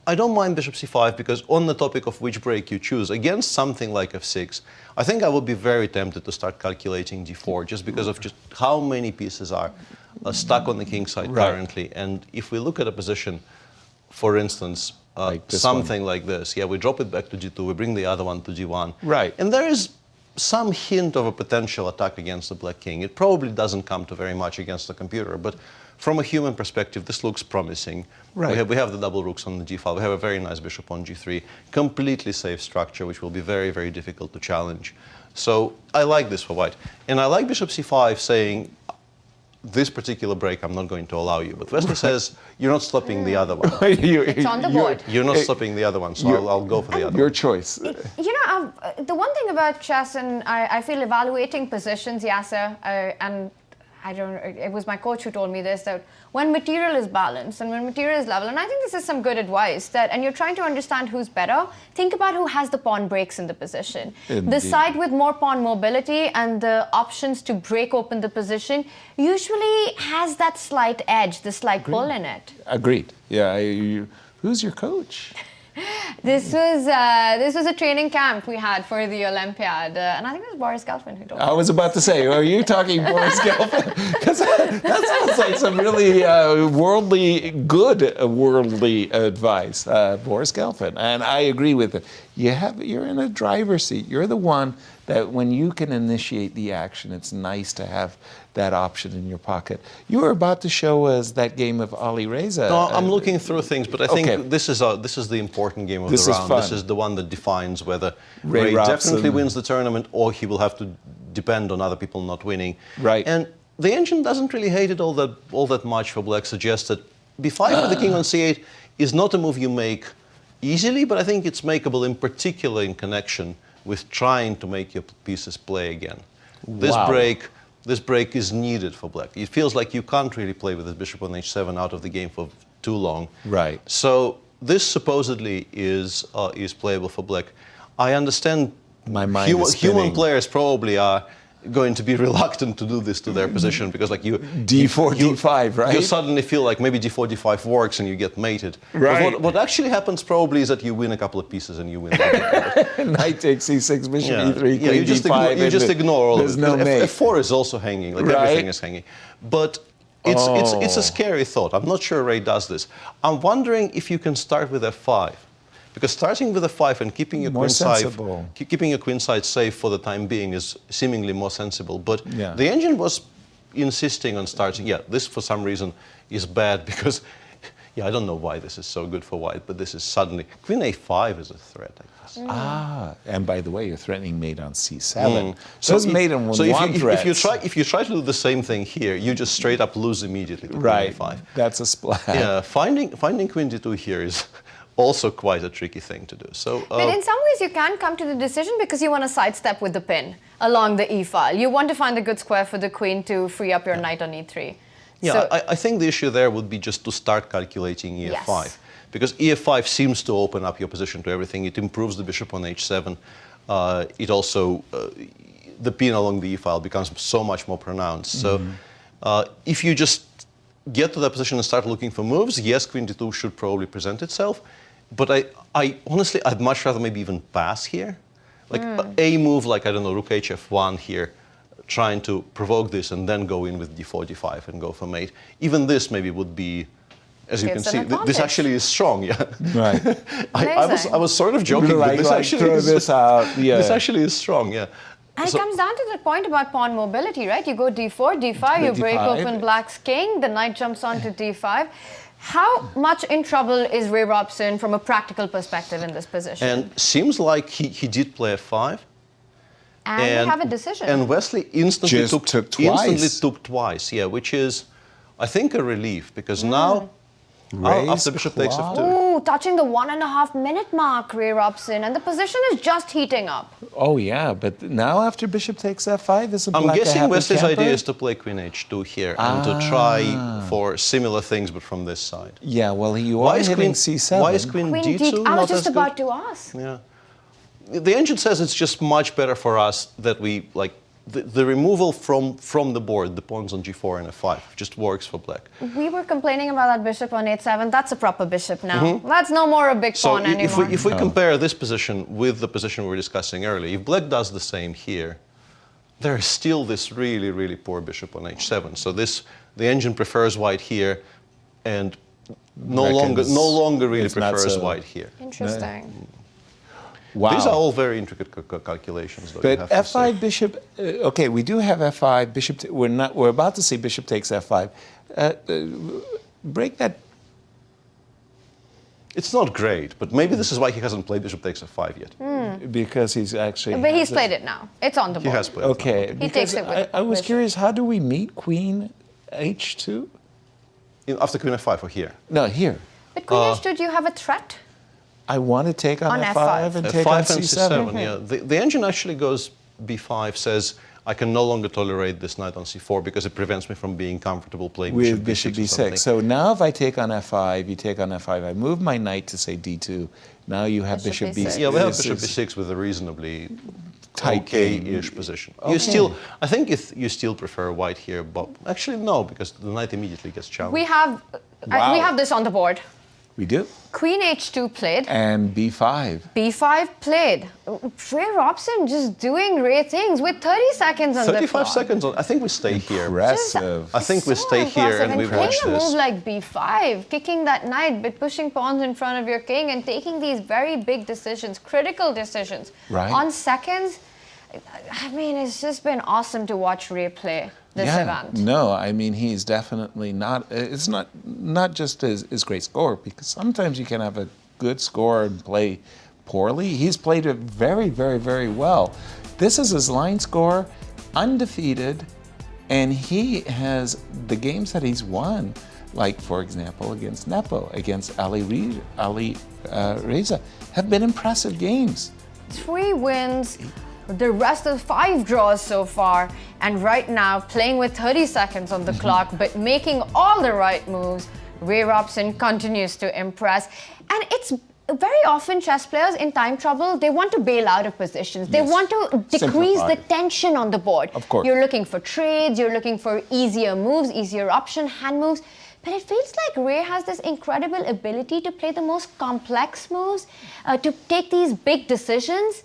I don't mind bishop c5 because on the topic of which break you choose, against something like f6, I think I would be very tempted to start calculating d4 just because of just how many pieces are stuck on the king side currently. And if we look at a position, for instance, like something like this. Yeah, we drop it back to g2, we bring the other one to g1. Right. And there is some hint of a potential attack against the black king. It probably doesn't come to very much against the computer, but from a human perspective, this looks promising. Right. We have the double rooks on the g file. We have a very nice bishop on g3. Completely safe structure, which will be very, very difficult to challenge. So I like this for white. And I like bishop c5 saying, this particular break I'm not going to allow you. But Wesley says, you're not stopping the other one. It's on the board. You're not stopping the other one, so I'll go for the other one. Your choice. You know, the one thing about chess, and I feel evaluating positions, Yasser, and it was my coach who told me this, that when material is balanced and when material is level, and I think this is some good advice, and you're trying to understand who's better, think about who has the pawn breaks in the position. Indeed. The side with more pawn mobility and the options to break open the position usually has that slight edge, the slight pull in it. Agreed. Yeah. Who's your coach? This was a training camp we had for the Olympiad, and I think it was Boris Gelfand who told me. I was about to say, are you talking Boris Gelfand? Because that sounds like some really worldly advice, Boris Gelfand. And I agree with it. You're in a driver's seat. You're the one that when you can initiate the action, it's nice to have that option in your pocket. You were about to show us that game of Alireza. No, I'm looking through things, but I think this is the important game of the round. Fun. This is the one that defines whether Ray Ray definitely wins the tournament or he will have to depend on other people not winning. Right. And the engine doesn't really hate it all that much for black. Suggests that b5 with the king on c8 is not a move you make easily, but I think it's makeable in particular in connection with trying to make your pieces play again. This break is needed for black. It feels like you can't really play with this bishop on h7 out of the game for too long. Right. So this supposedly is playable for black. I understand my mind is spinning. Human players probably are going to be reluctant to do this to their position because like d4, d5, right? You suddenly feel like maybe d4, d5 works and you get mated. Right. But what actually happens probably is that you win a couple of pieces and you win. Knight takes c6, bishop e3, queen you just d5. you just ignore all of it. No mate. f4 is also hanging, like everything is hanging. But it's a scary thought. I'm not sure Ray does this. I'm wondering if you can start with f5. Because starting with a 5 and keeping your queen side safe for the time being is seemingly more sensible. But the engine was insisting on starting. Yeah, this for some reason is bad because, I don't know why this is so good for white, but this is suddenly queen a5 is a threat, I guess. And by the way, you're threatening mate on c7. So it's mate on one threat. If you try to do the same thing here, you just straight up lose immediately to queen a5. That's a splat. Yeah, finding queen d2 here is also quite a tricky thing to do. So, but in some ways you can come to the decision because you want to sidestep with the pin along the e file. You want to find a good square for the queen to free up your knight on e3. Yeah, so, I think the issue there would be just to start calculating e5. Because e5 seems to open up your position to everything. It improves the bishop on h7. It also, the pin along the e file becomes so much more pronounced. So if you just get to that position and start looking for moves, yes, queen d2 should probably present itself. But I honestly, I'd much rather maybe even pass here. Like a move like, I don't know, rook hf1 here, trying to provoke this and then go in with d4, d5 and go for mate. Even this maybe would be, as you can see, this actually is strong, Right. I was sort of joking, but this actually is, this actually is strong, And it comes down to the point about pawn mobility, right? You go d4, d5, you break open black's king, the knight jumps onto d5. How much in trouble is Ray Robson from a practical perspective in this position? And seems like he did play f5. And we have a decision. And Wesley instantly took twice, which is, I think, a relief, because now, after bishop takes f2. Ooh, touching the 1.5 minute mark, Ray Robson, and the position is just heating up. Oh yeah, but now after bishop takes f5, is I'm guessing Wesley's idea is to play queen h2 here and to try for similar things, but from this side. Yeah, well, you are hitting c7. Why is queen d2 I not was just as about good? to ask. Yeah. The engine says it's just much better for us that we, like, the removal from the board, the pawns on g4 and f5, just works for black. We were complaining about that bishop on h7. That's a proper bishop now. That's no more a big pawn anymore. If we compare this position with the position we were discussing earlier, if black does the same here, there's still this really, really poor bishop on h7. So the engine prefers white here, and no longer really prefers white here. Interesting. Wow. These are all very intricate calculations, though. But f5 bishop. Okay, we do have f5 bishop. We're about to see bishop takes f5. Break that. It's not great, but maybe this is why he hasn't played bishop takes f5 yet. Because he's actually. But he's played it now. It's on the board. He has played it. Okay. He takes it with I was curious. How do we meet queen h2? After queen f5 or here? No, here. But queen h2, do you have a threat? I want to take on f5 and take on c7. Yeah. The engine actually goes b5, says, I can no longer tolerate this knight on c4 because it prevents me from being comfortable playing with bishop b6 or b6. something. So now if I take on f5, you take on f5, I move my knight to say d2. Now you have bishop b6. Yeah, we have bishop b6 with a reasonably tight okay-ish position. You still, I think you still prefer white here, but actually no, because the knight immediately gets challenged. We have this on the board. We do. Queen h2 played. And b5. b5 played. Ray Robson just doing Ray things with 30 seconds on the clock. 35 seconds on, I think we stay here. Impressive. I think we stay here and we watch playing a this. move like b5, kicking that knight, but pushing pawns in front of your king and taking these very big decisions, critical decisions. Right. On seconds, I mean, it's just been awesome to watch Ray play this event. No, I mean, he's definitely not, it's not just his great score, because sometimes you can have a good score and play poorly. He's played it very, very, very well. This is his line score, undefeated, and he has the games that he's won, like, for example, against Nepo, against Alireza, have been impressive games. 3 wins. The rest of 5 draws so far, and right now playing with 30 seconds on the clock, but making all the right moves. Ray Robson continues to impress, and it's very often chess players in time trouble, they want to bail out of positions. They want to decrease the tension on the board. Of course. You're looking for trades, you're looking for easier moves, easier option, hand moves. But it feels like Ray has this incredible ability to play the most complex moves, to take these big decisions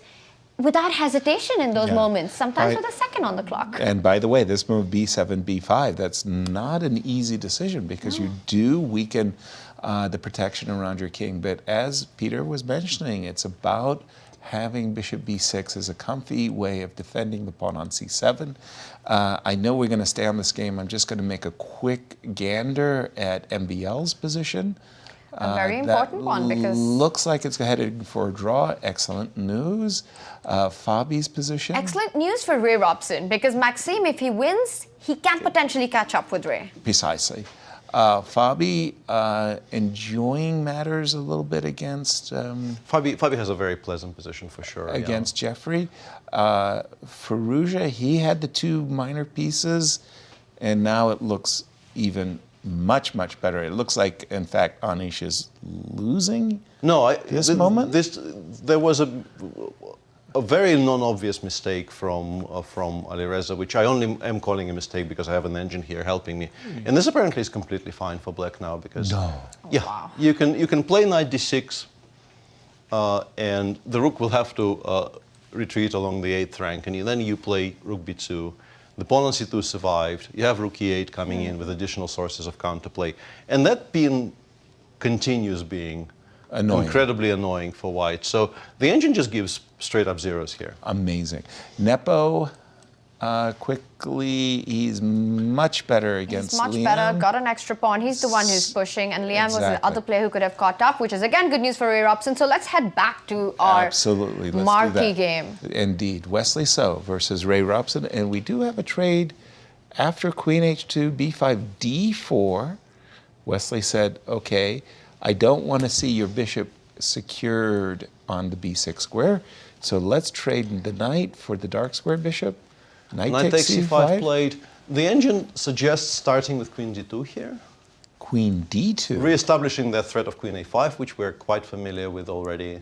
without hesitation in those moments, sometimes with a second on the clock. And by the way, this move b7, b5, that's not an easy decision because you do weaken the protection around your king. But as Peter was mentioning, it's about having bishop b6 as a comfy way of defending the pawn on c7. I know we're going to stay on this game. I'm just going to make a quick gander at MBL's position. A very important one because... looks like it's headed for a draw. Excellent news. Fabi's position. Excellent news for Ray Robson because Maxime, if he wins, he can potentially catch up with Ray. Precisely. Fabi enjoying matters a little bit against... Fabi has a very pleasant position for sure. Against Jeffery. Firouzja, he had the 2 minor pieces, and now it looks even much, much better. It looks like, in fact, Anish is losing this moment. There was a very non-obvious mistake from Alireza, which I only am calling a mistake because I have an engine here helping me. And this apparently is completely fine for black now because you can play knight d6, and the rook will have to retreat along the 8th rank, and then you play rook b2. The pawn on c2 survived. You have rook e8 coming in with additional sources of counterplay. And that continues being incredibly annoying for white. So the engine just gives straight up zeros here. Amazing. Nepo, quickly, he's much better against He's much Liem. better, got an extra pawn. He's the one who's pushing, and Liem was the other player who could have caught up, which is again good news for Ray Robson. So let's head back to our marquee game. Indeed. Wesley So versus Ray Robson. And we do have a trade after queen h2, b5, d4. Wesley said, okay, I don't want to see your bishop secured on the b6 square, so let's trade the knight for the dark square bishop. Knight takes c5 played. The engine suggests starting with queen d2 here. Queen d2. Re-establishing that threat of queen a5, which we're quite familiar with already.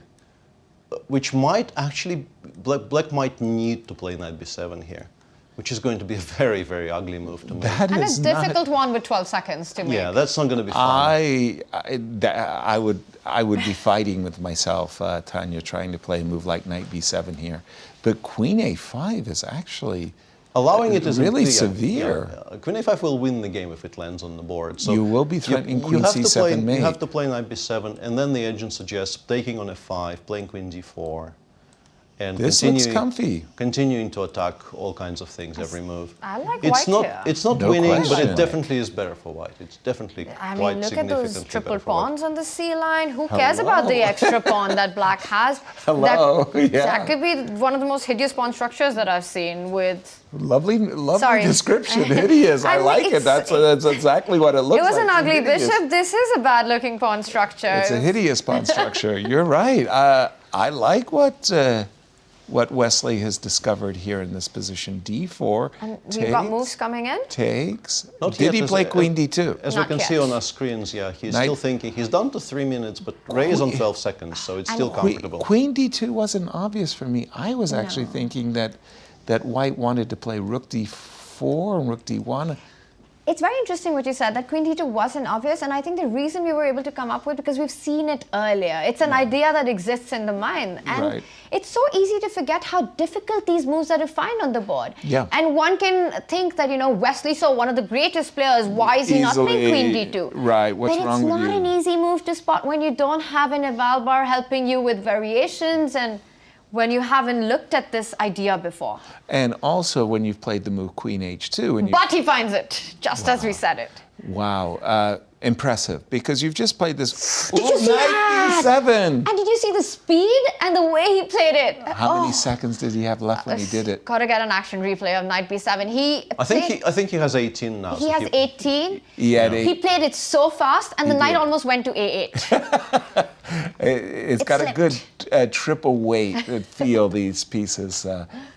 Which might actually, black might need to play knight b7 here, which is going to be a very, very ugly move to make. And a difficult one with 12 seconds to make. Yeah, that's not going to be fun. I would be fighting with myself, Tanya, trying to play a move like knight b7 here. But queen a5 is actually allowing it is really severe. Queen a5 will win the game if it lands on the board. So you will be threatening queen c7 mate. You have to play knight b7, and then the engine suggests taking on f5, playing queen d4. And this looks comfy. Continuing to attack all kinds of things every move. I like white here. It's not winning, but it definitely is better for white. It's definitely I quite mean, look at those triple pawns white. on the C line. Who cares about the extra pawn that black has? That could be one of the most hideous pawn structures that I've seen with... Lovely description. Hideous. I like it. That's exactly what it looks like. It was an ugly bishop. This is a bad-looking pawn structure. It's a hideous pawn structure. You're right. I like what what Wesley has discovered here in this position. D4. And we've got moves coming in. Takes. Not Did yet, he play Queen D2? As Not we can yet. see on our screens, yeah, he's still thinking. He's down to 3 minutes, but Ray is on 12 seconds, so it's still comfortable. Queen D2 wasn't obvious for me. I was actually thinking that White wanted to play Rook D4 and Rook D1. It's very interesting what you said, that Queen D2 wasn't obvious, and I think the reason we were able to come up with, because we've seen it earlier. It's an idea that exists in the mind, and it's so easy to forget how difficult these moves are to find on the board. Yeah. And one can think that, you know, Wesley So, one of the greatest players, why is he not playing Queen D2? Right, what's wrong with you? But it's not an easy move to spot when you don't have an eval bar helping you with variations, and when you haven't looked at this idea before. And also when you've played the move Queen H2. And But he finds it, just as we said it. Wow, impressive, because you've just played this Did you see that? Knight D7. And did you see the speed and the way he played it? How many seconds did he have left when he did it? Got to get an action replay of Knight B7. I think he has 18 now. He so has 18. He had He played it so fast, and the knight almost went to A8. It's got a good triple weight feel, these pieces.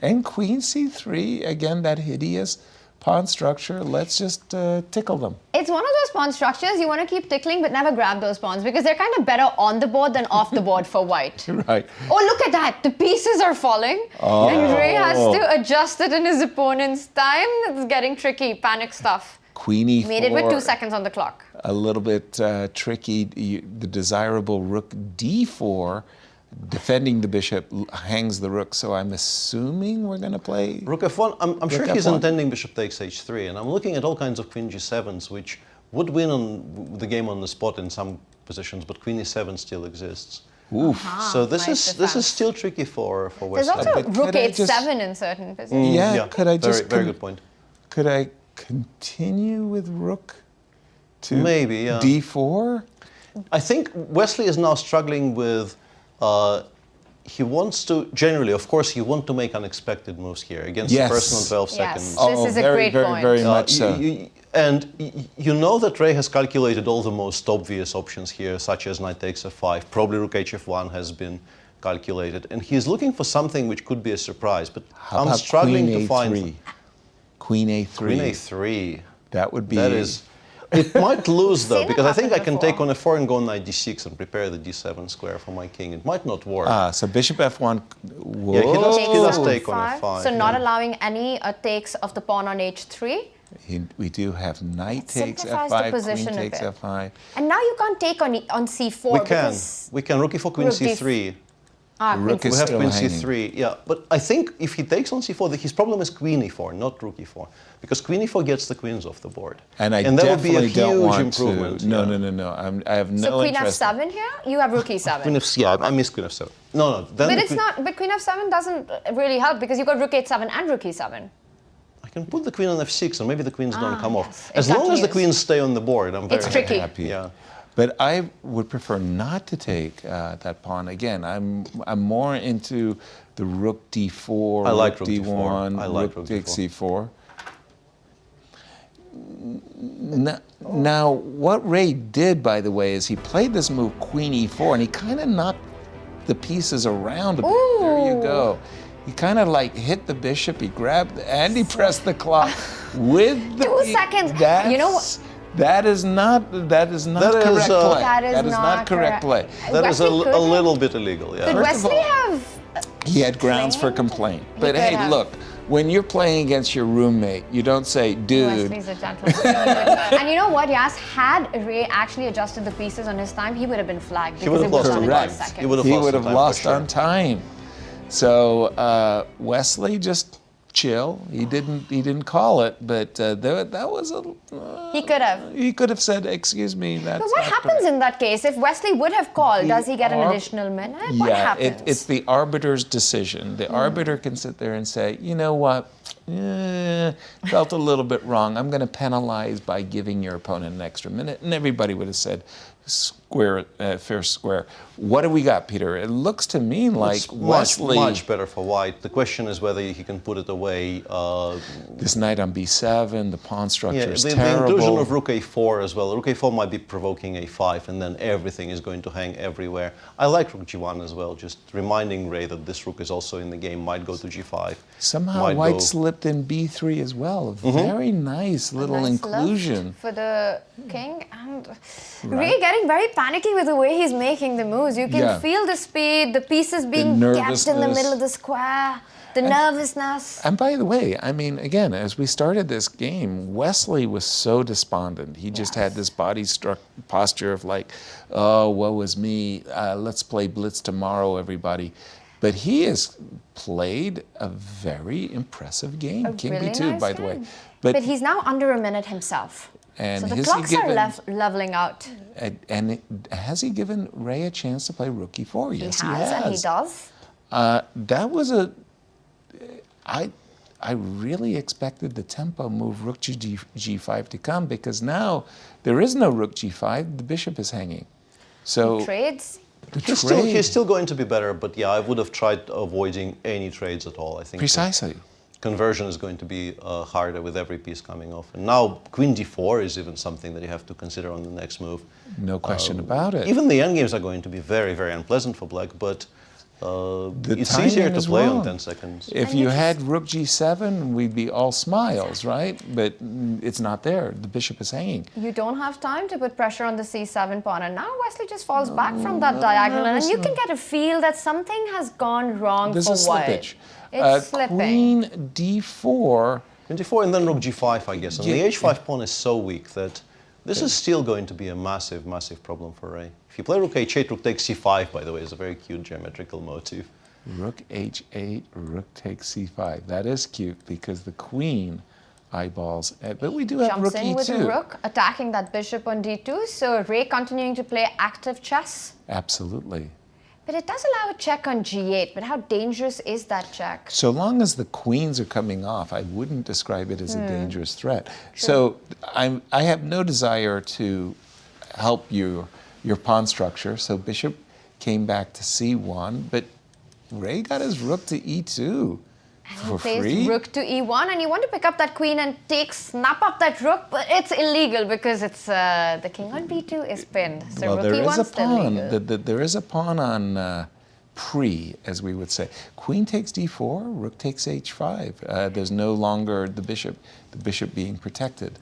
And Queen C3, again, that hideous pawn structure. Let's just tickle them. It's one of those pawn structures you want to keep tickling, but never grab those pawns, because they're kind of better on the board than off the board for White. Right. Oh, look at that. The pieces are falling. Oh. And Ray has to adjust it in his opponent's time. It's getting tricky. Panic stuff. Queen E4. Made it with 2 seconds on the clock. A little bit tricky. The desirable Rook D4, defending the bishop, hangs the rook. So I'm assuming we're going to play Rook F1. I'm sure he's F1. intending bishop takes H3, and I'm looking at all kinds of Queen G7s, which would win on the game on the spot in some positions, but Queen E7 still exists. Oof. So this is still tricky for There's Wesley. also Rook H7 in certain positions. Yeah, could I just... Very good point. Could I continue with Rook to Maybe, yeah. D4? I think Wesley is now struggling with... he wants to, generally, of course, you want to make unexpected moves here against the person on 12 seconds. This is a great point. Very much so. You know that Ray has calculated all the most obvious options here, such as knight takes f5, probably rook hf1 has been calculated, and he's looking for something which could be a surprise, but How I'm about struggling Queen to find... Queen A3. Queen A3. That would be... That is... It might lose though, Seen it because I think I happen can take on f4 and go knight d6 and prepare the d7 square for my king. It might not work. So bishop f1. Whoa. Yeah, he does on take on f5. f5. So not allowing any takes of the pawn on h3. We do have knight takes simplifies the f5, position queen a takes bit. f5. And now you can't take on c4 We can. because... We can rook e4, queen Rook c3. Rook We is have still queen hanging. c3, yeah. But I think if he takes on c4, his problem is queen e4, not rook e4. Because queen e4 gets the queens off the board. And that would be a definitely don't huge want improvement. to... No. I have no So queen interest. f7 here, you have rook e7. Queen f, yeah, I missed queen f7. No. Then But it's not. But queen f7 doesn't really help because you got rook h7 and rook e7. I can put the queen on f6 and maybe the queens don't come yes. off. As long as the queens stay on the board, I'm very It's tricky. Happy. Yeah. But I would prefer not to take that pawn. Again, I'm more into the rook d4, I like rook rook d4. d1, I like rook rook takes d4. c4. Now, what Ray did, by the way, is he played this move queen e4, and he kind of knocked the pieces around a bit. Ooh. There you go. He kind of like hit the bishop, he grabbed, and he pressed the clock with the... 2 seconds. You know what? That is not correct play. That is not not correct play. That is a Wesley could little bit illegal, yeah. Could First of Wesley all, have... He had grounds for complaint. But hey, have. look, when you're playing against your roommate, you don't say, dude. Wesley's a gentleman. And you know what, Yas? Had Ray actually adjusted the pieces on his time, he would have been flagged because it was only 1 second. He would have lost on time. So Wesley just chill. He didn't call it, but that was a. He could have. He could have said, "Excuse me." That's But what not happens correct." in that case? If Wesley would have called, does he get an additional minute? What happens? It's the arbiter's decision. The arbiter can sit there and say, you know what, felt a little bit wrong. I'm going to penalize by giving your opponent an extra minute. And everybody would have said, first square. What do we got, Peter? It looks to me like It's Wesley. much better for white. The question is whether he can put it away. This knight on b7, the pawn structure is the terrible. inclusion of rook a4 as well. Rook a4 might be provoking a5, and then everything is going to hang everywhere. I like rook g1 as well, just reminding Ray that this rook is also in the game, might go to g5. Somehow white slipped in b3 as well. Very nice little inclusion. For the king, and Ray getting very panicky with the way he's making the moves. You can feel the speed, the pieces being kept in the middle of the square, the nervousness. And by the way, I mean, again, as we started this game, Wesley was so despondent. He just had this body posture of like, oh, woe is me. Let's play Blitz tomorrow, everybody. But he has played a very impressive game. King really b2, nice by the way. game. But he's now under a minute himself. And so the clocks are leveling out. And has he given Ray a chance to play rook e4? Yes, he has. And he does. That was I really expected the tempo move rook g5 to come, because now there is no rook g5, the bishop is hanging. So trades? He's still going to be better, but yeah, I would have tried avoiding any trades at all, I think. Precisely. Conversion is going to be harder with every piece coming off. And now queen d4 is even something that you have to consider on the next move. No question about it. Even the endgames are going to be very, very unpleasant for black, but it's easier to play on 10 seconds. If you had rook g7, we'd be all smiles, right? But it's not there. The bishop is hanging. You don't have time to put pressure on the c7 pawn, and now Wesley just falls back from that diagonal, and you can get a feel that something has gone wrong There's for a slippage. white. It's slipping. Queen d4. Queen d4 and then rook g5, I guess. And the h5 pawn is so weak that this is still going to be a massive, massive problem for Ray. If you play rook h8, rook takes c5, by the way, is a very cute geometrical motif. Rook h8, rook takes c5. That is cute because the queen eyeballs. But we do have Jumps rook in e2. with the rook, attacking that bishop on d2. So Ray continuing to play active chess. Absolutely. But it does allow a check on g8. But how dangerous is that check? So long as the queens are coming off, I wouldn't describe it as a dangerous threat. So I have no desire to help your pawn structure. So bishop came back to c1, but Ray got his rook to e2 for Plays free. rook to e1, and you want to pick up that queen and snap up that rook, but it's illegal because it's the king on b2 is pinned. So Well, rook there is e1 a still pawn. legal. There is a pawn on pre, as we would say. Queen takes d4, rook takes h5. There's no longer the bishop being protected.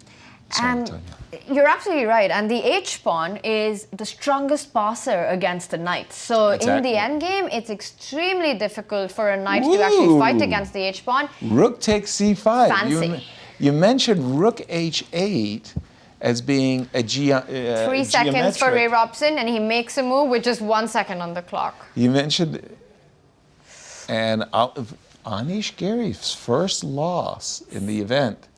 Sorry, Tania. You're absolutely right, and the h-pawn is the strongest passer against the knight. So in the endgame, it's extremely difficult for a knight to actually fight against the h-pawn. Rook takes c5. Fancy. You mentioned rook h8 as being a 3 seconds for Ray Robson, and he makes a move with just 1 second on the clock. You mentioned, and Anish Giri's first loss in the event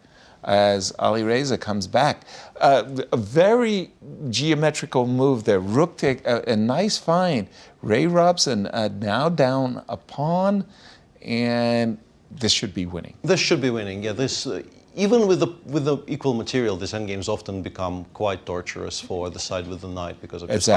as Alireza comes back. A very geometrical move there. Rook take a nice find. Ray Robson now down a pawn, and this should be winning. This should be winning. Yeah, this even with the equal material, these endgames often become quite torturous for the side with the knight because of just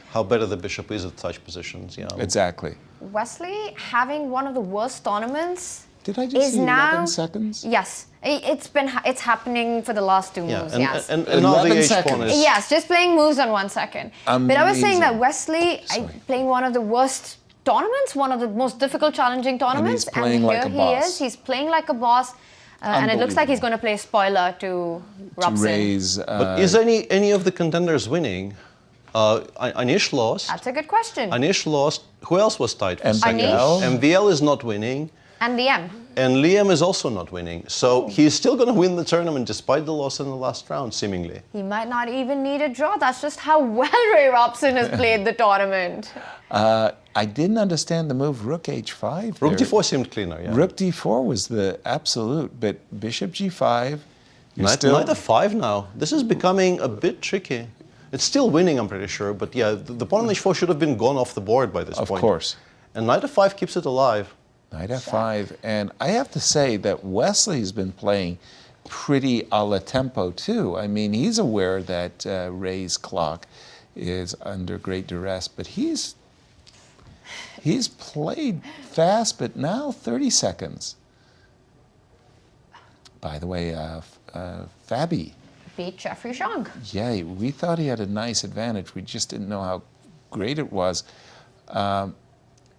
how better the bishop is at such positions. Yeah. Exactly. Wesley having one of the worst tournaments. Did I just is see now 11 seconds? Yes, it's happening for the last two moves. Yes, and now the h-pawn is yes, just playing moves on 1 second. But I was saying that Wesley playing one of the worst tournaments, one of the most difficult, challenging tournaments, and he's playing like a boss. He's playing like a boss, and it looks like he's going to play spoiler to Robson. But is any of the contenders winning? Anish lost. That's a good question. Anish lost. Who else was tied for second? Anish. MVL is not winning. And Liem. And Liem is also not winning. So he's still going to win the tournament despite the loss in the last round, seemingly. He might not even need a draw. That's just how well Ray Robson has played the tournament. I didn't understand the move rook h5. Rook d4 seemed cleaner, yeah. Rook d4 was the absolute, but bishop g5. Knight f5 now. This is becoming a bit tricky. It's still winning, I'm pretty sure, but yeah, the pawn on h4 should have been gone off the board by this point. Of course. And knight f5 keeps it alive. Knight f5, and I have to say that Wesley's been playing pretty a la tempo too. I mean, he's aware that Ray's clock is under great duress, but he's played fast, but now 30 seconds. By the way, Fabi beat Jeffery Xiong. Yeah, we thought he had a nice advantage. We just didn't know how great it was.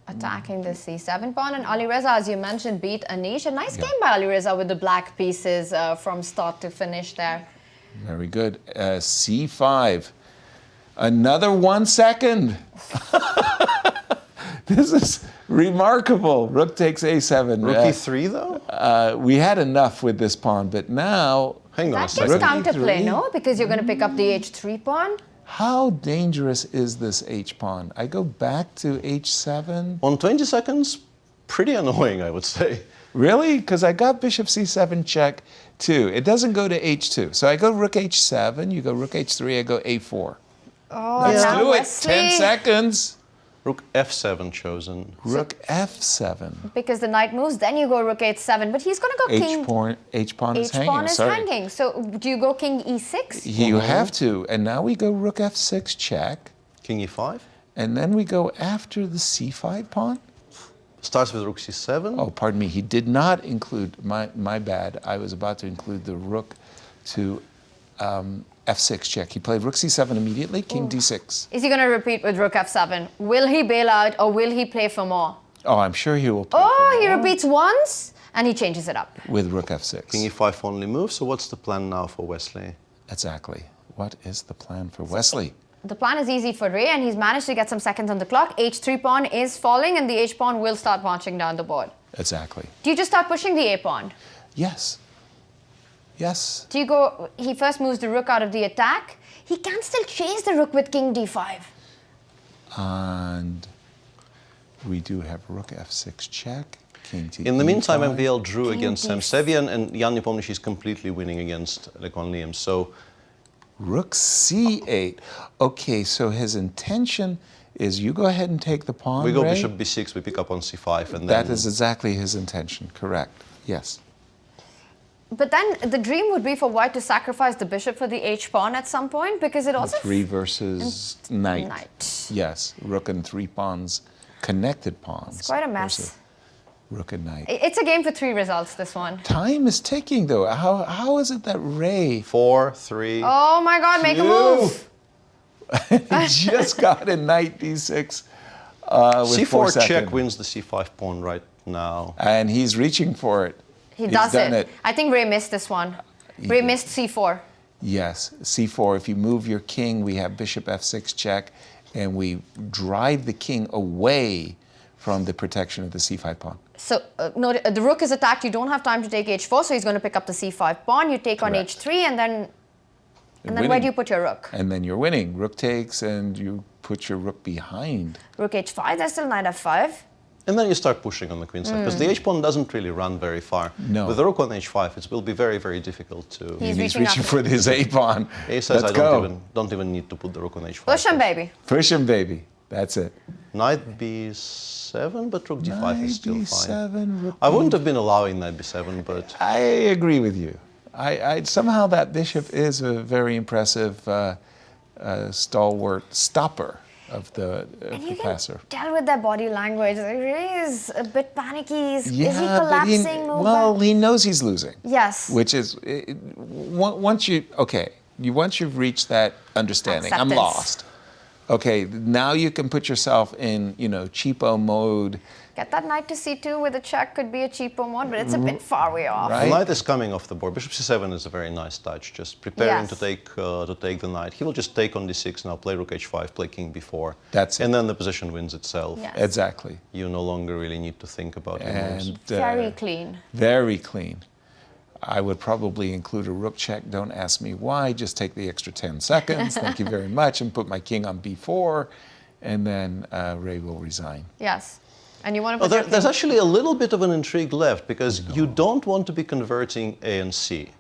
Attacking the c7 pawn, and Alireza, as you mentioned, beat Anish. A nice game by Alireza with the black pieces from start to finish there. Very good. c5. Another 1 second. This is remarkable. Rook takes a7. Rook e3, though? We had enough with this pawn, but now... Hang on a That second. gets counterplay, no? Because you're going to pick up the h3 pawn. How dangerous is this h-pawn? I go back to h7. On 20 seconds, pretty annoying, I would say. Really? Because I got bishop c7 check, too. It doesn't go to h2. So I go rook h7, you go rook h3, I go a4. Oh, Let's now do it. Wesley. 10 seconds. Rook f7 chosen. Rook f7. Because the knight moves, then you go rook h7. But he's going to go king. H-pawn is hanging. H-pawn is Sorry. hanging. So do you go king e6? You have to. And now we go rook f6 check. King e5. And then we go after the c5 pawn. Starts with rook c7. Oh, pardon me. He did not include, my bad. I was about to include the rook to f6 check. He played rook c7 immediately, king d6. Is he going to repeat with rook f7? Will he bail out or will he play for more? Oh, I'm sure he will play Oh, he repeats once and he changes it up. with rook f6. King e5 only move, so what's the plan now for Wesley? Exactly. What is the plan for Wesley? The plan is easy for Ray, and he's managed to get some seconds on the clock. H3 pawn is falling, and the H pawn will start marching down the board. Exactly. Do you just start pushing the A pawn? Yes. Yes. Do you go, he first moves the rook out of the attack. He can still chase the rook with king d5. And we do have rook f6 check, king to In the meantime, e5. MVL drew King against Sam d6. Sevian, and Jan Nepomniachtchi is completely winning against Liem. So Rook c8. Okay, so his intention is you go ahead and take the pawn, we go Ray? bishop b6, we pick up on c5, and then... That is exactly his intention, correct. Yes. But then the dream would be for white to sacrifice the bishop for the H pawn at some point, because it also... 3 versus knight. Knight. Yes, rook and 3 pawns, connected pawns. It's quite a mess. versus Rook and knight. It's a game for 3 results, this one. Time is ticking, though. How is it that Ray... 4, 3... Oh my god, make a move! He just got a knight d6 with c4 4 check seconds. wins the c5 pawn right now. And he's reaching for it. He He's does done it. I think Ray missed this one. Ray missed c4. Yes, c4. If you move your king, we have bishop f6 check, and we drive the king away from the protection of the c5 pawn. So no, the rook is attacked. You don't have time to take h4, so he's going to pick up the c5 pawn. You take on Correct. h3, and then where Winning. do you put your rook? And then you're winning. Rook takes, and you put your rook behind. Rook h5. There's still knight f5. And then you start pushing on the queen side, because the h-pawn doesn't really run very far. No. With the rook on h5, it will be very, very difficult to... He's He's reaching reaching up. for his a-pawn. A says Let's I go. don't even need to put the rook on h5. Push him, baby. Push him, baby. That's it. Knight b7, but rook d5 is still fine. b7, rook I wouldn't have been allowing knight b7, but... I agree with you. Somehow that bishop is a very impressive stalwart stopper of the passer. Tell with their body language. It really is a bit panicky. Is he but collapsing? well, he knows he's losing. Yes. Which is, once you've reached that understanding, I'm Acceptance. lost. Okay, now you can put yourself in, cheapo mode. Get that knight to c2 with a check could be a cheaper one, but it's a bit far way off. The knight is coming off the board. Bishop c7 is a very nice touch, just preparing Yes. to take the knight. He will just take on d6 now, play rook h5, play king b4. That's it. And then the position wins itself. Yes. Exactly. You no longer really need to think about the moves. And Very clean. very clean. I would probably include a rook check. Don't ask me why. Just take the extra 10 seconds. Thank you very much. And put my king on b4. And then Ray will resign. Yes. And you want to put your There's actually a little bit of an intrigue left, because you don't want to be converting A and C.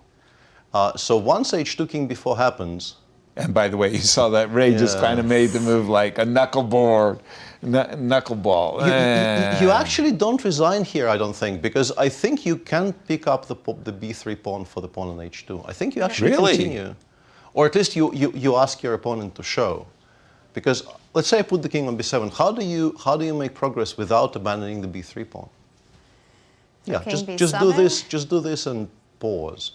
So once h2 king b4 happens... And by the way, you saw that Ray just kind of made the move like a knuckleball. You actually don't resign here, I don't think, because I think you can pick up the b3 pawn for the pawn on h2. I think you actually Really? continue. Or at least you ask your opponent to show. Because let's say I put the king on b7. How do you make progress without abandoning the b3 pawn? Yeah, just do this. Just do this and pause.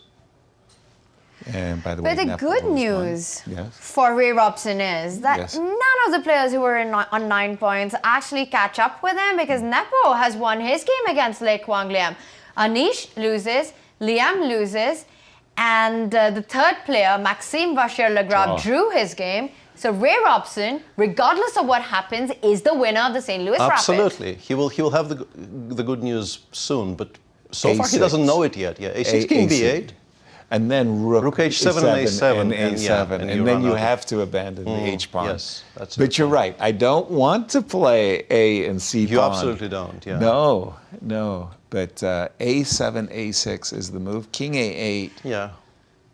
And by the way, but the good news yes. for Ray Robson is that Yes. none of the players who were on 9 points actually catch up with him, because Nepo has won his game against Liem. Anish loses, Liem loses, and the third player, Maxime Vachier-Lagrave, drew his game. So Ray Robson, regardless of what happens, is the winner of the St. Louis Rapid. Absolutely. He will have the good news soon, but so far he A6. doesn't know it yet. Yeah, a6, king b8. And then rook h7 and a7 and a7, and then you have to abandon the h pawn. Yes, that's but you're right. I don't want to play a and c pawn. You absolutely don't. Yeah. No. But a7, a6 is the move. King a8. Yeah.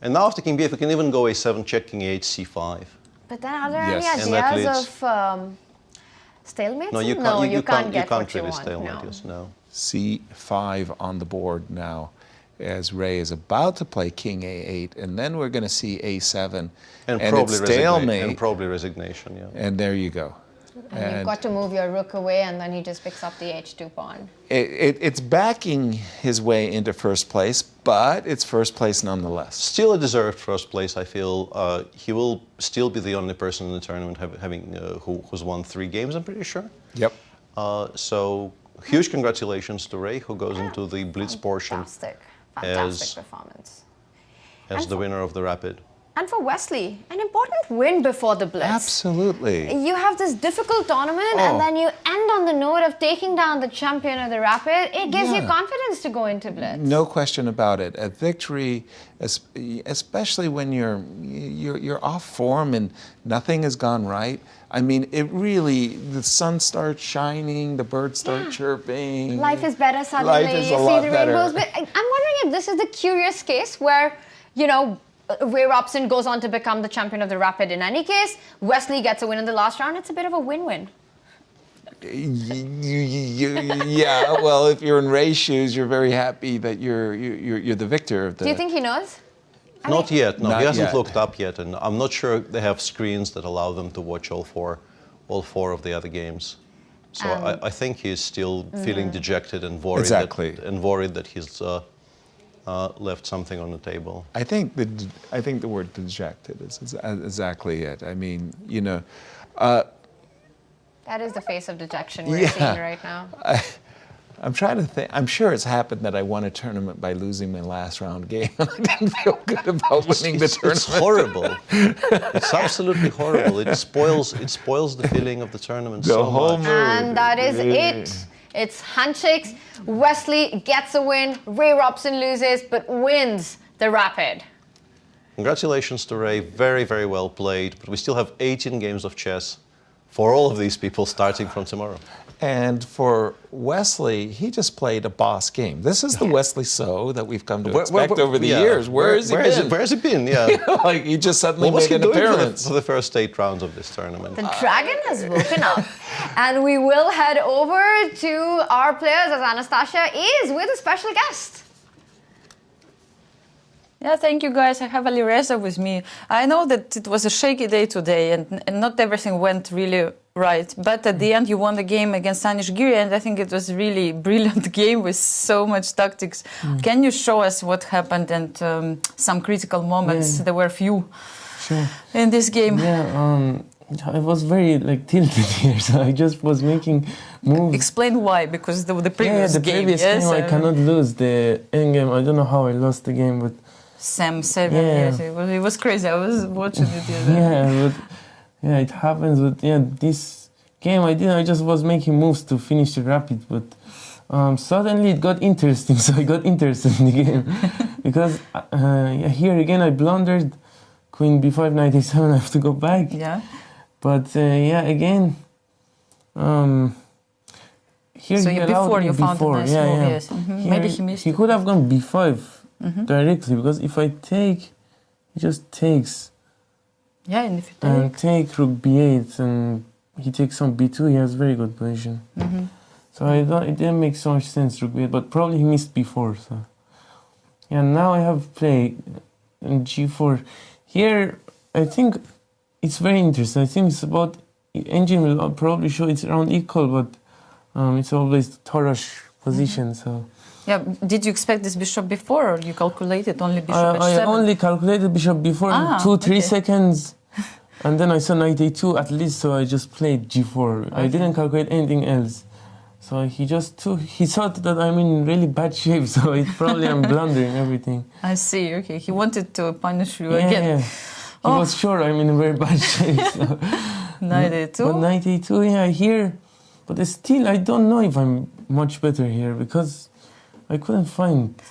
And now after king b8, we can even go a7, check king a8, c5. But then are there Yes. any ideas of stalemates? No, you can't get what you really want. Stalemate. Yes, no. c5 on the board now, as Ray is about to play king a8, and then we're going to see a7, and it's stalemate. And probably resignation, yeah. And there you go. And you've got to move your rook away, and then he just picks up the h2 pawn. It's backing his way into first place, but it's first place nonetheless. Still a deserved first place, I feel. He will still be the only person in the tournament who's won 3 games, I'm pretty sure. Yep. So huge congratulations to Ray, who goes into the Blitz portion Fantastic performance. As the winner of the Rapid. And for Wesley, an important win before the Blitz. Absolutely. You have this difficult tournament, and then you end on the note of taking down the champion of the Rapid. It gives you confidence to go into Blitz. No question about it. A victory, especially when you're off form and nothing has gone right. I mean, it really, the sun starts shining, the birds start chirping. Life is better suddenly. Life is you a see lot the better. rainbows. But I'm wondering if this is the curious case where, Ray Robson goes on to become the champion of the Rapid in any case. Wesley gets a win in the last round. It's a bit of a win-win. Yeah, well, if you're in Ray's shoes, you're very happy that you're the victor of the... Do you think he knows? Not yet. No, Not he hasn't yet. looked up yet, and I'm not sure they have screens that allow them to watch all four of the other games. So I think he's still feeling dejected and worried. Exactly. That he's left something on the table. I think the word dejected is exactly it. I mean, That is the face of dejection we're seeing right now. I'm trying to think. I'm sure it's happened that I won a tournament by losing my last round game, and I didn't feel good about winning the tournament. It's horrible. It's absolutely horrible. It spoils the feeling of the tournament so much. And that is it. It's handshakes. Wesley gets a win. Ray Robson loses, but wins the Rapid. Congratulations to Ray. Very, very well played. But we still have 18 games of chess for all of these people starting from tomorrow. And for Wesley, he just played a boss game. This is the Wesley So that we've come to expect over the years. Where has he been? Where has he been? Yeah. Like he just suddenly made an appearance. For the first 8 rounds of this tournament. The dragon has woken up. And we will head over to our players as Anastasiya is with a special guest. Yeah, thank you guys. I have Alireza with me. I know that it was a shaky day today and not everything went really right. But at the end, you won the game against Anish Giri, and I think it was a really brilliant game with so much tactics. Can you show us what happened and some critical moments? There were few in this game. Yeah, I was very tilted here, so I just was making moves. Explain why, because the previous game. Previous game I cannot lose. The end game, I don't know how I lost the game, but Sevian, yes, it was crazy. I was watching it. Yeah, it happens. But this game I just was making moves to finish the Rapid, but suddenly it got interesting. So I got interested in the game because here again I blundered. Queen b5, knight a7. I have to go back. Yeah. But again. Here so he before you before. found a nice move, yes. Maybe he missed. He could have gone b5 directly, because if I take, he just takes. Yeah, and if you take rook b8 and he takes on b2, he has very good position. So it didn't make so much sense, rook b8, but probably he missed b4. So now I have played g4. Here I think it's very interesting. I think it's about engine will probably show it's around equal, but it's always the Tarash position. So. Yeah, did you expect this bishop before, or you calculated only bishop I h7? only calculated bishop before in 2-3 seconds, and then I saw knight a2 at least, so I just played g4. I didn't calculate anything else. So he just he thought that I'm in really bad shape, so it probably I'm blundering everything. I see, okay. He wanted to punish you Yeah, again. yeah. He was sure I'm in a very bad shape. So. Knight a2? But knight a2, yeah, here. But still, I don't know if I'm much better here, because I couldn't find.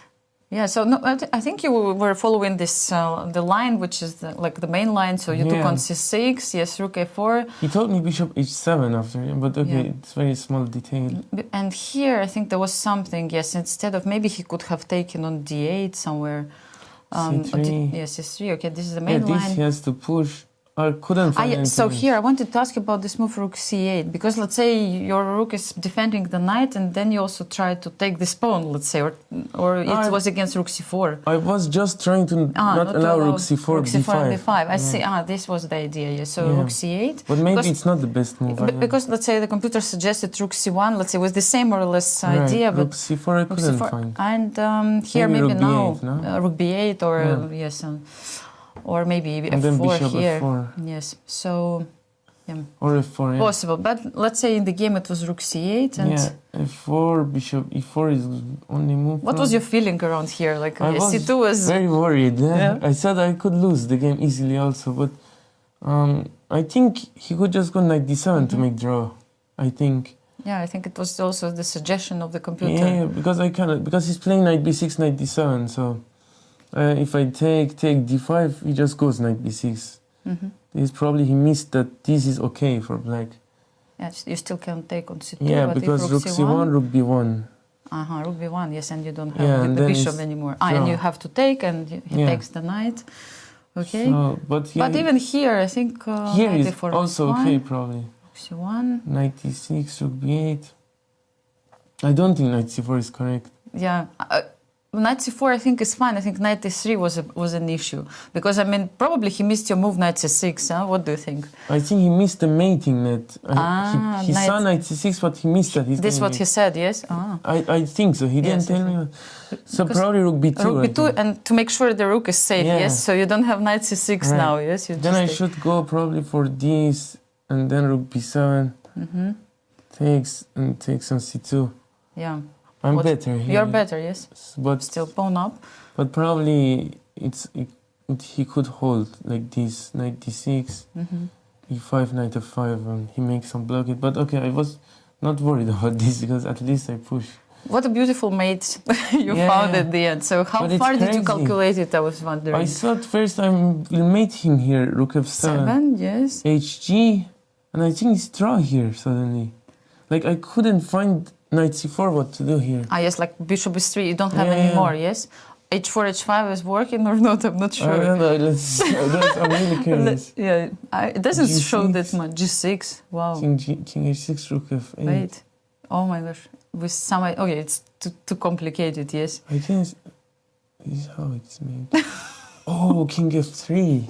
Yeah, so no, I think you were following this the line, which is like the main line. So you took on c6, yes, rook a4. He told me bishop h7 after, but okay, it's very small detail. And here I think there was something. Yes, instead of maybe he could have taken on d8 somewhere. c3. Yes, c3. Okay, this is the main line. This he has to push. I couldn't find anything. So here I wanted to ask you about this move rook c8, because let's say your rook is defending the knight, and then you also try to take this pawn, let's say, or it was against rook c4. I was just trying to not allow rook c4, rook c4 d5. d5. I see. This was the idea. Yeah. So rook c8. But maybe it's not the best move. Because let's say the computer suggested rook c1. Let's say with the same or less idea, but rook c4 I couldn't find. And here maybe now B8, rook b8 or yes. Or maybe f4 here. F4. Yes. So, yeah. Or f4, yeah. Possible. But let's say in the game it was rook c8 and... Yeah, f4, bishop e4 is only move. What was your feeling around here? Like, I was c2 was... very worried. Yeah? I said I could lose the game easily also, but I think he could just go knight d7 to make draw. I think. Yeah, I think it was also the suggestion of the computer. Yeah, because he's playing knight b6, knight d7, so... if I take d5, he just goes knight b6. He missed that this is okay for black. Yes, you still can take on c2. Yeah, but because if rook c1, rook b1. Rook b1, yes, and you don't have the bishop anymore. And you have to take, and he takes the knight. Okay. So, but even here, I think here is also okay, probably. Rook c1. Knight d6, rook b8. I don't think knight c4 is correct. Yeah. Knight c4 I think is fine. I think knight d3 was an issue. Because, I mean, probably he missed your move knight c6, huh? What do you think? I think he missed the mating net. He saw knight c6, but he missed that. This is what he said, yes? I think so. He didn't tell me. So probably rook b2. Rook b2, and to make sure the rook is safe, yes? So you don't have knight c6 now, yes? Then I should go probably for this, and then rook b7. Takes on c2. Yeah. I'm better here. You're better, yes. But still pawn up. But probably he could hold like this, knight d6, e5, knight f5, and he makes some blockade. But okay, I was not worried about this because at least I push. What a beautiful mate you found at the end. So how far did you calculate it? I was wondering. I thought first I will mate him here, rook f7. 7, yes. hg, and I think it's draw here suddenly. Like I couldn't find knight c4, what to do here? Yes, like bishop s3, you don't have any more, yes? h4, h5 is working or not? I'm not sure. I don't know, I'm really curious. It doesn't G6. show that much. g6, wow. King h6, rook f8. Wait, oh my gosh. With some, okay, it's too complicated, yes? I think this is how it's made. Oh, king f3.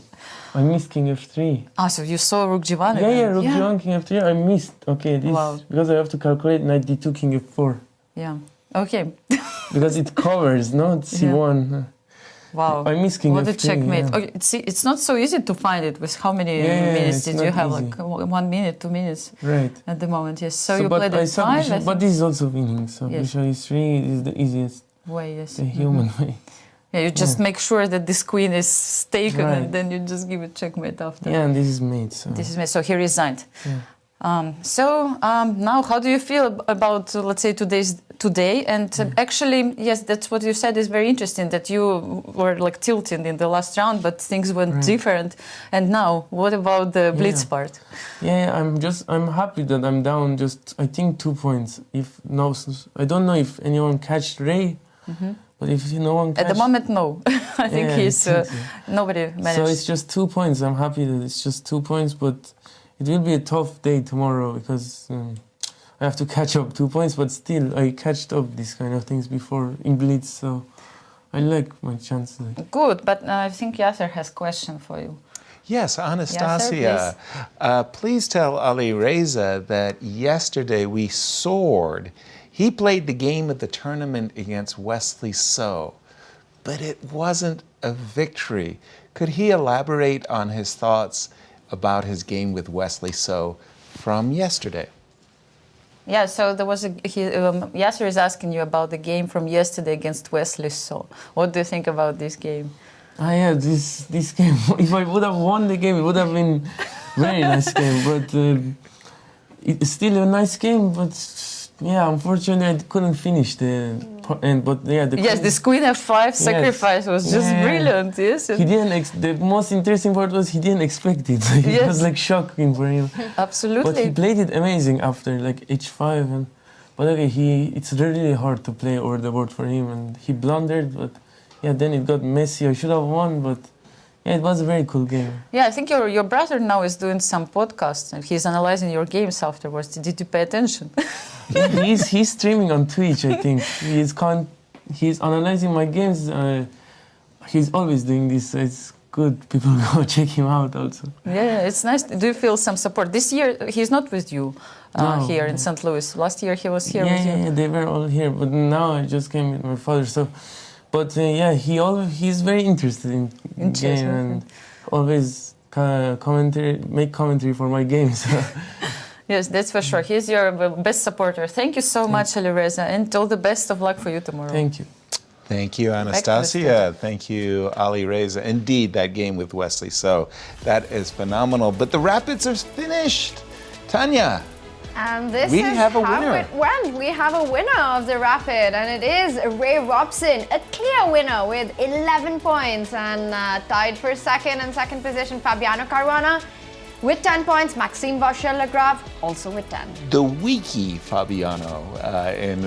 I missed king f3. So you saw rook g1 again? Yeah, rook g1, king f3. I missed. Okay, this because I have to calculate knight d2, king f4. Yeah. Okay. Because it covers, not c1. Wow. I missed king f3. What a checkmate. Okay, see, it's not so easy to find it. With how many minutes did you have? Easy. Like 1 minute, 2 minutes. Right. At the moment, yes. So you played at 5. But this is also winning. So bishop e3 is the easiest way. Yes. The human way. Yeah, you just make sure that this queen is taken, and then you just give it checkmate after. Yeah, and this is mate. So. This is mate. So he resigned. Yeah. Now, how do you feel about, let's say, today? And actually, yes, that's what you said is very interesting, that you were like tilting in the last round, but things went different. And now, what about the blitz part? Yeah, I'm happy that I'm down just, I think, 2 points. I don't know if anyone catched Ray, but if no one catched... At the moment, no. I think nobody managed. So it's just 2 points. I'm happy that it's just 2 points, but it will be a tough day tomorrow because I have to catch up 2 points, but still I catched up these kind of things before in Blitz, so I like my chances. Good, but I think Yasser has a question for you. Yes, Anastasiya, please tell Alireza that yesterday we soared. He played the game of the tournament against Wesley So, but it wasn't a victory. Could he elaborate on his thoughts about his game with Wesley So from yesterday? Yeah, so there was Yasser is asking you about the game from yesterday against Wesley So. What do you think about this game? Yeah, this game, if I would have won the game, it would have been very nice game, but it's still a nice game, but yeah, unfortunately I couldn't finish the end, but yeah. This Queen F5 sacrifice was just brilliant, yes? He didn't, the most interesting part was he didn't expect it. It was like shocking for him. Absolutely. But he played it amazing after, like H5, but okay, it's really hard to play over the board for him, and he blundered, but yeah, then it got messy. I should have won, but yeah, it was a very cool game. Yeah, I think your brother now is doing some podcasts and he's analyzing your games afterwards. Did you pay attention? He's streaming on Twitch, I think. He's analyzing my games. He's always doing this. It's good. People go check him out also. Yeah, it's nice. Do you feel some support? This year he's not with you here in St. Louis. Last year he was here with you. Yeah, they were all here, but now I just came with my father. So. But yeah, he's very interested in game and always make commentary for my games. Yes, that's for sure. He's your best supporter. Thank you so much, Alireza, and all the best of luck for you tomorrow. Thank you. Thank you, Anastasiya. Thank you, Alireza. Indeed, that game with Wesley So, that is phenomenal. But the Rapids are finished. Tanya. And this we is have a how winner. it went. We have a winner of the Rapid, and it is Robson, a clear winner with 11 points, and tied for second position, Fabiano Caruana with 10 points, Maxime Vachier-Lagrave also with 10. The wiki Fabiano in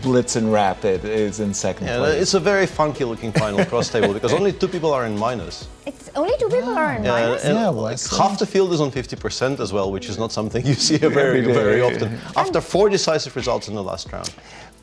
Blitz and Rapid is in second place. It's a very funky looking final cross table because only 2 people are in minus. It's only 2 people are in minus? Half the field is on 50% as well, which is not something you see very often. After 4 decisive results in the last round.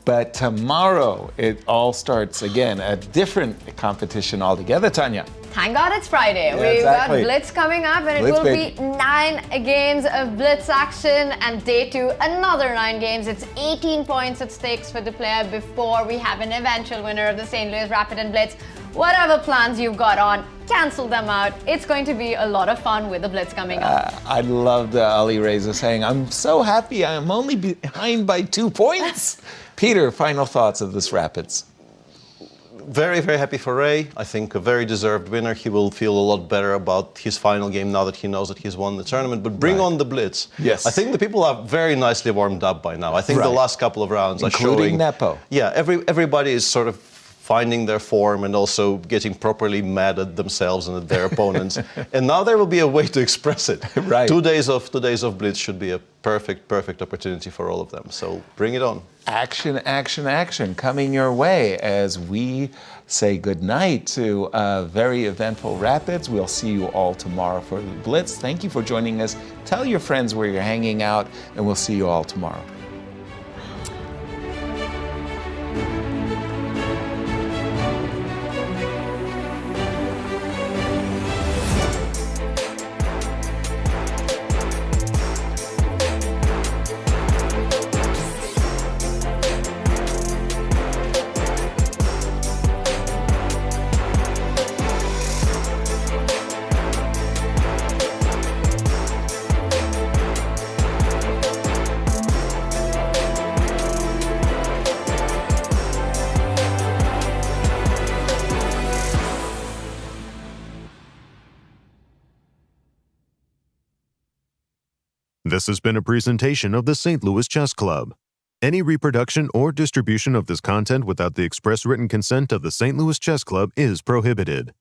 But tomorrow it all starts again, a different competition altogether, Tanya. Thank God it's Friday. Yeah, We've exactly. got Blitz coming up, and Blitz, it will be 9 games of Blitz action, and day 2 another 9 games. It's 18 points at stakes for the player before we have an eventual winner of the St. Louis Rapid and Blitz. Whatever plans you've got on, cancel them out. It's going to be a lot of fun with the Blitz coming up. I loved Alireza saying, I'm so happy I'm only behind by 2 points. Peter, final thoughts of this Rapids? Very, very happy for Ray. I think a very deserved winner. He will feel a lot better about his final game now that he knows that he's won the tournament. But bring on the Blitz. Yes. I think the people are very nicely warmed up by now. I think the last couple of rounds are showing... Including Nepo. Yeah, everybody is sort of finding their form and also getting properly mad at themselves and at their opponents. And now there will be a way to express it. Right. 2 days of Blitz should be a perfect opportunity for all of them. So bring it on. Action, action, action coming your way as we say goodnight to very eventful Rapids. We'll see you all tomorrow for the Blitz. Thank you for joining us. Tell your friends where you're hanging out, and we'll see you all tomorrow. This has been a presentation of the St. Louis Chess Club. Any reproduction or distribution of this content without the express written consent of the St. Louis Chess Club is prohibited.